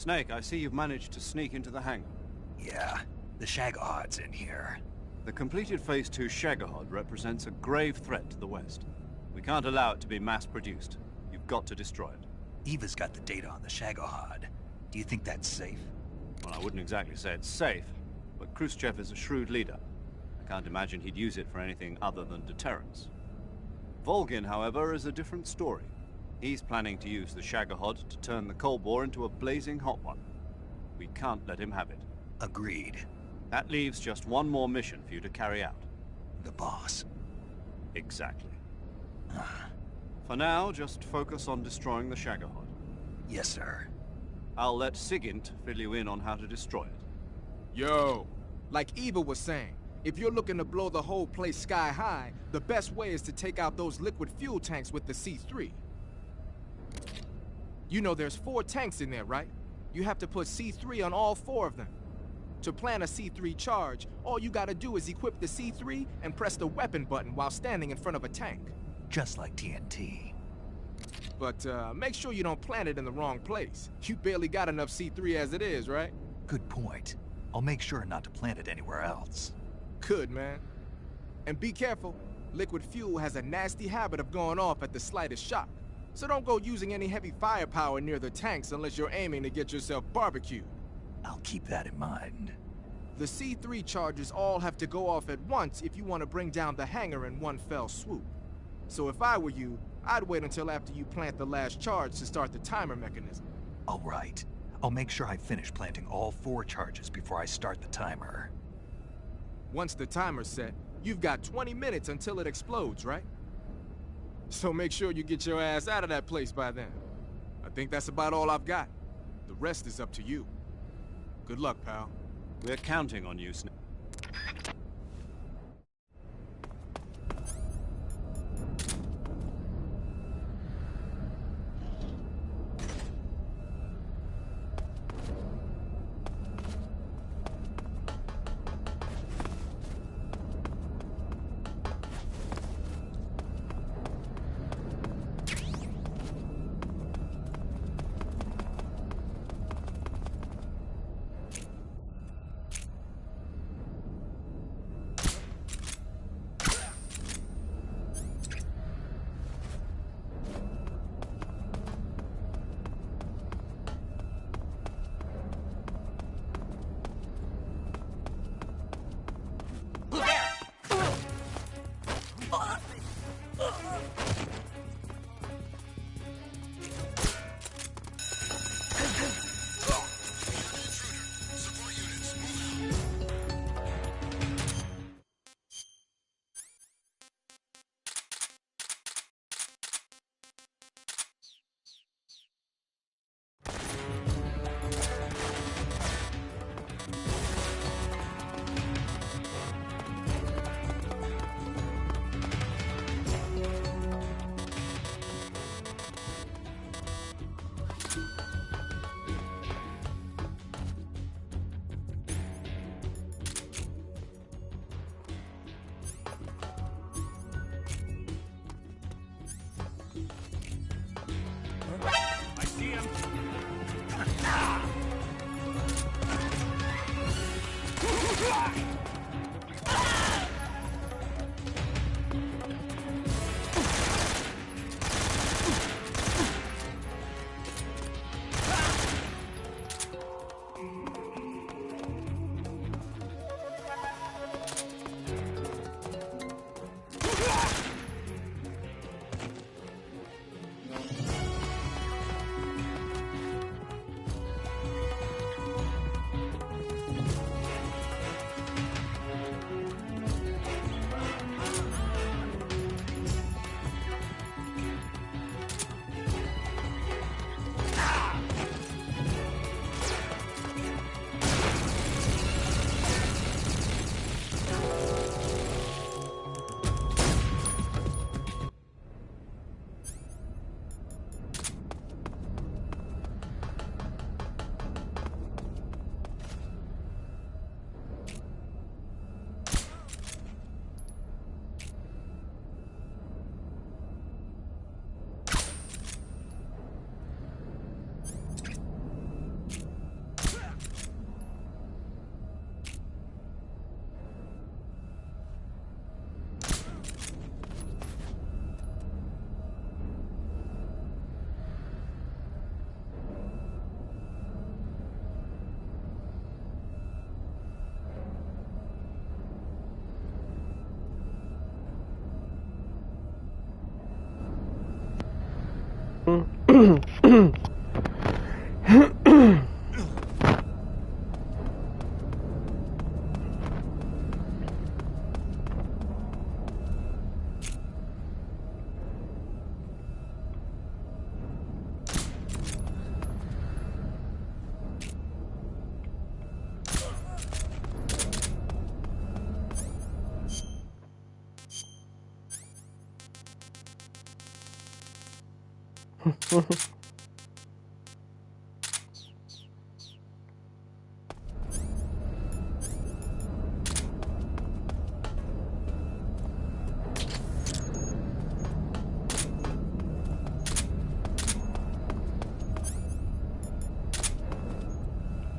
Snake, I see you've managed to sneak into the hangar. Yeah, the Shagahod's in here. The completed Phase 2 Shagahod represents a grave threat to the West. We can't allow it to be mass-produced. You've got to destroy it. Eva's got the data on the Shagahod. Do you think that's safe? Well, I wouldn't exactly say it's safe, but Khrushchev is a shrewd leader. I can't imagine he'd use it for anything other than deterrence. Volgin, however, is a different story. He's planning to use the Shagahod to turn the Cold War into a blazing hot one. We can't let him have it. Agreed. That leaves just one more mission for you to carry out. The boss. Exactly. For now, just focus on destroying the Shagahod. Yes, sir. I'll let Sigint fill you in on how to destroy it. Yo, like Eva was saying, if you're looking to blow the whole place sky high, the best way is to take out those liquid fuel tanks with the C3. You know there's 4 tanks in there, right? You have to put C3 on all 4 of them. To plant a C3 charge, all you gotta do is equip the C3 and press the weapon button while standing in front of a tank. Just like TNT. But make sure you don't plant it in the wrong place. You barely got enough C3 as it is, right? Good point. I'll make sure not to plant it anywhere else. Good, man. And be careful. Liquid fuel has a nasty habit of going off at the slightest shock. So don't go using any heavy firepower near the tanks unless you're aiming to get yourself barbecued. I'll keep that in mind. The C3 charges all have to go off at once if you want to bring down the hangar in one fell swoop. So if I were you, I'd wait until after you plant the last charge to start the timer mechanism. All right. I'll make sure I finish planting all 4 charges before I start the timer. Once the timer's set, you've got 20 minutes until it explodes, right? So make sure you get your ass out of that place by then. I think that's about all I've got. The rest is up to you. Good luck, pal. We're counting on you, Snake.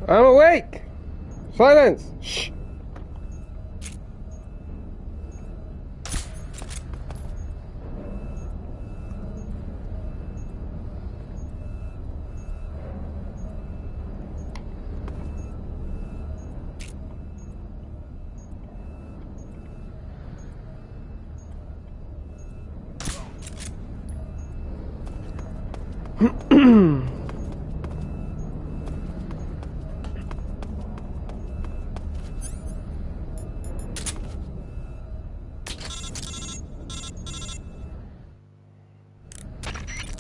I'm awake! Silence! Shh!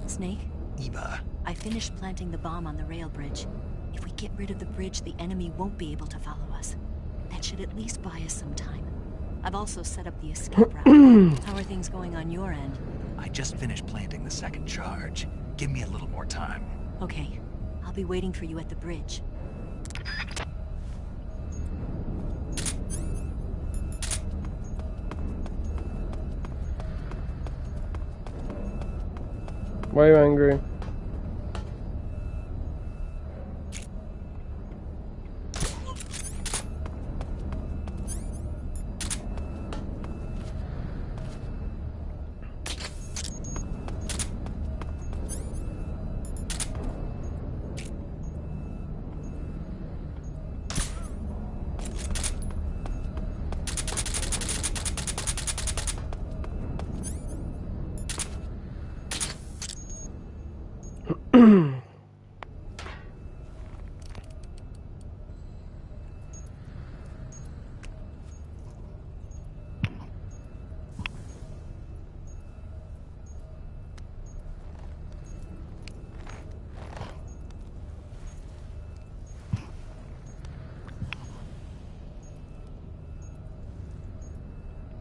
Snake? Eva. I finished planting the bomb on the rail bridge. If we get rid of the bridge, the enemy won't be able to follow us. That should at least buy us some time. I've also set up the escape route. How are things going on your end? I just finished planting the second charge. Give me a little more time. Okay. I'll be waiting for you at the bridge. Why are you angry?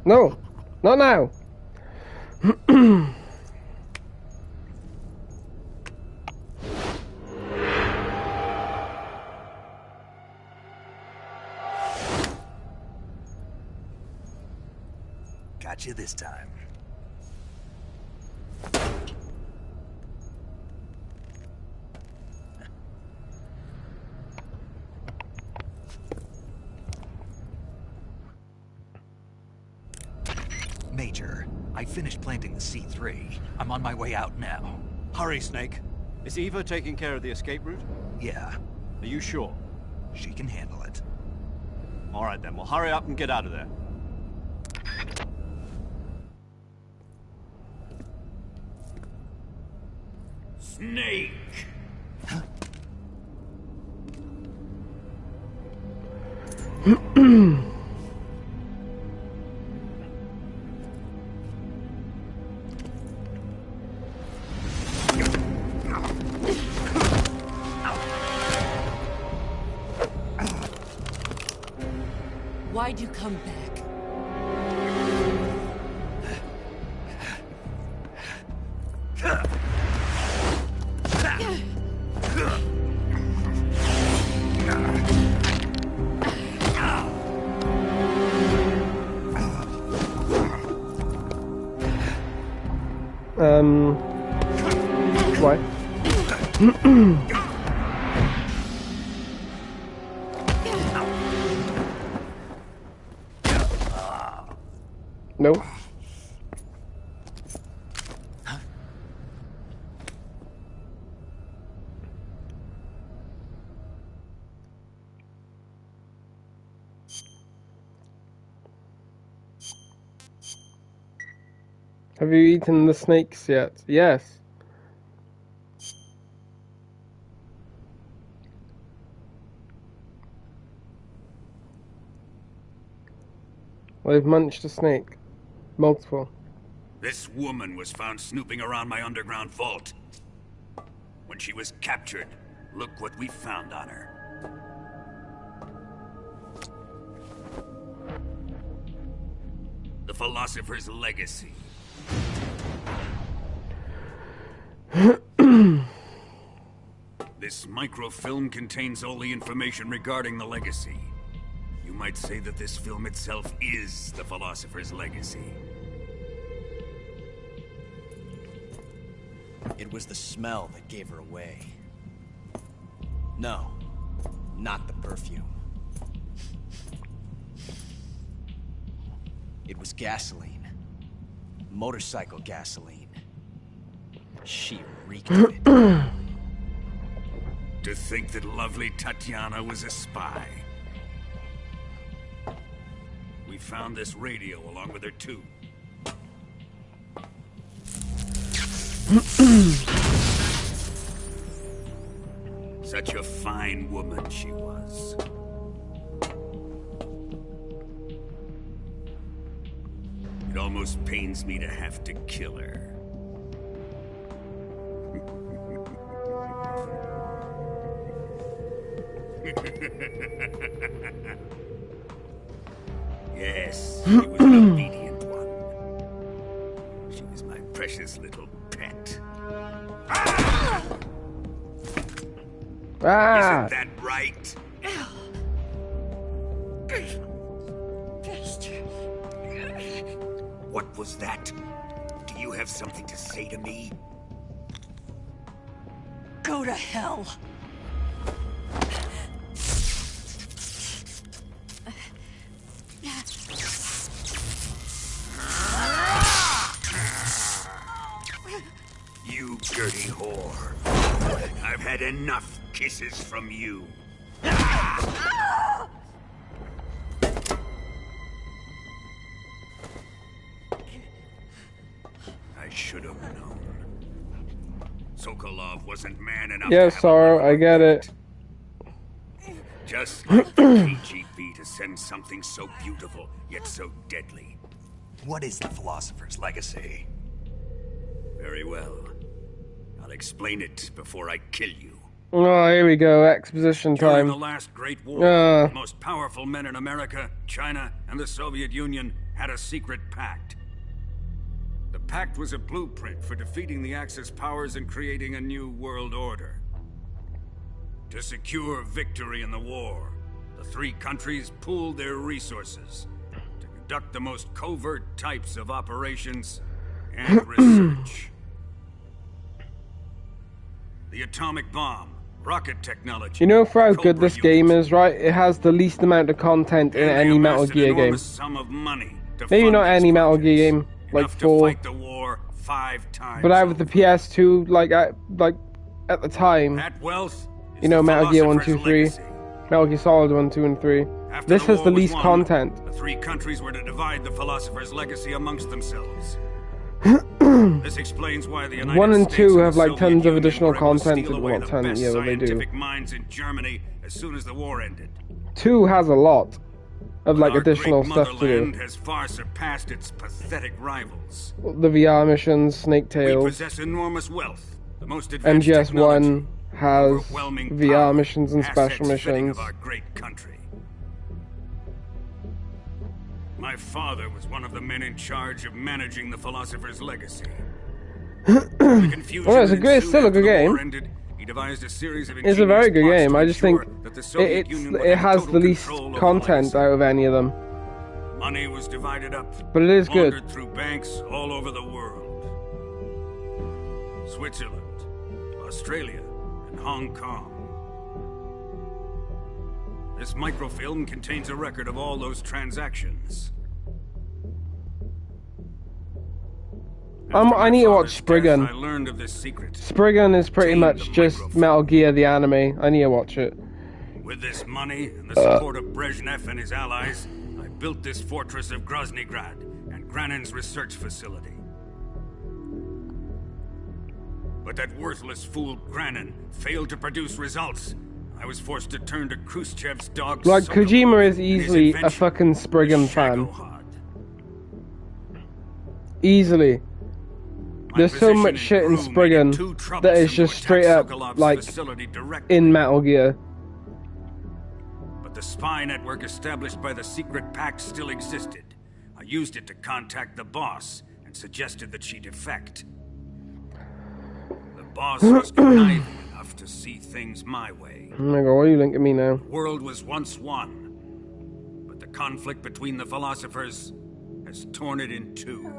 No, not now. Got you this time. Major, I finished planting the C3. I'm on my way out now. Hurry, Snake. Is Eva taking care of the escape route? Yeah. Are you sure? She can handle it. All right then, well hurry up and get out of there. Snake! Why'd you come back? Why? No. Have you eaten the snakes yet? Yes. They've munched a snake. Multiple. This woman was found snooping around my underground vault. When she was captured, look what we found on her. The Philosopher's Legacy. This microfilm contains all the information regarding the Legacy. You might say that this film itself is the Philosopher's Legacy. It was the smell that gave her away. No, not the perfume. It was gasoline. Motorcycle gasoline. She reeked of it. To think that lovely Tatiana was a spy. We found this radio along with her too. Such a fine woman she was. It almost pains me to have to kill her. Yes, she was an obedient one. She was my precious little pet. Isn't that right? What was that? Do you have something to say to me? Go to hell. You dirty whore. I've had enough kisses from you. I should have known. Sokolov wasn't man enough to have Sorrow, I get it. Just like the KGB to send something so beautiful, yet so deadly. What is the Philosopher's Legacy? Very well. I'll explain it before I kill you. Oh, here we go. Exposition During time. the last Great War, the most powerful men in America, China, and the Soviet Union had a secret pact. The pact was a blueprint for defeating the Axis powers and creating a new world order. To secure victory in the war, the three countries pooled their resources to conduct the most covert types of operations and research. The atomic bomb, rocket technology. You know, for how good this game is, right? It has the least amount of content in any Metal Gear game. Maybe not any Metal Gear game, like 4. But out of the PS2, like at the time, you know, Metal Gear 1, 2, 3, Metal Gear Solid 1, 2, and 3. This has the least content. The three countries were to divide the Philosopher's Legacy amongst themselves. This explains why the United 1 and States 2 and have the like Soviet tons of Union additional were able to content. steal away What the ton? best Yeah, they do. scientific minds in Germany as soon as the war ended. 2 has a lot of like Our additional great stuff to motherland do. has far surpassed its pathetic rivals. The VR missions, Snake We Tail, possess enormous wealth, the most advanced technology, MGS1 has overwhelming VR power, missions and special assets fitting missions. of our great country. My father was one of the men in charge of managing the Philosopher's Legacy. The confusion Well, it's that still a ensued good after the war game. ended, he devised a series of It's a very good ingenious game. plots I to just think ensure that the Soviet Union would it have has total the least control over the content legacy. out of any of them. Money was divided up, But it is good. laundered through banks all over the world. Switzerland, Australia, and Hong Kong. This microfilm contains a record of all those transactions. I need to watch I Spriggan. learned of this secret. Spriggan is pretty much just Metal Gear the anime. I need to watch it. With this money and the support of Brezhnev and his allies, I built this fortress of Groznygrad and Granin's research facility. But that worthless fool Granin failed to produce results. I was forced to turn to Khrushchev's dog Like, Sokolov Kojima is and his easily a invention, fucking Spriggan the fan. Shagohod. Easily. There's so much shit in Spriggan that is just straight up, like, in Metal Gear. But the spy network established by the secret pact still existed. I used it to contact the boss and suggested that she defect. The boss was conniving enough to see things my way. Oh my god, what are you linking me now? The world was once one, but the conflict between the philosophers has torn it in two.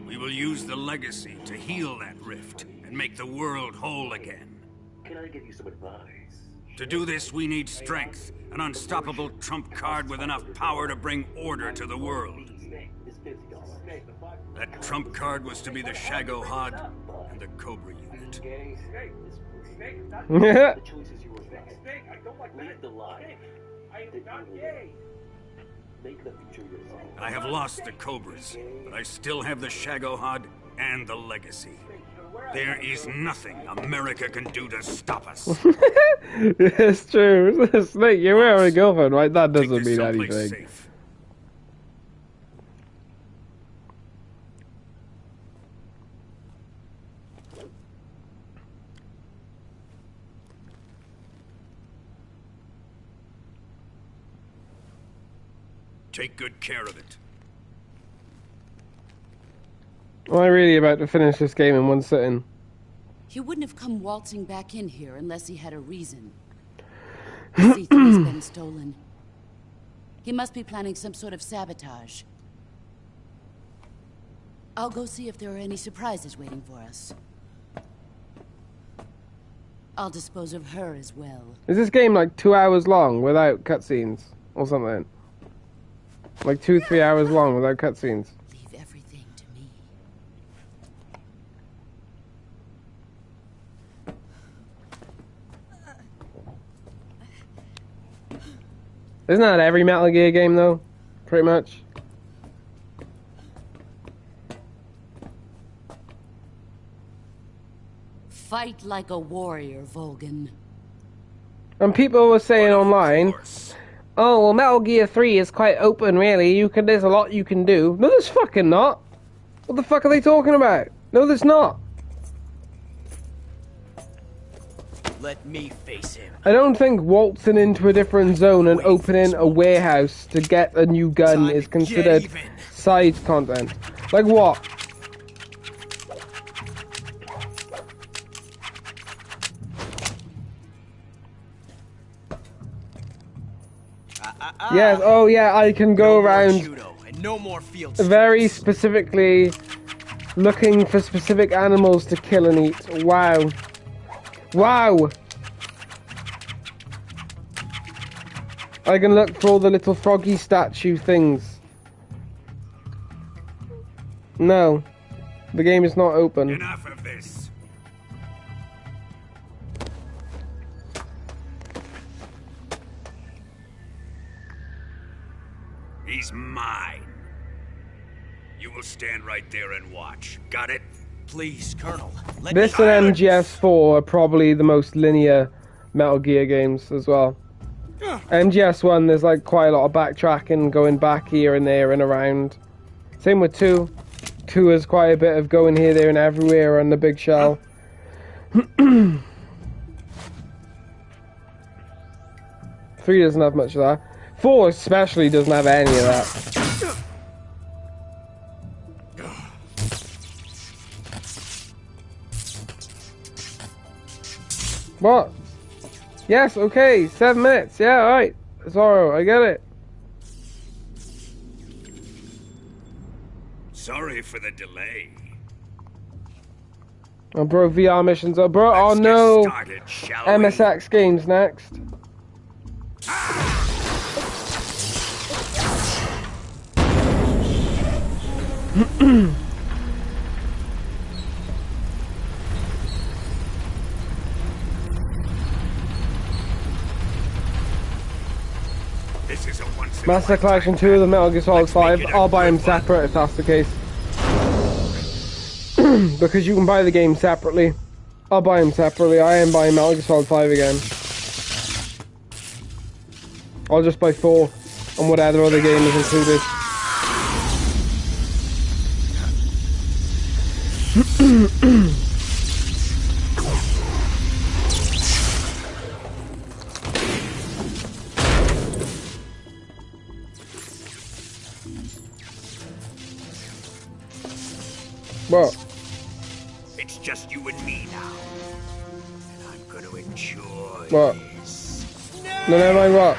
We will use the legacy to heal that rift and make the world whole again. Can I give you some advice? To do this, we need strength, an unstoppable trump card with enough power to bring order to the world. That trump card was to be the Shago Hod and the Cobra unit. The choices you were made. Lead the life that you will make the future your own. I have lost the Cobras, but I still have the Shago Hod and the legacy. There is nothing America can do to stop us. It's true. Snake, you're wearing a girlfriend, right? That doesn't mean anything. Safe. Take good care of it. Am I really about to finish this game in one sitting? He wouldn't have come waltzing back in here unless he had a reason. C3's been stolen. He must be planning some sort of sabotage. I'll go see if there are any surprises waiting for us. I'll dispose of her as well. Is this game like 2 hours long without cutscenes or something? Like 2-3 hours long without cutscenes? Leave everything to me. Isn't that every Metal Gear game though? Pretty much. Fight like a warrior, Volgan. And people were saying online, oh, well, Metal Gear 3 is quite open, really. There's a lot you can do. No, there's fucking not. What the fuck are they talking about? No, there's not. Let me face him. I don't think waltzing into a different zone and opening a warehouse to get a new gun is considered side content. Like what? Yes, oh yeah, I can go around very specifically looking for specific animals to kill and eat. Wow. Wow! I can look for all the little froggy statue things. No. The game is not open. Enough of this. He's mine. You will stand right there and watch. Got it? Please, Colonel. This and MGS4 are probably the most linear Metal Gear games as well. MGS1, there's like quite a lot of backtracking, going back here and there and around. Same with 2. 2 is quite a bit of going here, there and everywhere on the big shell. 3 doesn't have much of that. 4 especially doesn't have any of that. What? Yes, okay, 7 minutes. Yeah, alright. Zorro, I get it. Sorry for the delay. Oh, bro, VR missions. Oh, bro, oh no. MSX games next. Master Collection 2 of the Metal Gear Solid 5. I'll buy them separate if that's the case. Because you can buy the game separately. I'll buy them separately. I am buying Metal Gear Solid 5 again. I'll just buy 4 and whatever other game is included. What? It's just you and me now. And I'm gonna enjoy What? this. No, never mind what?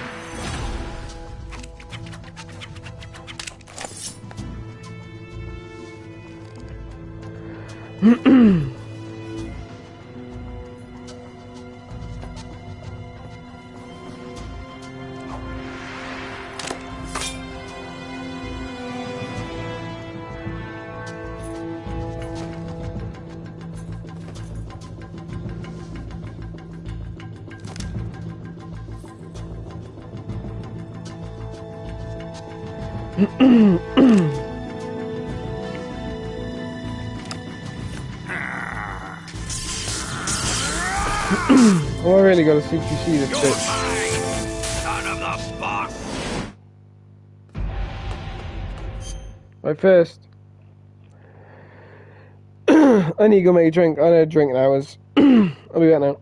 Oh, I really gotta see if you see this bitch. Son of the boss! Right, first. I need to go make a drink. I need a drink in hours. I'll be back now.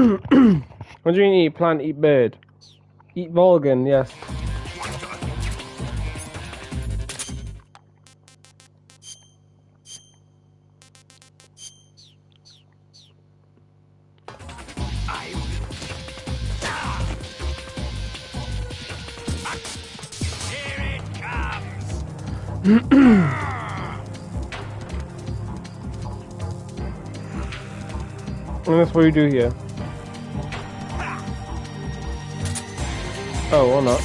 What do you mean eat plant, eat bird? Eat Volgan, yes. And that's what you do here. Oh, or not.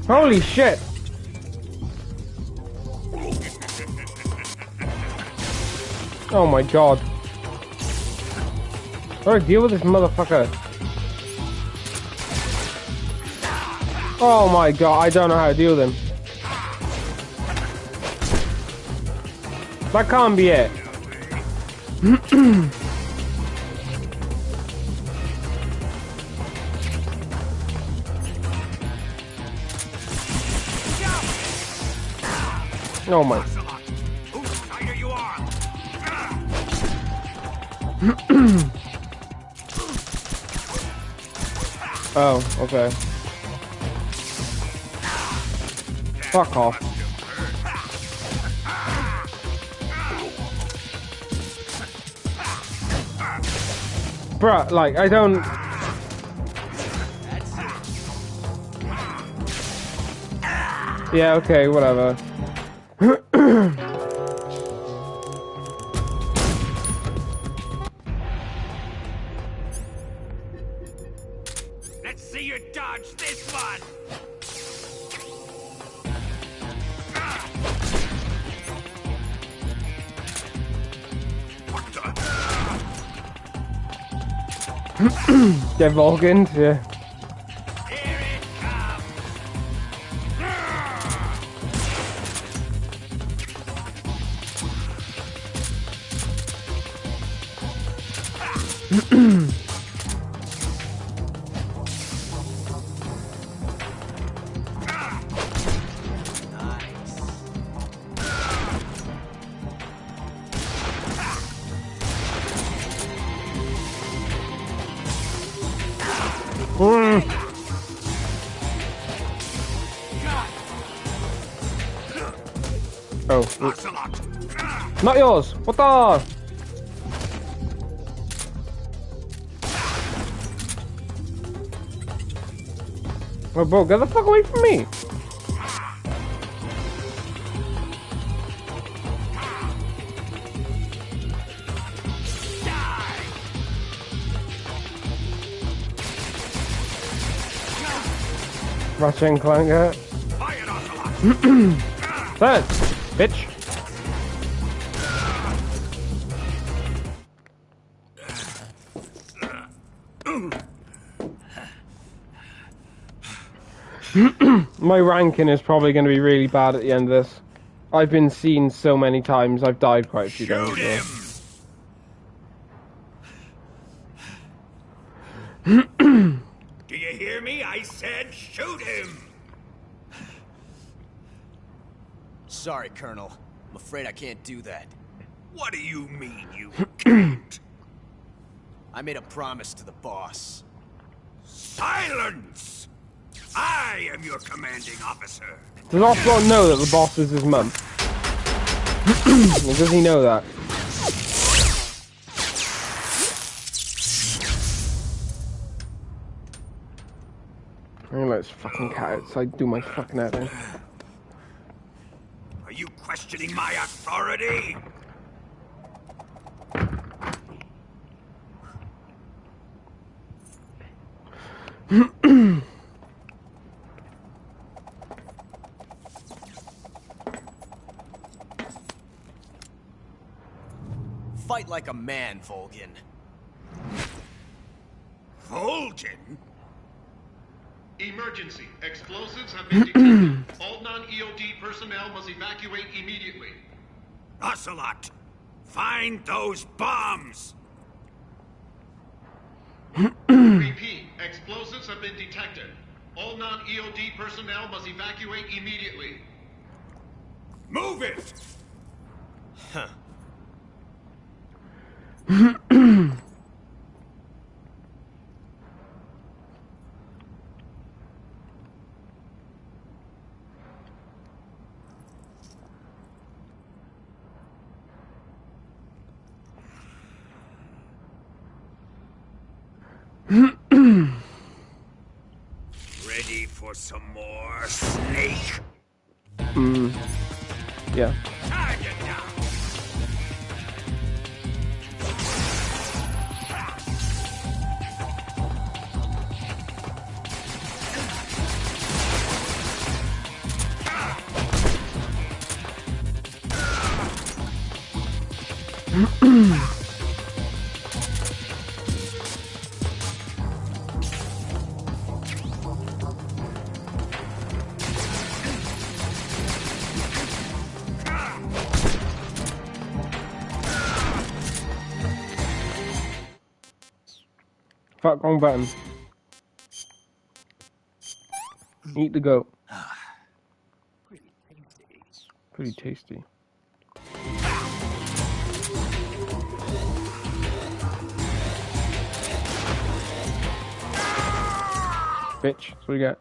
Holy shit! Oh my god. Alright, deal with this motherfucker. Oh my god, I don't know how to deal with him. That can't be it. Oh my. Oh, okay. Fuck off. Bruh, like, I don't... Yeah, okay, whatever. Let's see you dodge this one! Get Volgans, yeah. Oh. Not yours! What the? Oh, bro, get the fuck away from me! Ratchet and Clank, yeah. Third, bitch. My ranking is probably going to be really bad at the end of this. I've been seen so many times, I've died quite a few times. Do you hear me? I said shoot him! Sorry, Colonel. I'm afraid I can't do that. What do you mean you can't? I made a promise to the boss. Silence! I am your commanding officer. Does Ocelot know that the boss is his mum? Or does he know that? I'm gonna let this fucking cat outside do my fucking head in. Are you questioning my authority? Fight like a man, Volgin. Volgin? Emergency. Explosives have been detected. All non-EOD personnel must evacuate immediately. Ocelot, find those bombs! Repeat, explosives have been detected. All non-EOD personnel must evacuate immediately. Move it! Huh. Ready for some more snake? Yeah. Fuck, wrong button. Eat the goat. Pretty tasty. Bitch, that's what you got.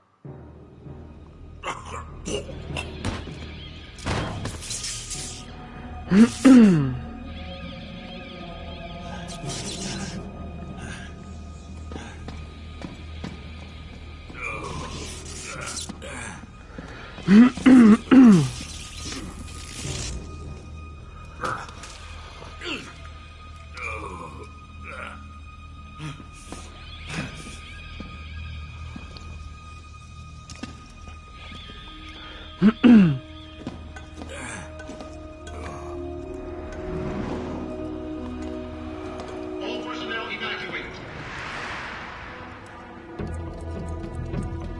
All personnel evacuate.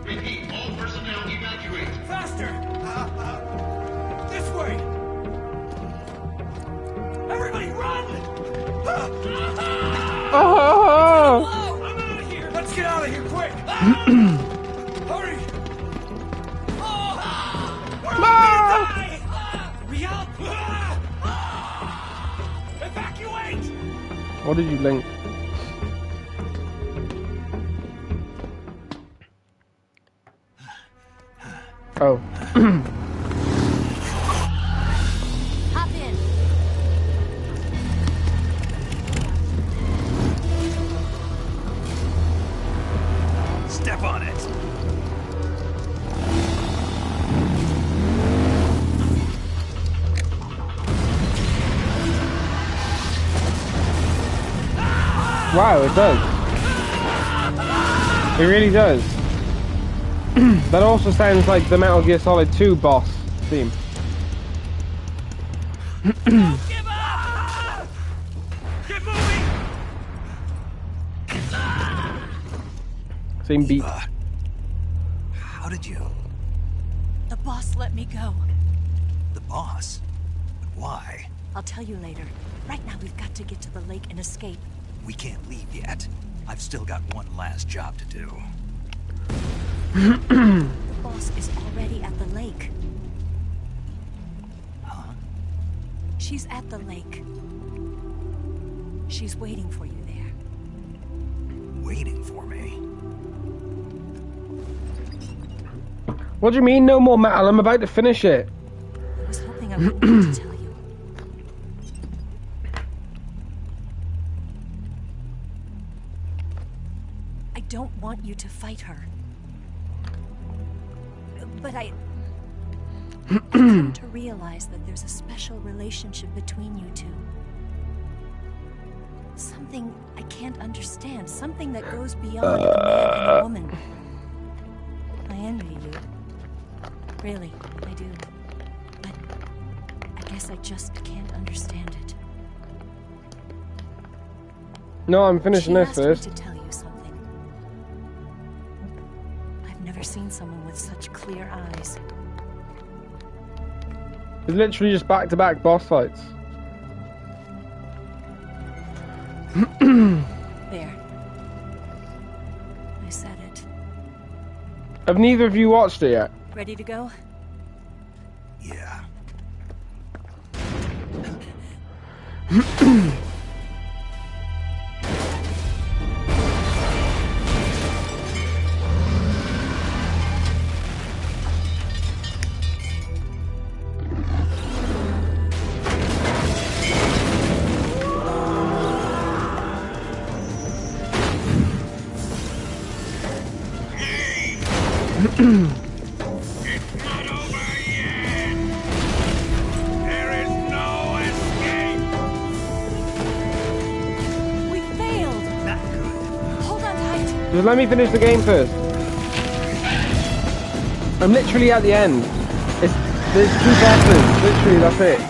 Repeat, all personnel evacuate. Faster! This way! Everybody run! Oh! I'm out of here! Let's get out of here, quick! Hurry! We're all gonna die! Hurry up! Evacuate! What did you link? Oh. Hop in. Step on it. Wow, it does. It really does. That also sounds like the Metal Gear Solid 2 boss theme. Don't give up! Get moving! Same beat. How did you? The boss let me go. The boss? But why? I'll tell you later. Right now we've got to get to the lake and escape. We can't leave yet. I've still got one last job to do. The boss is already at the lake. Huh? She's at the lake. She's waiting for you there. Waiting for me? What do you mean, no more metal? I'm about to finish it. I was hoping I wouldn't need to tell you. I don't want you to fight her. But I've come to realize that there's a special relationship between you two. Something I can't understand. Something that goes beyond a man and a woman. I envy you. Really, I do. But I guess I just can't understand it. No, I'm finishing She this asked me first. to tell you something. I've never seen someone with such clear eyes. It's literally just back-to-back boss fights. There. Have neither of you watched it yet? Ready to go? Yeah. Just let me finish the game first. I'm literally at the end. There's 2 bosses. Literally, that's it.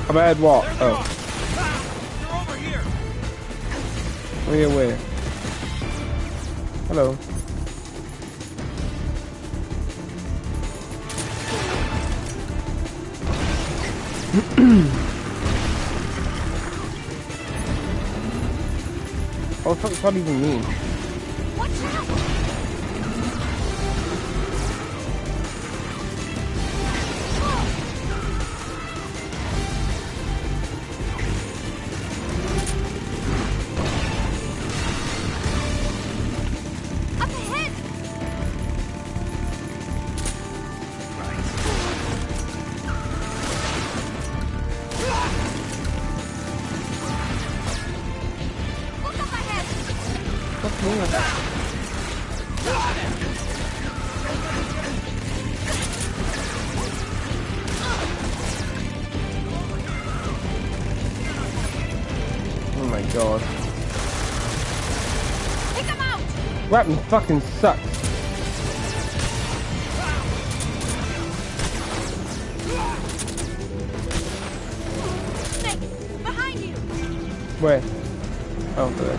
I've had what? Oh. They're over here. Where? Hello. What does that even mean? Watch out! Oh my god. Pick him out! Weapon fucking sucks. Snake, behind you! Where? Oh, there.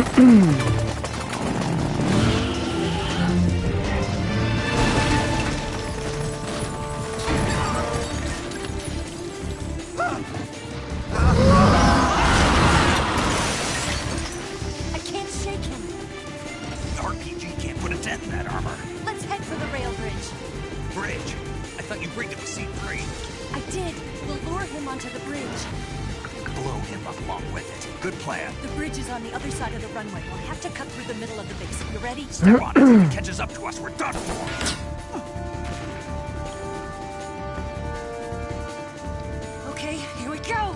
I can't shake him. The RPG can't put a dent in that armor. Let's head for the rail bridge. Bridge? I thought you bring it to C3. I did. We'll lure him onto the bridge. Blow him up along with it. Good plan. The bridge is on the other side of the runway. We'll have to cut through the middle of the base. You ready? Step on it. If he catches up to us, we're done for. Okay, here we go.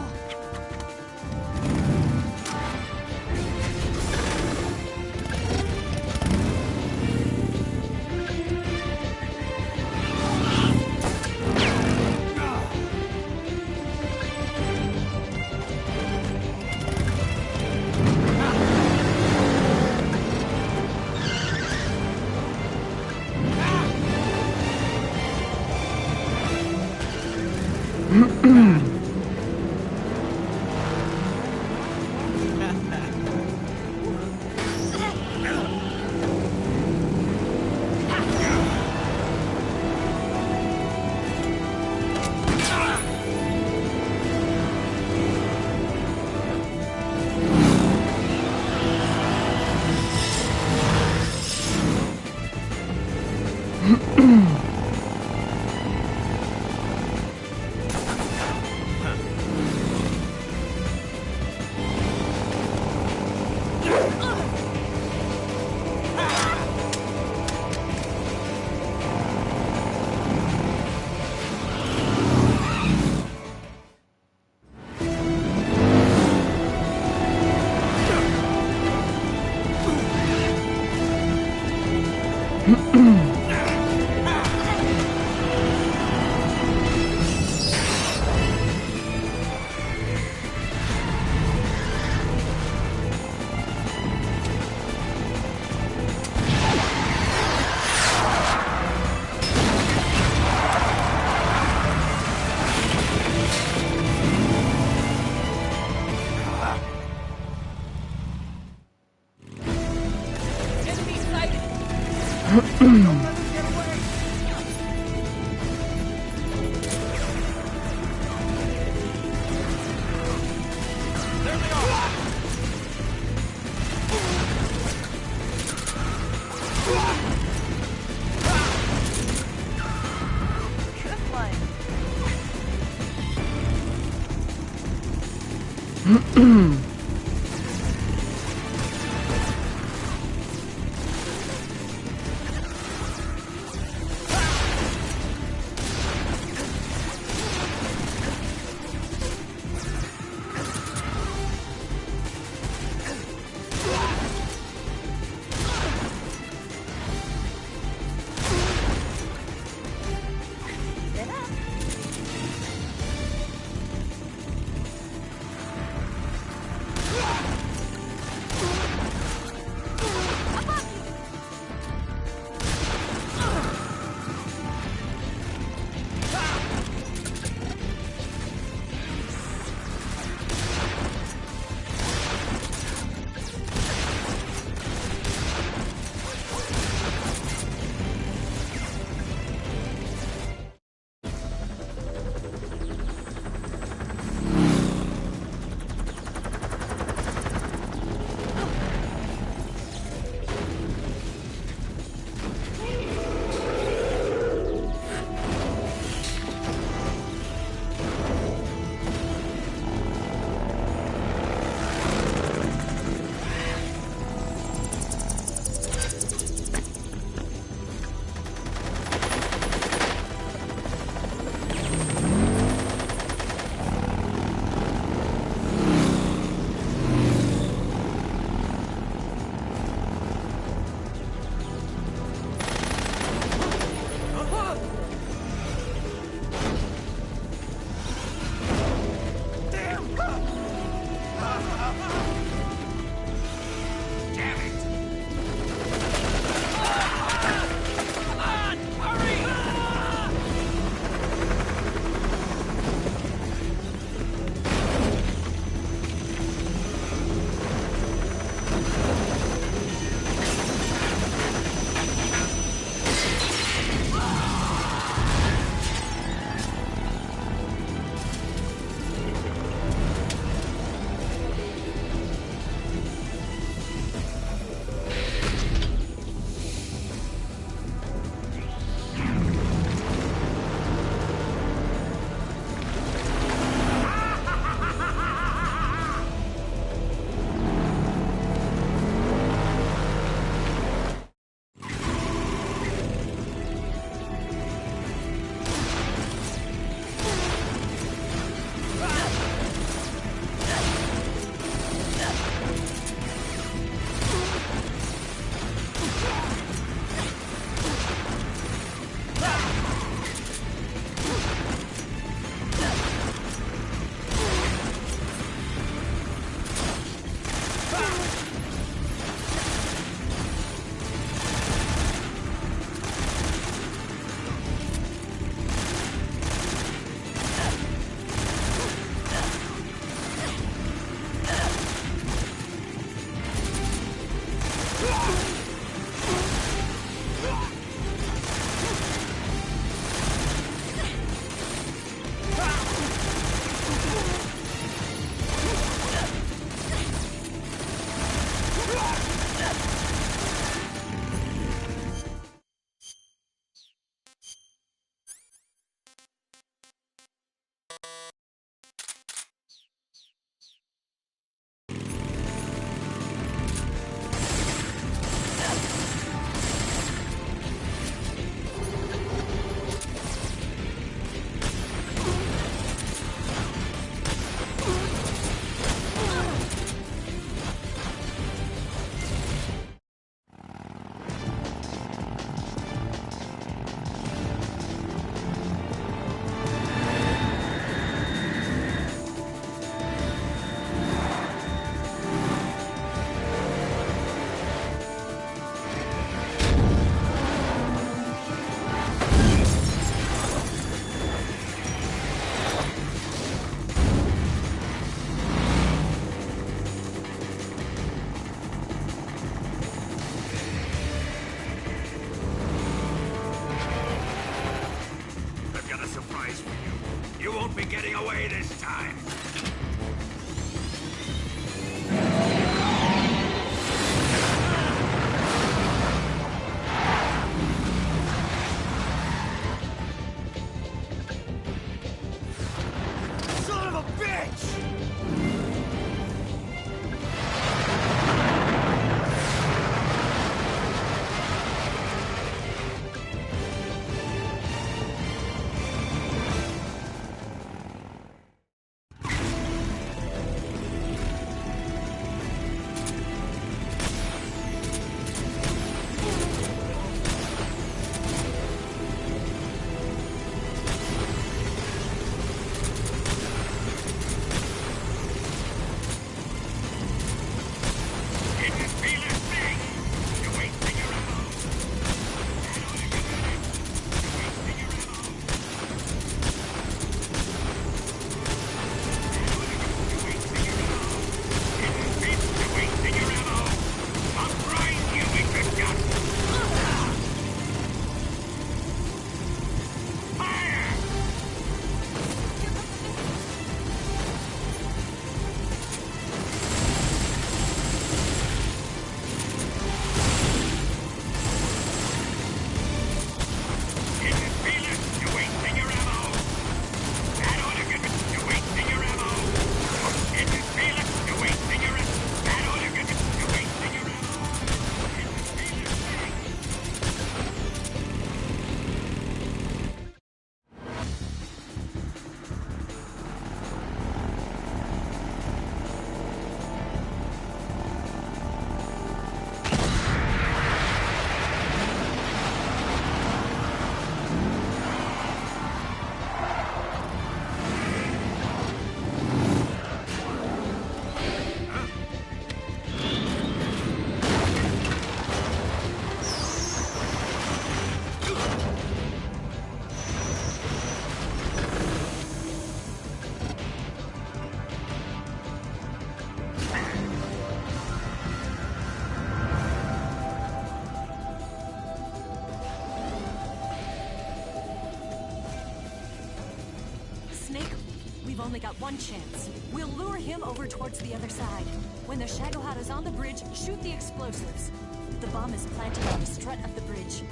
only got one chance. We'll lure him over towards the other side. When the Shagohod is on the bridge, shoot the explosives. The bomb is planted on the strut of the bridge.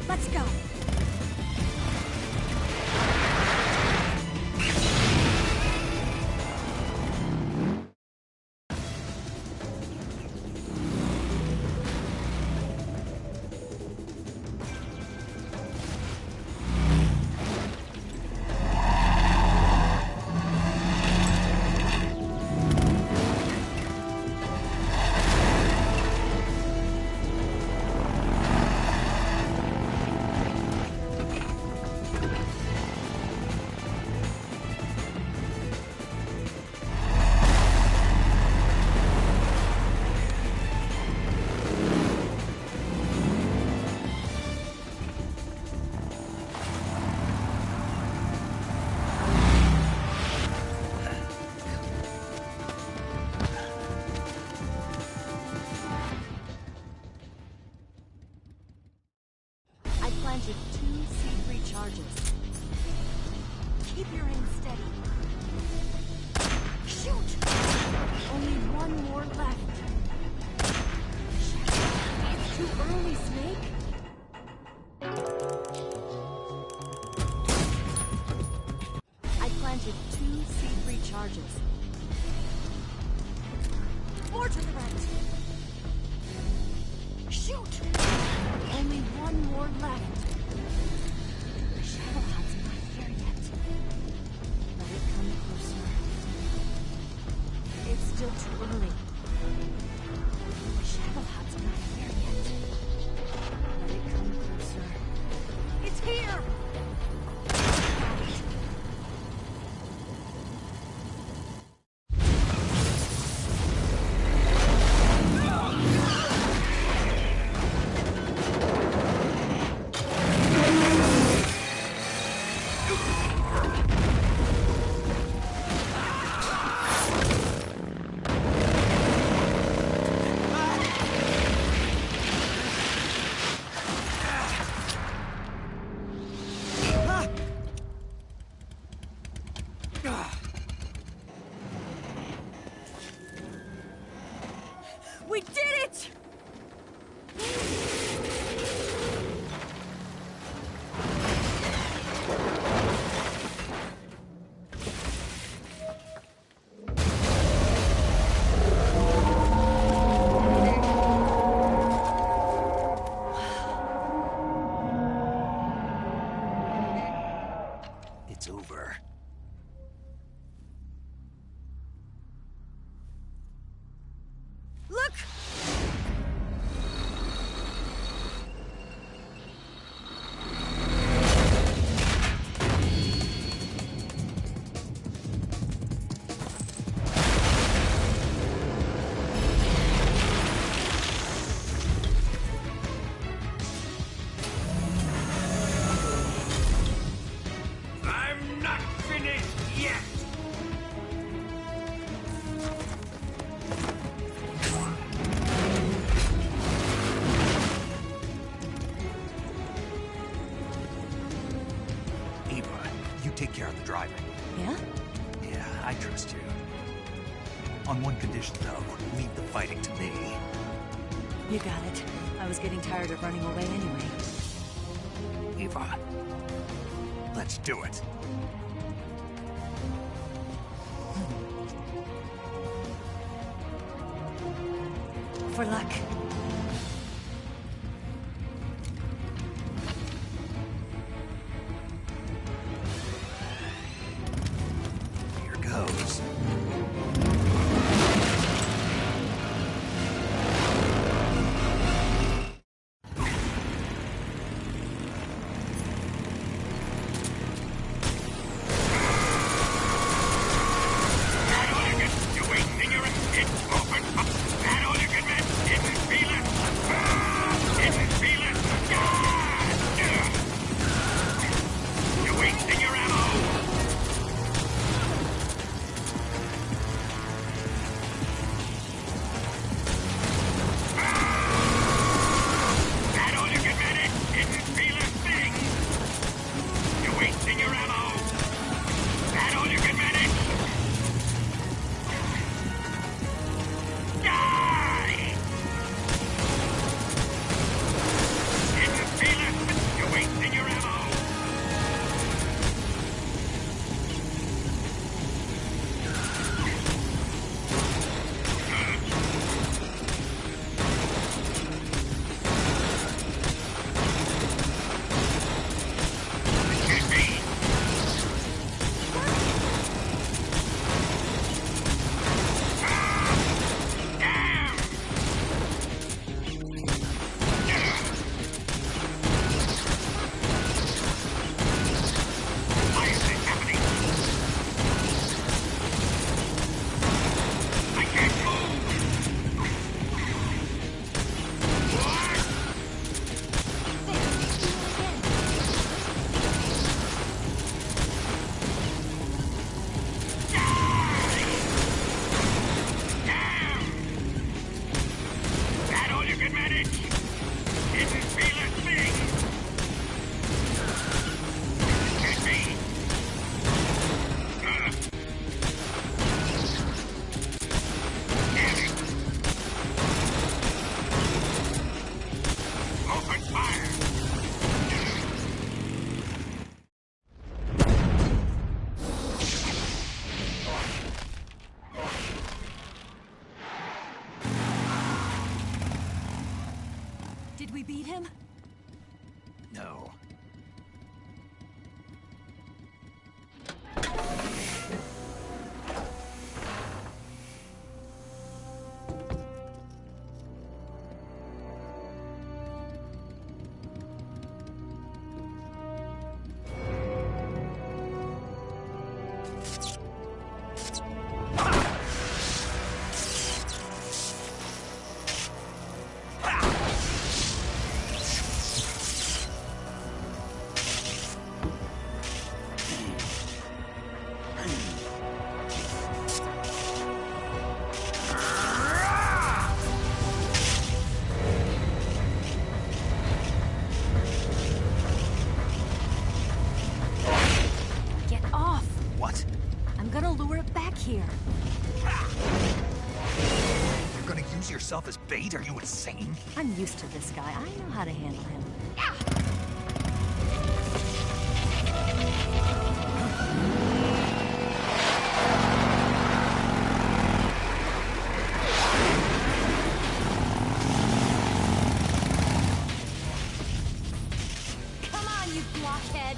Let's go. I planted 2 C3 charges. Keep your aim steady. Shoot! Only one more left. It's too early, Snake. I planted 2 C3 charges. More to the right. Shoot! Only one more left. The Shadow-Hod's not here yet. Let it come closer. It's still too early. The Shadow-Hod's not here yet. Let it come closer. It's here! We did it! It's over. Look! I'm not finished yet! Eva, you take care of the driving. Yeah? Yeah, I trust you. On one condition, though, leave the fighting to me. You got it. I was getting tired of running away anyway. Eva, let's do it. For luck. Here goes. Did we beat him? No. Get off! What? I'm gonna lure it back here. You're gonna use yourself as bait? Are you insane? I'm used to this guy. I know how to handle him. Come on, you blockhead!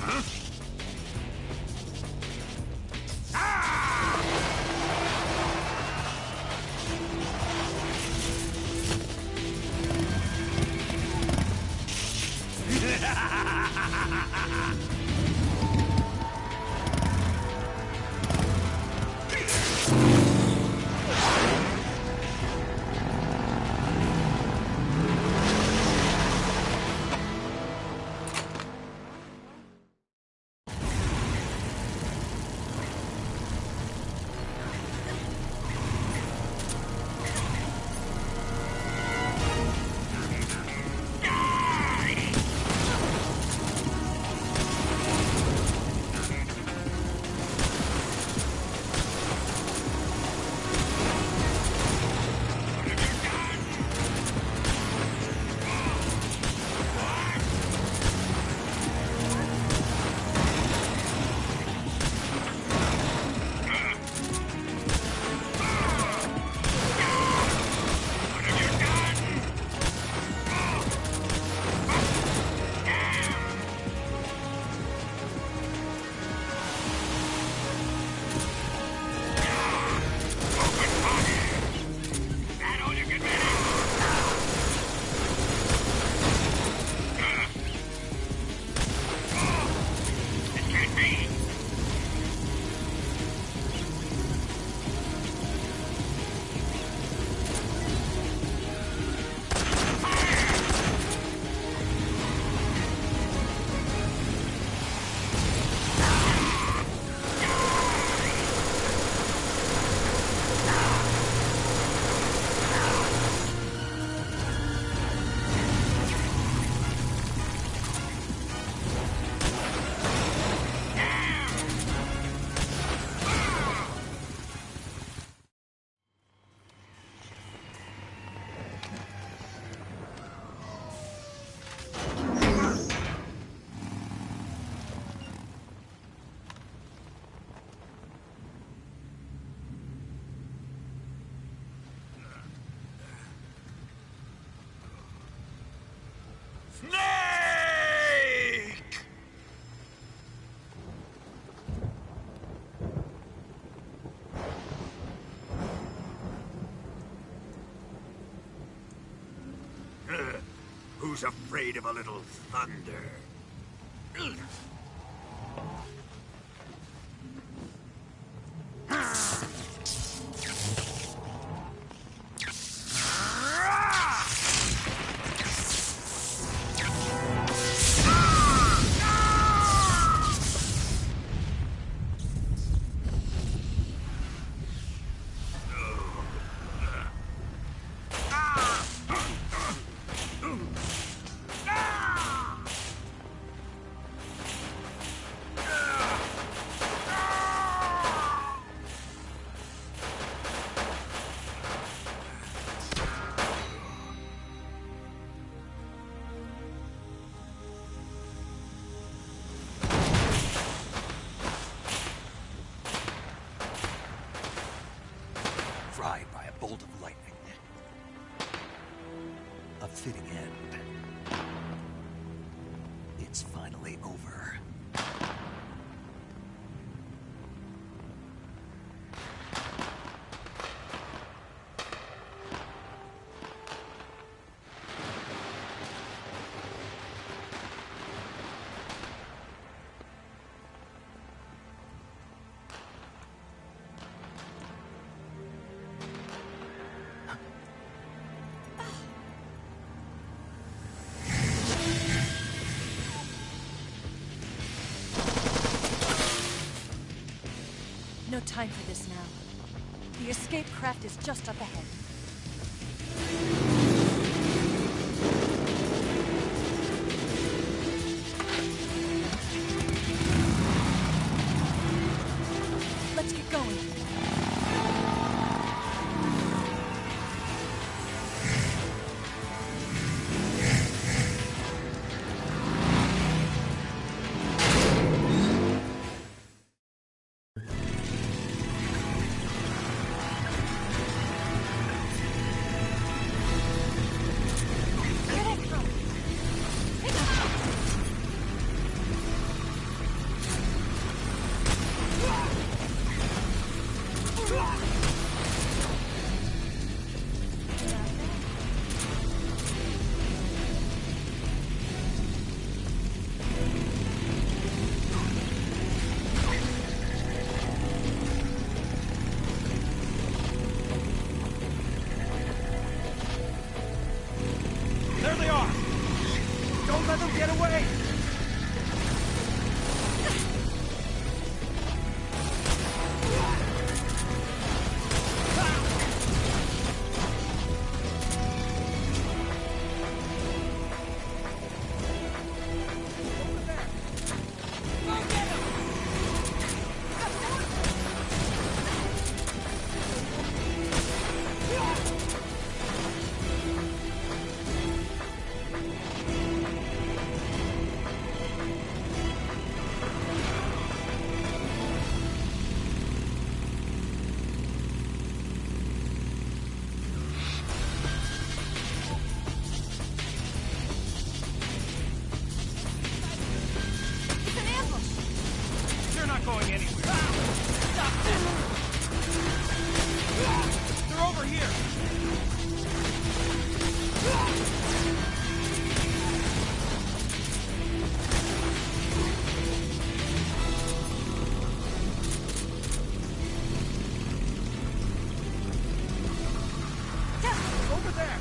Who's afraid of a little thunder? Fried by a bolt of lightning. A fitting end. It's finally over. No time for this now. The escape craft is just up ahead. Let's get going. There they are! Don't let them get away! You're not going anywhere. Stop them! They're over here! Over there!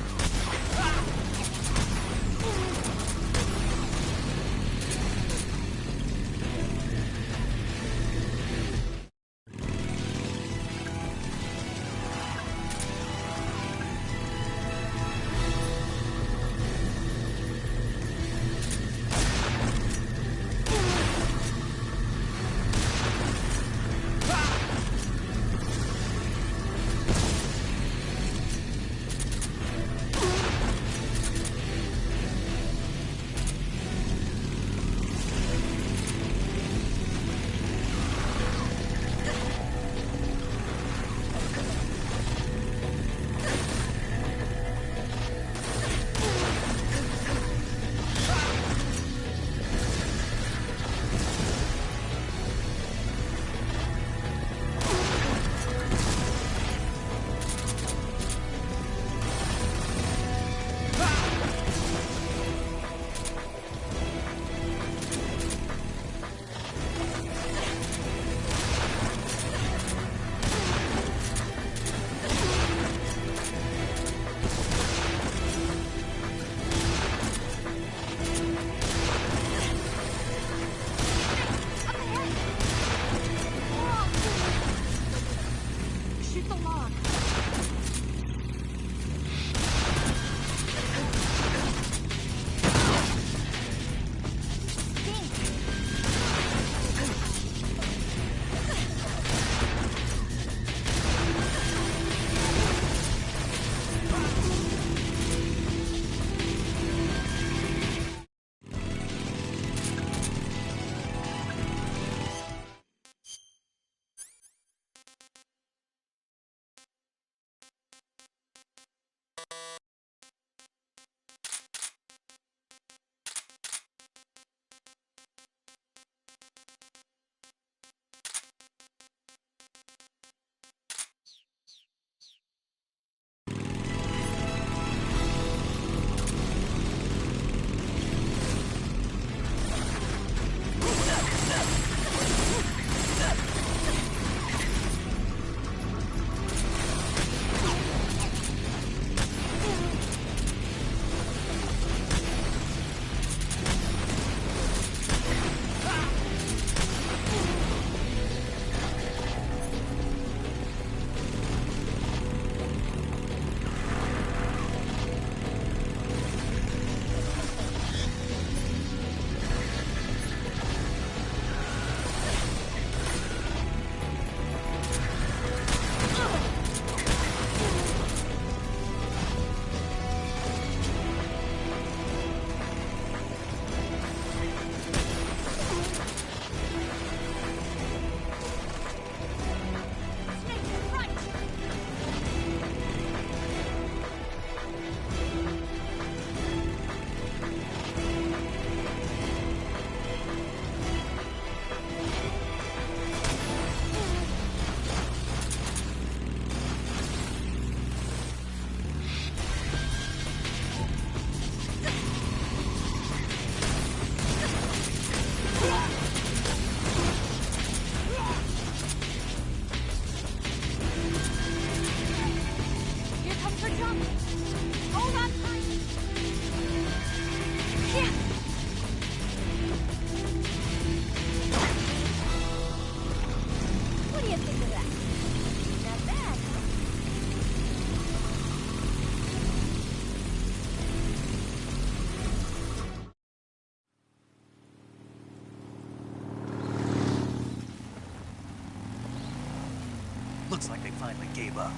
Looks like they finally gave up.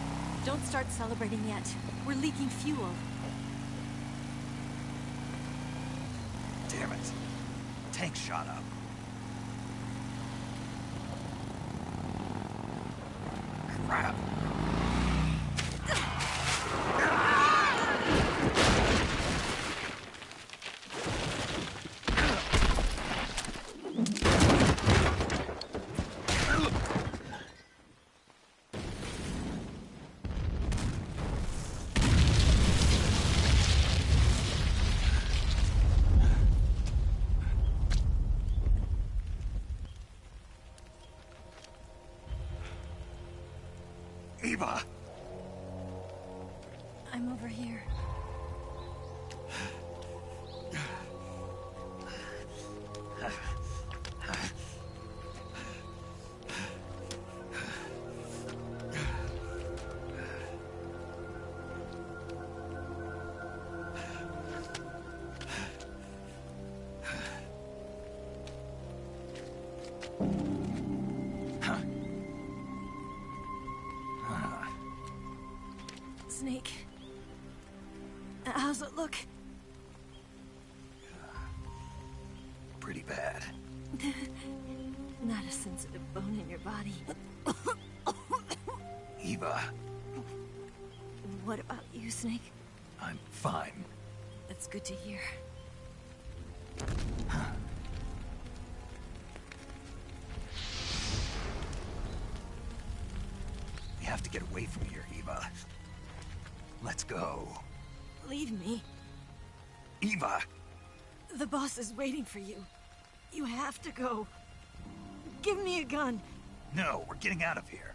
Don't start celebrating yet. We're leaking fuel. Damn it. Tank shot up. Crap. Eva! I'm over here. Snake. How's it look? Pretty bad. Not a sensitive bone in your body. Eva, What about you, Snake? I'm fine. That's good to hear. We have to get away from here, Eva. Let's go. Leave me. Eva! The boss is waiting for you. You have to go. Give me a gun. No, we're getting out of here.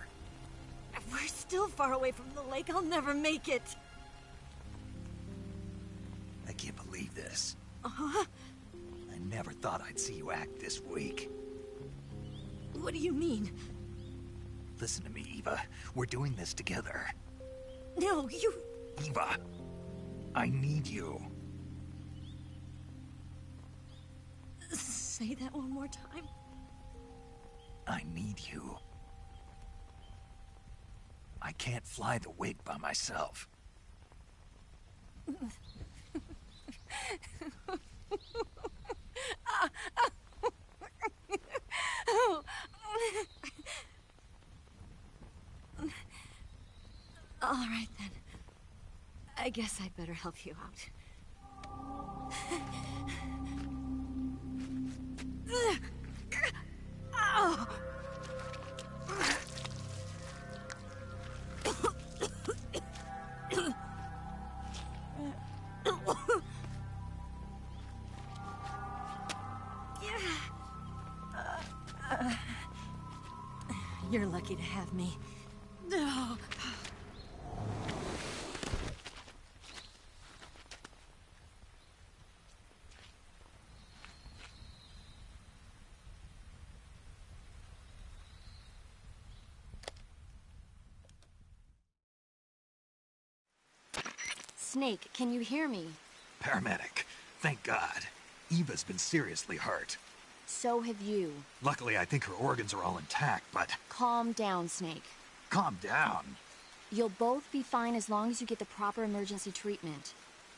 We're still far away from the lake. I'll never make it. I can't believe this. Uh-huh. I never thought I'd see you act this weak. What do you mean? Listen to me, Eva. We're doing this together. No, you... Eva, I need you. Say that one more time. I need you. I can't fly the wig by myself. All right, then. I guess I'd better help you out. Ow! You're lucky to have me. No. Snake, can you hear me? Paramedic, thank God. Eva's been seriously hurt. So have you. Luckily, I think her organs are all intact, but... Calm down, Snake. Calm down. You'll both be fine as long as you get the proper emergency treatment.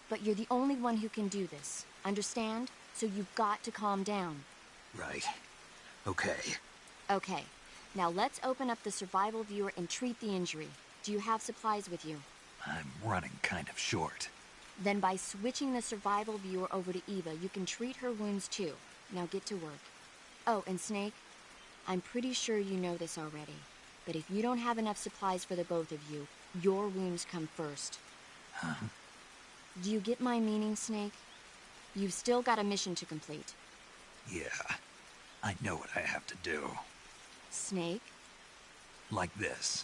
But you're the only one who can do this. Understand? So you've got to calm down. Right. Okay. Okay. Now let's open up the survival viewer and treat the injury. Do you have supplies with you? I'm running kind of short. Then by switching the survival viewer over to Eva, you can treat her wounds too. Now get to work. Oh, and Snake, I'm pretty sure you know this already, but if you don't have enough supplies for the both of you, your wounds come first. Huh? Do you get my meaning, Snake? You've still got a mission to complete. Yeah, I know what I have to do. Snake? Like this.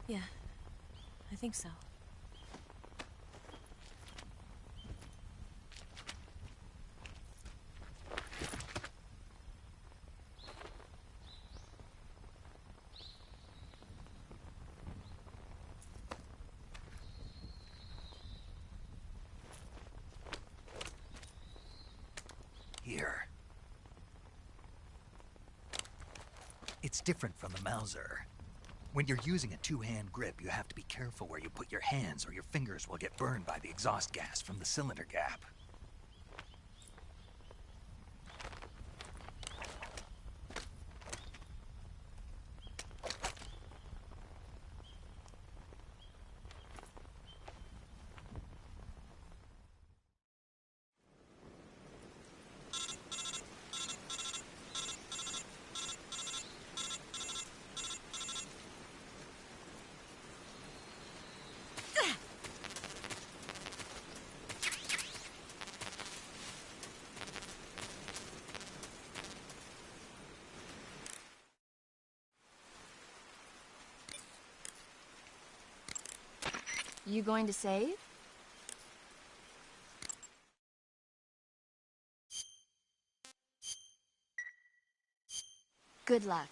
Yeah, I think so. Here. It's different from the Mauser. When you're using a two-hand grip, you have to be careful where you put your hands or your fingers will get burned by the exhaust gas from the cylinder gap. You going to save? Good luck.